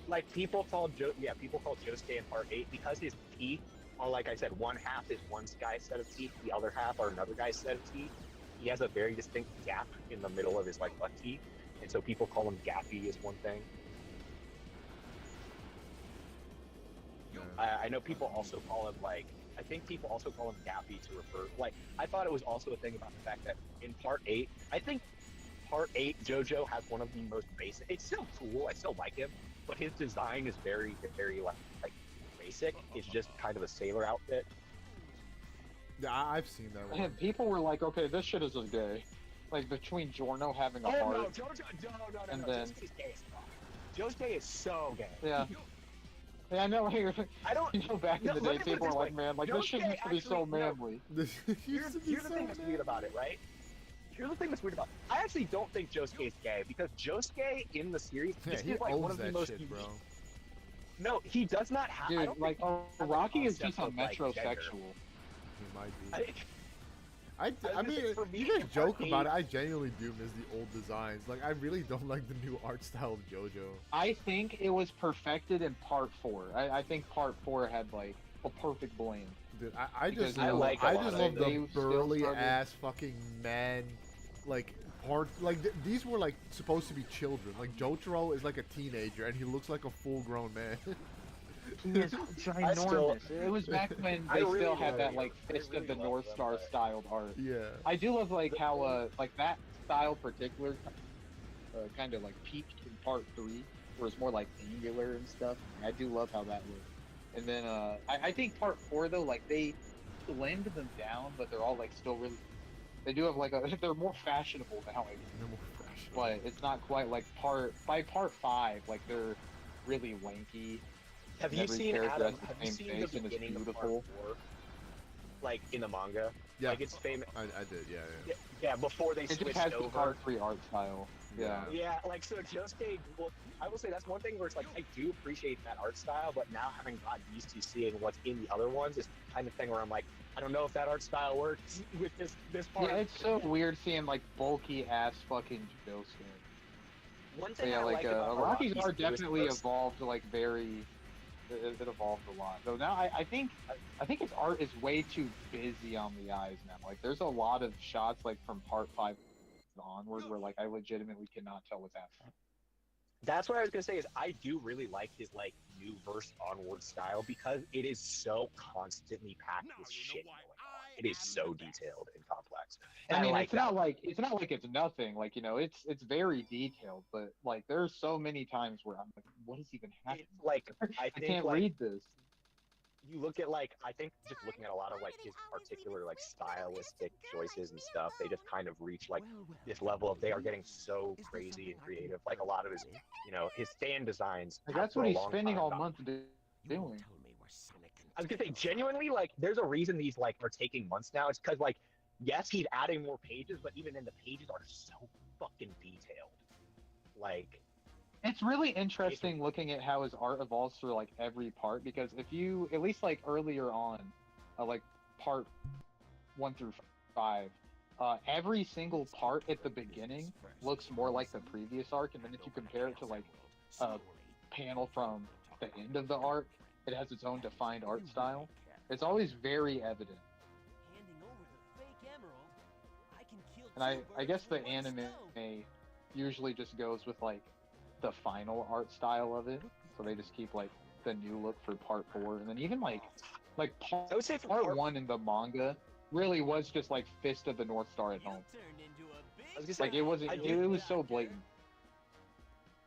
Like people call Josuke in part 8 because his teeth are, like I said, one half is one guy's set of teeth, the other half are another guy's set of teeth. He has a very distinct gap in the middle of his like butt teeth, and so people call him Gappy is one thing. I know people also call him like, I think people also call him Gappy to refer, like, I thought it was also a thing about the fact that in part 8, I think part 8, JoJo has one of the most basic, it's still cool, I still like him, but his design is very, very like basic. It's just kind of a sailor outfit. Yeah, I've seen that one. And people were like, okay, this shit is gay. Like, between Giorno having a Oh heart. no, JoJo, no, and no, then- Josuke's gay as fuck. Josuke is so gay. Yeah. Yeah, I know. I don't, You know, back in No, the let day, me put it people were this like, way. man, like, this shit Josuke used to be so actually- no. manly. This used Here's to be the so thing that's bad. weird about it, right? Here's the thing that's weird about it. I actually don't think Josuke is gay, because Josuke in the series Yeah, is he like one owns of the that most shit, unique. bro. No, he does not have. I Dude, don't like, think he has a Rocky is concept just a of, like, gender. metrosexual. He might be. I, I was mean, gonna say, for me, you guys in joke part about it. 8 I genuinely do miss the old designs. Like, I really don't like the new art style of JoJo. I think it was perfected in part 4. I think part 4 had, like, a perfect blend. Dude, I just Because I love, like a I lot just of love it. the They still burly struggle. ass fucking man, like part. Like these were like supposed to be children. Like Jotaro is like a teenager, and he looks like a full grown man. He is ginormous. It was back when I they really still had love that, him. like, I Fist really of the love North him, Star but- styled art. Yeah. I do love, like, how, like, that style particular kind of, like, peaked in part 3, where it's more, like, angular and stuff. I do love how that looked. And then, I think part 4, though, like, they blend them down, but they're all, like, still really... They do have, like, they're more fashionable now, I think. No more fashion. But it's not quite, like, by part 5, like, they're really wanky. Have you Every seen character Adam? has the Have you same seen face the and it's beginning of part beautiful. 4? Like in the manga, Yeah. like it's famous. I did. Yeah. Yeah, before they It just switched has the over. part 3 art style. Yeah. Yeah, like so Josuke, well, I will say that's one thing where it's like I do appreciate that art style, but now having gotten used to seeing what's in the other ones is the kind of thing where I'm like, I don't know if that art style works with this part. Yeah, it's so weird seeing, like, bulky ass fucking Josuke. One So thing yeah, I like, like about Rocky's Araki's art newest definitely post- evolved, like, very... It evolved a lot. Though now I think his art is way too busy on the eyes now. Like, there's a lot of shots, like, from part 5 onward where, like, I legitimately cannot tell what's happening. That's what I was gonna say is I do really like his like new verse onward style because it is so constantly packed with shit going on. It is so detailed and complex. And I mean, like it's not like it's nothing. Like, you know, it's very detailed, but, like, there's so many times where I'm like, what is even happening? it's like I I think can't like read this. you look at like I think just looking at a lot of like his particular like stylistic choices and stuff, they just kind of reach like this level of they are getting so crazy and creative. Like a lot of his, you know, his stand designs. Like, have that's for what a he's long spending time all got- month doing. Tell me where Sonic can I was gonna say genuinely, like there's a reason these like are taking months now. It's because like yes, he's adding more pages, but even then the pages are so fucking detailed. Like It's really interesting looking at how his art evolves through, like, every part, because if you, at least, like, earlier on, like, part 1 through 5, every single part at the beginning looks more like the previous arc, and then if you compare it to, like, a panel from the end of the arc, it has its own defined art style. It's always very evident. Handing over the fake emerald, I can kill And two I guess birds the with one anime stone. usually just goes with, like, the final art style of it. So they just keep, like, the new look for part 4. And then even, like I would say for part 1 in the manga really was just like Fist of the North Star at home. Turned into a big I was gonna say, Like it wasn't. I It, do- it was so blatant.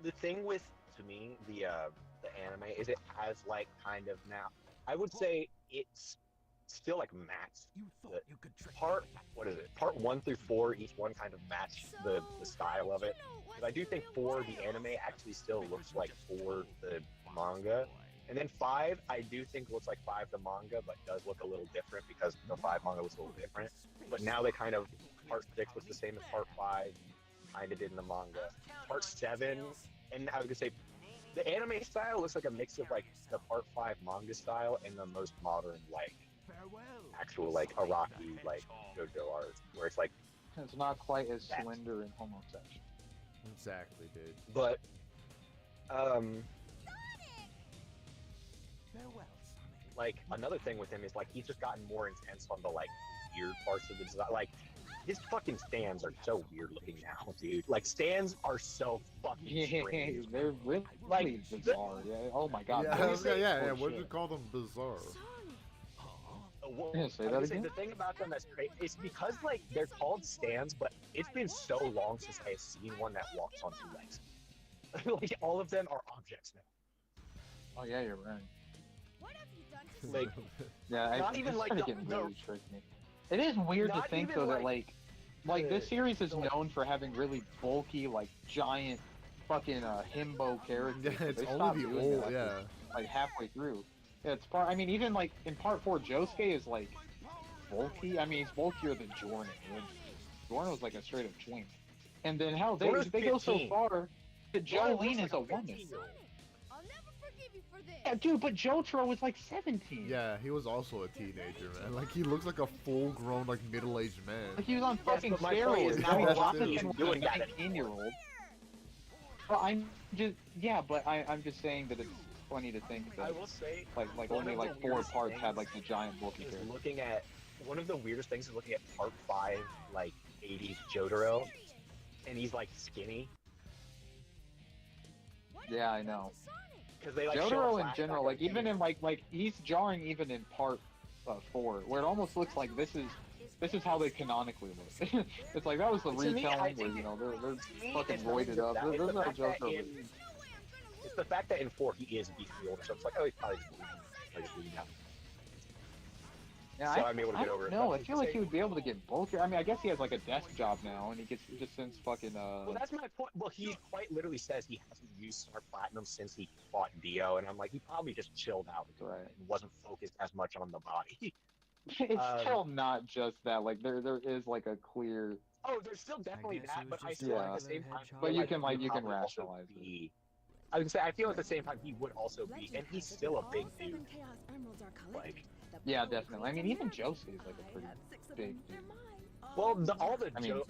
the thing with to me the anime is it has like kind of now I would say it's still like matched You the thought you could trick part me. what is it part 1 through 4 each one kind of match the style of it. But I do think 4 the anime actually still looks like 4 the manga, and then 5 I do think looks like 5 the manga but does look a little different because the 5 manga was a little different, but now they kind of part 6 looks the same as part 5 kind of did in the manga. Part 7, and I was gonna say the anime style looks like a mix of like the part 5 manga style and the most modern like Farewell. actual like Araki like JoJo art where it's like, It's not quite as slender and homosexual. Exactly, dude. but Farewell, Sonic. like another thing with him is like he's just gotten more intense on the like weird parts of the design. Like his fucking stands are so weird looking now, dude. Like stands are so fucking Yeah, strange. they're really Like, bizarre. Yeah. Oh my god. Yeah, they're yeah. for What do sure. you call them? Bizarre. Well, Yeah, say I was that gonna say, again? the thing about them that's crazy is because like they're called stands, but it's been so long since I have seen one that walks on 2 legs. Like all of them are objects now. Oh yeah, you're right. What have you done to Like Yeah, Not it's even like starting the- to get no. really tricky. It is weird to Not think even though that like like this the- series is the, like- known for having really bulky, like giant, fucking himbo characters. Yeah, but it's they only stopped the doing old. that Yeah. after, like halfway through. Yeah, it's part. I mean, even like in part 4, Josuke is like bulky. I mean, he's bulkier than Jordan. Jordan was like a straight up twink. And then hell, they Jordan's go so 15. far that Jordan looks Jolene like is a a woman. 15-year-old. I'll never forgive you for this. Yeah, dude, but Jotaro was like 17. Yeah, he was also a teenager, man. Like he looks like a full-grown, like middle-aged man. Like he was on fucking but my point is steroids. now I mean, that's Rasen true. was a Doing that 19-year-old. Well, I'm just but I'm just saying that it's funny to think I that will say like one only of the like 4 weirdest parts had things like the giant bulky is character. looking at one of the weirdest things is looking at part 5 like 80s Jotaro, and he's like skinny Yeah, I know. because they like show a Jotaro in flashback general, of like him. even in like he's jarring even in part 4, where it almost looks like this is how they canonically look. It's like that was the To me, I retelling think where it- they're to me, fucking it's not roided even up. that, This it's is the how fact that Jotaro in- looks. It's the fact that in 4 he is beefy older, so it's like, oh, he's probably just bleeding out. Yeah, So I'm able to I get don't over it. know. But I feel like he would be able to get bulkier. I mean, I guess he has like a desk job now, and he just sends fucking Well, that's my point. Well, he quite literally says he hasn't used Star Platinum since he fought Dio, and I'm like, he probably just chilled out Right. and wasn't focused as much on the body. It's Um, still not just that. Like there is like a clear. Oh, there's still definitely guess that, it but was I just still a at the same regular time. hedgehog. But feel you can, he like, you can probably also rationalize it. be- I would say I feel at the same time he would also be, and he's still a big dude. Like, Yeah, definitely. I mean, even Josie is like a pretty big dude. well, all the I mean,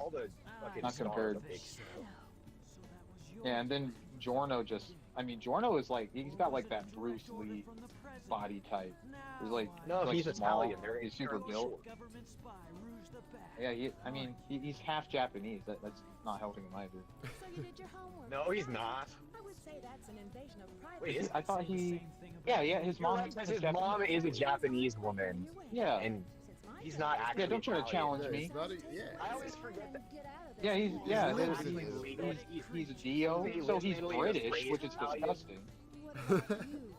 fucking not stars compared. are big. So that was your Yeah, and then Giorno just. I mean, Giorno is like he's got like that Bruce Lee from the president. body type. He's like No, like he's small, Italian. They're he's super incredibly built. short. Government spy Rouge the Bat. Yeah, I mean, he's half Japanese. That's not helping him either. So you did your homework. No, he's not. I would say that's an invasion of privacy. Wait, is I thought Say the he. same thing about Yeah, his You're mom. right, 'cause is his Japanese. mom is a Japanese woman, Yeah. and Since my he's day, not actually. Yeah, don't try to Italian. challenge Yeah, me. it's not a, yeah. I always forget that. Get out of this. Yeah, He's there's- actually he's a Dio, He so lives he's in Italy, was British, raised which is Italian. disgusting. What about you?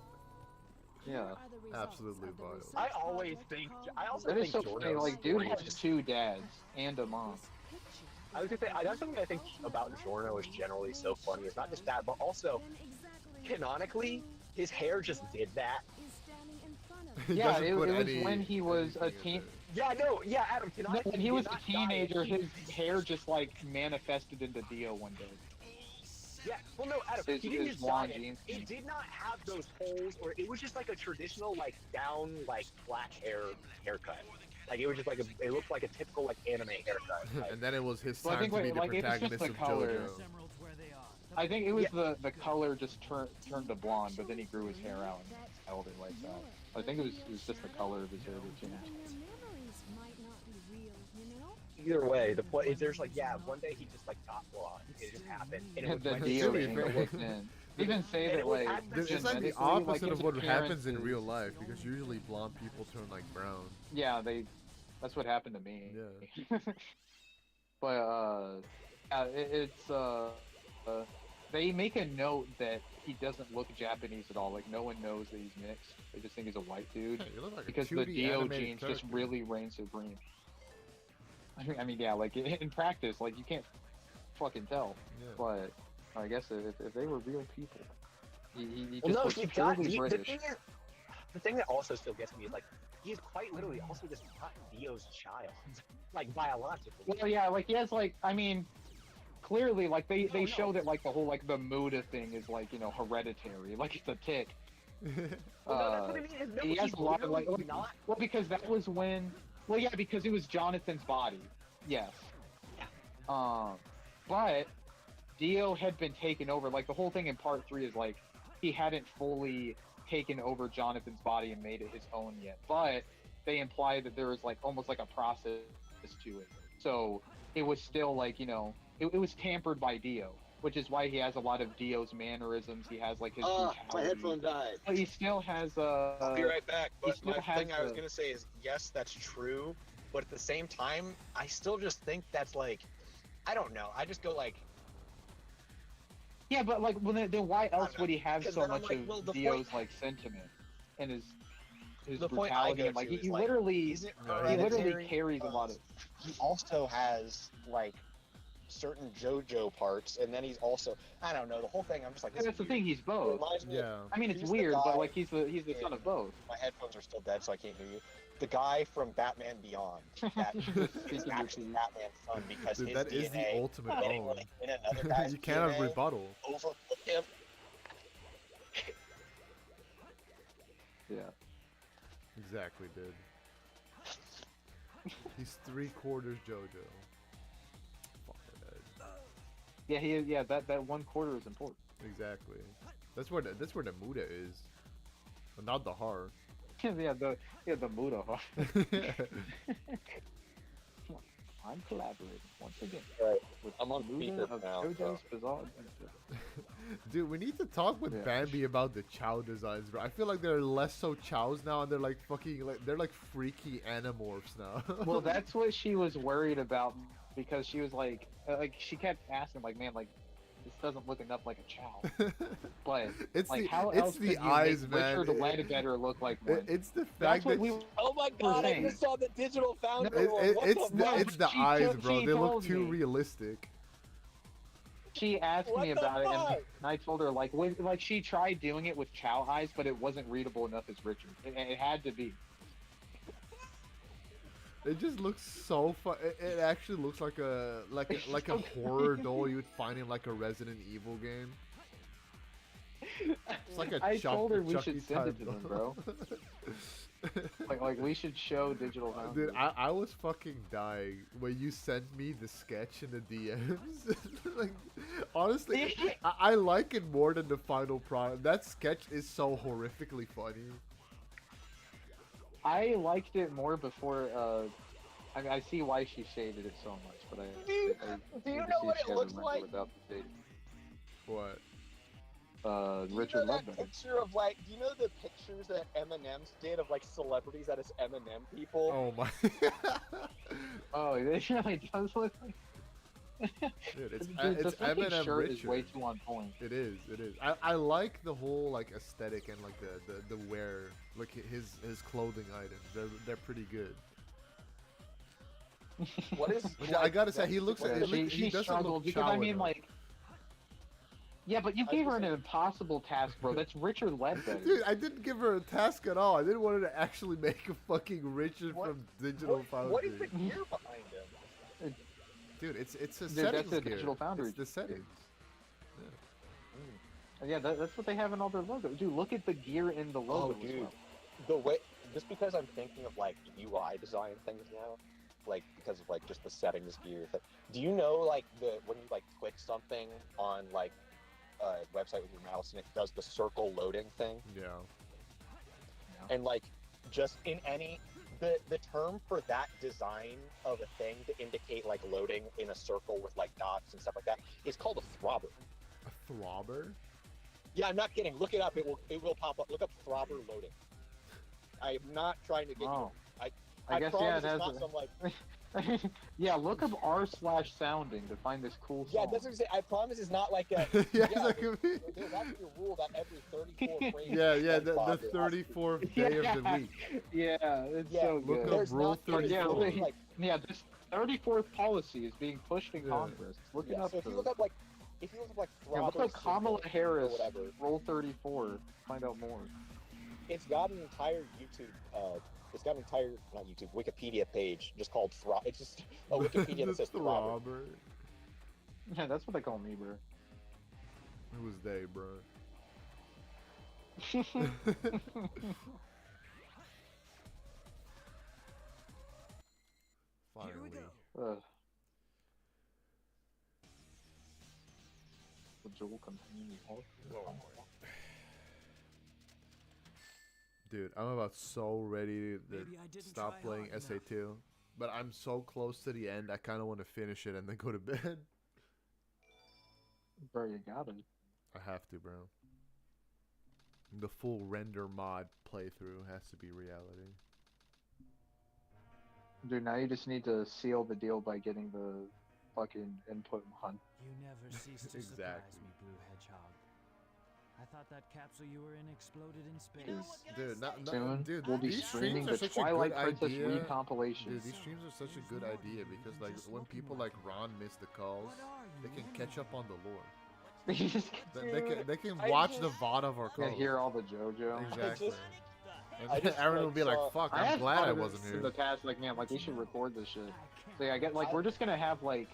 Yeah. Here are the results Absolutely of the vile. research I always project think. called I also That think is so funny. Giorno's Like, dude has great. 2 dads and a mom. This picture I was gonna say that's something I think about Giorno is generally so funny. It's not just that, but also then exactly canonically, his hair just did that. is standing in front of He Yeah, doesn't it put was any- when he was a anything in teen. there. Yeah, no, yeah, Adam. No, Canonically, when he was did a not dye teenager, it. his hair just like manifested into Dio one day. Yeah, well, no, Adam. His- He didn't his just dye blonde it. jeans. It did not have those holes, or it was just like a traditional like down like black haircut. Like it was just like it looked like a typical like anime haircut. Like, And then it was his Well, I time think to be the like, it's just protagonist the of color. JoJo. Emeralds where they are. I think it was the color just turned to blonde, but then he grew his hair out and held it like that. I think it was just the color of his hair that and changed. their memories might not be real, you know? either way, the point is there's like one day he just like got blonde. It just happened, and it was The like Dio really thing fair. kicked in. Even say And that it was like at the- It's like the genetically, opposite like, of his what happens in appearance real is- life, because usually blonde people turn like brown. Yeah, they That's what happened to me. Yeah. But yeah, they make a note that he doesn't look Japanese at all. Like no one knows that he's mixed. They just think he's a white dude Hey, you look like a because the 2D Dio animated genes just character. really reign supreme. I mean, yeah, like in practice, like you can't fucking tell. Yeah. But I guess if they were real people, he Well, just no, looks he's got purely the British. thing is, the thing that also still gets me is like he's quite literally also just not Dio's child, like biologically. Well, yeah, like he has like I mean, clearly like they No. show that like the whole like the Muda thing is like hereditary, like it's a tick. Well, no, that's what I mean. Is no, He has he's a lot of like literally not. well because that was when because it was Jonathan's body, yes. But Dio had been taken over. Like the whole thing in part 3 is like he hadn't fully taken over Jonathan's body and made it his own yet. But they imply that there was like almost like a process to it. So it was still like it was tampered by Dio, which is why he has a lot of Dio's mannerisms. He has like his My brutality. headphone died. But he still has I'll be right back. he But still my has thing I was the- gonna say is yes, that's true. But at the same time, I still just think that's like, I don't know. I just go like, Yeah, but like, well, then why else would he have 'Cause so then I'm much like, of well, the Dio's point- like sentiment and his The point I brutality? go And, like to he is, like, literally is it he literally hereditary? carries a lot of. He also has like certain JoJo parts, and then he's also, I don't know, the whole thing. I'm just like, this That's is the weird. thing. He's It both. reminds me of- Yeah. I mean, it's He's the weird, guy but like he's the son of both. My headphones are still dead, so I can't hear you. The guy from Batman Beyond, that is Speaking of actually teeth. Batman's son because Dude, his that is DNA the ultimate getting own. like in another guy's You cannot DNA rebuttal. overtook him. Yeah. Exactly, dude. He's 3/4 JoJo. Fucking head. Yeah, he is. Yeah, that 1/4 is important. Exactly. That's where the Muda is, but not the heart. yeah, the Muda. I'm collaborating once again Right. with I'm on Muda speaker of now, JoJo's Bizarre Adventure. Dude, we need to talk with Yeah. Bambi about the Chow designs, bro. I feel like they're less so Chows now, and they're like fucking like they're like freaky animorphs now. Well, that's what she was worried about because she was like she kept asking like, man, like this doesn't look enough like a Chow. But it's like, the how it's else the could you eyes, make man. Richard Ledbetter look like one? It's the That's fact what that we. Oh my god, I saying. just saw the digital foundry. it's the She eyes, told- bro. she They look told too me. realistic. She asked What me the about it, fuck? and I told her like she tried doing it with Chow eyes, but it wasn't readable enough as Richard. It had to be. It just looks so fun. It actually looks like a like a horror doll you would find in like a Resident Evil game. It's like a I Chuck, told her we Chucky should send it type to them, doll. bro. Like we should show digital foundry. Dude, I was fucking dying when you sent me the sketch in the DMs. Like, honestly, I like it more than the final product. That sketch is so horrifically funny. I liked it more before. I mean, I see why she shaded it so much, but I Do you need to know see what if it she looks ever like? without the shading. What? Richard you know that Ledbetter. picture of like, do you know the pictures that M&M's did of like celebrities that is M&M people? Oh my. Oh, it really does look like. Dude, it's Dude, the it's fucking Eminem shirt Richard. is way too on point. It is. I like the whole like aesthetic and like the wear, like his clothing items. They're pretty good. What is? Which I gotta say, he looks. Yeah, It look, she he doesn't struggled look because Chow I mean, enough. like. Yeah, but you I gave was her an gonna impossible task, bro. That's Richard Ledbetter. Dude, I didn't give her a task at all. I didn't want her to actually make a fucking Richard What- from Digital Foundry. What is the gear behind him? Dude, it's a Dude, settings that's a gear. Digital Foundry It's the settings. Yeah, that's what they have in all their logos. Dude, look at the gear in the logo as dude. well. The way, just because I'm thinking of like UI design things now, like because of like just the settings gear thing. Do you know like when you like click something on like a website with your mouse and it does the circle loading thing? Yeah. And like just in any the term for that design of a thing to indicate like loading in a circle with like dots and stuff like that is called a throbber. A throbber? Yeah, I'm not kidding. Look it up. It will pop up. Look up throbber loading. I'm not trying to get Oh. you. I guess promise yeah, it it's has. not some like. Yeah, look up r/sounding to find this cool song. Yeah, that's what I'm saying. I promise it's not like a. Yeah, yeah, that could be. there's actually a rule that every 34 frames. Yeah, the SpongeBob has to- 34th day of the week. Yeah, it's Yeah, so Look good. up There's Rule not any 34. rules, like, Yeah, this 34th policy is being pushed in Yeah. Congress. Look it yeah, up. so if you to- look up like, if you look up like yeah, look throttle up Kamala symbol Harris, or whatever, Rule 34. Find out more. it's got an entire YouTube. It's got an entire not YouTube Wikipedia page just called Thro. It's just a Wikipedia that That's says the throttle. robber. Yeah, that's what they call me, bro. It was they, bro. Finally. The jewel contains all. Dude, I'm about so ready to Maybe I didn't stop try playing hard enough. SA2. But I'm so close to the end, I kind of want to finish it and then go to bed. Bro, you got it. I have to, bro. The full render mod playthrough has to be reality. Dude, now you just need to seal the deal by getting the fucking input mod. You never cease to surprise Exactly. me, Blue Hedgehog. I thought that capsule you were in exploded in space. Dude, Soon, dude, we'll be these streaming streams the are such a Twilight good Princess idea. recompilation. Dude, these streams are such a good idea because like when people like Ron miss the calls, they can catch up on the lore. They can I watch just- the VOD of our Yeah, calls. hear all the JoJo. Exactly. I And just, Aaron like, will be like, saw- "Fuck, I I'm had glad thought I of this wasn't in here." the past, like, man, like we should record this shit. So yeah, I get like we're just gonna have like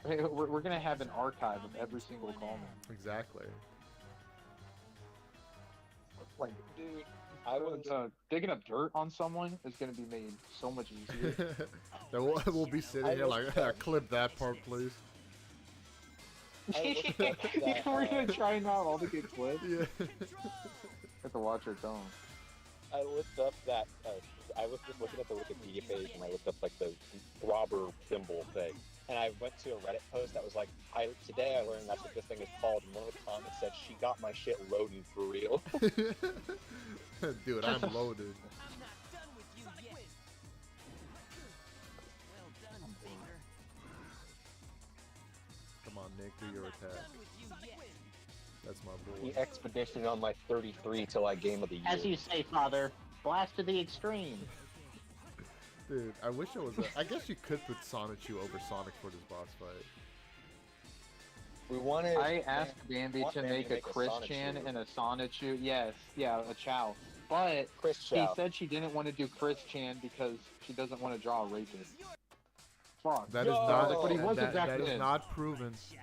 we're gonna have an archive of every single comment. Exactly. Like, Dude, I was. digging up dirt on someone is gonna be made so much easier. Then we'll be sitting I here was- like, clip that part, please. I looked up that, We're gonna try not all to get clipped. Yeah. Have to watch our tone. I looked up that. I was just looking at the Wikipedia page and I looked up like the robber symbol thing. And I went to a Reddit post that was like, today I learned that's what this thing is called. And one of the comments said, "She got my shit loading for real." Dude, I'm loaded. I'm not done with you yet. Well done, Faker. Come on, Nick, do your Not attack. done with you yet. That's my The boy. expedition on my 33 till I game of the year. As you say, Father, blast to the extreme. Dude, I wish it was. I guess you could put Sonichu over Sonic for this boss fight. We wanted. I asked Bambi want to Bambi make to a make a Chris Sonichu. Chan and a Sonichu. Yes, yeah, a Chow. But Chris she Chow. said she didn't want to do Chris Chan because she doesn't want to draw a rapist. Fuck. That is Yo! not. But he was that exactly is in. not proven. Shadow.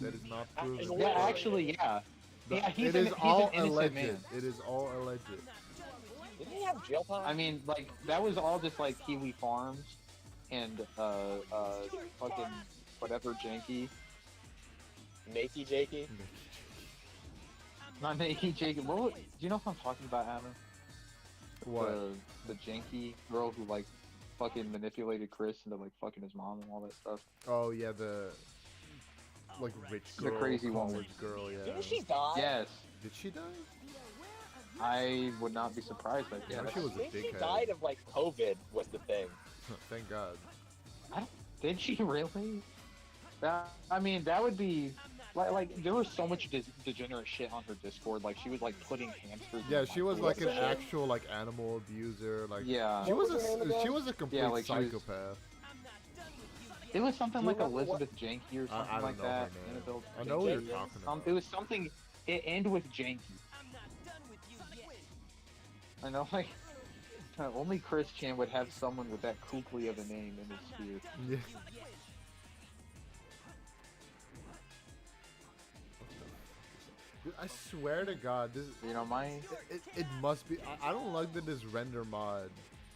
That is not Actually, proven. Yeah, actually, yeah. Yeah, he's It an, is he's all an innocent alleged. man. It is all alleged. Didn't he have jail time? I mean, like, that was all just, like, Kiwi Farms and, fucking whatever janky. Nakey Jakey. Not Nakey Jake. Do you know what I'm talking about, Adam? What? The janky girl who, like, fucking manipulated Chris into, like, fucking his mom and all that stuff. Oh yeah, the like rich The girl, crazy woman. college girl. Yeah. Didn't she die? Yes. Did she die? I would not be surprised at Yeah, that. she was I think a she dickhead. died of like COVID was the thing. Thank God. Did she really? I mean, that would be like there was so much degenerate shit on her Discord. Like she was like putting hamsters. in Yeah, she was like an What's her name? actual like animal abuser. Like Yeah. she was What was her name again? a complete Yeah, like, she was- psychopath. It was something Do you like remember what- Elizabeth Janky or I something don't like know that. her name. Annabelle I know what you're Janky. talking about. It was something. It ended with Janky. I'm not done with you yet. I know, like only Chris Chan would have someone with that kooky of a name in his sphere. Yeah. Dude, I swear to God, this You know, my it must be. I don't like that this render mod,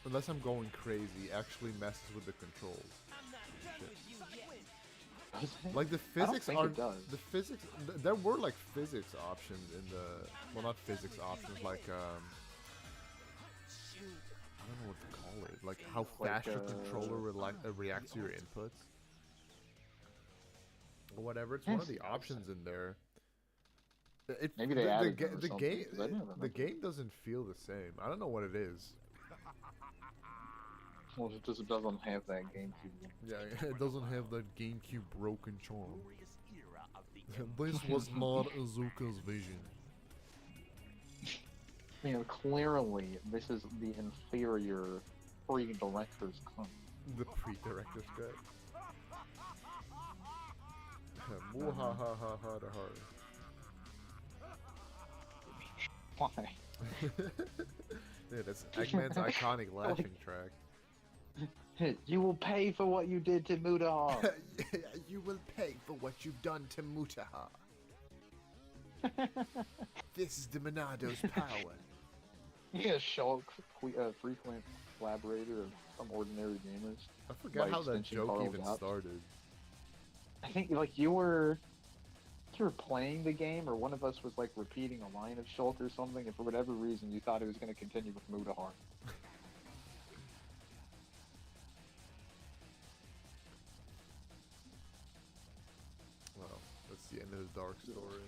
unless I'm going crazy, actually messes with the controls. Shit. Like the physics think are it does. the physics. There were like physics options in the not physics options like I don't know what to call it. Like how Like, fast your controller reacts to your inputs or whatever. It's one of the options in there. It, Maybe they added them or something, 'cause I didn't remember. the game doesn't feel the same. I don't know what it is. Well, it just doesn't have that GameCube. Yeah, it doesn't have that GameCube broken charm. This was not Azuka's vision. You know, clearly, this is the inferior pre-director's cut. The pre-director's cut. Muhahaha to heart. Why? Yeah, that's Eggman's iconic laughing track. You will pay for what you did to Mutahar. You will pay for what you've done to Mutahar. This is the Monado's power. Yeah, Shulk, frequent collaborator of some ordinary gamers. I forgot By how that extension, joke Carl even Gauss. started. I think like you were playing the game, or one of us was like repeating a line of Shulk or something, and for whatever reason you thought it was going to continue with Mutahar. Well, that's the end of his dark story.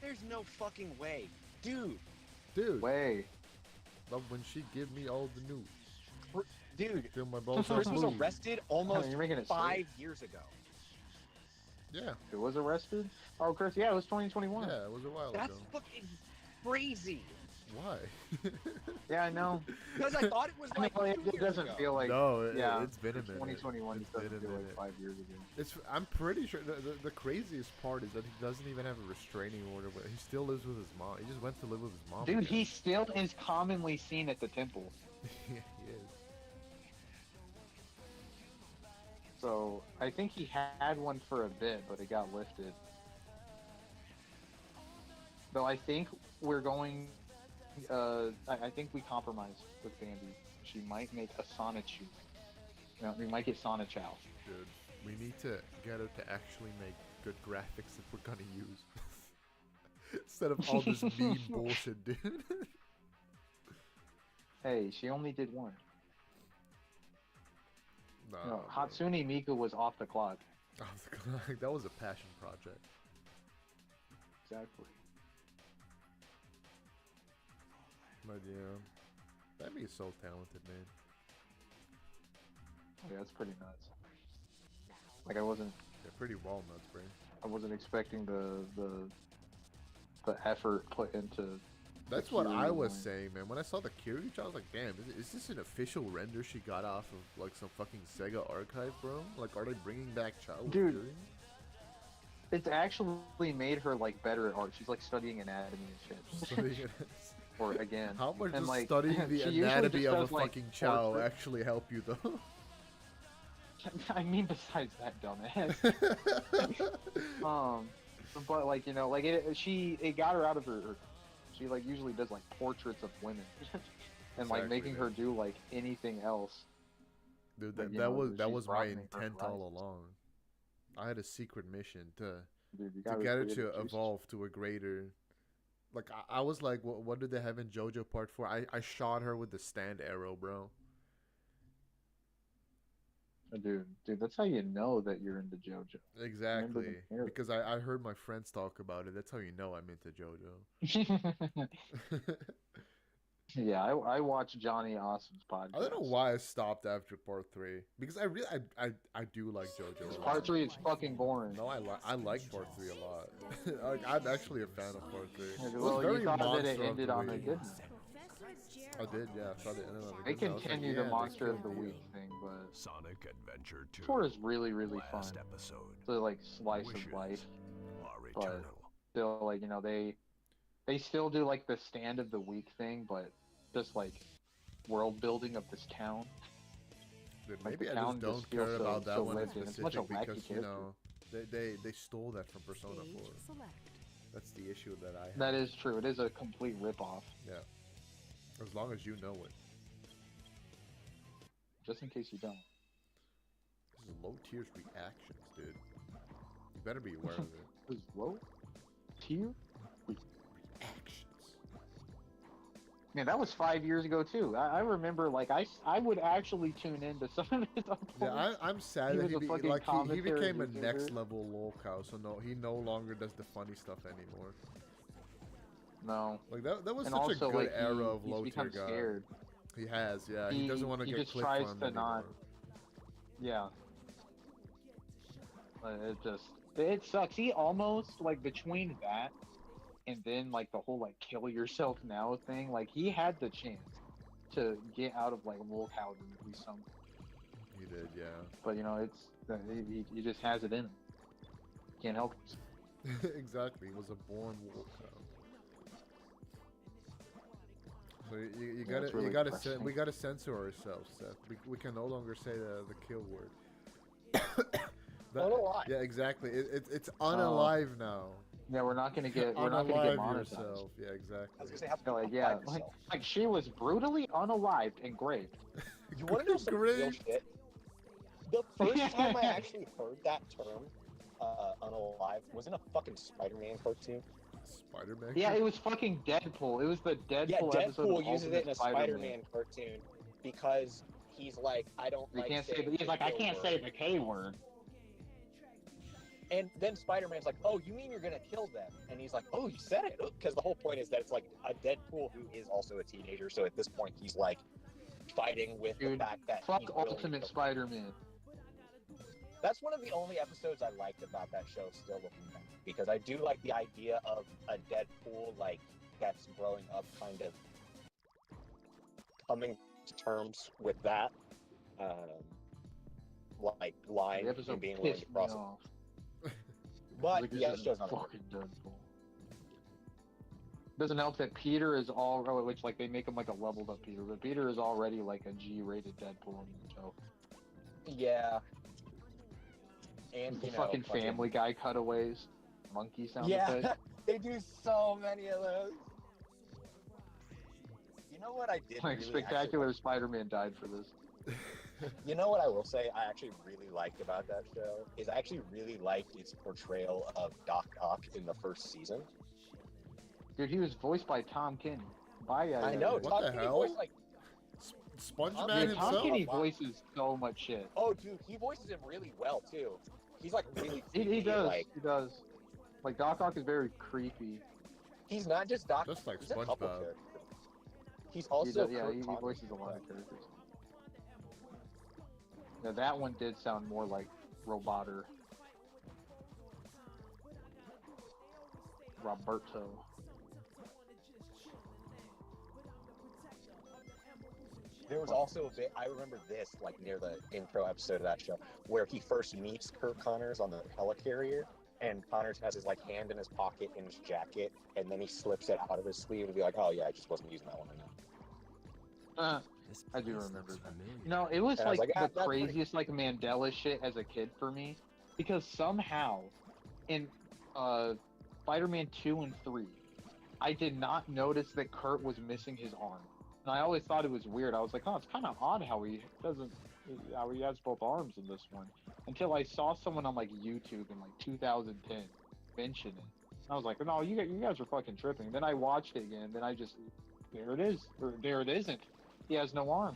There's no fucking way. Dude, Dude, Way. love when she give me all the news. dude, Feel my balls Chris are was blue. arrested almost You're making it 5 years ago. Yeah, Who was arrested? Oh, Chris, yeah, it was 2021. yeah, it was a while That's ago. fucking crazy. Why? Yeah, I know. Because I thought it was I mean, like like, 2 it years doesn't ago. feel like No, yeah, it's been a minute. 2021 It's doesn't been a feel minute. like 5 years ago. It's. I'm pretty sure the craziest part is that he doesn't even have a restraining order, but he still lives with his mom. He just went to live with his mom. Dude, again. he still is commonly seen at the temple. Yeah, he is. So I think he had one for a bit, but it got lifted. Though I think we're going. I think we compromised with Bambi. She might make a Sonichu. No, we might get Sonichow. Dude, we need to get her to actually make good graphics that we're gonna use. Instead of all this meme bullshit, dude. Hey, she only did one. Nah, No, bro. Hatsune Miku was off the clock. Off the clock. That was a passion project. Exactly. But yeah, Bambi is so talented, man. Yeah, that's pretty nuts. Like I wasn't They're pretty walnuts, brain. expecting the effort put into. That's the what I Kiryu was line. saying, man. When I saw the Kiryu, I was like, damn, is this an official render she got off of like some fucking Sega archive, bro? Like, are they bringing back Child with Dude. Kiryu? It's actually made her like better at art. She's like studying anatomy and shit. Studying it. Or again. How much And, does like, studying the she usually anatomy just of a does, like, fucking Chow portrait. actually help you, though? I mean, besides that dumbass. But like you know, like it got her out of her. She like usually does like portraits of women, and like Exactly, making man. her do like anything else. Dude, But, you that know, was she's my broadening her intent all horizons. along. I had a secret mission to Dude, you to gotta get her create to a juice. evolve to a greater. Like I was like, what did they have in JoJo Part 4? I shot her with the stand arrow, bro. Dude, that's how you know that you're into JoJo. Exactly, the arrow. because I heard my friends talk about it. That's how you know I'm into JoJo. Yeah, I watch Johnny Awesome's podcast. I don't know why I stopped after Part 3 because I really I do like JoJo. a lot. Part 3 is fucking boring. No, I like Part 3 a lot. Like I'm actually a fan of Part 3. Yeah, It was well, you very thought that Monster it of ended the on a Week. good note. I did, yeah. I thought it ended on a They good note. I was like, continue yeah, the Monster they of the killed Week you. thing, but Sonic Adventure 2. 4 is really, really fun. Last episode. So like slice Wishes of life. are But eternal. still, like, you know, they still do like the stand of the week thing, but just like world building of this town. Dude, Like, maybe the I town just don't just feels care so- about that so one in lived in. It's such a specific wacky because, you character. know, they stole that from Persona 4. That's the issue that I have. That is true. It is a complete rip-off. Yeah. As long as you know it. Just in case you don't. This is low tiers reactions, dude. You better be aware of it. This is low tier. Actions. Man, that was 5 years ago too. I remember, like, I would actually tune into some of his uploads. Yeah, I'm sad He that was a fucking he commentary became a YouTuber. next level lolcow, so no, he no longer does the funny stuff anymore. No. Like that was And such also, a good like, era of he's low tier become guy. scared. He has, yeah. He doesn't want to he get just click tries farmed to anymore. not. Yeah. It sucks. He almost like between that and then like the whole like kill yourself now thing. Like he had the chance to get out of like Wolfhausen at least some. He did, yeah. But you know, it's he just has it in him. Can't help it. Exactly. He was a born wolf. So you Yeah, it's really you gotta depressing. we gotta censor ourselves, Seth. We can no longer say the kill word. Unalive. Yeah, exactly. It's unalive now. Yeah, we're not gonna get Unalive monetized. yourself. Yeah, I exactly. was gonna say, have to Like, unalive yeah, yourself. like she was brutally unalived and raped. You want to know some real Great. shit? The first time I actually heard that term, unalive, was in a fucking Spider-Man cartoon. Spider-Man. Yeah, it was fucking Deadpool. It was the Deadpool Yeah, episode Deadpool of uses Ultimate it in a Spider-Man. Spider-Man cartoon because he's like, I don't You like can't say. saying He's the like, I kill can't word. say the K word. And then Spider-Man's like, oh, you mean you're gonna kill them? And he's like, oh, you said it. Because the whole point is that it's like a Deadpool who is also a teenager. So at this point, he's like fighting with Dude, the fact that fuck he's willing Ultimate to- Spider-Man. That's one of the only episodes I liked about that show. Still looking back, because I do like the idea of a Deadpool like that's growing up, kind of coming to terms with that, like lying The episode and being willing pissed to me cross it. off. But Like, yeah, this the show's is not fucking Deadpool. Doesn't help that Peter is all, which like they make him like a leveled up Peter, but Peter is already like a G-rated Deadpool in the show. Yeah. And The you know, fucking Family Guy cutaways, monkey sound effect. Yeah, they do so many of those. You know what I did? Like really Spectacular Spider-Man died for this. You know what I will say I actually really liked about that show is I actually really liked its portrayal of Doc Ock in the first season. Dude, he was voiced by Tom Kenny. I know, What Tom the Kenny hell? voiced like, SpongeMan Dude, Tom himself. Kenny voices so much shit. oh dude, he voices him really well too. He's like really He creepy, does. like He does. Like Doc Ock is very creepy. he's not just Doc. Just like he's a couple SpongeBob. characters. He's also He Kurt Connors. voices a lot of characters. Yeah, that one did sound more like Roboter. Roberto. There was also a bit, I remember this, like near the intro episode of that show, where he first meets Kurt Connors on the helicarrier, and Connors has his like hand in his pocket in his jacket, and then he slips it out of his sleeve and be like, oh yeah, I just wasn't using that one enough. I do remember that. You know, it was And I was like like, ah, the that's pretty- craziest like Mandela shit as a kid for me, because somehow in Spider-Man 2 and 3, I did not notice that Kurt was missing his arm. And I always thought it was weird. I was like, oh, it's kind of odd how he has both arms in this one. Until I saw someone on like YouTube in like 2010 mention it. I was like, no, you guys are fucking tripping. Then I watched it again. Then I just, there it is. Or there it isn't. He has no arm.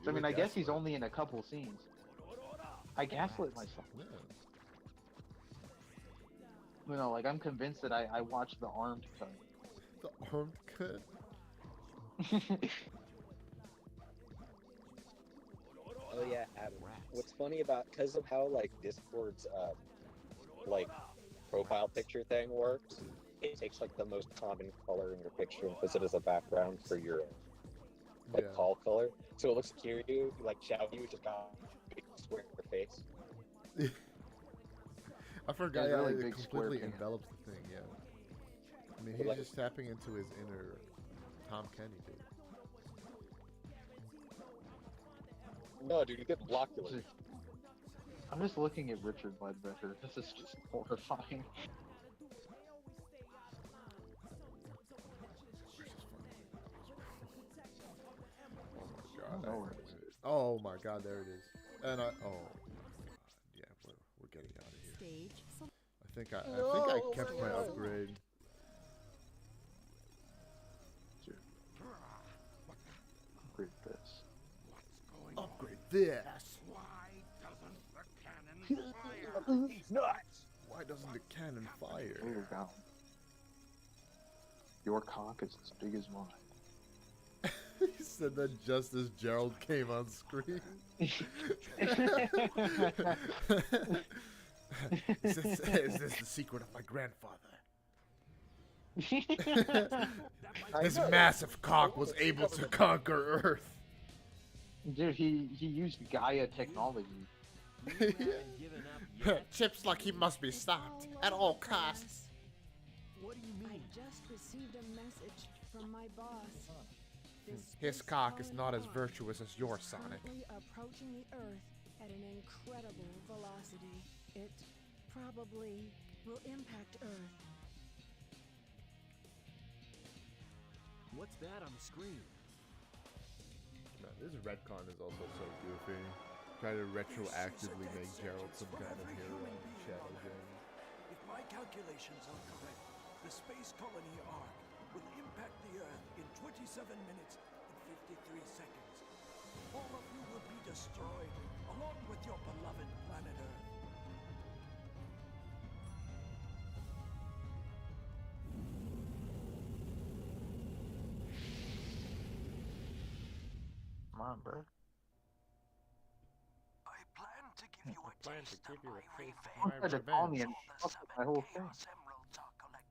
So, I mean, I guess he's only in a couple scenes. I gaslit myself. Yeah. You know, like I'm convinced that I watched the armed cut. The armed cut. Oh yeah, Adam. What's funny about, because of how like Discord's like profile picture thing works, it takes like the most common color in your picture and puts it as a background for your like Yeah. call color. So it looks cute. Like Xiaoyu just got a big square face. I forgot Yeah, how really it big square completely pants. envelops the thing. Yeah. I mean, But, he's like- just tapping into his inner Tom Kenny, dude. No, dude, you get blocular. I'm just looking at Richard Ledbetter. This is just horrifying. God, know where it is. Oh my God, there it is. And oh, yeah, we're getting out of here. Stage. I think I kept my upgrade. Upgrade this. Upgrade this. He's nuts. Why doesn't the cannon fire? Oh god. Your cock is as big as mine. He said that just as Gerald came on screen. Is this the secret of my grandfather? His massive cock was able to conquer Earth. Dude, he used Gaia technology. Chips like he must be stopped at all costs. What do you mean? I just received a message from my boss. His cock is not as virtuous as your Sonic. Currently approaching the Earth at an incredible velocity. It probably will impact Earth. What's that on the screen? Man, this retcon is also so goofy. Try to retroactively make Gerald some kind of hero in Shadow Game. If my calculations are correct, the space colony arc will impact the Earth in 27 minutes and 53 seconds. All of you will be destroyed, along with your beloved planet Earth. Come on, bro. I plan to give you a taste of my Don't try to call me and fuck with my whole thing.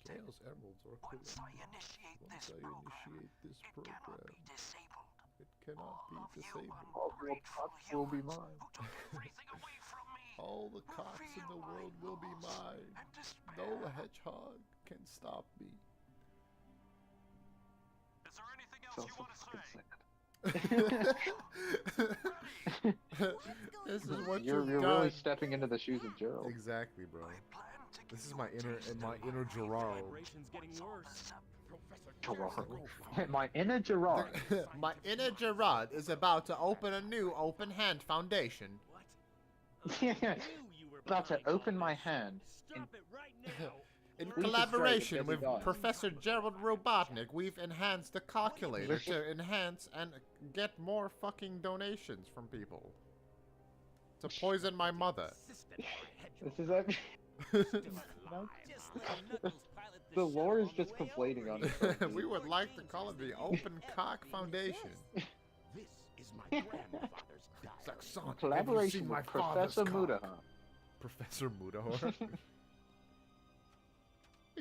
Chaos Emeralds are Once I initiate this program, it cannot be disabled. It cannot be disabled. All the cocks will be mine. All the cocks in the world will be mine. No hedgehog can stop me. Is there anything It's else you also want to fucking say? sad. This is what You're you've really done. stepping into the shoes of Gerald. Exactly, bro. This is my inner Gerard. Vibration's getting worse. Gerard. My inner Gerard. My inner Gerard is about to open a new open hand foundation. About to open my hand. Stop it right now. In Please collaboration subscribe with to Desi Dog. Professor Gerald Robotnik, we've enhanced the calculator to enhance and get more fucking donations from people. To poison my mother. This is like... The lore is just complaining on it. We would like to call it the Open Cock Foundation. This is my grandfather's It's like, son, In have you collaboration seen with my father's Professor cock? Mudaha. Professor Mudahor.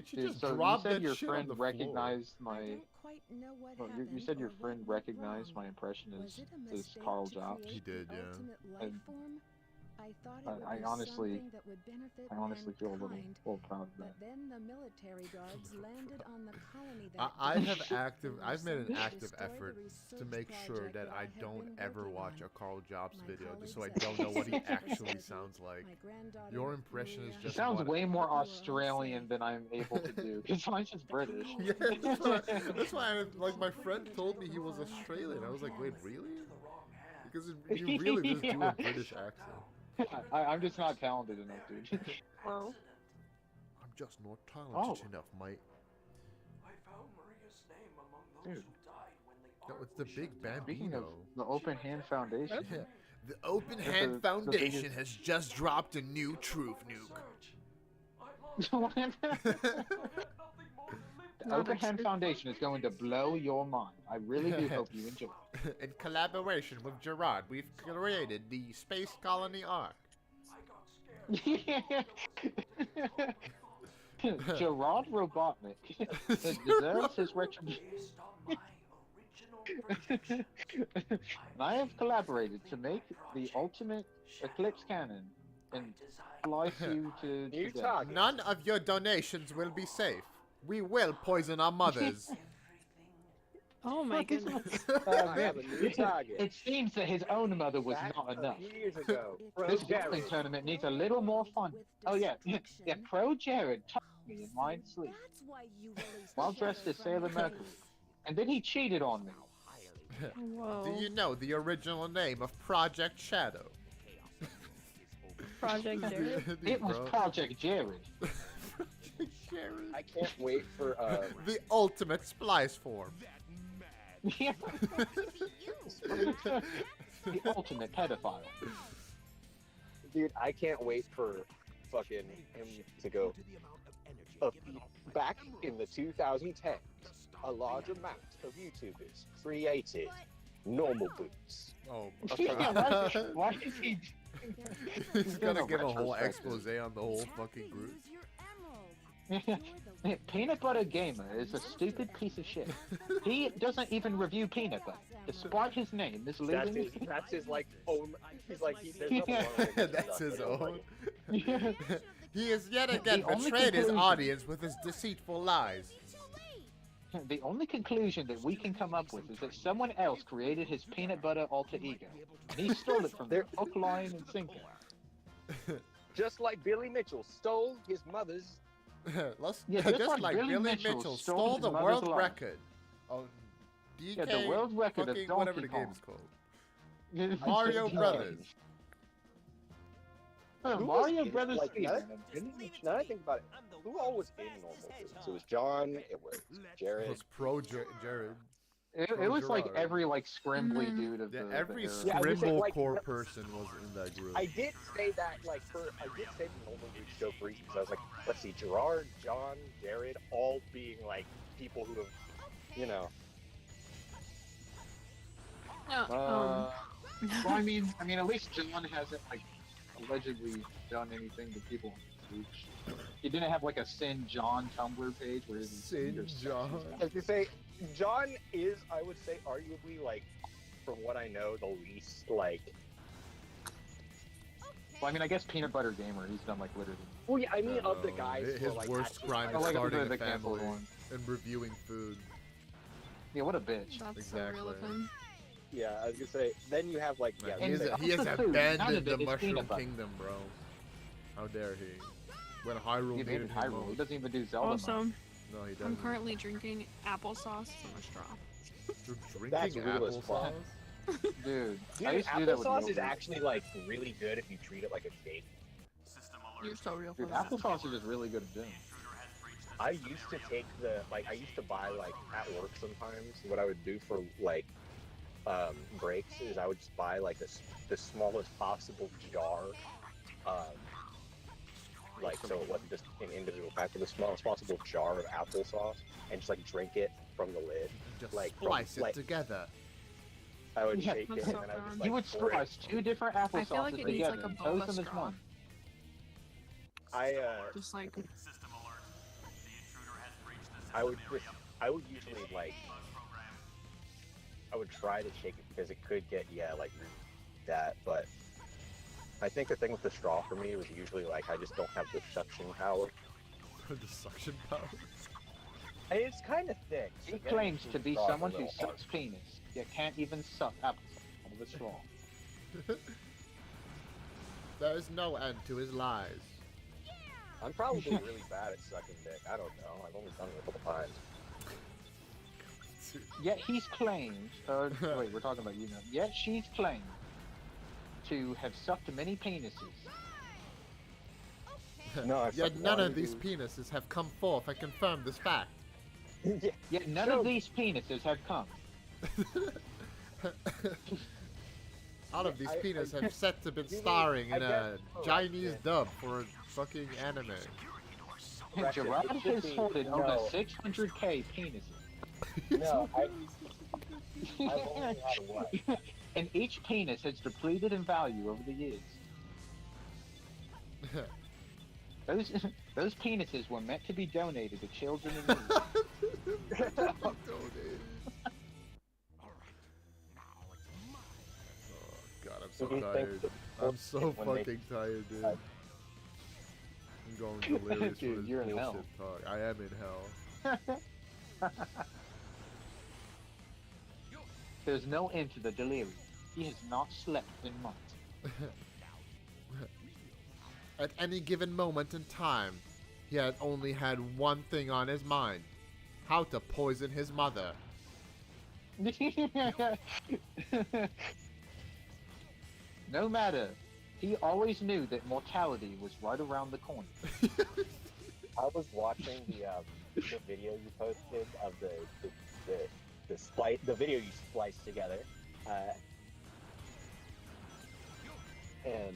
She Dude, just so you dropped said that your shit on friend the floor. recognized I my... don't quite know what Well, you happened said your or what friend went recognized wrong. my impression Was it a as mistake Carl to Jobs. He create did, the yeah. ultimate life And form? I thought it would I be honestly- something that would benefit I honestly feel a little mankind, proud of but that. then the military guards landed on the colony that I day. have They were I've made an sent to active destroy the effort to research make sure project that I have don't been ever working watch on. a Carl Jobs My video just so I colleagues don't at know what he Research actually Study, sounds like. my granddaughter, Your impression is Maria, just He sounds what- way more You were all Australian safe. than I'm able to do. Because I'm just British. Yeah, that's why like my friend told me he was Australian. I was like, wait, really? Because you really just do Yeah. a British accent. I'm just not talented enough, dude. Well, I'm just not talented enough, mate. I found Maria's name among those Dude. who died when the No, arc it's the was Big shut down. Speaking of Bambino. the Open Hand Foundation, Yeah. The Open The- Hand the Foundation biggest- has just dropped a new truth nuke. the Open Hand Foundation is going to blow your mind. I really do hope you enjoy In collaboration with Gerard, we've created the Space Colony Arc. it. Gerard Robotnik deserves his retribution. And I have collaborated to make the ultimate Eclipse cannon and slice you to New death. target. None of your donations will be safe. We will poison our mothers. Oh my goodness. I have a new target. It seems that his own mother was Back not a enough. few years ago, Pro This Jared. wrestling tournament needs a little more fun. Oh yeah, yeah. Pro Jared touched me in my sleep that's why you released while the dressed shadow as from Sailor the Mercury, case. and then he cheated on me. Whoa. Do you know the original name of Project Shadow? Project Jared? It was Bro. Project Jared. Jared. I can't wait for The ultimate splice form. Yeah. The ultimate pedophile. dude. I can't wait for fucking him to go. Back in the 2010s, a large amount of YouTubers created normal boots. Oh, Yeah, why is he? he's gonna doing a give a whole retrospective. expose on the whole fucking group. Peanut Butter Gamer is a stupid piece of shit. He doesn't even review peanut butter, despite his name is leading. That's his like own. He's like there's nothing wrong with it. That's his own. Yeah. He has yet again The only betrayed his conclusion- audience with his deceitful lies. The only conclusion that we can come up with is that someone else created his peanut butter alter ego, and he stole it from their hook, line, and sinker. Just like Billy Mitchell stole his mother's. Yeah, just like Billy Mitchell stole his the mother's world life. record of DK, Yeah, the world record of fucking Donkey whatever the Kong. game's called. Mario Brothers. Who Mario was in- Brothers like, now speedrun. now that I think about it, who all was in normal boots? It was John. It was It Jared. was Jared. It was like Gerard. every like scrimbly dude of Yeah, the every the era. Yeah, I was gonna say, Scrimble like, core the- person was in that group. I did say that I did say the normal group show for reasons. I was like, let's see, Gerard, John, Jared, all being like people who have, you know. No, Well, I mean, at least John hasn't like allegedly done anything to people on Twitch. He didn't have like a Sin John Tumblr page where he's Sin John. As you say, John is, I would say, arguably like, from what I know, the least like. Well, I mean, I guess Peanut Butter Gamer, he's done like literally. Well, yeah, I mean, of the guys. His who are, like, worst actually, crime like, is like starting the a canceled family one. and reviewing food. Yeah, what a bitch. that's so real of Exactly. him. Yeah, I was gonna say. Then you have like, yeah, Man, he, And is, he has also food, none abandoned of the it is peanut Mushroom butter. Kingdom, bro. How dare he? When Hyrule He needed made him Hyrule. He most. doesn't even do Zelda. Also, mode. No, he I'm doesn't. currently drinking applesauce from a straw. You're That's drinking real as applesauce? fuck. Dude, Dude, I used to do that with applesauce is yogurt. actually like really good if you treat it like a cake. You're so real for Dude, that. applesauce is just really good at doing. I used to take I used to buy like at work sometimes. What I would do for like breaks is I would just buy like the smallest possible jar, like so it wasn't just an individual pack, but the smallest possible jar of applesauce, and just like drink it from the lid. Just Like, from- splice it like- together. I would Yeah. shake it, That's and so then I would just fun. like You would pour it. slice two different I feel like applesauces it needs, together like, a and toast boba them as straw. one. Just like, I would usually like I would try to shake it because it could get like that, but I think the thing with the straw for me was usually like I just don't have the suction power. The suction power. And it's kind of thick. so He getting claims through to the be straw is a someone who little hard. sucks penis, yet can't even suck applesauce out of a straw. There is no end to his lies. I'm probably really bad at sucking dick. I don't know. I've only done it a couple times. Yet he's claimed, wait, we're talking about you now. Yet she's claimed to have sucked many penises. No, I've Yet sucked none one. of these penises have come forth. I confirm this fact. Yeah. Yet none of these penises have come. All of these I- penises have set to been you mean- starring I in a guess- Chinese yeah. dub for a fucking anime. Correct, Gerard it should has be- hoarded no. over 600k penises. No, I've only had one. And each penis has depleted in value over the years. Those penises were meant to be donated to children in need. Oh god, I'm so Do you think tired. the- I'm so when they- fucking tired, dude. I'm going delirious Dude, for this you're in bullshit hell. talk. I am in hell. There's no end to the delirium. He has not slept in months. At any given moment in time, he had only had one thing on his mind: how to poison his mother. No matter. He always knew that mortality was right around the corner. I was watching the video you posted of the video you spliced together, and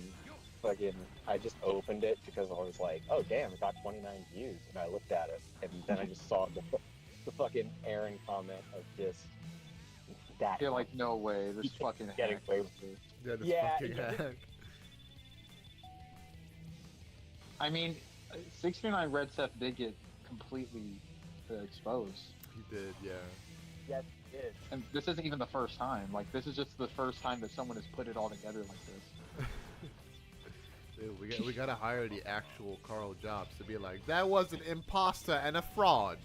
fucking I just opened it because I was like, oh damn, it got 29 views, and I looked at it, and then I just saw the the fucking Aaron comment of just that. You're like, no way, this fucking getting hack away does with this. Yeah, this Yeah, fucking yeah. hack. I mean, 69 Red Seth did get completely exposed. He did, yeah. Yes, it is. And this isn't even the first time. Like, this is just the first time that someone has put it all together like this. Dude, we gotta hire the actual Carl Jobs to be like, that was an imposter and a fraud.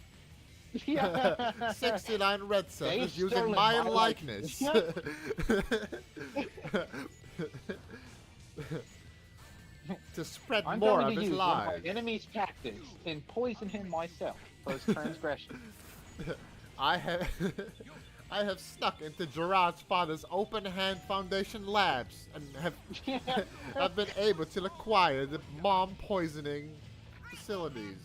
Yeah. 69 Red Set They is using stole my my likeness. To spread I'm more going of to his use one of lies. my enemy's tactics and poison him myself for his transgression. I have I have snuck into Gerard's father's Open Hand Foundation labs and have been able to acquire the bomb poisoning facilities.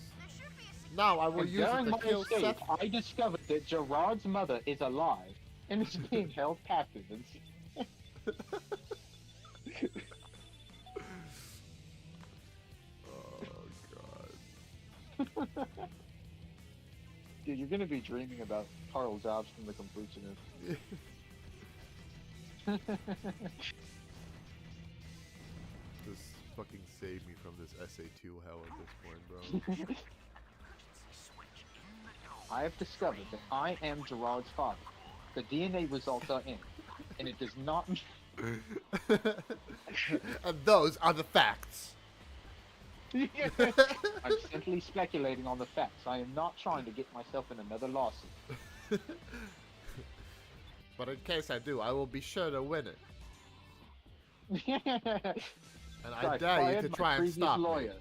Now I will And use during it to my kill escape, Seth. I discovered that Gerard's mother is alive and is being held captive. Oh god. Dude, you're gonna be dreaming about Carl Jobs from The Completionist. Just fucking save me from this SA2 hell at this point, bro. I have discovered that I am Gerard's father. The DNA results are in, and it does not. And those are the facts. I'm simply speculating on the facts. I am not trying to get myself in another lawsuit. But in case I do, I will be sure to win it. And I dare you to try and stop lawyer.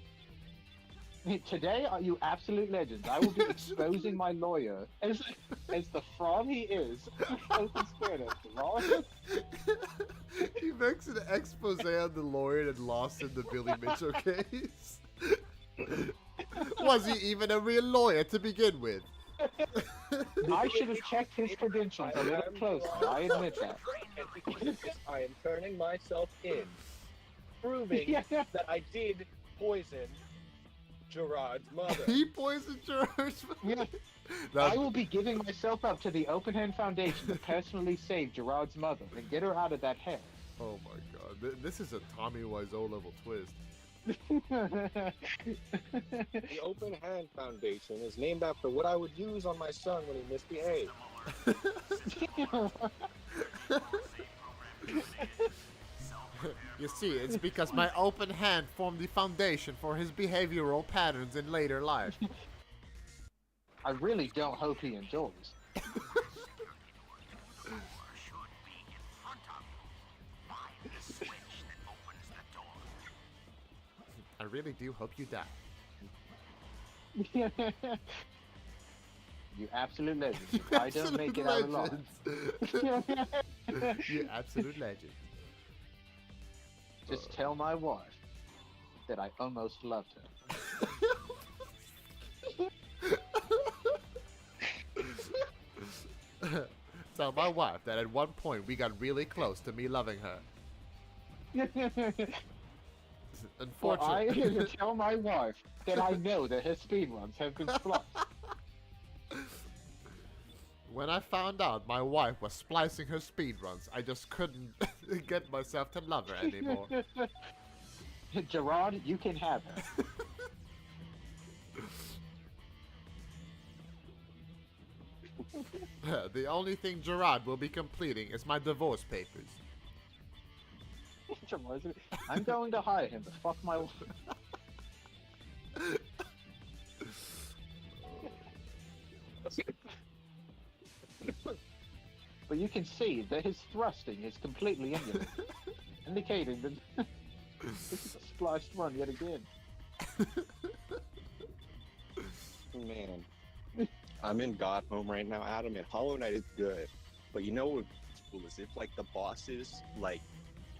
Me. Today, you absolute legends. I will be exposing my lawyer as the fraud he is. He makes an expose on the lawyer that lost in the Billy Mitchell case. Was he even a real lawyer to begin with? I should have checked his credentials a little closer. I admit that. I am turning myself in, proving that I did poison Gerard's mother. He poisoned Gerard's mother? I will be giving myself up to the Open Hand Foundation to personally save Gerard's mother and get her out of that hell. Oh my god, this is a Tommy Wiseau level twist. The Open Hand Foundation is named after what I would use on my son when he misbehaved. You see, it's because my open hand formed the foundation for his behavioral patterns in later life. I really don't hope he enjoys. I really do hope you die. You absolute legend. If I don't make it out alive. You absolute legend. Just tell my wife that I almost loved her. Tell my wife that at one point we got really close to me loving her. Unfortunately, Well, I tell my wife that I know that her speed runs have been spliced. When I found out my wife was splicing her speedruns, I just couldn't get myself to love her anymore. Gerard, you can have her. The only thing Gerard will be completing is my divorce papers. I'm going to hire him to fuck my wife. But you can see that his thrusting is completely emulated, indicating that this is a spliced run yet again. Man, I'm in God Home right now, Adam, and Hollow Knight is good. But you know what's cool is if like the bosses like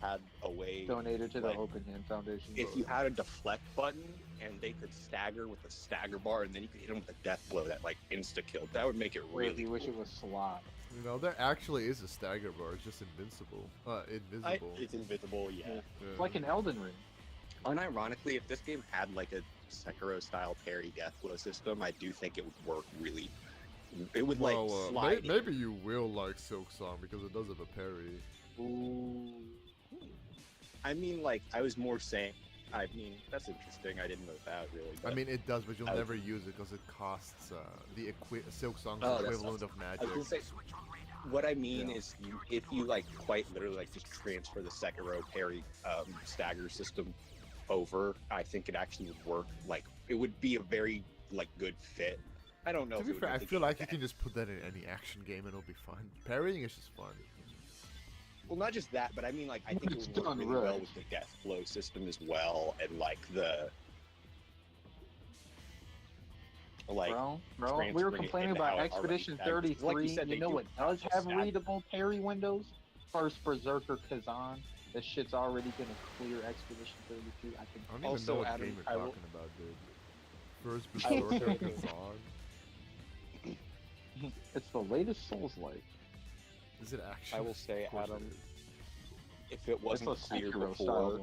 had a way Donated to the like, Open Hand Foundation. if you had a deflect button and they could stagger with a stagger bar, and then you could hit them with a death blow that like insta killed, that would make it really. You wish it was slot. You know, there actually is a stagger bar. It's just invincible. Invisible. It's invisible, yeah. It's like an Elden Ring. Unironically, if this game had like a Sekiro style parry death blow system, I do think it would work really It would like slide. Maybe you will like Silk Song because it does have a parry. Ooh. I mean, like, I was more saying. I mean, that's interesting. I didn't know that really. I mean, it does, but you'll never use it because it costs the Silk Song's equivalent of magic. I was gonna say, what I mean is, if you like quite literally like just transfer the Sekiro parry stagger system over, I think it actually would work. Like, it would be a very like good fit. I don't know. To be fair, I feel like you can just put that in any action game and it'll be fun. Parrying is just fun. Well, not just that, but I mean, like, I think it would work really well with the death flow system as well, and like the like. Bro, we were complaining about Expedition 33. Like you know what does have readable parry windows? First Berserker Kazan. This shit's already gonna clear Expedition 32. I think. I don't even know what game you're talking about, dude. First Berserker Kazan. It's the latest Souls-like. Is it actually? I will say, Adam, if it wasn't clear before,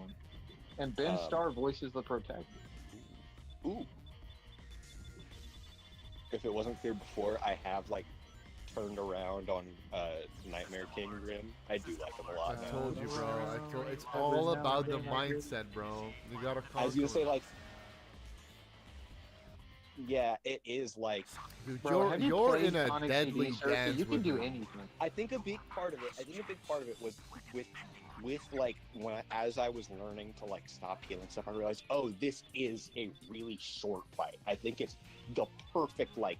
and Ben Starr voices the protector. Ooh. If it wasn't clear before, I have like turned around on Nightmare King Grim. I do like him a lot. I told you, bro. It's all about the mindset, bro. You gotta. I was gonna say like. Yeah, it is like. Dude, you're in a deadly dance. You can do anything. I think a big part of it was with like as I was learning to like stop healing stuff, I realized, oh, this is a really short fight. I think it's the perfect like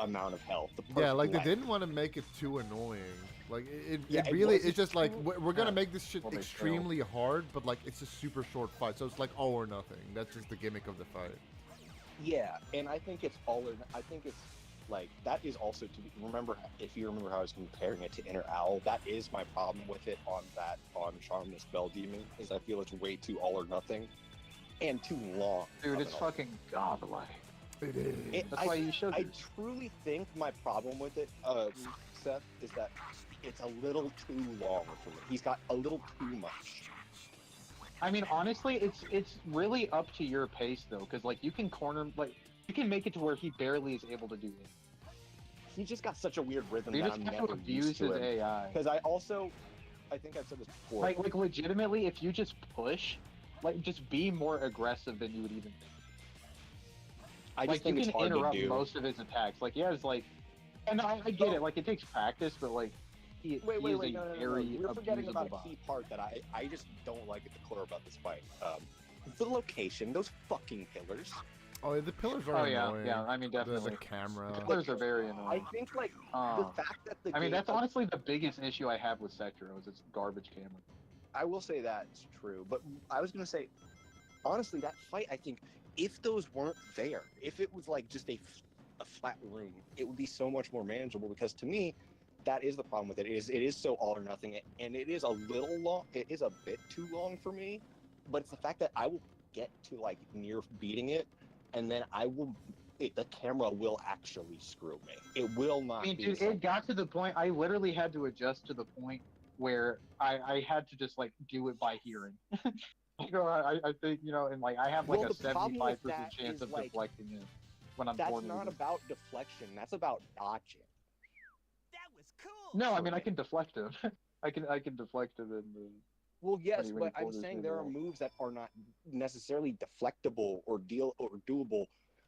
amount of health. Yeah, like they didn't want to make it too annoying. Like it really it's just like we're gonna make this shit extremely hard, but like it's a super short fight, so it's like all or nothing. That's just the gimmick of the fight. Yeah, and I think it's all or I think it's like that is also remember if you remember how I was comparing it to Inner Owl, that is my problem with it on Charmless Spell Demon, is I feel it's way too all or nothing and too long. Dude, it's fucking godlike. It is. That's why you showed I truly think my problem with it, Seth, is that it's a little too long for me. He's got a little too much. I mean, honestly, it's really up to your pace though, because like you can make it to where he barely is able to do it. He just got such a weird rhythm you that just I'm have never to abuse used to his him. AI. Because I think I've said this before. Like legitimately, if you just push, like just be more aggressive than you would even. I just think you it's can hard interrupt to do. most of his attacks. Like he has like, and I get it. Like it takes practice, but like he is a very You're forgetting about abusable a key part that I just don't like at the core about this fight. The location, those fucking pillars. Oh, the pillars are annoying. Yeah. I mean, definitely. The camera. The pillars are very annoying. I think like the fact that the I mean, game, that's honestly the biggest issue I have with Sekiro is its garbage camera. I will say that's true, but I was gonna say, honestly, that fight, I think, if those weren't there, if it was like just a flat room, it would be so much more manageable. Because to me, that is the problem with it. It is so all or nothing, and it is a little long. It is a bit too long for me, but it's the fact that I will get to like near beating it, and then the camera will actually screw me. It will not. I mean, dude, it got to the point I literally had to adjust to the point where I had to just like do it by hearing. I think, and like I have like a 75% chance of deflecting it when I'm. That's not about deflection. That's about dodging. That was cool. No, I mean I can deflect him. I can deflect him in the. Well, yes, but I'm saying there are moves that are not necessarily deflectable or doable,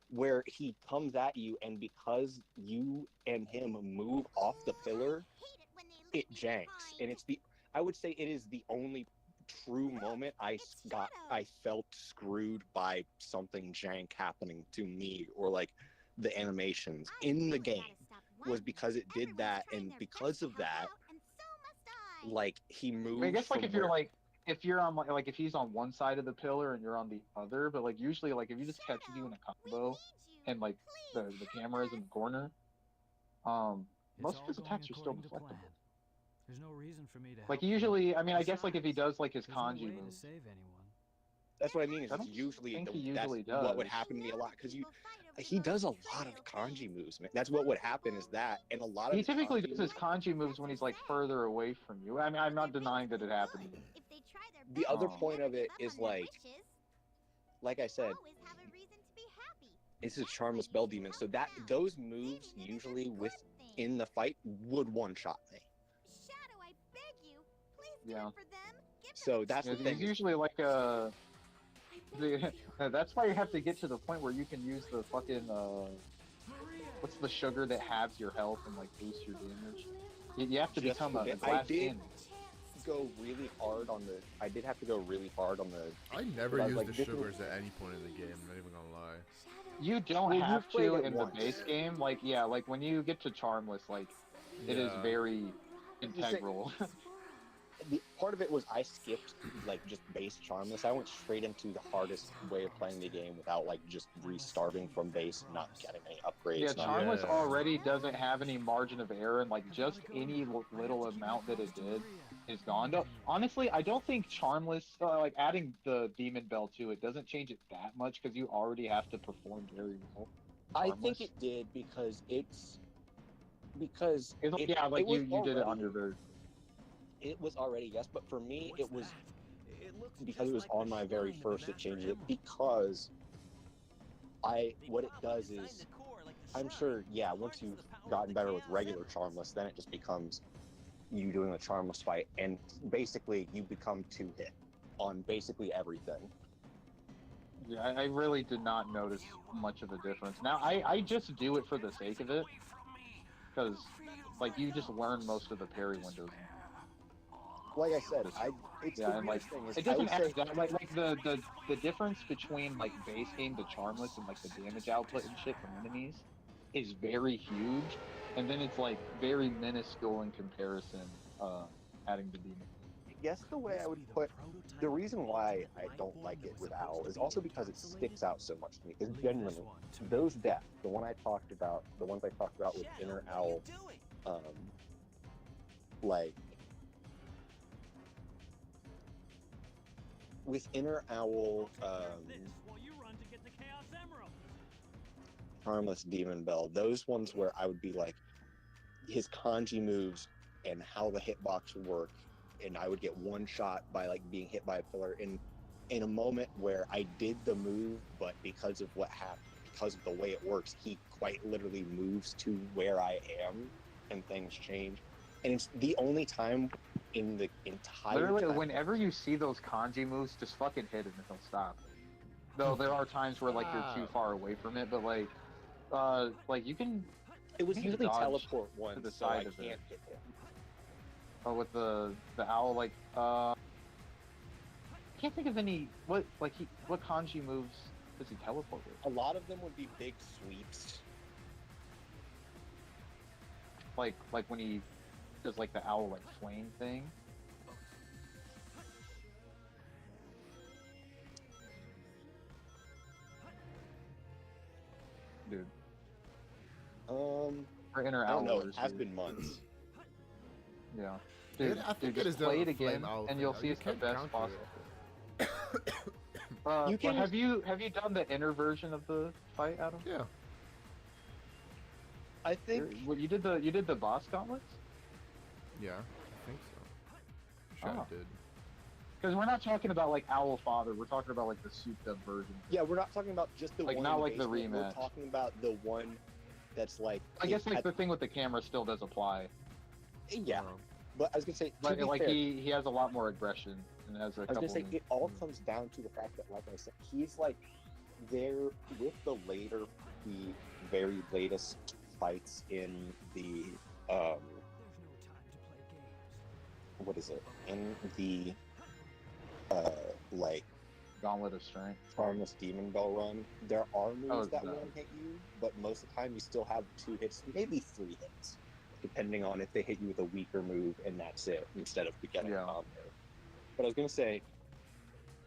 where he comes at you, and because you and him move off the pillar, it janks, and I would say it is the only true moment I felt screwed by something jank happening to me, or like the animations in the game, was because it did that, and because of that, like he moved. I guess like if you're on like if he's on one side of the pillar and you're on the other, but like usually like if you just catches you in a combo, and like the camera is in the corner, most of his attacks are still deflectable. There's no reason for me to like usually, I mean, I guess like if he does like his kanji move. That's what I mean. Is it's usually what would happen to me a lot, because he does a lot of kanji moves, man. That's what would happen is that, and a lot of he typically does his kanji moves when he's like further away from you. I mean, I'm not denying that it happened. The other point of it is like I said, This is a Charmless Bell Demon, so that those moves usually within the fight would one-shot me. Shadow, I beg you, please do Yeah. it for them. Give them So a that's the He's thing. usually like that's why you have to get to the point where you can use the fucking what's the sugar that halves your health and like boosts your damage. You have to Just become a a bit. glass candy. Go really hard on the. I did have to go really hard on the. I never I was used like, the this is- sugars at any point in the game. I'm not even gonna lie. You don't Well, have you've played to it in once. the base game. Like yeah, like when you get to Charmless, like it is Yeah. very Just say- integral. The part of it was I skipped like just base Charmless. I went straight into the hardest way of playing the game without like just restarting from base, not getting any upgrades. Yeah, not- Charmless Yeah. already doesn't have any margin of error, and like just any little amount that it did is gone. No, honestly, I don't think Charmless, like adding the Demon Bell to it, doesn't change it that much because you already have to perform very well. I Charmless. think it did because it yeah, like was you did it on already- your version. It was already yes, but for me it was because it was on my very first. It changed it because what it does is I'm sure once you've gotten better with regular Charmless, then it just becomes you doing the Charmless fight, and basically you become 2-hit on basically everything. Yeah, I really did not notice much of a difference. Now I just do it for the sake of it, because like you just learn most of the parry windows. Like I said, it's Yeah, the and weirdest like thing is it I doesn't would add say that like the difference between like base game to Charmless and like the damage output and shit from enemies is very huge, and then it's like very minuscule in comparison. Adding the demon. I guess the way I would put the reason why I don't like it with Owl is also because it sticks out so much to me. Because genuinely, those deaths, the ones I talked about with Inner Owl, like with Inner Owl, Harmless Demon Bell, those ones where I would be like, his kanji moves and how the hitbox would work, and I would get one shot by like being hit by a pillar in a moment where I did the move, but because of what happened, because of the way it works, he quite literally moves to where I am and things change. And it's the only time in the entire Literally, time. whenever you see those kanji moves, just fucking hit it and he'll stop. Though there are times where like you're too far away from it, but like you can. It was you can usually dodge teleport to one, the so I side of can't it. hit him. Oh, with the owl, like I can't think of any what kanji moves does he teleport with? A lot of them would be big sweeps. Like when he does like the owl like flame thing. Dude. Or Inner I don't know. Owl It has been months. Yeah. Dude, I think dude, it just is play the it again, flame owl and thing. you'll You see it's the can't best counter it. possible. You can- have you done the inner version of the fight, Adam? Yeah. I think Well, you did the boss gauntlets? Yeah, I think so. Sure, Oh. I did. Because we're not talking about like Owl Father, we're talking about like the souped up version. Yeah, we're not talking about just the Like, one. not in like the basement. We're rematch. talking about the one that's like. I guess like at- the thing with the camera still does apply. Yeah, but I was gonna say. To But be like fair, he has a lot more aggression and has a I was couple. gonna say it all comes down to the fact that, like I said, he's like there with the very latest fights in the what is it in the like Gauntlet of Strength. Harmless Demon Bell run. There are moves Oh, that no. won't hit you, but most of the time you still have 2 hits, maybe 3 hits, depending on if they hit you with a weaker move and that's it, instead of getting a combo. But I was gonna say,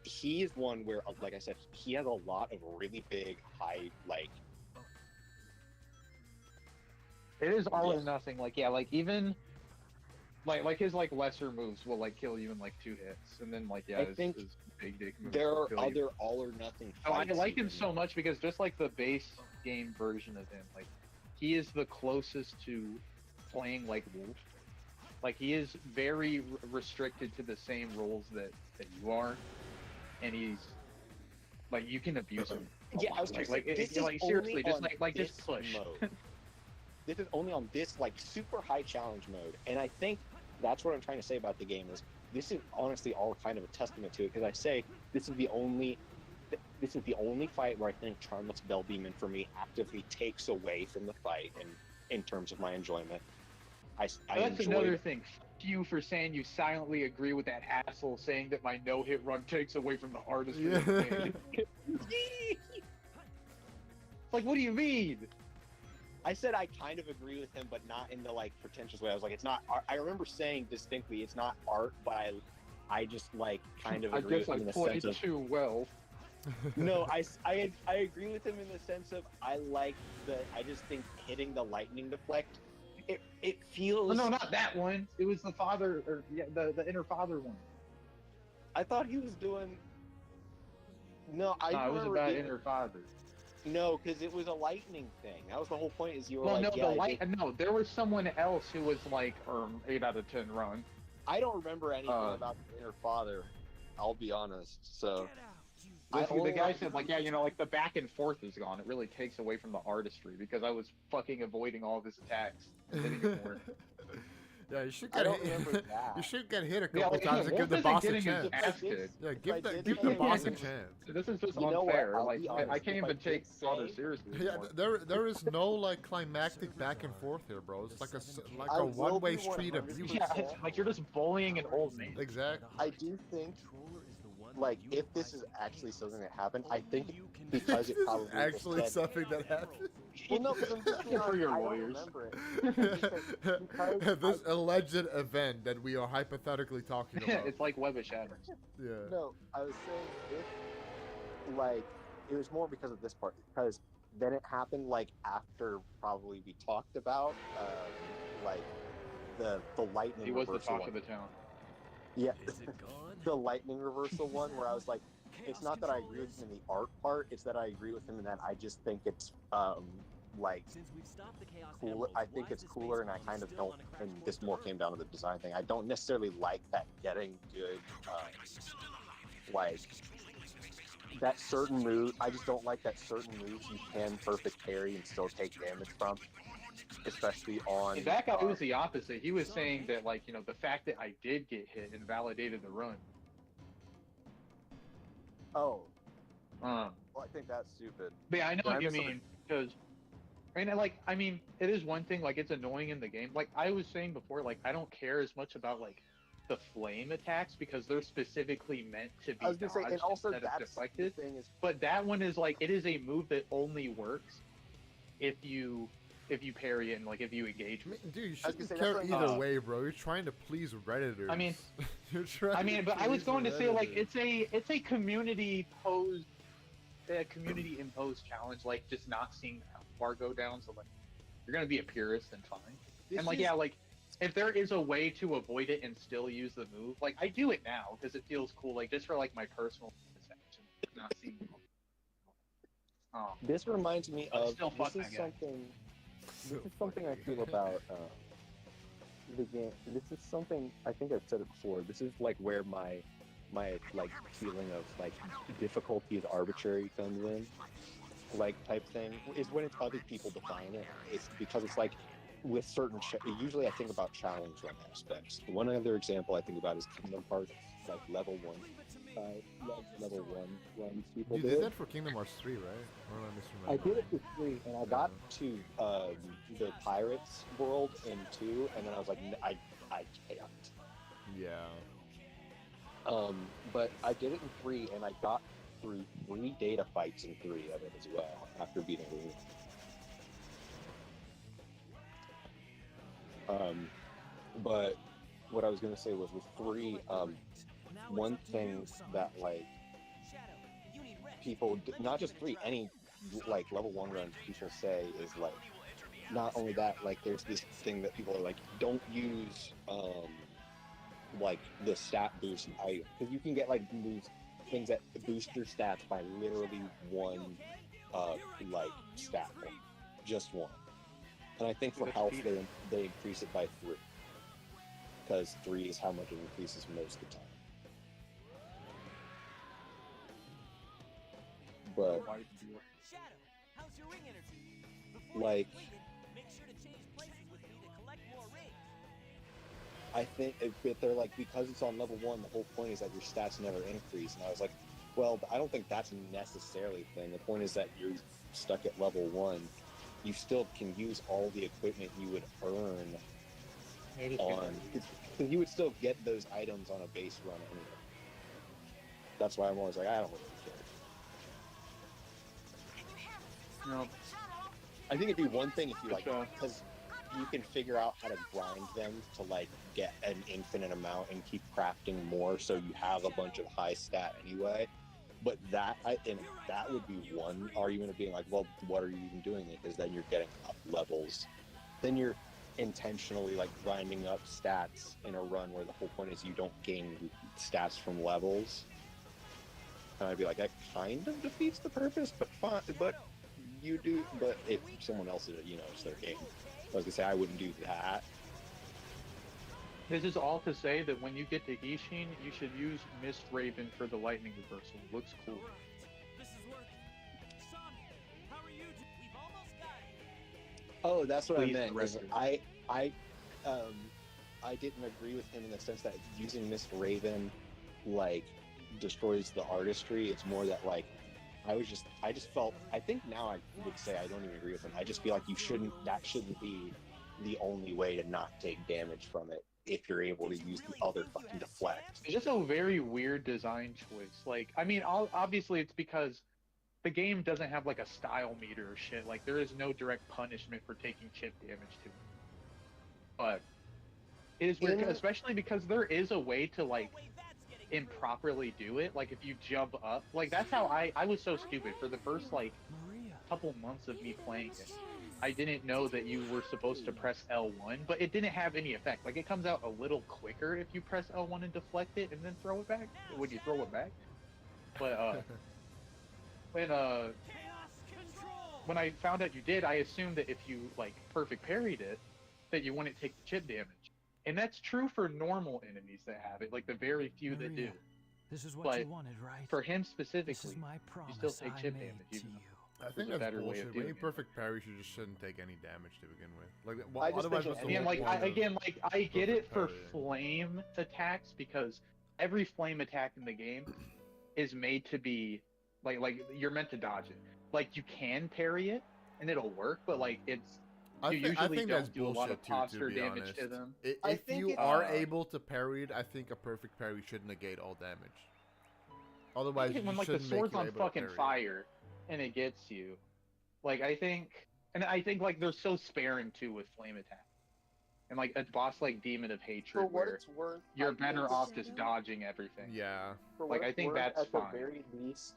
he is one where, like I said, he has a lot of really big, high, like. It is all or nothing. Like like even like his like lesser moves will like kill you in like 2 hits, and then like I his think big dick moves There will are kill you. other all or nothing. Oh, I fights like him even. so much because just like the base game version of him, like he is the closest to playing like Wolf. Like he is very restricted to the same rules that you are, and Like you can abuse him. Yeah, I was just like this is like seriously, only just on just this push. mode. This is only on this like super high challenge mode, and I think that's what I'm trying to say about the game is this is honestly all kind of a testament to it because I say this is the only fight where I think Charmless Bellbeamon for me actively takes away from the fight in terms of my enjoyment. That's enjoyed another thing. F you for saying you silently agree with that asshole saying that my no-hit run takes away from the artistry of the game. Like, what do you mean? I said I kind of agree with him, but not in the like pretentious way. I was like, it's not art. I remember saying distinctly, it's not art, but I just like kind of agree with him in the sense of too well. No, I agree with him in the sense of I just think hitting the lightning deflect, it feels. Oh, no, not that one. It was the father, or yeah, the inner father one. I thought he was doing. No, it was about inner father. No, because it was a lightning thing. That was the whole point. Is you were well, like, no, no, there was someone else who was like 8 out of 10 run. I don't remember anything about the inner father. I'll be honest. So. The guy said, like, yeah, you know, like, the back and forth is gone. It really takes away from the artistry, because I was fucking avoiding all of his attacks and hitting him more. Yeah, you should get hit. You should get hit a couple times and give the Wolf boss isn't a getting chance. his ass kicked. Yeah, give the boss a chance. This is just unfair. Like, I can't even take Father seriously anymore. Yeah, there is no like climactic back and forth here, bro. It's like a one-way street abuse. Yeah, like you're just bullying an old man. Exactly. I do think, like, if this is actually something that happened, I think because it probably actually something that happened. Well, no, because I'm thinking for your I lawyers. don't remember it. This alleged event that we are hypothetically talking about. It's like Web of Shadows. Yeah. No, I was saying if, like, it was more because of this part, because then it happened, like, after probably we talked about, like, the lightning He was the reversal talk one. of the town. Yeah. The lightning reversal one where I was like, it's not that I agree with him in the art part, it's that I agree with him in that I just think it's, like, cooler. I think it's cooler, and I kind of don't, and this more came down to the design thing. I don't necessarily like that getting good, like, that certain move. I just don't like that certain moves you can perfect parry and still take damage from, especially on. That guy was the opposite. He was saying that, like, you know, the fact that I did get hit invalidated the run. Oh. Well, I think that's stupid. But yeah, I know what you mean, because, I mean, it is one thing, like, it's annoying in the game. Like, I was saying before, like, I don't care as much about, like, the flame attacks, because they're specifically meant to be dodged and also instead of deflected. The thing is, but that one is, like, it is a move that only works if you parry it and, like, if you engage with it. Dude, you shouldn't care either way, bro. You're trying to please Redditors. I mean, you're trying. But I was going to say, like, it's a community imposed challenge, like, just not seeing how far go down. So, like, you're gonna be a purist and fine. And like, yeah, like, if there is a way to avoid it and still use the move, like, I do it now because it feels cool, like, just for, like, my personal satisfaction, not seeing. This reminds me of this is something I feel about the game. This is something I think I've said it before. This is like where my like feeling of like difficulty is arbitrary comes in, like type thing, is when it's other people define it. It's because it's like with certain usually I think about challenge run aspects. One other example I think about is Kingdom Hearts, like level 1 runs people You did that for Kingdom Hearts 3, right? Or am I misremembering? I did it for 3, and I got to the Pirates world in 2, and then I was like, I can't. Yeah. But I did it in 3, and I got through 3 data fights in 3 of it as well, after beating the but what I was going to say was with 3, one thing that, like, people, not just 3, any, like, level 1 runs people say is, like, not only that, like, there's this thing that people are like, don't use, like, the stat boost item, because you can get, like, things that boost your stats by literally 1, like, stat point. Just 1. And I think for health, they increase it by 3. Because 3 is how much it increases most of the time. but Shadow, how's your ring energy? like Make sure to change places with me to collect more rings. I think if they're like, because it's on level 1, the whole point is that your stats never increase. And I was like, well, I don't think that's necessarily the thing. The point is that you're stuck at level 1. You still can use all the equipment you would earn on, because you would still get those items on a base run anyway. That's why I'm always like, I don't really care. No. I think it'd be one thing if you like, because you can figure out how to grind them to like get an infinite amount and keep crafting more, so you have a bunch of high stat anyway. But that would be one argument of being like, well, what are you even doing it? Because then you're getting up levels. Then you're intentionally like grinding up stats in a run where the whole point is you don't gain stats from levels. And I'd be like, that kind of defeats the purpose, but fine, but you do. But if someone else did it, it's their game. I was gonna say I wouldn't do that. This is all to say that when you get to Ishin, you should use Mist Raven for the lightning reversal. It looks cool. This is working. Sonic, how are you doing? We've almost got it. Oh, that's what Please I meant. correct it. I didn't agree with him in the sense that using Mist Raven like destroys the artistry. It's more that like I just felt, I think now I would say I don't even agree with him. I just feel like that shouldn't be the only way to not take damage from it if you're able to use the other fucking deflect. It's just a very weird design choice. Like, I mean, obviously it's because the game doesn't have like a style meter or shit. Like, there is no direct punishment for taking chip damage to it. But it is weird, especially because there is a way to like improperly do it. Like if you jump up, like that's how I was so stupid for the first like couple months of me playing it. I didn't know that you were supposed to press L1, but it didn't have any effect. Like it comes out a little quicker if you press L1 and deflect it and then throw it back when you throw it back. But when I found out you did, I assumed that if you like perfect parried it, that you wouldn't take the chip damage. And that's true for normal enemies that have it, like the very few that do. This is what But you wanted, right? for him specifically, This is my you still promise take I chip made damage. to Even you. I think a that's better way bullshit. of When doing you it. perfect parry, you just shouldn't take any damage to begin with. Like, I just otherwise, think what's the Again, whole like point of I get it perfect for parrying? flame attacks because every flame attack in the game is made to be like you're meant to dodge it. Like you can parry it and it'll work, but like you usually think that's don't do a lot of bullshit too, posture to be damage honest. to them. If you are able to parry it, I think a perfect parry should negate all damage. Otherwise, you When like the shouldn't make sword's you on able to fucking parry it. fire and it gets you, like I think like they're so sparing too with flame attack. And like a boss like Demon of Hatred, For what where it's worth, you're I better think off just dodging everything. Yeah. For Like what I it's think worth, that's at fine. the very least,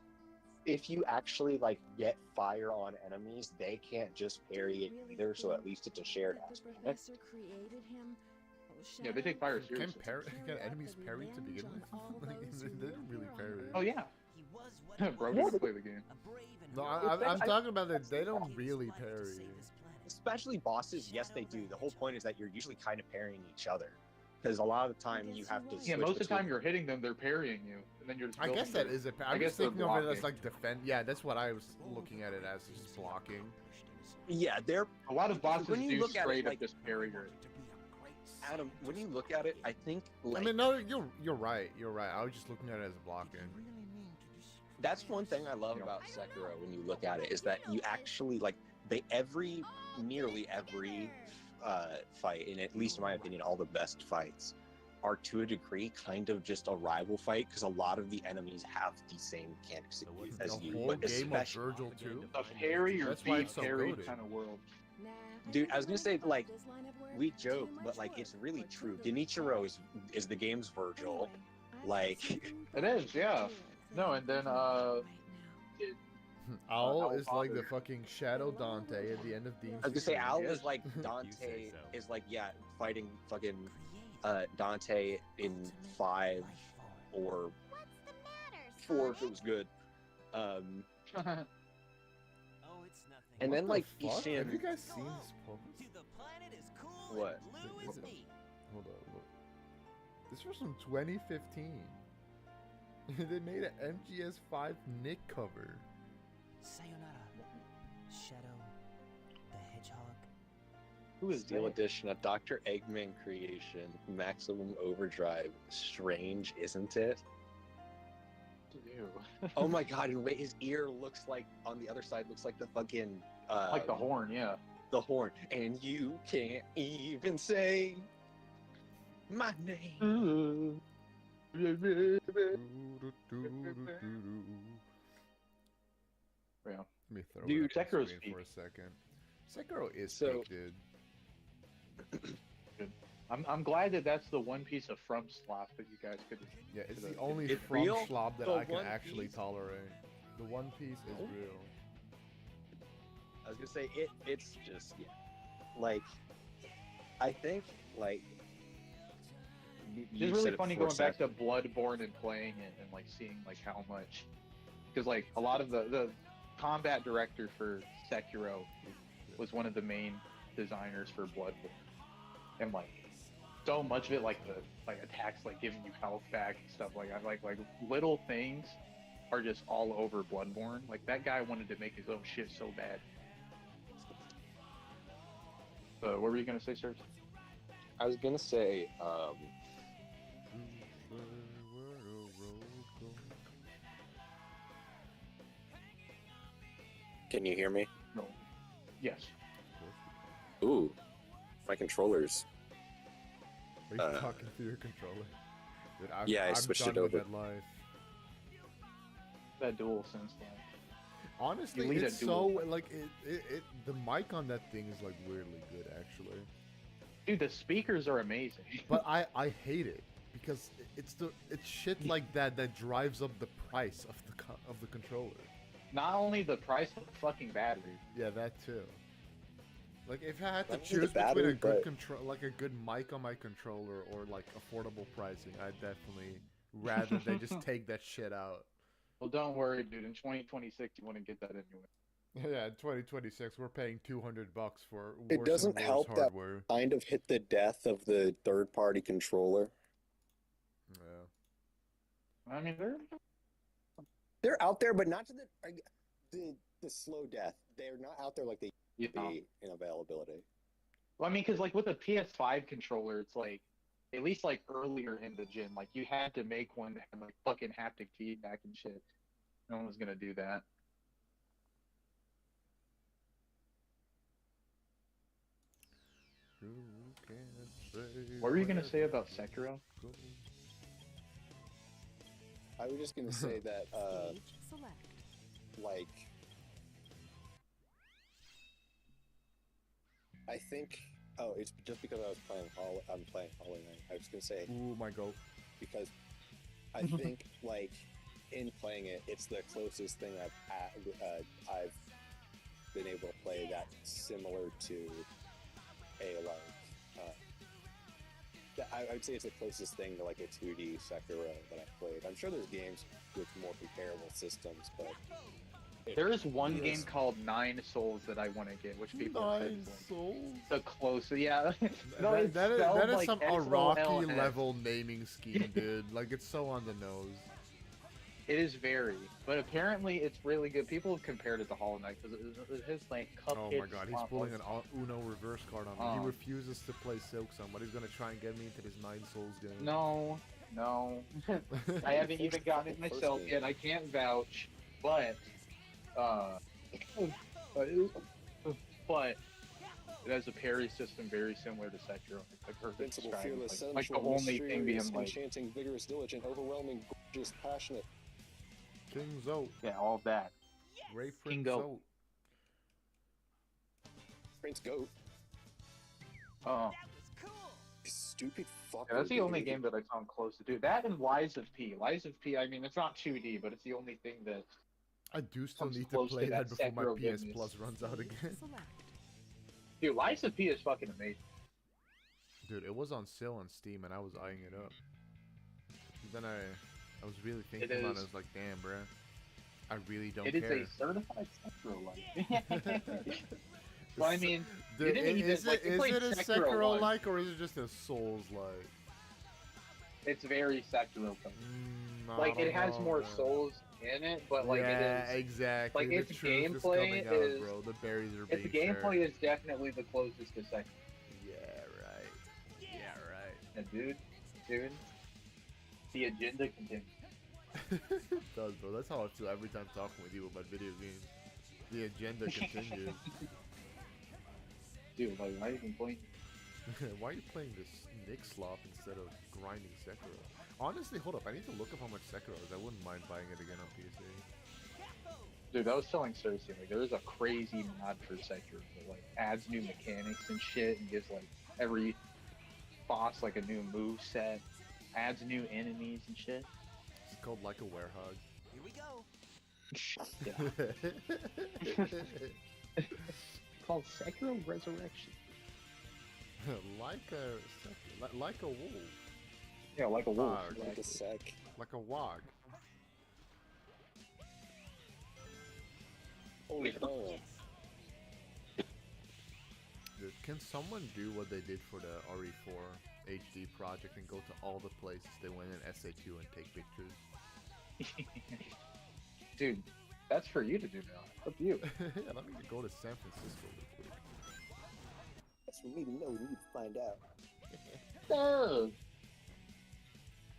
if you actually like get fire on enemies, they can't just parry it either. So at least it's a shared aspect. Professor created him. Yeah, they take fire Can seriously. can enemies parry to begin with? They didn't really parry. Oh yeah. Bro, didn't play the game. No, I'm talking about that. They don't really parry. Especially bosses, yes, they do. The whole point is that you're usually kind of parrying each other, because a lot of the time you have to. Yeah, most of the time you're hitting them, they're parrying you, and then you're just. I guess that is a. I'm just thinking of it as like defend. Yeah, that's what I was looking at it as, just blocking. Yeah, they're a lot of bosses when you do look at straight it, up like, just parry your. Adam, when you look at it, I think like I mean, no, you're right. You're right. I was just looking at it as blocking. That's one thing I love about Sekiro when you look at it, is that you actually like nearly every fight, and at least in my opinion, all the best fights are to a degree kind of just a rival fight, because a lot of the enemies have the same mechanics as The you. whole But game of especially, Virgil too. A parry or That's why be it's so parry goated. kind of world. dude, I was gonna say, like, we joke, but like it's really true. Genichiro is the game's Virgil. Like It is, yeah. No, and then Owl is like the fucking Shadow Dante at the end of Demon. I was gonna say, Owl Yes. is like Dante is like, yeah, fighting fucking Dante in 5 or 4 if it was good. And then like Fuck? Ishin. Have you guys seen this post? What? Hold on, look. This was from 2015. They made an MGS5 Nick cover. Sayonara, Shadow the Hedgehog. Who is Steel that? Edition, a Dr. Eggman creation, Maximum Overdrive. Strange, isn't it? Ew. Oh my god, and wait, his ear looks like, on the other side, looks like the fucking... Like the horn, yeah. The horn. And you can't even say my name. Yeah. Let me throw Dude, it up on Sekiro's screen peak. for a second. Sekiro is So- peak, dude. I'm glad that that's the one piece of From slop that you guys could. Yeah, it's the could've- only It's From real? Schlop that The I can One actually Piece? tolerate. The One Piece is Oh. real. I was gonna say, it's just, yeah. Like, I think, like... It's really funny going back to Bloodborne and playing it and like seeing like how much, because like a lot of the combat director for Sekiro was one of the main designers for Bloodborne, and like so much of it, like the attacks like giving you health back and stuff like that, like little things are just all over Bloodborne. Like that guy wanted to make his own shit so bad. What were you gonna say, Serge? I was gonna say, can you hear me? No. Yes. Ooh, my controllers. Are you talking through your controller? Dude, Yeah, I I'm switched done it with over. that life. That dual sense like. Honestly, You lead it's a so duel. like the mic on that thing is like weirdly good actually. Dude, the speakers are amazing. But I hate it because it's shit like that that drives up the price of the controller. Not only the price, but the fucking battery. Yeah, that too. Like if I had to Not only the choose between battery, a good but- control, like a good mic on my controller, or like affordable pricing, I'd definitely rather they just take that shit out. Well, don't worry, dude. In 2026, you wouldn't get that anyway. Yeah, in 2026, we're paying $200 for It worse doesn't and worse help that hardware. kind of hit the death of the third-party controller. Yeah. I mean, They're out there, but not to the slow death. They're not out there like they used to be in availability. Well, I mean, because like with a PS5 controller, it's like at least like earlier in the gen, like you had to make one that had like fucking haptic feedback and shit. No one was gonna do that. What were you gonna say about Sekiro? I was just gonna say that, Select. like, I think. Oh, it's just because I was playing I'm playing Hollow Knight. I was gonna say Ooh, my goat. because I think like in playing it, it's the closest thing I've been able to play that's similar to a I would say it's the closest thing to like a 2D Sekiro that I've played. I'm sure there's games with more comparable systems, but There is one Yes. game called Nine Souls that I want to get, which people have said Nine is like Souls. the closest. Yeah, no, That, it's that is spelled like some XOLS. Iraqi level naming scheme, dude. Like it's so on the nose. It is very, but apparently it's really good. People have compared it to Hollow Knight because it has like Oh Cuphead. my god, he's Swamp pulling Lord. an Uno reverse card on me. He Oh. refuses to play Silk Song, but he's gonna try and get me into this Nine Souls game. No, I haven't even gotten it myself yet. I can't vouch, but but it has a parry system very similar to Sekiro. I've heard it invincible, described fearless, like the sensual, only thing being mysterious, like enchanting, vigorous, diligent, overwhelming, gorgeous, passionate. King Zote. yeah, all of that. Ray King Prince Goat. Zote. Prince Goat. Oh, Stupid fucker. yeah, that's the only dude. game that I found close to do that. And Lies of P. Lies of P. I mean, it's not 2D, but it's the only thing that. I do still Comes need to close to play that that before my Sekiro PS goodness. Plus runs out again. Select. Dude, Lies of P is fucking amazing. Dude, it was on sale on Steam and I was eyeing it up. Then I was really thinking about it. I is. was like, damn, bruh. I really don't It is care. a certified Sekiro-like. Well, I mean, Dude, you didn't even, is like, you it played a Sekiro Sekiro-like or is it just a Souls-like? It's very Sekiro. No, like I it don't has know, more man. souls in it, but like Yeah, it is exactly. like The its truth is gameplay coming out, is bro. The berries are its being gameplay shared. is definitely the closest to second. Yeah, right. Yeah, right. And dude, the agenda continues. It does, bro. That's how I feel every time talking with you about video games. The agenda continues. Dude, like why are you even playing? Why are you playing this Nick slop instead of grinding Sekiro? Honestly, hold up. I need to look up how much Sekiro is. I wouldn't mind buying it again on PC. Dude, I was telling Cersei, like, there is a crazy mod for Sekiro that, like, adds new mechanics and shit and gives, like, every boss, like, a new move set, adds new enemies and shit. It's called Like a Werehog. Here we go. It's called Sekiro Resurrection. like a wolf. Yeah, like a wolf. Wog. Like a sec. Like a wog. Holy hell. Dude, can someone do what they did for the RE4 HD project and go to all the places they went in SA2 and take pictures? Dude, that's for you to do now. It's up to you. Yeah, let me go to San Francisco real quick. That's for me to know. We need to find out.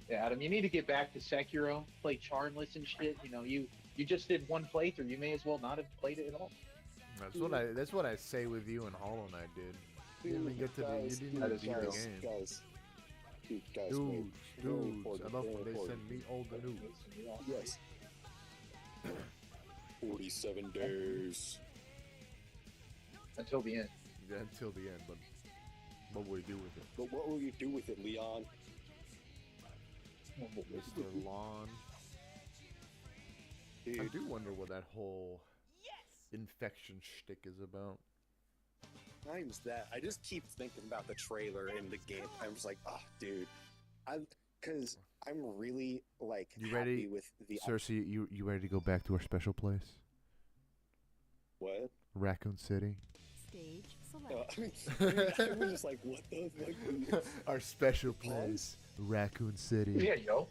Yeah, Adam, you need to get back to Sekiro, play Charmless and shit. You know, you just did one playthrough. You may as well not have played it at all. That's what I say with you and Hollow Knight, dude. You didn't even get to the, you didn't even beat the game. Guys, wait. Dudes, I love when they send me all the news. Yes. 47 days. Until the end. Yeah, until the end, but what will you do with it? But what will you do with it, Leon? Mr. Lawn. Dude. I do wonder what that whole infection shtick is about. Times that I just keep thinking about the trailer and the game. I'm just like, oh, dude, because I'm really like You happy ready, with the Cersei? You ready to go back to our special place? What? Raccoon City. Stage select. I was just like, what the fuck? Our special place, Raccoon City. Yeah, yo.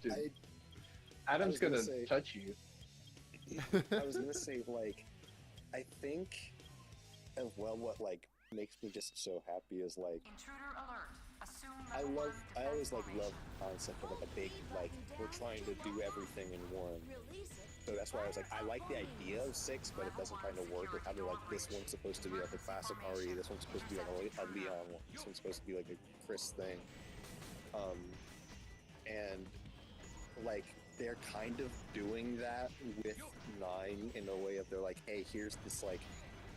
Dude, Adam's was gonna gonna say- touch you. I was gonna say, like, I think as well what like makes me just so happy is like Intruder alert. Assume I always like love the concept of like a big like we're trying to do everything in one. So that's why I was like, I like the idea of 6, but it doesn't kind of work. Like, how they're like, this one's supposed to be like a classic RE, this one's supposed to be like a Leon one, this one's supposed to be like a Chris thing. And like they're kind of doing that with 9 in a way of they're like, hey, here's this like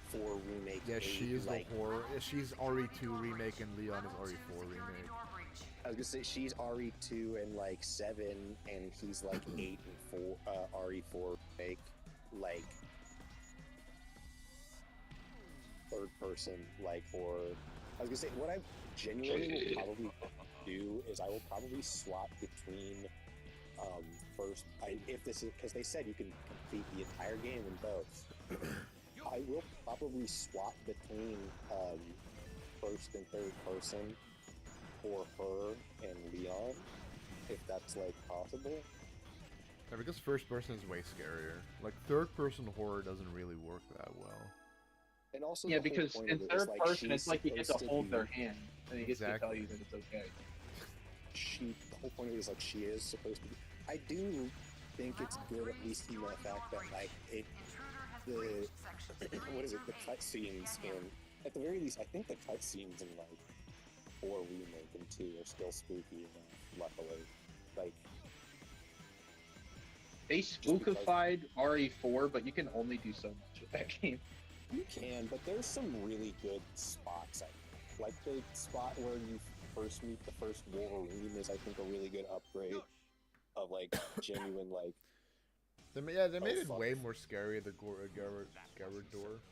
4 remake. Yeah, she is like, the horror. She's RE2 remake and Leon is RE4 remake. I was gonna say she's RE2 and like 7, and he's like 8 and 4 RE4 remake, like third person, like, or I was gonna say what I genuinely will probably do is I will probably swap between if this is because they said you can complete the entire game in both. I will probably swap between first and third person for her and Leon, if that's like possible. Yeah, because first person is way scarier. Like third person horror doesn't really work that well. And also, Yeah, the whole because point in of it is, third like, person, she's it's like you get to supposed hold be- their hand, and he gets to tell you that it's okay. The whole point of it is like she is supposed to be. I do think it's good, at least in the fact that like what is it? The cutscenes in at the very least, I think the cutscenes in like 4 remake and 2 are still spooky enough. Luckily, like They spookified RE4, but you can only do so much with that game. you can, but there's some really good spots. Like the spot where you first meet the first Wolverine is, I think, a really good upgrade of like genuine like. They made it way more scary. The Garador.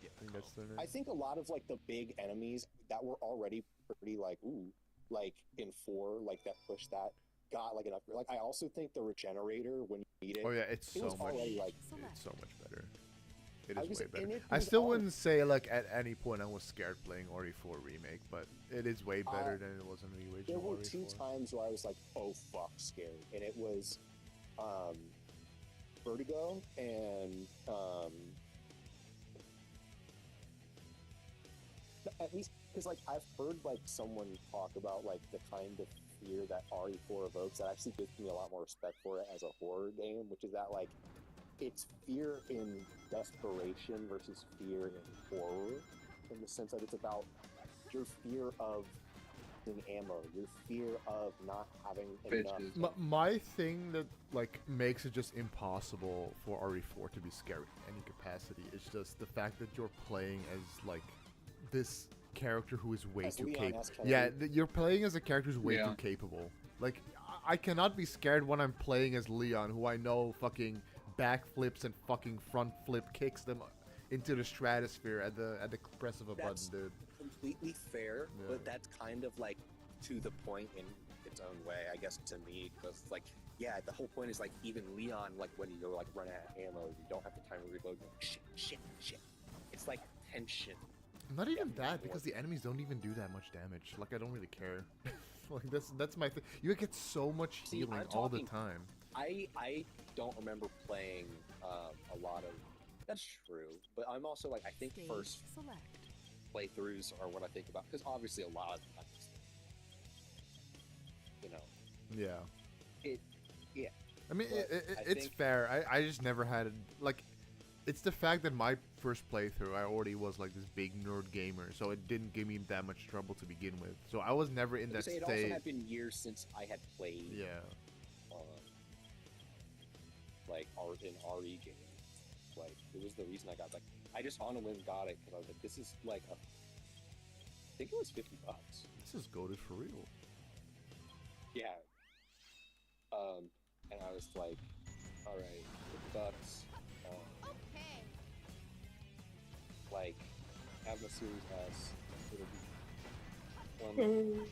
I think that's their name. I think a lot of like the big enemies that were already pretty like like in 4, like that push that got like an upgrade. Like I also think the Regenerator when you need it. Oh yeah, it's it so was much. already, like, It's so much better. It I is was way in better. it I with still all- wouldn't say like at any point I was scared playing RE4 remake, but it is way better than it was in the There original were two RE4. times where I was like, "Oh fuck," scared, and it was Vertigo and at least because like I've heard like someone talk about like the kind of fear that RE4 evokes that actually gives me a lot more respect for it as a horror game, which is that like it's fear in desperation versus fear in horror, in the sense that it's about your fear of using ammo, your fear of not having enough. My thing that like makes it just impossible for RE4 to be scary in any capacity is just the fact that you're playing as like this character who is way As too Leon capable. S. Kennedy. Yeah, you're playing as a character who's way Yeah. too capable. Like I cannot be scared when I'm playing as Leon, who I know fucking backflips and fucking front flip kicks them into the stratosphere at the press of a That's button, dude. completely fair, Yeah. but that's kind of like to the point in its own way, I guess, to me, because like, yeah, the whole point is like even Leon, like when you're like running out of ammo, you don't have the time to reload. You're like, shit. It's like tension. Not even that, because the enemies don't even do that much damage. Like I don't really care. Like that's my thing. You get so much See, healing I'm all the talking- time. I don't remember playing a lot of. That's true, but I'm also like I think first playthroughs are what I think about because obviously a lot of times, you know, Yeah. yeah. I mean, But it's think- fair. I just never had it. Like, it's the fact that my first playthrough, I already was like this big nerd gamer, so it didn't give me that much trouble to begin with. So I was never in that It state. also had been years since I had played. Yeah. Like an RE game. Like it was the reason I got like I just on a whim got it because I was like this is like I think it was $50. This is goated for real. Yeah. And I was like, all right, $50. Okay. Like have my Series S. It'll be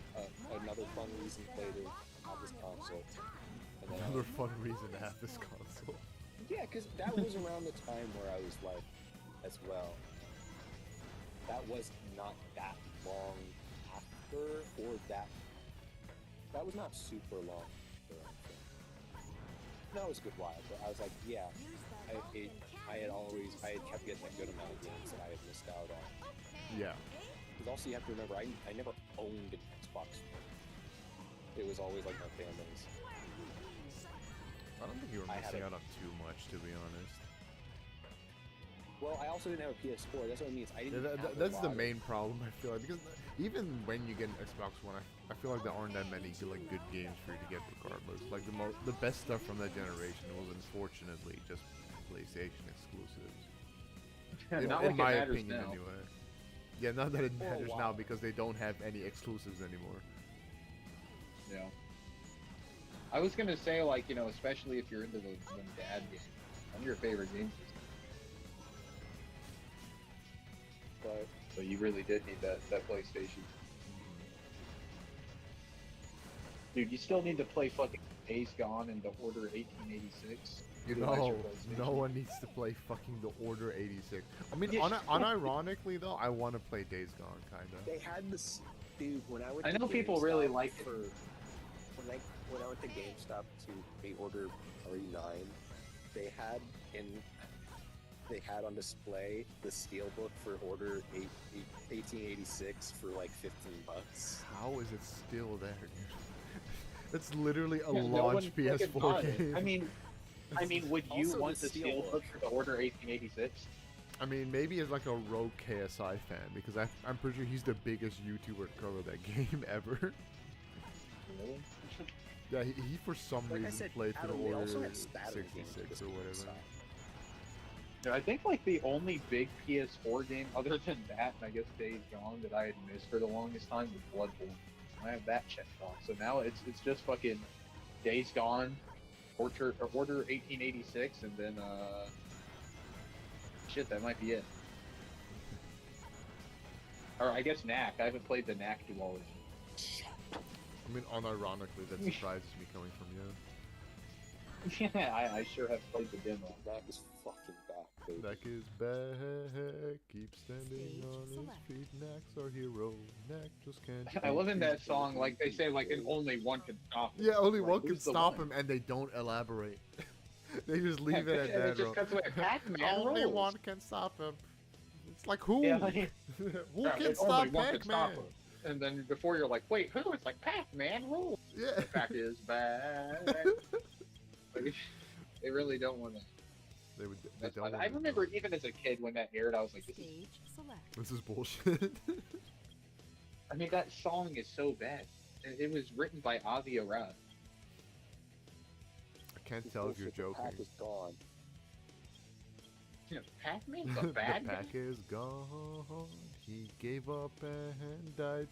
another fun reason to play to have this console. And then Another fun reason to have this console. yeah, because that was around the time where I was like, as well. That was not that long after, or that was not super long after. I think. That was a good while, but I was like, yeah, I had kept getting a good amount of games that I had missed out on. Yeah. Because also you have to remember, I never owned an Xbox. It was always like my family's. I don't think you were I had missing a- out on too much, to be honest. Well, I also didn't have a PS4. That's what I mean. I Yeah, didn't. have a that's the lot of- main problem, I feel like, because even when you get an Xbox One, I feel like there aren't that many like good games for you to get regardless. Like the best stuff from that generation was unfortunately just PlayStation exclusives. Not in like it my matters opinion, now. anyway. Yeah, not that it For a matters while. now because they don't have any exclusives anymore. Yeah. I was gonna say, like, you know, especially if you're into the dad games, I'm your favorite game system. But So you really did need that PlayStation. Dude, you still need to play fucking Days Gone and The Order 1886. Utilize your PlayStation. No one needs to play fucking The Order 86. I mean, Yeah. unironically though, I want to play Days Gone, kinda. they had this dude when I went. I to know people really GameStop like it. for when I went to GameStop to pre-order RE9, they had on display the steelbook for Order 1886 for like $15. How is it still there, dude? It's literally a Yeah, no launch one fucking PS4 bought it. game. I mean, would you Also, want the the steelbook. steelbook for the Order 1886? I mean, maybe as like a rogue KSI fan, because I'm pretty sure he's the biggest YouTuber to cover that game ever. Really? Yeah, he for some Like I reason said, played through Adam, the they also Order had Saturn games 66 at or this whatever. GameStop. Yeah, I think like the only big PS4 game other than that, and I guess Days Gone, that I had missed for the longest time was Bloodborne. I have that checked off. So now it's just fucking Days Gone, Order 1886, and then shit, that might be it. Or I guess Knack. I haven't played the Knack duology. I mean, unironically, that surprises me coming from you. Yeah, I sure have played the demo. Mac is fucking back, baby. Knack is back, keep standing on his feet. Knack's our hero. Knack just can't. I love in that song, like they say, like, and only one can stop him. Yeah, only Like, one can who's the stop one? him, and they don't elaborate. They just leave it at And that. it just cuts away. Pac-Man Only rules. one can stop him. It's like who? Yeah, like, Who yeah, can like, stop only one can stop Pac-Man? him. And then before you're like, wait, who? It's like Pac-Man rules. Yeah. Pac is back. Like, they really don't want to. They would. They That's don't fun. wanna I remember know. even as a kid when that aired, I was like, This is bullshit. I mean, that song is so bad. It was written by Avi Arad. I can't tell if you're joking. Pack is gone. You know, Pac-Man's a The bad guy. pack is gone. He gave up and died.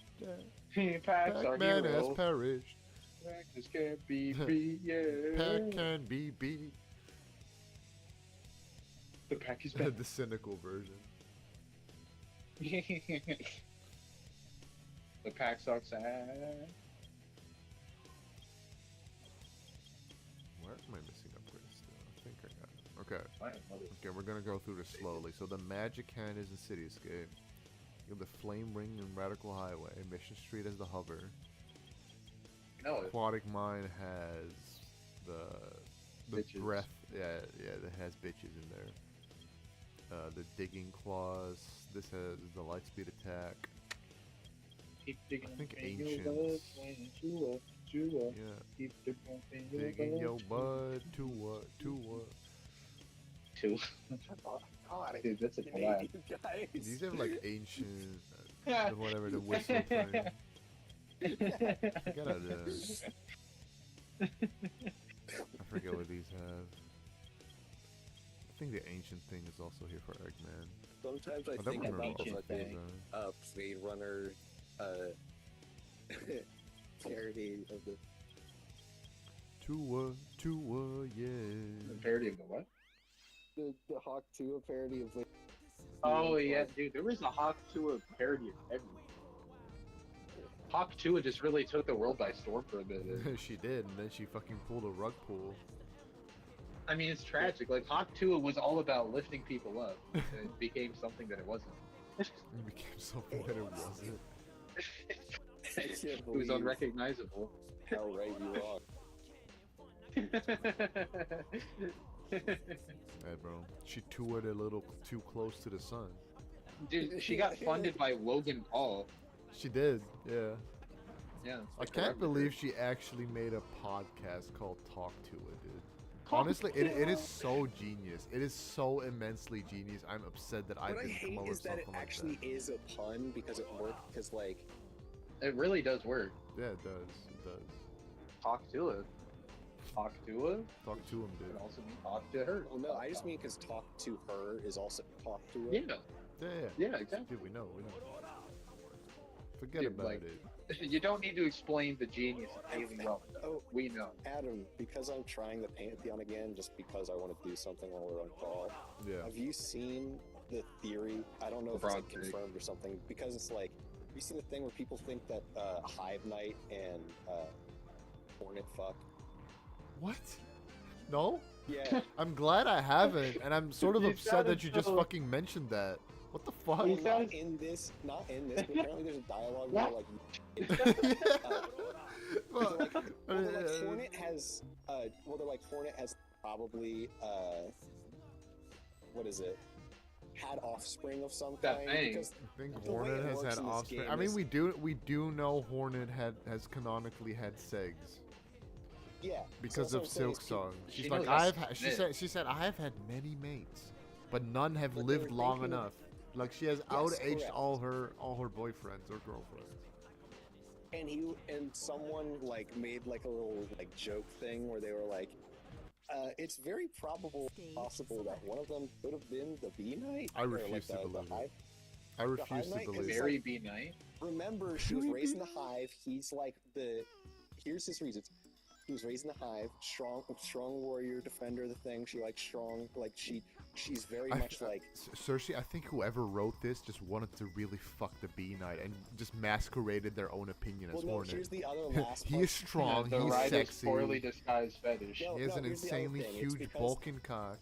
Pac's our Pac-Man has hero. perished. Pac just can't be beat, yeah. Pac can be beat. The Pac is bad. The cynical version. The Pac's outside. Where am I missing upgrades still? I think I got it. Okay. Okay, we're gonna go through this slowly. So the Magic Hand is in Cityscape. You have the Flame Ring and Radical Highway. Mission Street has the Hover. No. Aquatic Mine has the Bitches. breath. Yeah, that has bitches in there. The Digging Claws. This has the Lightspeed Attack. Keep digging I think in your Ancients. butt, when you up. Yeah. Keep digging in Digging your butt. butt to what? To what? Two. God, Dude, that's a I collab. hate you guys. These have like ancient, whatever the whistle thing. I gotta. I forget what these have. I think the ancient thing is also here for Eggman. Sometimes I I don't think remember about what like these are. Blade Runner parody of the Tua, yeah. The parody of the what? the Hawk 2 parody of Blade. Oh yeah, dude, there was a Hawk 2 parody of everything. Hawk 2 just really took the world by storm for a bit. She did, and then she fucking pulled a rug pull. I mean, it's tragic. Like, Hawk 2 was all about lifting people up, and it became something that it wasn't. It became something that it wasn't. I can't It was believe unrecognizable. how right you are. Hey, bro. She toured a little too close to the sun. Dude, she got funded by Logan Paul. She did, yeah. Yeah. I can't believe she actually made a podcast called Talk to It, dude. Honestly, it is so genius. It is so immensely genius. I'm upset that I What I didn't come hate up is with that something it like actually is a pun because it worked. Because like, It really does work. that. Yeah, it does. It does. Talk to it. Talk to it. Talk to him, And dude. also mean talk to her. well, no, I just mean because talk to her is also talk to her. Yeah. Yeah. Yeah, exactly. Dude, we know. Forget Dude, about like- it. You don't need to explain the genius of Haley Rowan. Oh, We know. Adam, because I'm trying the Pantheon again, just because I want to do something while we're on call. Yeah. Have you seen the theory? I don't know if it's like Broad theory. confirmed or something, because it's like, have you seen the thing where people think that Hive Knight and Hornet fuck? What? No? Yeah. I'm glad I haven't, and I'm sort of You upset sounded that you just so- fucking mentioned that. What the fuck? Well, He sounds- not in this, but apparently there's a dialogue where like, Well, like, I mean, Hornet has, Hornet has probably, what is it? Had offspring of some That kind. thing. Because I think the way Hornet it has works had in this offspring. game I mean, is- we do know Hornet has canonically had segs yeah, because so of that's what I'm Silk saying Song. She She's knows like, how I've to had. She submit. said I have had many mates, but none have But they lived were long thinking- enough. Like she has Yes, out-aged correct. all her boyfriends or girlfriends. And someone like made like a little like joke thing where they were like, it's very possible that one of them could have been the Bee Knight. I or, refuse like, to the believe it. Hive. I refuse to Knight believe is it. Mary B. Knight. Remember, she was raised in the Hive. He's like here's his reasons. He was raised in the hive, strong warrior, defender, the thing. She likes strong, like she's very much like... Cersei, I think whoever wrote this just wanted to really fuck the Bee Knight and just masqueraded their own opinion as Well, no, Hornet. here's the other last He part. is strong, the he's rider's sexy. poorly disguised fetish. No, He has an here's the other insanely thing. It's huge because- bulking cock.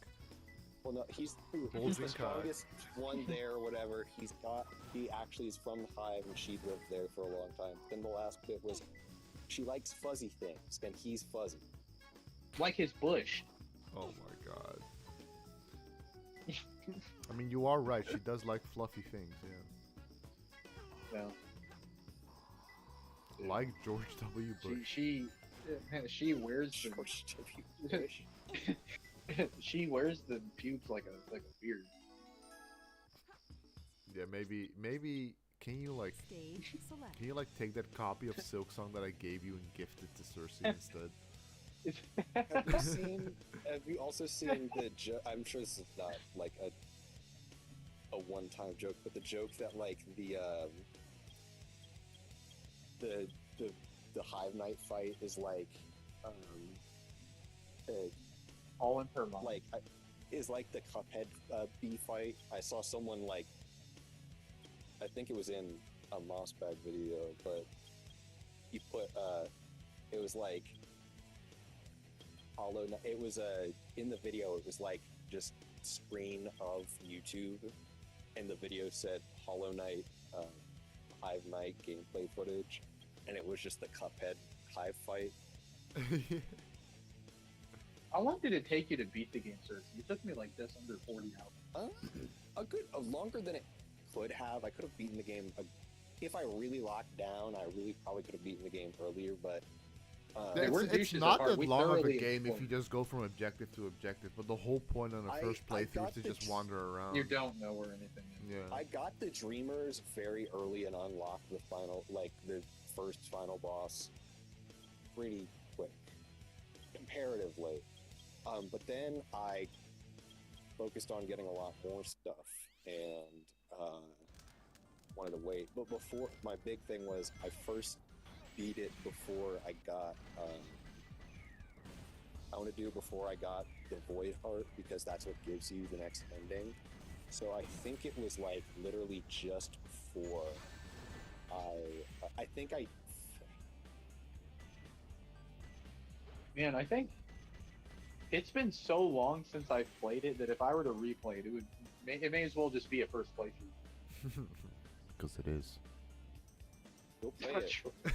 Well, no, he's Bulging the cock. strongest one there, or whatever. He actually is from the hive, and she lived there for a long time. Then the last bit was, she likes fuzzy things, and he's fuzzy. Like his bush. Oh my god. I mean, you are right. She does like fluffy things, yeah. No. Like George W. Bush. She wears the George W. Bush. she wears the pubes like a beard. Yeah, maybe. Can you like take that copy of Silk Song that I gave you and gift it to Cersei instead? Have you also seen the joke? I'm sure this is not like a one-time joke, but the joke that like the Hive Knight fight is like all in her mind. Like is like the Cuphead bee fight. I saw someone like, I think it was in a Mossbag video, but he put it was like Hollow Knight. It was in the video. It was like just screen of YouTube, and the video said Hollow Knight, Hive Knight gameplay footage, and it was just the Cuphead Hive fight. How long did it take you to beat the game, Cersei? It took me like just under 40 hours. Longer than it could have. I could have beaten the game if I really locked down. I really probably could have beaten the game earlier, but. It's not that long of a game if you just go from objective to objective, but the whole point on the first playthrough is to just wander around. You don't know where anything is. Yeah. I got the Dreamers very early and unlocked the the first final boss pretty quick, comparatively. But then I focused on getting a lot more stuff and wanted to wait. But before, my big thing was I first beat it before I got I want to do it before I got the Void Heart, because that's what gives you the next ending. So I think it was like literally just before I think I Man, I think it's been so long since I've played it that if I were to replay it, it may as well just be a first playthrough. Because it is. Go play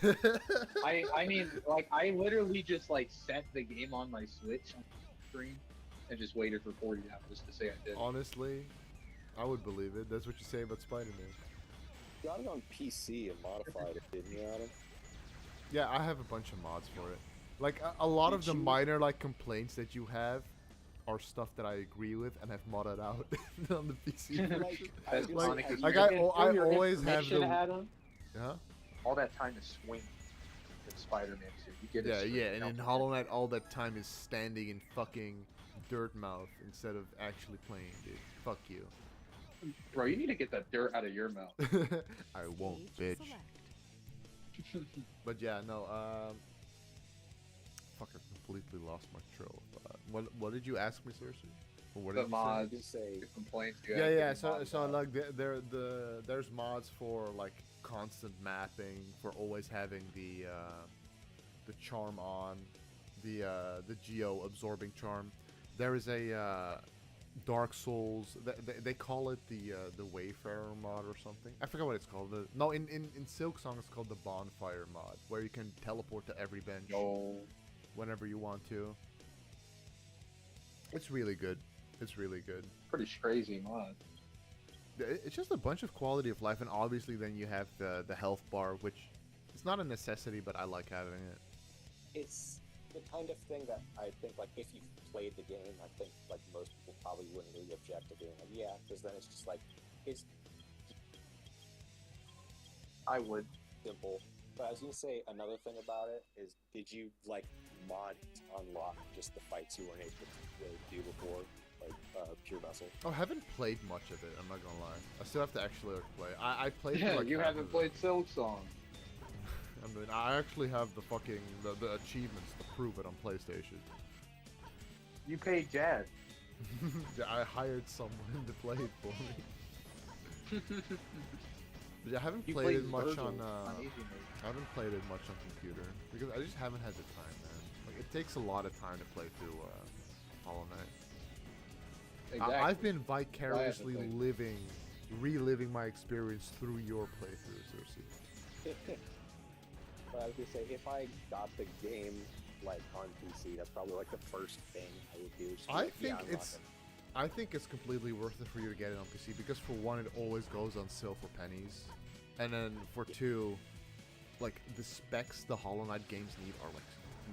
it. I mean, like, I literally just like set the game on my Switch on the screen and just waited for 40 hours to say I did. Honestly, I would believe it. That's what you say about Spider-Man. You got it on PC and modified it, didn't you, Adam? Yeah, I have a bunch of mods for it. Like a lot of the minor like complaints that you have are stuff that I agree with and have modded out on the PC. I always have them. Adam, huh? all that time is swing with Spider-Man 2. You get it. Yeah, and in Hollow Knight, all that time is standing in fucking dirt mouth instead of actually playing, dude. Fuck you. Bro, you need to get that dirt out of your mouth. I won't, bitch. But yeah, no, fuck, I completely lost my trail of thought. What did you ask me, seriously? Or what The did mods, you say? the complaints. Yeah. So like there's mods for like constant mapping, for always having the charm on, the geo absorbing charm. There is a Dark Souls. They call it the Wayfarer mod or something. I forgot what it's called. In Silk Song it's called the Bonfire mod, where you can teleport to every bench whenever you want to. It's really good. It's really good. Pretty crazy mod. It's just a bunch of quality of life, and obviously then you have the health bar, which it's not a necessity, but I like having it. It's the kind of thing that I think, like, if you played the game, I think, like, most people probably wouldn't really object to being like, yeah, because then it's just like, it's... I would. Simple. But I was going to say, another thing about it is, did you, like, mod unlock just the fights you weren't able to really do before? Like, Pure Vessel? Oh, I haven't played much of it, I'm not gonna lie. I still have to actually play. I played Yeah, like you haven't played Silk Song. I mean, I actually have the fucking the achievements to prove it on PlayStation. You paid Jazz. Yeah, I hired someone to play it for me. But yeah, I haven't You played it played much Virgil on. Easy Mode. I haven't played it much on computer because I just haven't had the time, man. Like, it takes a lot of time to play through Hollow Knight. Exactly. I've been vicariously Why I haven't reliving my experience through your playthrough, Cersei. But I was gonna say, if I got the game like on PC, that's probably like the first thing I would do. Just be I like, yeah, think I'm it's. not I think it's completely worth it for you to get it on PC because for one, it always goes on sale for pennies, and then for two, like the specs the Hollow Knight games need are like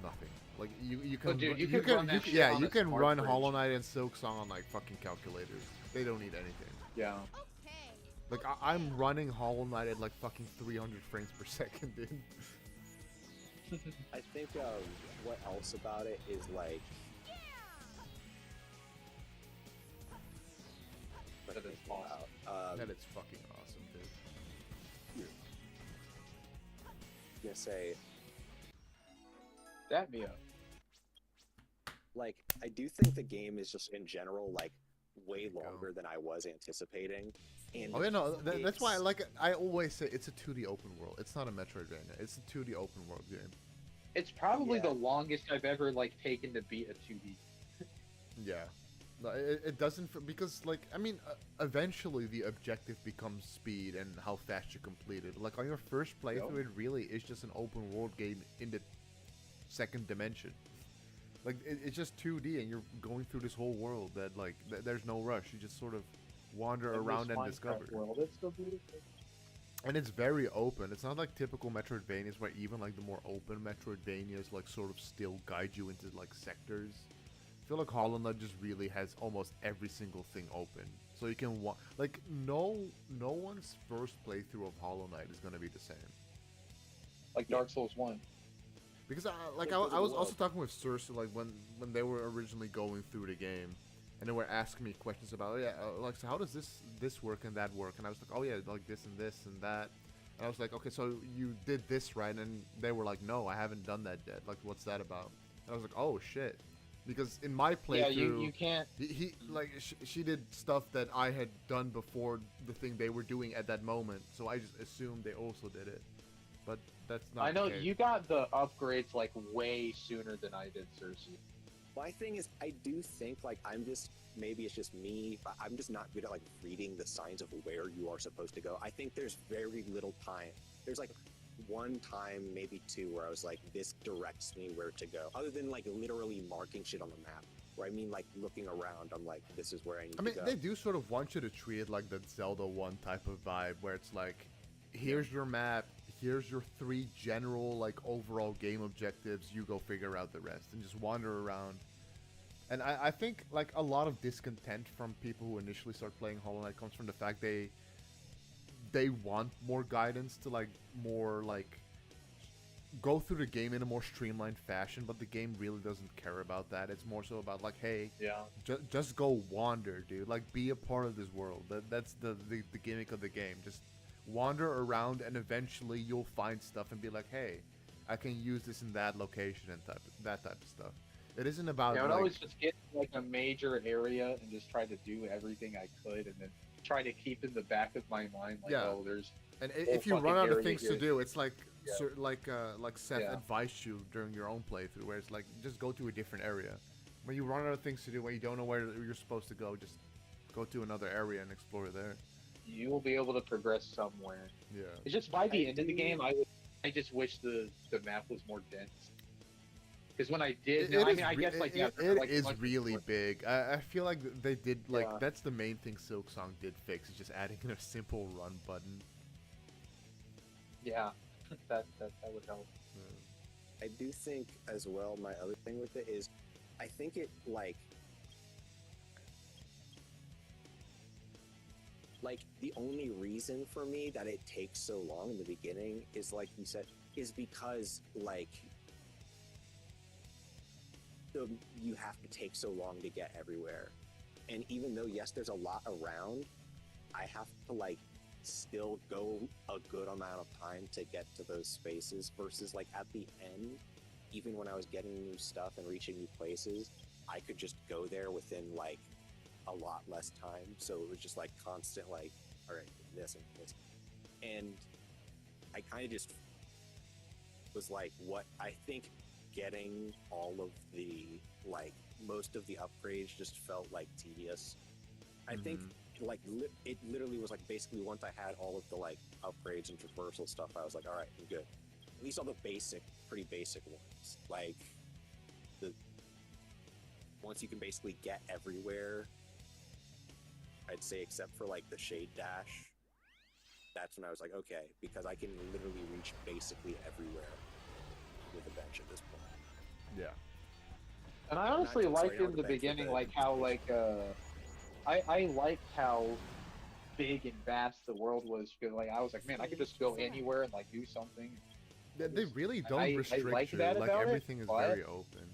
nothing. Like you can dude, you you can can, run that shit yeah on you a can smart run fridge. Hollow Knight and Silk Song on like fucking calculators. They don't need anything. Yeah. Like I'm running Hollow Knight at like fucking 300 frames per second, dude. I think what else about it is like. That is awesome. That is fucking awesome, dude. Gonna say, That me up. like, I do think the game is just in general like way longer than I was anticipating. And Oh yeah, no, that's why I it's- like it. I always say it's a 2D open world. It's not a Metroidvania. It's a 2D open world game. It's probably Yeah. the longest I've ever like taken to beat a 2D. Yeah. No, it doesn't because like I mean eventually the objective becomes speed and how fast you complete it. Like on your first playthrough, Yep. it really is just an open world game in the second dimension. Like it's just 2D and you're going through this whole world that like there's no rush. You just sort of wander around and discover. World, it's so beautiful. And it's very open. It's not like typical Metroidvanias where even like the more open Metroidvanias like sort of still guide you into like sectors. I feel like Hollow Knight just really has almost every single thing open, so you can like no one's first playthrough of Hollow Knight is gonna be the same. Like Dark Souls 1. Because I the was also world. talking with Cersei like when they were originally going through the game, and they were asking me questions about like so how does this work and that work, and I was like, oh yeah, like this and that, and I was like, okay, so you did this right, and they were like, no, I haven't done that yet. Like what's that about? And I was like, oh shit. Because in my playthrough, Yeah, you can't. he like she did stuff that I had done before the thing they were doing at that moment, so I just assumed they also did it. But that's not. I know the case. you got the upgrades like way sooner than I did, Cersei. My thing is, I do think like maybe it's just me, but I'm just not good at like reading the signs of where you are supposed to go. I think there's very little time. There's like one time, maybe two, where I was like, this directs me where to go. Other than like literally marking shit on the map, where I mean like looking around, I'm like, this is where I need I mean, to go. they do sort of want you to treat it like that Zelda 1 type of vibe, where it's like, here's your map, here's your 3 general like overall game objectives. You go figure out the rest and just wander around. And I think like a lot of discontent from people who initially start playing Hollow Knight comes from the fact they want more guidance to like more like go through the game in a more streamlined fashion, but the game really doesn't care about that. It's more so about like, hey, Yeah. just go wander, dude. Like be a part of this world. That's the gimmick of the game. Just wander around and eventually you'll find stuff and be like, hey, I can use this in that location and that type of stuff. It isn't about Yeah, I would like, always just get like a major area and just try to do everything I could, and then try to keep in the back of my mind like, Yeah. oh, there's. and whole if you run fucking out of area things to here. do, it's like Yeah. like Seth Yeah. advised you during your own playthrough, where it's like just go to a different area. When you run out of things to do, when you don't know where you're supposed to go, just go to another area and explore there. You will be able to progress somewhere. Yeah. It's just by the end of the game, I just wish the map was more dense. Because when I did, I mean, I guess like yeah, it like, is much really more- big. I feel like they did like Yeah. that's the main thing Silk Song did fix is just adding in a simple run button. Yeah, that would help. I do think as well, my other thing with it is, I think it like the only reason for me that it takes so long in the beginning is like you said, is because like you have to take so long to get everywhere. And even though yes, there's a lot around, I have to like still go a good amount of time to get to those spaces versus like at the end, even when I was getting new stuff and reaching new places, I could just go there within like a lot less time. So it was just like constant, like, all right, this and this. And I kind of just was like, what I think getting all of the, like, most of the upgrades just felt like tedious. I think like it literally was like basically once I had all of the like upgrades and traversal stuff, I was like, all right, I'm good. At least all the pretty basic ones. Like the once you can basically get everywhere, I'd say except for like the shade dash. That's when I was like, okay, because I can literally reach basically everywhere with a bench at this point. Yeah. And I honestly liked in the beginning, like how like I liked how big and vast the world was, because like I was like, man, I could just go anywhere and like do something. They really don't restrict like you. that Like about everything it, is but very open.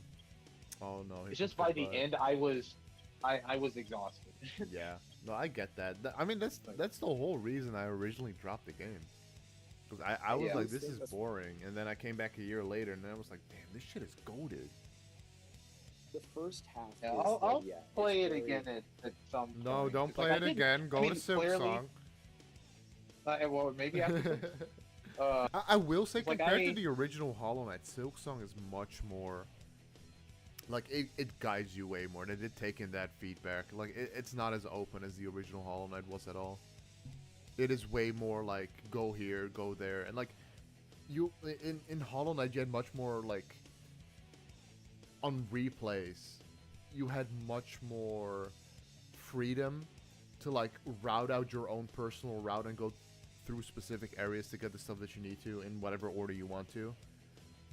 Oh no! It's just by the end I was exhausted. Yeah, no, I get that. I mean, that's the whole reason I originally dropped the game. Because I was like, this is boring, and then I came back a year later, and then I was like, damn, this shit is goated. The first half. Yeah, is, I'll yeah, play it very... again at some point. No, don't play like, it again. Go to Silk Song. Well, maybe after. I will say, like compared to the original Hollow Knight, Silk Song is much more. Like it guides you way more. They did take in that feedback. Like it's not as open as the original Hollow Knight was at all. It is way more like go here, go there, and like you in Hollow Knight you had much more like on replays. You had much more freedom to like route out your own personal route and go through specific areas to get the stuff that you need to in whatever order you want to.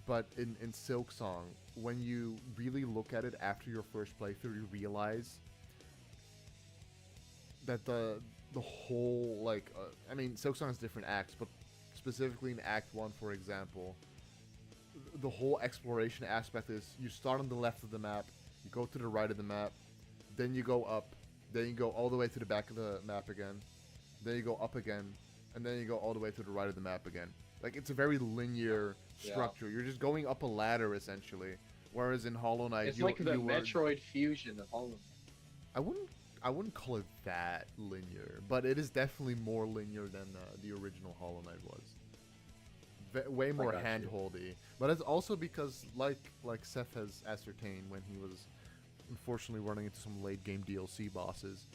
But in Silk Song, when you really look at it after your first playthrough, you realize that the whole like I mean, Silk Song has different acts, but specifically in Act 1, for example, the whole exploration aspect is you start on the left of the map, you go to the right of the map, then you go up, then you go all the way to the back of the map again, then you go up again, and then you go all the way to the right of the map again. Like, it's a very linear structure. You're just going up a ladder, essentially. Whereas in Hollow Knight, it's like the Metroid fusion of Hollow Knight. I wouldn't call it that linear, but it is definitely more linear than the original Hollow Knight was. Way more hand-holdy. But it's also because, like Seth has ascertained when he was unfortunately running into some late-game DLC bosses,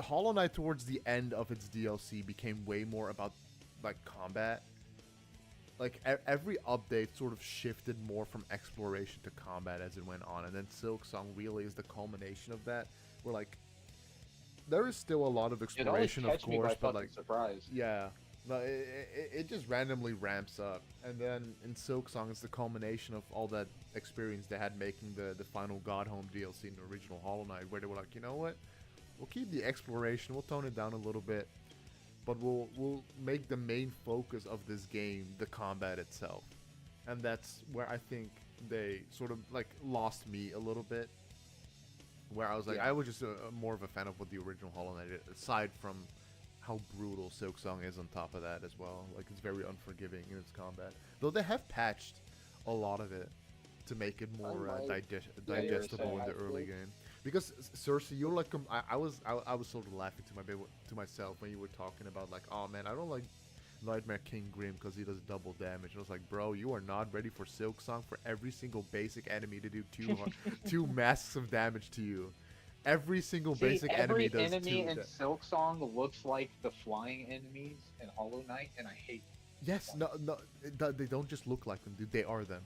Hollow Knight towards the end of its DLC became way more about like combat. Like every update sort of shifted more from exploration to combat as it went on, and then Silk Song really is the culmination of that. Where like there is still a lot of exploration, of course, but like surprise. Yeah, no, it just randomly ramps up, and then in Silk Song it's the culmination of all that experience they had making the final God Home DLC in the original Hollow Knight, where they were like, you know what, we'll keep the exploration, we'll tone it down a little bit, but we'll make the main focus of this game the combat itself. And that's where I think they sort of like lost me a little bit, where I was like, I was just more of a fan of what the original Hollow Knight is, aside from how brutal Silk Song is on top of that as well. Like, it's very unforgiving in its combat, though they have patched a lot of it to make it more digestible in the early game. Because Cersei, you're like, I was sort of laughing to myself when you were talking about like, oh man, I don't like Nightmare King Grim because he does double damage. And I was like, bro, you are not ready for Silk Song for every single basic enemy to do two masks of damage to you. Every single basic enemy does every enemy in two. Silk Song looks like the flying enemies in Hollow Knight, and I hate them. Yes, no, they don't just look like them, dude. They are them.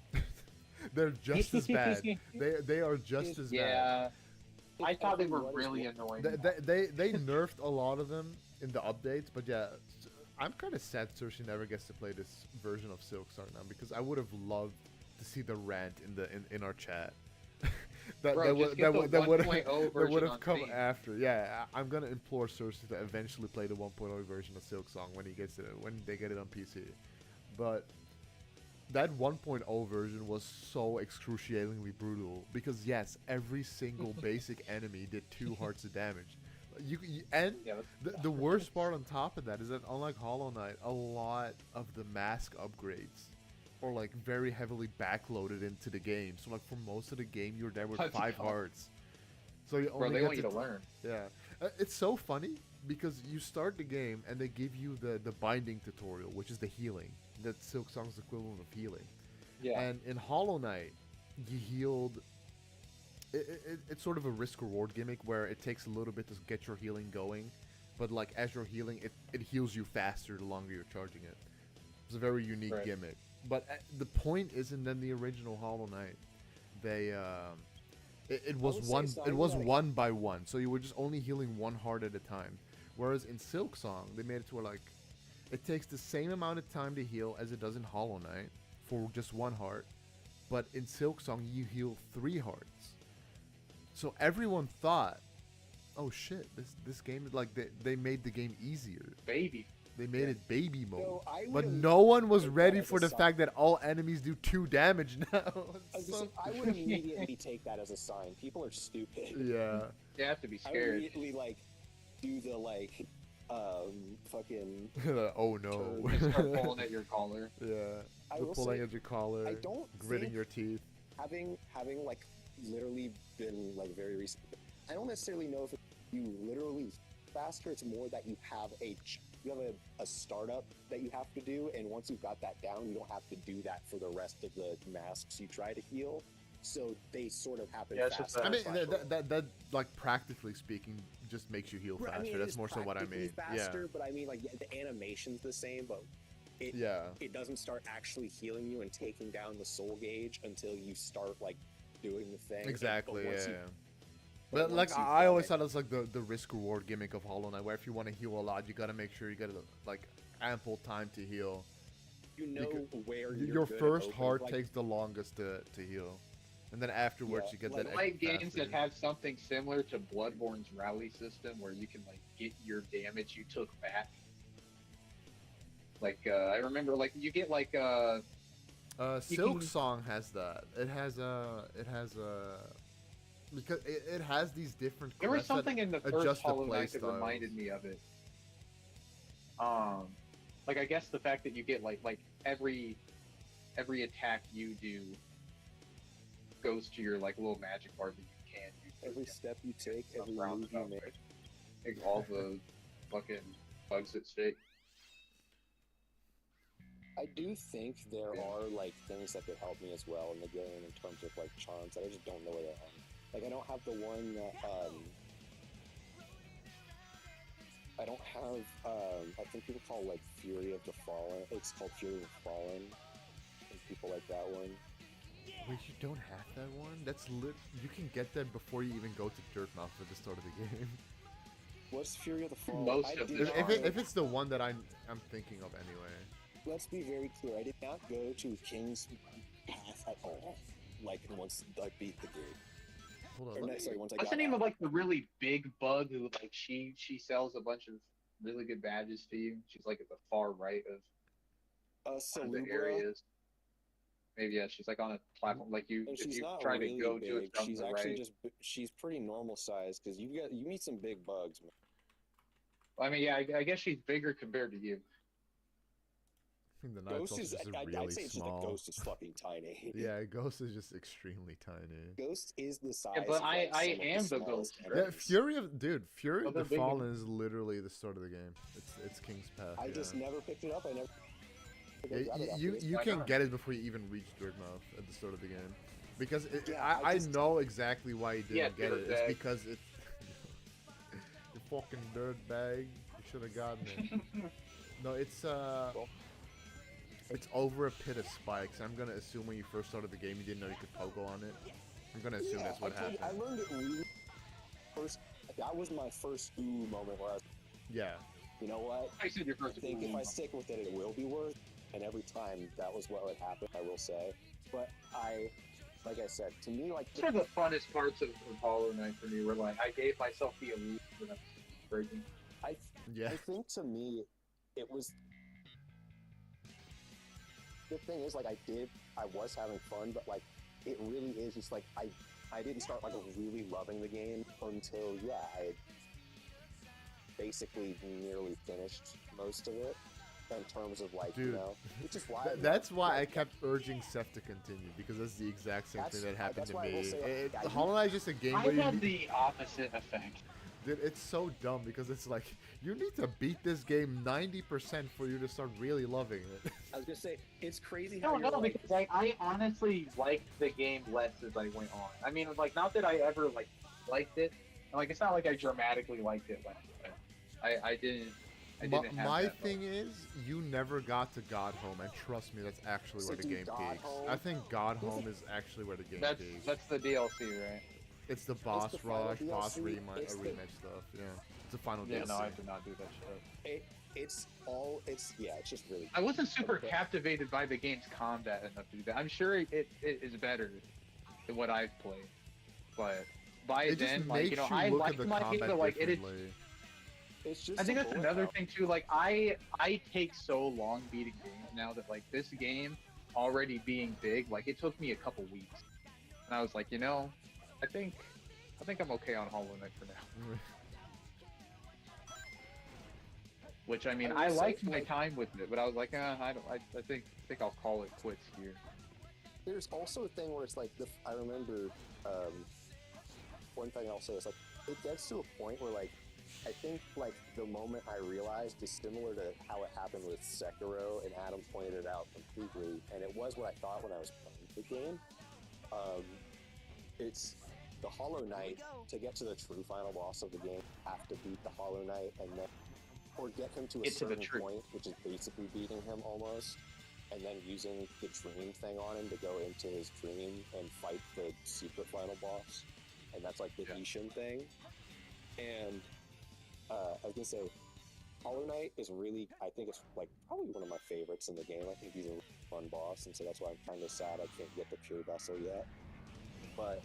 They're just as bad. They are just as bad. Yeah. I thought they were really annoying. They nerfed a lot of them in the updates, but yeah, I'm kind of sad Cersei never gets to play this version of Silk Song now, because I would have loved to see the rant in our chat. that would have come after. Yeah, I'm gonna implore Cersei to eventually play the 1.0 version of Silk Song when they get it on PC. But that 1.0 version was so excruciatingly brutal because yes, every single basic enemy did 2 hearts of damage. And Yeah, the worst part on top of that is that unlike Hollow Knight, a lot of the mask upgrades are like very heavily backloaded into the game. So like for most of the game, you're there with That's 5 tough. hearts. So you Bro, only they get want you to learn. Yeah, it's so funny because you start the game and they give you the binding tutorial, which is the healing. That Silk Song's equivalent of healing. Yeah. And in Hollow Knight, you healed. It's sort of a risk reward gimmick where it takes a little bit to get your healing going, but like as you're healing, it heals you faster the longer you're charging it. It's a very unique gimmick. But the point isn't in the original Hollow Knight. They it was one by one, so you were just only healing one heart at a time. Whereas in Silk Song, they made it to where like it takes the same amount of time to heal as it does in Hollow Knight for just one heart, but in Silk Song you heal 3 hearts. So everyone thought, oh shit, this game is like they made the game easier. Baby. They made it baby mode. No, I but would've no one was take ready that as for a the sign. fact that all enemies do 2 damage now. I would immediately take that as a sign. People are stupid. Yeah. You have to be I would scared. immediately like do the like fucking Oh no. You start pulling at your collar. Yeah. I The will pulling say, at your collar. I don't gritting think your teeth. having like literally been like very recent. I don't necessarily know if you literally faster. It's more that you have a startup that you have to do, and once you've got that down, you don't have to do that for the rest of the masks you try to heal. So they sort of happen faster. I mean, that like practically speaking, just makes you heal faster. I mean, That's it's more so what I practically mean. faster, Yeah. but I mean, like the animation's the same, but it doesn't start actually healing you and taking down the soul gauge until you start like doing the thing. Exactly. But once Yeah. you- But like once you've I done always it- thought it was like the risk reward gimmick of Hollow Knight, where if you want to heal a lot, you got to make sure you get like ample time to heal. You know where Your you're good first at heart like, takes the longest to heal, and then afterwards you get like, that. like games faster. that have something similar to Bloodborne's rally system, where you can like get your damage you took back. Like I remember, like you get like Silk Song has that. It has because it has these different. There was quests that something in the first adjust the Hollow play Knight that styles. reminded me of it. Like I guess the fact that you get like every attack you do goes to your like little magic bar that you can use. Every step you take, every move you roundabout make. way. Like all the fucking bugs at stake. I do think there are like things that could help me as well in the game in terms of like charms that I just don't know where they are. Like I don't have the one that I don't have I think people call like Fury of the Fallen. It's called Fury of the Fallen. And people like that one. Wait, you don't have that one? That's you can get that before you even go to Dirtmouth at the start of the game. What's Fury of the Fallen? Most I of did the not If go- it's the one that I'm thinking of anyway. Let's be very clear. I did not go to King's Path at all. Like once I beat the game. Hold on. Or, let no, me- sorry, once I What's got the name out. of like the really big bug who like she sells a bunch of really good badges to you? She's like at the far right of one of the Salubra? areas. Maybe yeah, she's like on a platform like you. And If she's you not try really to go big. to it from She's the actually right. just she's pretty normal size because you meet some big bugs, man. I mean, yeah, I guess she's bigger compared to you. I think the Knight's Ghost also is just I'd really say it's just small. a Ghost is fucking tiny. Yeah, Ghost is just extremely tiny. Ghost is the size. Yeah, but of, like, I some of am the smallest Ghost. Yeah, enemies. Fury of Fury Oh, of they're the big Fallen ones. is literally the start of the game. It's King's Path. I yeah. just never picked it up. I never. Yeah, I got it after you this. you Why can not? get it before you even reach Dirtmouth at the start of the game, because Yeah, I I just- know exactly why you didn't Yeah, get it. It's dirtbag. because it's you fucking dirtbag. You should have gotten it. No, it's over a pit of spikes. I'm gonna assume when you first started the game you didn't know you could pogo on it. I'm gonna assume Yeah, that's what I told you, happened. I learned it really first. That was my first ooh moment where I was, Yeah. you know what? I said your I first. think if I stick with it, it will be worth. And every time that was what would happen, I will say. But like I said, to me, like These are the funnest parts of Hollow Knight for me. Where like I gave myself the illusion that I was breaking. Yeah. I think to me, it was. The thing is, like, I was having fun, but like, it really is just like I didn't start like really loving the game until basically nearly finished most of it in terms of like, Dude, which is why that's why I kept urging Seth to continue, because that's the exact same thing that happened to me. Hollow Knight is just a game I where you had need, the opposite effect. dude, it's so dumb because it's like you need to beat this game 90% for you to start really loving it. I was gonna say it's crazy No, how you're like, because I honestly liked the game less as I went on. I mean, like, not that I ever like liked it. Like, it's not like I dramatically liked it less. I didn't. I didn't have My that thing is, you never got to God Home, and trust me, that's actually So where the dude, game God peaks. Home- I think God Home is actually where the game peaks. That's the DLC, right? It's the boss the final rush, boss DLC, remake it's the- stuff. Yeah, it's the final Yeah, DLC. no, I did not do that shit. it's just really. I wasn't super Okay. captivated by the game's combat enough to do that. I'm sure it is better than what I've played, but by It just then, makes I you look at liked the my game, combat but like it is. differently. It's just. I think a that's bullet another hell. thing too. Like I take so long beating games now that like this game already being big, like it took me a couple weeks, and I was like, I think I'm okay on Hollow Knight for now. Which I mean, I liked my time with it, but I was like, I think I'll call it quits here. There's also a thing where it's like I remember one thing I'll say is like it gets to a point where like I think like the moment I realized is similar to how it happened with Sekiro, and Adam pointed it out completely, and it was what I thought when I was playing the game. It's the Hollow Knight. To get to the true final boss of the game, you have to beat the Hollow Knight and then or get him to a certain point, which is basically beating him almost, and then using the dream thing on him to go into his dream and fight the secret final boss, and that's like the Ishin thing. And I was gonna say, Hollow Knight is really, I think it's like probably one of my favorites in the game. I think he's a really fun boss, and so that's why I'm kind of sad I can't get the pure vessel yet. But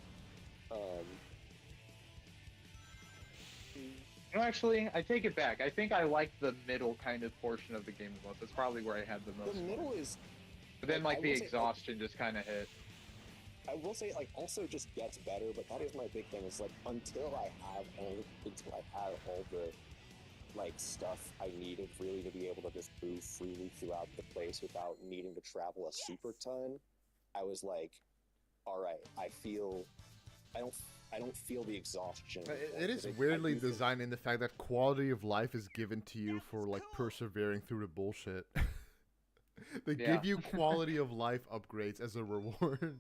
Actually, I take it back. I think I like the middle kind of portion of the game the most. That's probably where I had the most. The middle is. But then, like, I the will say, exhaustion just kind of hit. I will say, like, also just gets better, but that is my big thing. Is like until I have all the like stuff I needed really to be able to just move freely throughout the place without needing to travel a super ton. I was like, all right, I don't feel the exhaustion. It is weirdly designed in the fact that quality of life is given to you for like persevering through the bullshit. They give you quality of life upgrades as a reward.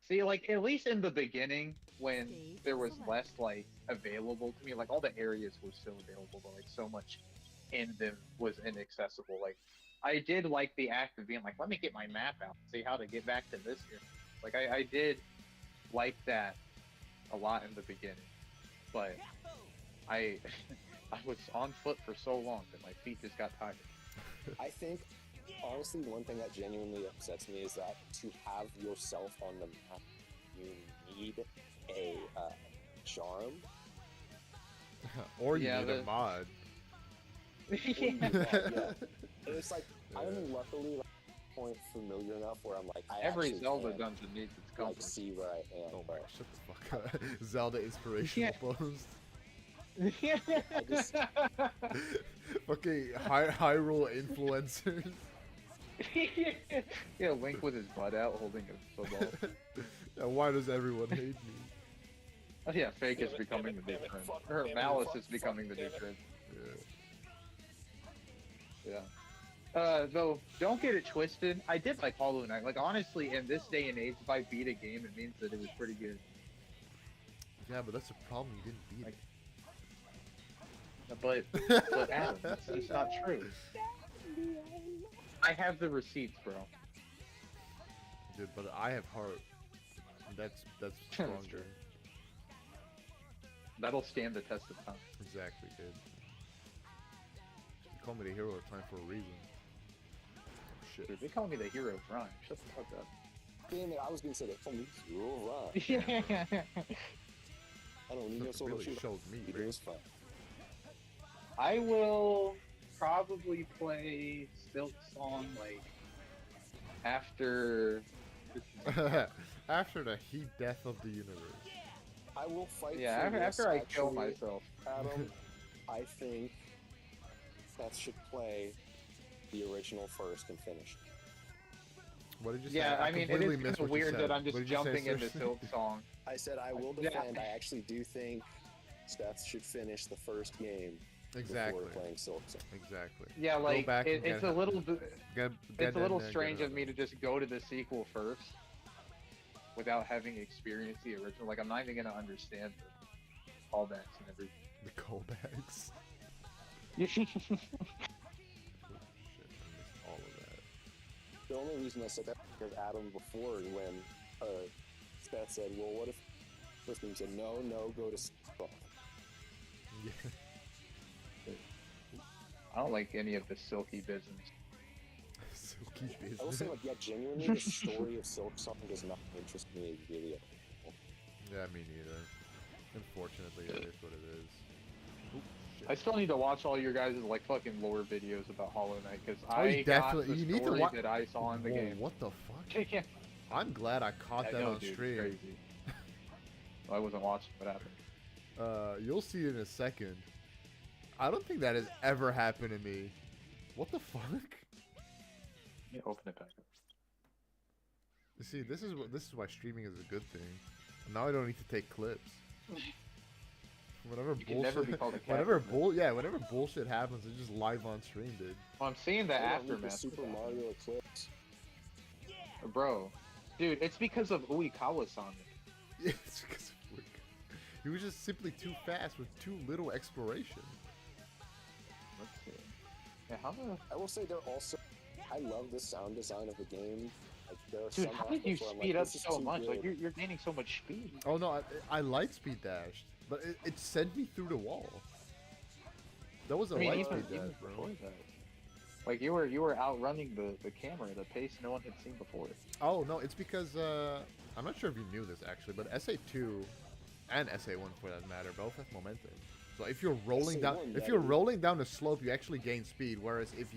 See, like, at least in the beginning, when there was less, like, available to me, like, all the areas were still available, but, like, so much in them was inaccessible. Like, I did like the act of being like, let me get my map out, see how to get back to this area. Like, I did like that a lot in the beginning, but I was on foot for so long that my feet just got tired. I think, honestly, one thing that genuinely upsets me is that to have yourself on the map, you need a charm. Or you need a mod. Yeah. And it's like, I'm luckily like, point familiar enough where I'm like, Every actually Zelda can, dungeon needs its compass. like, see where I am. Oh my, shut the fuck up. Zelda inspirational post. I just, Fucking Hyrule influencers. Yeah, Link with his butt out holding a football. And why does everyone hate me? Oh yeah, fake is becoming the new trend. Or malice is becoming the new trend. Yeah. Though, don't get it twisted. I did like Hollow Knight. Like, honestly, in this day and age, if I beat a game, it means that it was pretty good. Yeah, but that's the problem. You didn't beat it. But Adam, it's not true. I have the receipts, bro. Dude, but I have heart. That's stronger. That'll stand the test of time. Exactly, dude. You call me the hero of time for a reason. Shit. Dude, they call me the hero of rhyme. Shut the fuck up. damn it, I was gonna say that. Only you're right. I don't need no sort of really shoot. showed me, It was fun. I will probably play Silk Song like after After the heat death of the universe. I will fight. Yeah, for this, after I kill actually, myself. Adam, I think Seth should play the original first and finish. What did you say? Yeah, I mean, it completely is missed kind of what you weird said. that I'm What just did you say, jumping into Cersei? Silk Song. I said I will defend. I actually do think Seth should finish the first game Exactly. before playing Silk Song. Exactly. Yeah, Go like back and it's get a little get it's a in little there and strange get of me to just go to the sequel first without having experienced the original. Like, I'm not even gonna understand the callbacks and everything. the callbacks. Yeah. Oh, shit, I missed all of that. The only reason I said that was Adam before when Seth said, "Well, what if?" First thing he said, "No, go to Silk." Yeah. I don't like any of the silky business. Silky I will business. say, like, yeah, genuinely, the story of Silk Song does not interest me really at all. Yeah, me neither. Unfortunately, it is what it is. Oop, shit. I still need to watch all your guys' like fucking lore videos about Hollow Knight because Oh, you I got definitely- the you need to story wa- that I saw in the Whoa, game. what the fuck? Yeah. I'm glad I caught I that know, on dude, it's stream. crazy. I wasn't watching what happened. You'll see it in a second. I don't think that has ever happened to me. What the fuck? Yeah, open it back up. You see, this is why streaming is a good thing. Now I don't need to take clips. Whenever You can never be bullshit, called a cat. whenever bullshit happens, it's just live on stream, dude. Well, I'm seeing the I don't need the aftermath. Super Mario Eclipse. Bro, dude, it's because of Uikawa-san. It's because of Wick. He was just simply too fast with too little exploration. Let's see. Yeah, how the... I will say they're also. I love the sound design of the game. Like, there are Dude, some how did you aspects where I'm speed like, up this is so too much? good. Like, you're gaining so much speed. Oh no, I light speed dashed, but it sent me through the wall. That was a I mean, light even speed dash, bro. before that. Like, you were outrunning the camera at a pace no one had seen before. Oh no, it's because I'm not sure if you knew this actually, but SA2 and SA1 for that matter both have momentum. So if you're rolling down, SA1, if yeah, you're dude. rolling down a slope, you actually gain speed. Whereas if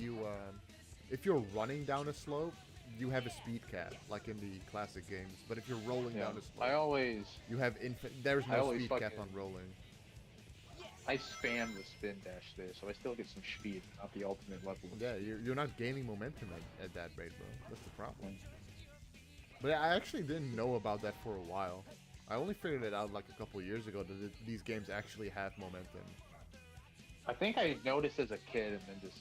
you're running down a slope, you have a speed cap, like in the classic games. But if you're rolling Yeah, down a slope, I always you have there's I no always speed cap fucking- on rolling. I spam the spin dash there, so I still get some speed, not the ultimate level. Yeah, you're not gaining momentum at that rate, bro. That's the problem. But I actually didn't know about that for a while. I only figured it out like a couple years ago that these games actually have momentum. I think I noticed as a kid and then just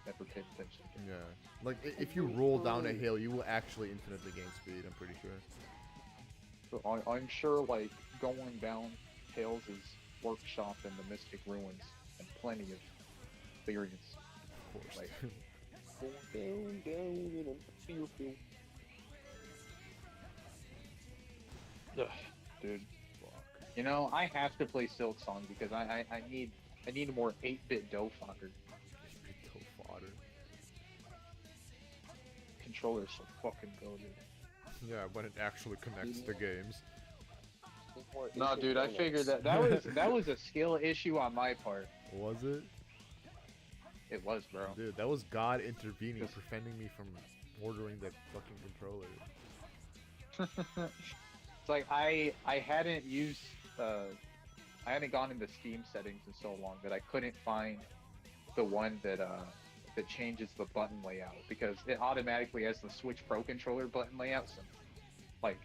never paid attention. Yeah. Like, if you roll down a hill, you will actually infinitely gain speed, I'm pretty sure. So I'm sure, like, going down hills is workshop in the Mystic Ruins and plenty of experience. Of course. Like, Down, in a field. ugh, dude. You know, I have to play Silk Song because I need more 8-bit dough fodder. Fodder. Controller's so fucking goated. Yeah, when it actually connects the games. No, dude, I figured that was a skill issue on my part. Was it? It was, bro. Dude, that was God intervening, preventing me from ordering that fucking controller. It's like I hadn't used I hadn't gone into Steam settings in so long that I couldn't find the one that changes the button layout because it automatically has the Switch Pro controller button layout. So, like,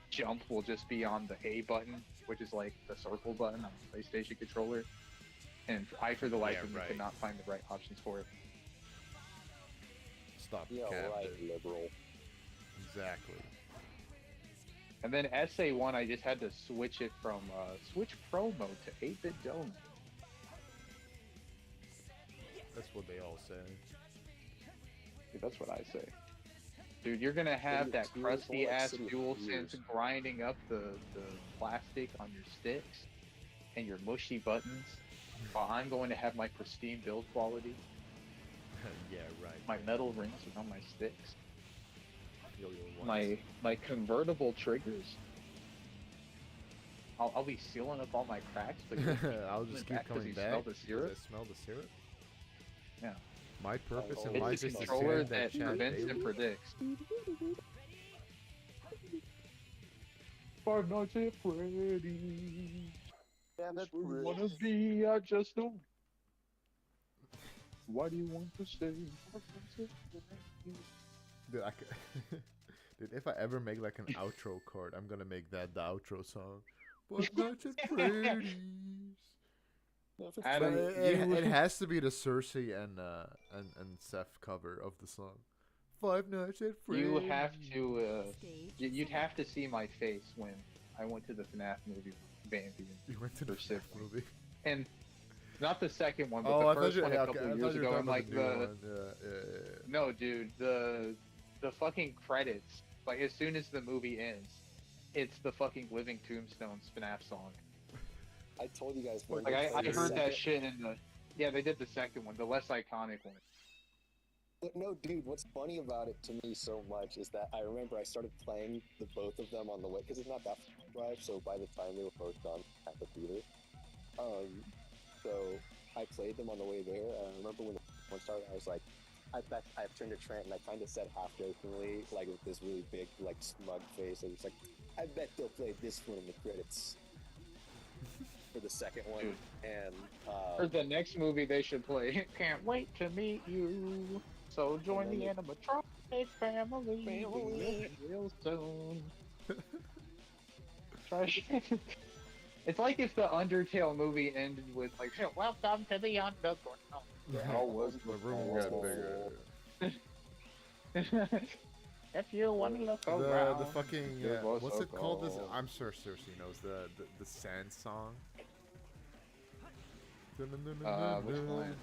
jump will just be on the A button, which is like the circle button on the PlayStation controller. And I, for the life of me, could not find the right options for it. Stop Yeah, capping. right, liberal. Exactly. And then SA1, I just had to switch it from Switch Pro mode to 8-bit dome. That's what they all say. Dude, that's what I say. Dude, you're gonna have that crusty ass DualSense grinding up the plastic on your sticks and your mushy buttons, while I'm going to have my pristine build quality. Yeah, right. My metal rings are on my sticks. Yo, My convertible triggers. I'll be sealing up all my cracks, but I'll just keep coming back. Smell the syrup. Does I smell the syrup? Yeah. My purpose in It's life a is to controller spam that chat prevents daily. and predicts. Five Nights at Freddy's. Yeah, that's Where you pretty. wanna be? I just don't. Why do you want to stay? Five Nights at Freddy's. Dude, dude, if I ever make like an outro chord, I'm gonna make that the outro song. Five Nights at Freddy's. Adam, It has to be the Cersei and Seth cover of the song. Five Nights at Freddy's. you have to. You'd have to see my face when I went to the FNAF movie, Bambi. You went to the Siblings. movie. And not the second one, but Oh, the I thought first you. one Yeah, a okay, couple I years thought you were ago. talking And about like the new one. Yeah. no, dude, the fucking credits. Like as soon as the movie ends, it's the fucking Living Tombstones FNAF song. I told you guys. Like I heard that shit in the. Yeah, they did the second one, the less iconic one. But no, dude, what's funny about it to me so much is that I remember I started playing the both of them on the way, because it's not that drive, so by the time they were both done at the theater. So I played them on the way there, and I remember when the one started, I was like, I turned to Trent and I kind of said half-jokingly, like with this really big, like smug face, I was like, I bet they'll play this one in the credits. For the second one, Dude. and For the next movie they should play, Can't Wait to Meet You. So join the animatronic family real soon. It's like if the Undertale movie ended with like, welcome to the Underground. How was the room got bigger? If you want to look The around. fucking Give us what's a it called? This call. I'm sure Cersei knows the sand song. Which line?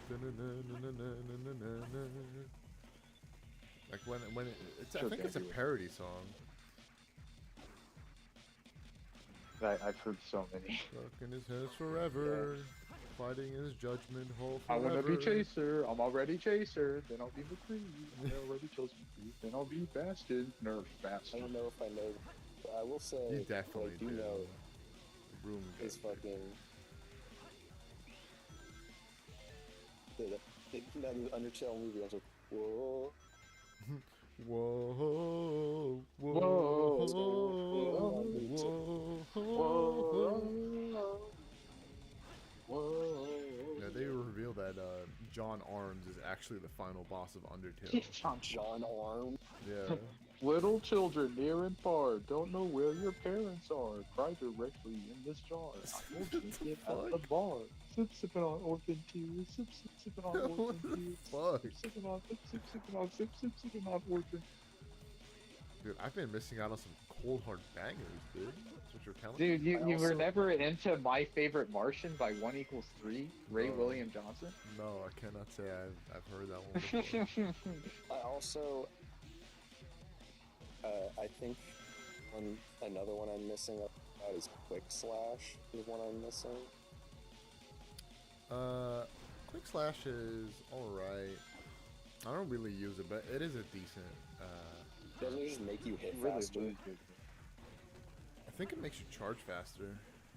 Like when it's I Sure think can't it's a do it. parody song. I've heard so many. Stuck in his head forever, fighting his judgment hole I forever. wanna be Chaser, I'm already Chaser, then I'll be McCree, I already chose McCree, then I'll be Bastion, Nerf I Bastion. don't know if I know, but I will say, You definitely what I do do. know The room is got fucking the Undertale movie. I was like, whoa. Whoa, whoa, Whoa, whoa. Yeah, they reveal that John Arms is actually the final boss of Undertale. John Arm. Yeah. Little children near and far don't know where your parents are. Cry directly in this jar. I will drink it at the bar. Sip sipping on orphan tears. Sip sipping on What orphan the tears. fuck? Sip sipping on sipping on orphan. Dude, I've been missing out on some cold hard bangers, dude. That's what you're telling Dude, me. you were never into My Favorite Martian by 1=3? Ray No. William Johnson? No, I cannot say I've heard that one before. I also, I think another one I'm missing out is Quick Slash is one I'm missing. Quick Slash is alright. I don't really use it, but it is a decent. Doesn't it just make you hit Really, faster? really good. I think it makes you charge faster,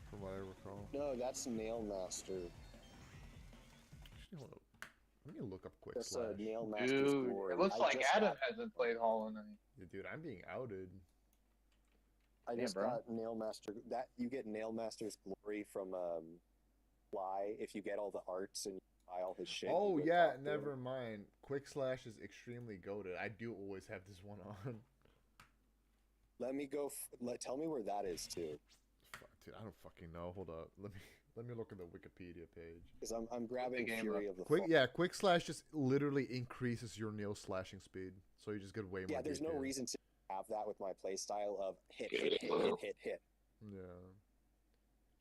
from what I recall. No, that's Nail Master. Actually, hold up. Let me look up Quick That's Slash. Nail Master's Dude, glory. it looks I like just Adam got- hasn't played Hollow Knight. Yeah, dude, I'm being outed. I Damn, just bro. got Nail Master. That you get Nail Master's glory from Fly if you get all the arts and you buy all his shit. Oh you go yeah, talk to him. never mind. Quick Slash is extremely goated. I do always have this one on. Let me go. Tell me where that is too, Fuck, dude, I don't fucking know. Hold up. Let me look at the Wikipedia page. because I'm grabbing game Fury of the Quick, Fall. yeah, Quick Slash just literally increases your nail slashing speed, so you just get way more. Yeah, there's no DPS. reason to have that with my playstyle of hit, hit, hit, hit, hit, hit. Yeah.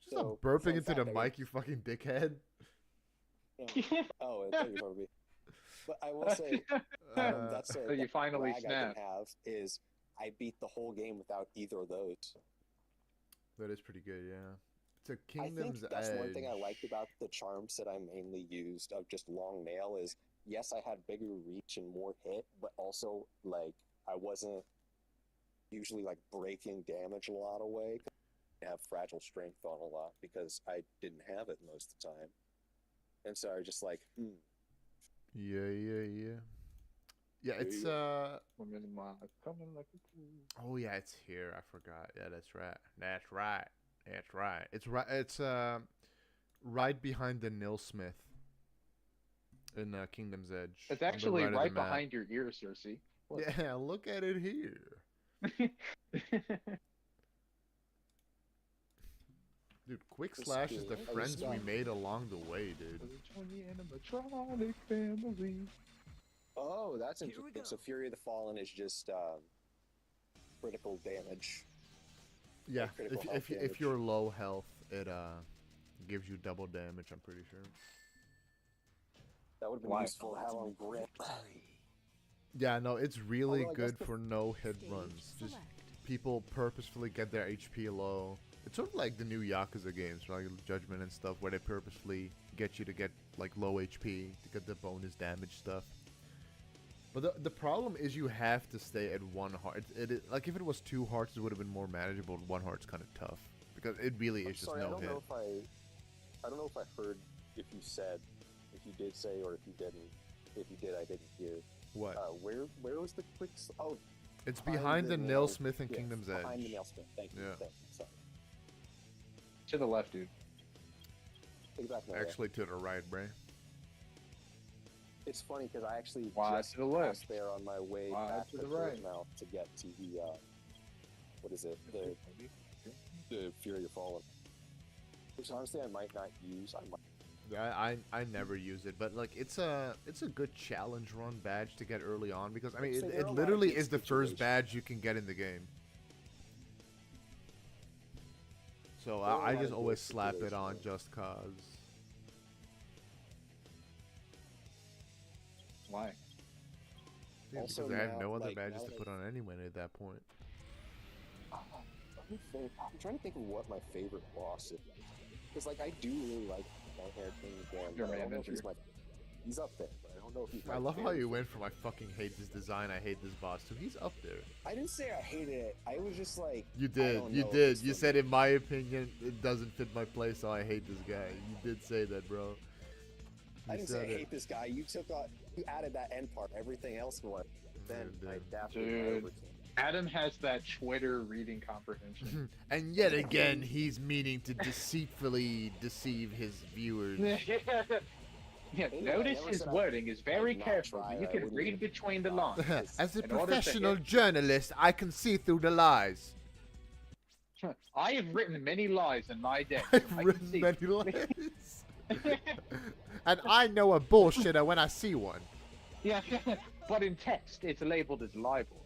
Just So, stop burping fun into the fact, I mic, you fucking dickhead. Yeah. Oh, I thought you were talking to me. But I will say, that's So you finally brag I snapped. can have is I beat the whole game without either of those. That is pretty good, yeah. It's a I think Kingdom's that's Edge. one thing I liked about the charms that I mainly used of just long nail is yes, I had bigger reach and more hit, but also like I wasn't usually like breaking damage a lot away. I have fragile strength on a lot because I didn't have it most of the time, and so I was just like, Yeah. Yeah, it's Coming like a fool. Oh yeah, it's here. I forgot. Yeah, that's right. That's right. That's right. It's right. It's right behind the Nilsmith in Kingdom's Edge. It's on the actually right of the right map. behind your ear, Cersei. Look. Yeah, look at it here. Dude, Quick This Slash is the cool. friends we Stop. made along the way, dude. Animatronic family. Oh, that's Here we interesting. go. So Fury of the Fallen is just critical damage. Yeah, critical health if damage. you're low health, it gives you double damage. I'm pretty sure. That would have been Why? useful to have on grip. Yeah, no, it's really Although I guess good the- for no hit Stage runs. Just select. people purposefully get their HP low. It's sort of like the new Yakuza games, like Judgment and stuff, where they purposefully get you to get like low HP to get the bonus damage stuff. But the problem is you have to stay at one heart. Like if it was two hearts, it would have been more manageable. One heart's kind of tough because it really is just Sorry, no hit. I don't know if I heard if you said, if you did say, or if you didn't. If you did, I didn't hear. What? Where was the quick? Oh, It's behind the nail- Nailsmith and yes, Kingdom's Edge. Behind the Nailsmith. Thank you. Yeah. Thank you. Sorry. To the left, dude. Take it back now. Actually, to the right, Bray. It's funny because I actually Wide just to the left. passed there on my way Wide back to to the right. Mouth to get to the what is it? The Fury of Fallen. Which honestly I might not use. I might. I never use it, but like it's a good challenge run badge to get early on because I mean So it, there are a it lot of literally good is the first situations. badge you can get in the game. So There are a I lot just of always good slap it on situations. just cause. Why? Dude, Also because I have now, no other like, badges now to that- put on anyway at that point. I'm trying to think of what my favorite boss is. Because like I do really like Long-Haired King again. Your but I don't know manager. if he's up there, but I don't know if he's my I love how favorite. you went from I fucking hate this design, I hate this boss to he's up there. I didn't say I hated it. I was just like You I did, don't you know if did. it's You the- said in my opinion it doesn't fit my play, so I hate this guy. You did say that, bro. I You didn't say I said it. hate this guy. You added that end part. Everything else was then Dude. I adapted Dude. over to Adam has that Twitter reading comprehension. And yet again, he's meaning to deceitfully deceive his viewers. Yeah, I notice never his said wording is very I'd not careful. try, You I can wouldn't read even- between the lines. As a In order to professional hit- journalist, I can see through the lies. I have written many lies in my day. I've I can written see- many lies. And I know a bullshitter when I see one. Yeah, but in text, it's labeled as libel.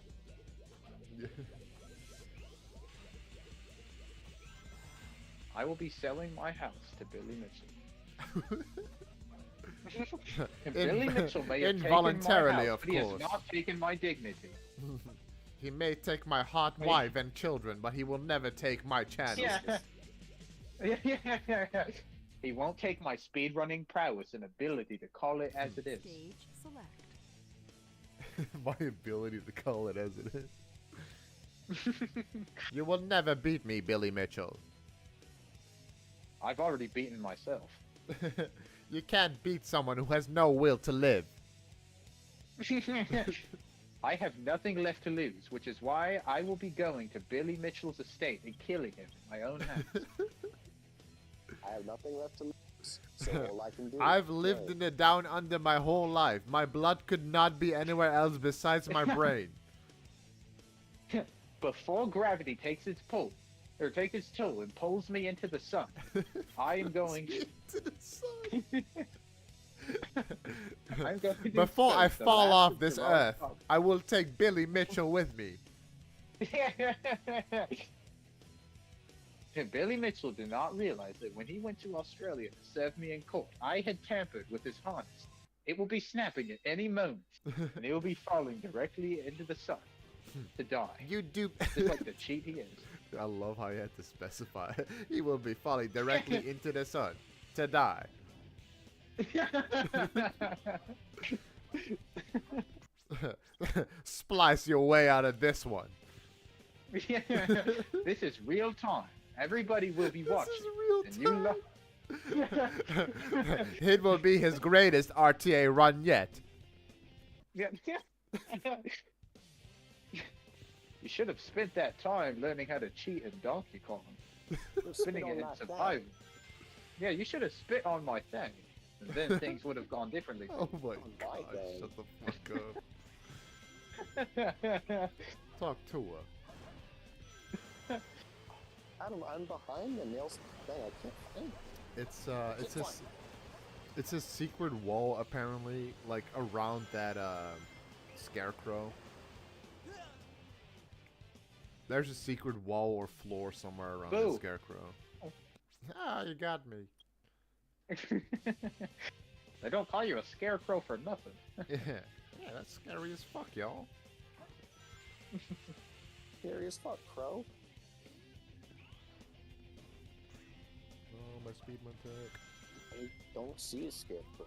I will be selling my house to Billy Mitchell. And Billy Mitchell may have Involuntarily, taken my house, of but he has course. not taken my dignity. He may take my hot Wait. wife and children, but he will never take my channel. Yeah. He won't take my speedrunning prowess and ability to call it as it is. Stage select. My ability to call it as it is. You will never beat me, Billy Mitchell. I've already beaten myself. You can't beat someone who has no will to live. I have nothing left to lose, which is why I will be going to Billy Mitchell's estate and killing him in my own hands. I have nothing left to lose, so all I can do. I've lived in the down under my whole life. My blood could not be anywhere else besides my brain. Before gravity takes its toll and pulls me into the sun, I am going To the sun. I'm going to Before I serve the fall last off of this the earth, wrong I will take Billy Mitchell with me. Billy Mitchell did not realize that when he went to Australia to serve me in court, I had tampered with his harness. It will be snapping at any moment, and he will be falling directly into the sun to die. You do. Just like the cheat he is. I love how you had to specify. He will be falling directly into the sun to die. Splice your way out of this one. This is real time. Everybody will be watching. This is and real you time. It will be his greatest RTA run yet. Yeah. You should have spent that time learning how to cheat in Donkey Kong. Spending it in survival. Yeah, you should have spit on my thing. And then things would have gone differently. Oh my god, shut the fuck up. Talk to her. Adam, I'm behind the nails thing. I can't find it. It's a secret wall apparently, like around that scarecrow. There's a secret wall or floor somewhere around the scarecrow. Ah, you got me. They don't call you a scarecrow for nothing. Yeah, that's scary as fuck, y'all. Scary as fuck, crow. Oh, my speedman tech. I don't see a scarecrow.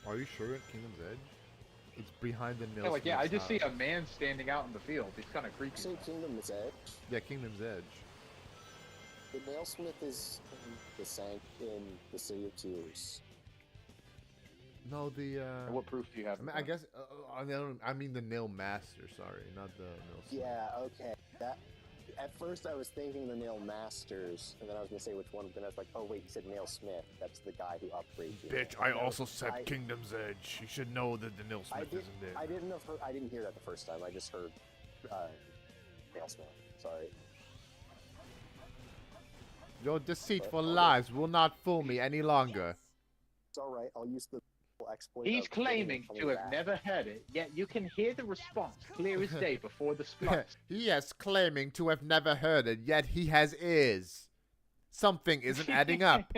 Are you sure at Kingdom's Edge? It's behind the nail. Yeah, like, yeah, I just see a man standing out in the field. He's kind of creepy. Say Kingdom's Edge? Yeah, Kingdom's Edge. The nailsmith is in the City of Tears. No, the. What proof do you have? I guess. I mean the nail master. Sorry, not the nail. Yeah. Okay. That. At first, I was thinking the nail masters, and then I was gonna say which one. Then I was like, oh wait, you said nail smith. That's the guy who upgrades you. Bitch, I also said Kingdom's Edge. You should know that the nail smith isn't there. I didn't hear that the first time. I just heard nail smith. Sorry. Your deceitful lies will not fool me any longer. It's alright, I'll use the exploit. He's claiming to have never heard it, yet you can hear the response clear as day before the splice. Yes, claiming to have never heard it, yet he has ears. Something isn't adding up.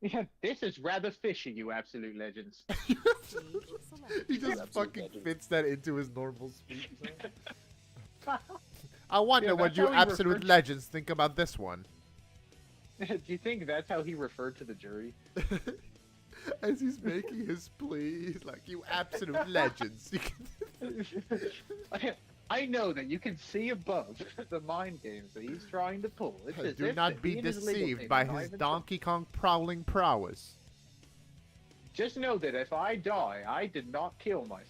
Yeah, this is rather fishy, you absolute legends. He just fucking fits that into his normal speech. I wonder what you absolute legends think about this one. Do you think that's how he referred to the jury? As he's making his plea, he's like, you absolute legends. I know that you can see above the mind games that he's trying to pull. Do not be deceived by his Donkey Kong prowling prowess. Just know that if I die, I did not kill myself.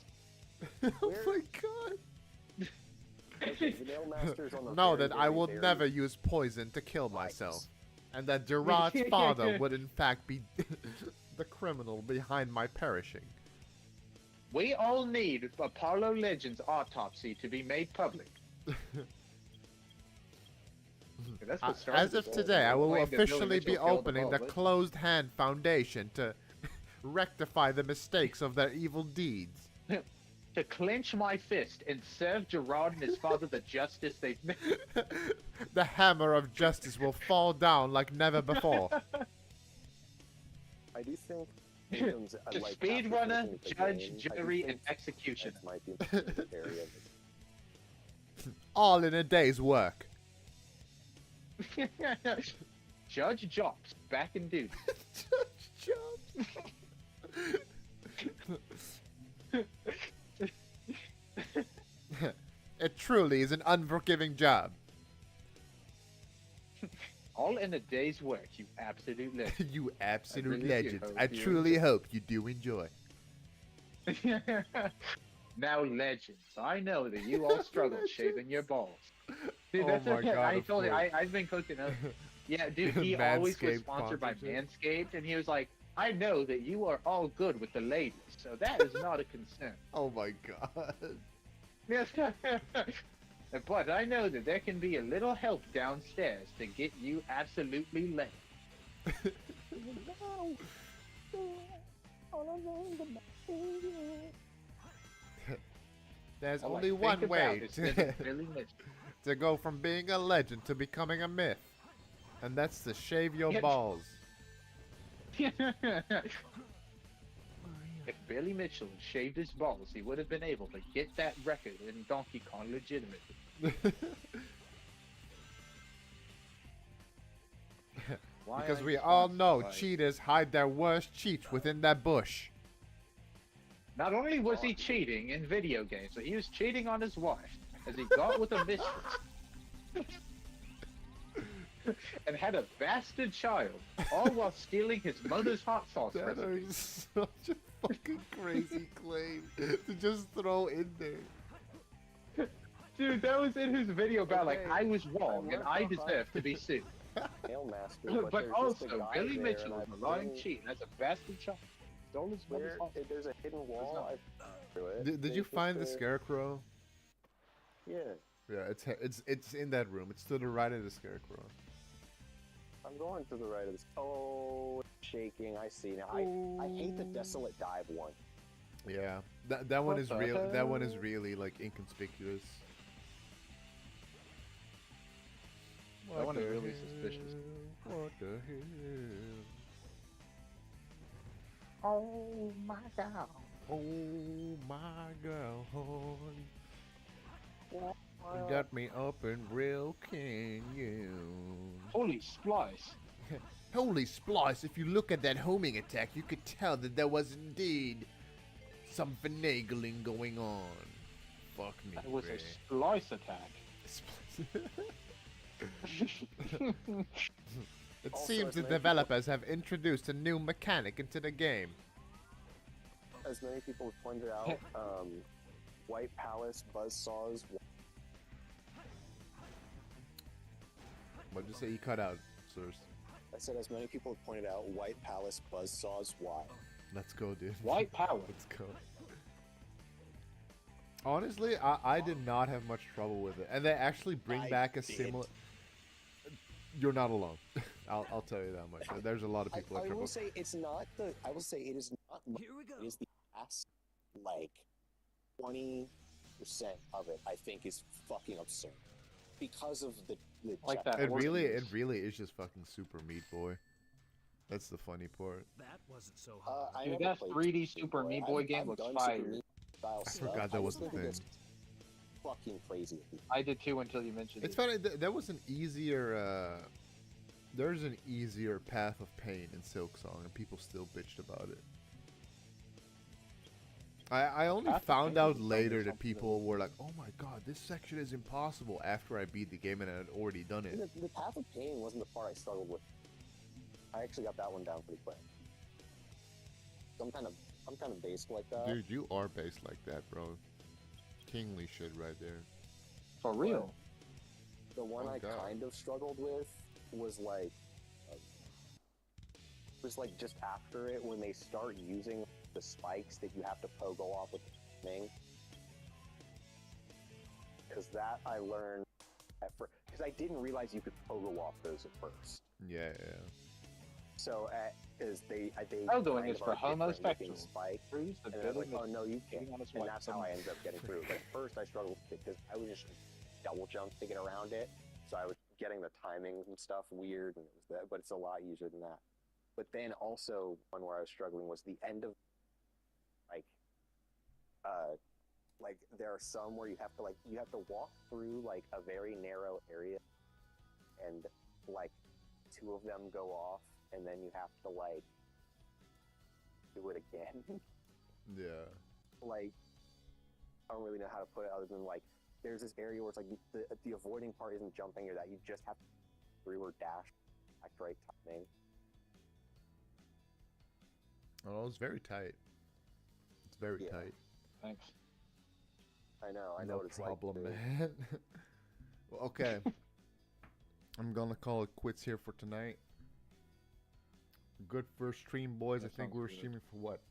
Oh my god. Know that I will never use poison to kill myself. And that Gerard's father would in fact be the criminal behind my perishing. We all need Apollo Legends autopsy to be made public. As of today, I will officially be opening the Closed Hand Foundation to rectify the mistakes of their evil deeds. To clench my fist and serve Gerard and his father the justice they've made. The hammer of justice will fall down like never before. I do think Kingdom's like speedrunner, judge, jury, and executioner. Might be the area. All in a day's work. Judge Jobs back in duty. Judge Jobs. It truly is an unforgiving job. All in a day's work, you absolute legend. You absolute legend. I truly hope you do enjoy. Now, legends, I know that you all struggle shaving your balls. Dude, Oh my god. I told you, I've been cooking up. Yeah, dude, he always was sponsored by Manscaped, and he was like, I know that you are all good with the ladies, so that is not a concern. Oh my god. Yes, but I know that there can be a little help downstairs to get you absolutely laid. There's only one way to go from being a legend to becoming a myth. And that's to shave your balls. If Billy Mitchell had shaved his balls, he would have been able to get that record in Donkey Kong legitimately. Because we all know cheaters hide their worst cheats within that bush. Not only was he cheating in video games, but he was cheating on his wife as he got with a mistress. And had a bastard child, all while stealing his mother's hot sauce That recipe. is such a fucking crazy claim to just throw in there. Dude, that was in his video about like Okay, I was wrong and worked I off deserve to be sued. Nail master, But there's just a also, guy Billy there, Mitchell and is I a lying think cheat. That's a bastard child. Stole his mother's where heart. there's a hidden wall. I through it. Did They you just, find the scarecrow? Yeah, Yeah, it's in that room. It's to the right of the scarecrow. I'm going to the right of this. Oh, it's shaking. I see now. I hate the desolate dive one. Yeah, that one What is the real. That one is hell? really like inconspicuous. That one is the really hell? suspicious. What the hell? Oh my god. Oh my god, you got me up in Real Canyon. Holy splice. Holy splice! If you look at that homing attack, you could tell that there was indeed some finagling going on. Fuck me. That was a Ray. splice attack. It Also, seems as the many developers have introduced a new mechanic into the game. As many people have pointed out, White Palace buzzsaws. What'd you say? You cut out, sirs. I said, as many people have pointed out, White Palace buzzsaws. Why? Let's go, dude. White power. Let's go. Honestly, I did not have much trouble with it, and they actually bring I back a did. similar. You're not alone. I'll tell you that much. There's a lot of people that I trouble. will say it's not the. I will say it is not. Here we go. It is the last, like, 20% of it. I think is fucking absurd because of the Like that. It really Orpheus. is just fucking Super Meat Boy. That's the funny part. That wasn't so hard. I Dude, never that played 3D Super Meat Boy game I've looks done fire. Super Meat style I stuff. forgot that I was just the think thing. it's fucking crazy. I did too until you mentioned It's it. funny. There was an easier. There's an easier path of pain in Silk Song, and people still bitched about it. I only Path of found Pain out is probably later that something people were like, "Oh my god, this section is impossible." After I beat the game and I had already done it. The Path of Pain wasn't the part I struggled with. I actually got that one down pretty quick. I'm kind of based like that. Dude, you are based like that, bro. Kingly shit right there. For real. The one Oh, I God. kind of struggled with was like just after it when they start using the spikes that you have to pogo off with the thing. Because that I learned at first, because I didn't realize you could pogo off those at first. Yeah. So because they I'm doing kind this of for are different looking homosexuals. spikes. Proves the And I was like, Billy oh no, you can't. Mitchell on his And wife that's how I ended up getting through. But at first I struggled with it because I was just double jump to get around it. So I was getting the timing and stuff weird, and it was that. But it's a lot easier than that. But then also one where I was struggling was the end of like there are some where you have to walk through like a very narrow area, and like two of them go off, and then you have to like do it again. Yeah. Like I don't really know how to put it other than like there's this area where it's like the avoiding part isn't jumping or that you just have to through or dash at the right timing. Oh, it's very tight. It's very Yeah. tight. Thanks. I know No what it's problem, like. man. Well, okay. I'm gonna call it quits here for tonight. Good first stream, boys. That I think sounds we were good. streaming for what,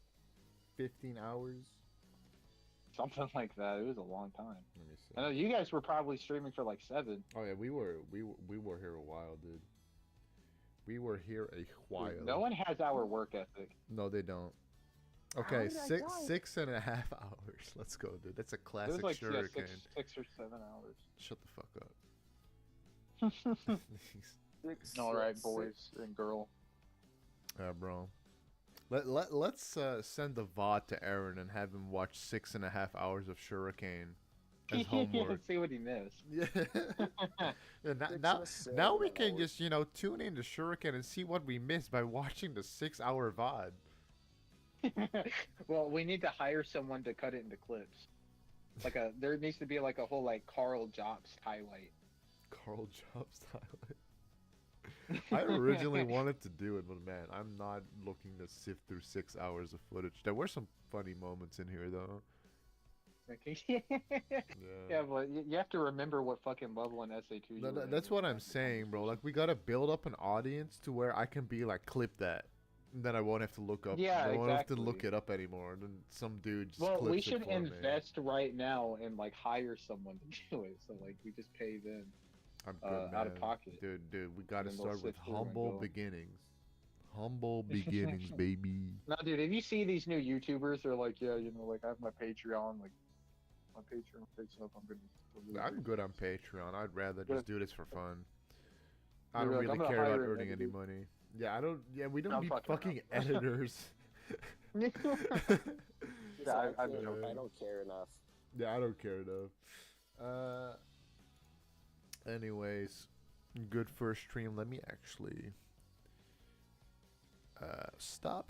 15 hours? Something like that. It was a long time. Let me see. I know you guys were probably streaming for like 7. Oh yeah, we were here a while, dude. We were here a while. No one has our work ethic. No, they don't. How Okay, did I six die? 6.5 hours. Let's go, dude. That's a It was classic like yeah, Shuriken. 6 or 7 hours. Shut the fuck up. All right, boys and girl. Bro. Let's send the VOD to Aaron and have him watch 6.5 hours of Shuriken as homework. See what he missed. Yeah. Yeah, Six now, and a seven now we can hours. just tune into Shuriken and see what we missed by watching the 6-hour VOD. Well, we need to hire someone to cut it into clips. There needs to be like a whole like Carl Jobs highlight. Carl Jobs highlight. I originally wanted to do it, but man, I'm not looking to sift through 6 hours of footage. There were some funny moments in here, though. Yeah, but you have to remember what fucking level in SA2 you were in. That's what I'm saying, bro. Like, we gotta build up an audience to where I can be like, clip that. And then I won't have to look up. Yeah, I won't have to exactly. look it up anymore. Then some dude just Well, clips we it should for me. invest right now and like hire someone to do it. So like we just pay them I'm good, man. out of pocket. Dude, we gotta And they'll start with sit through and humble go. beginnings. Humble beginnings, baby. No, dude, if you see these new YouTubers, they're like, yeah, you know, like I have my Patreon, like my Patreon picks up. I'm good on Patreon. I'd rather just do this for fun. I You're don't like, really I'm gonna care about hire an earning any editor. money. Yeah, I don't. Yeah, we don't I'm need fucking fucking around. editors. Yeah, I don't care enough. Yeah, I don't care enough. Anyways, good first stream. Let me actually stop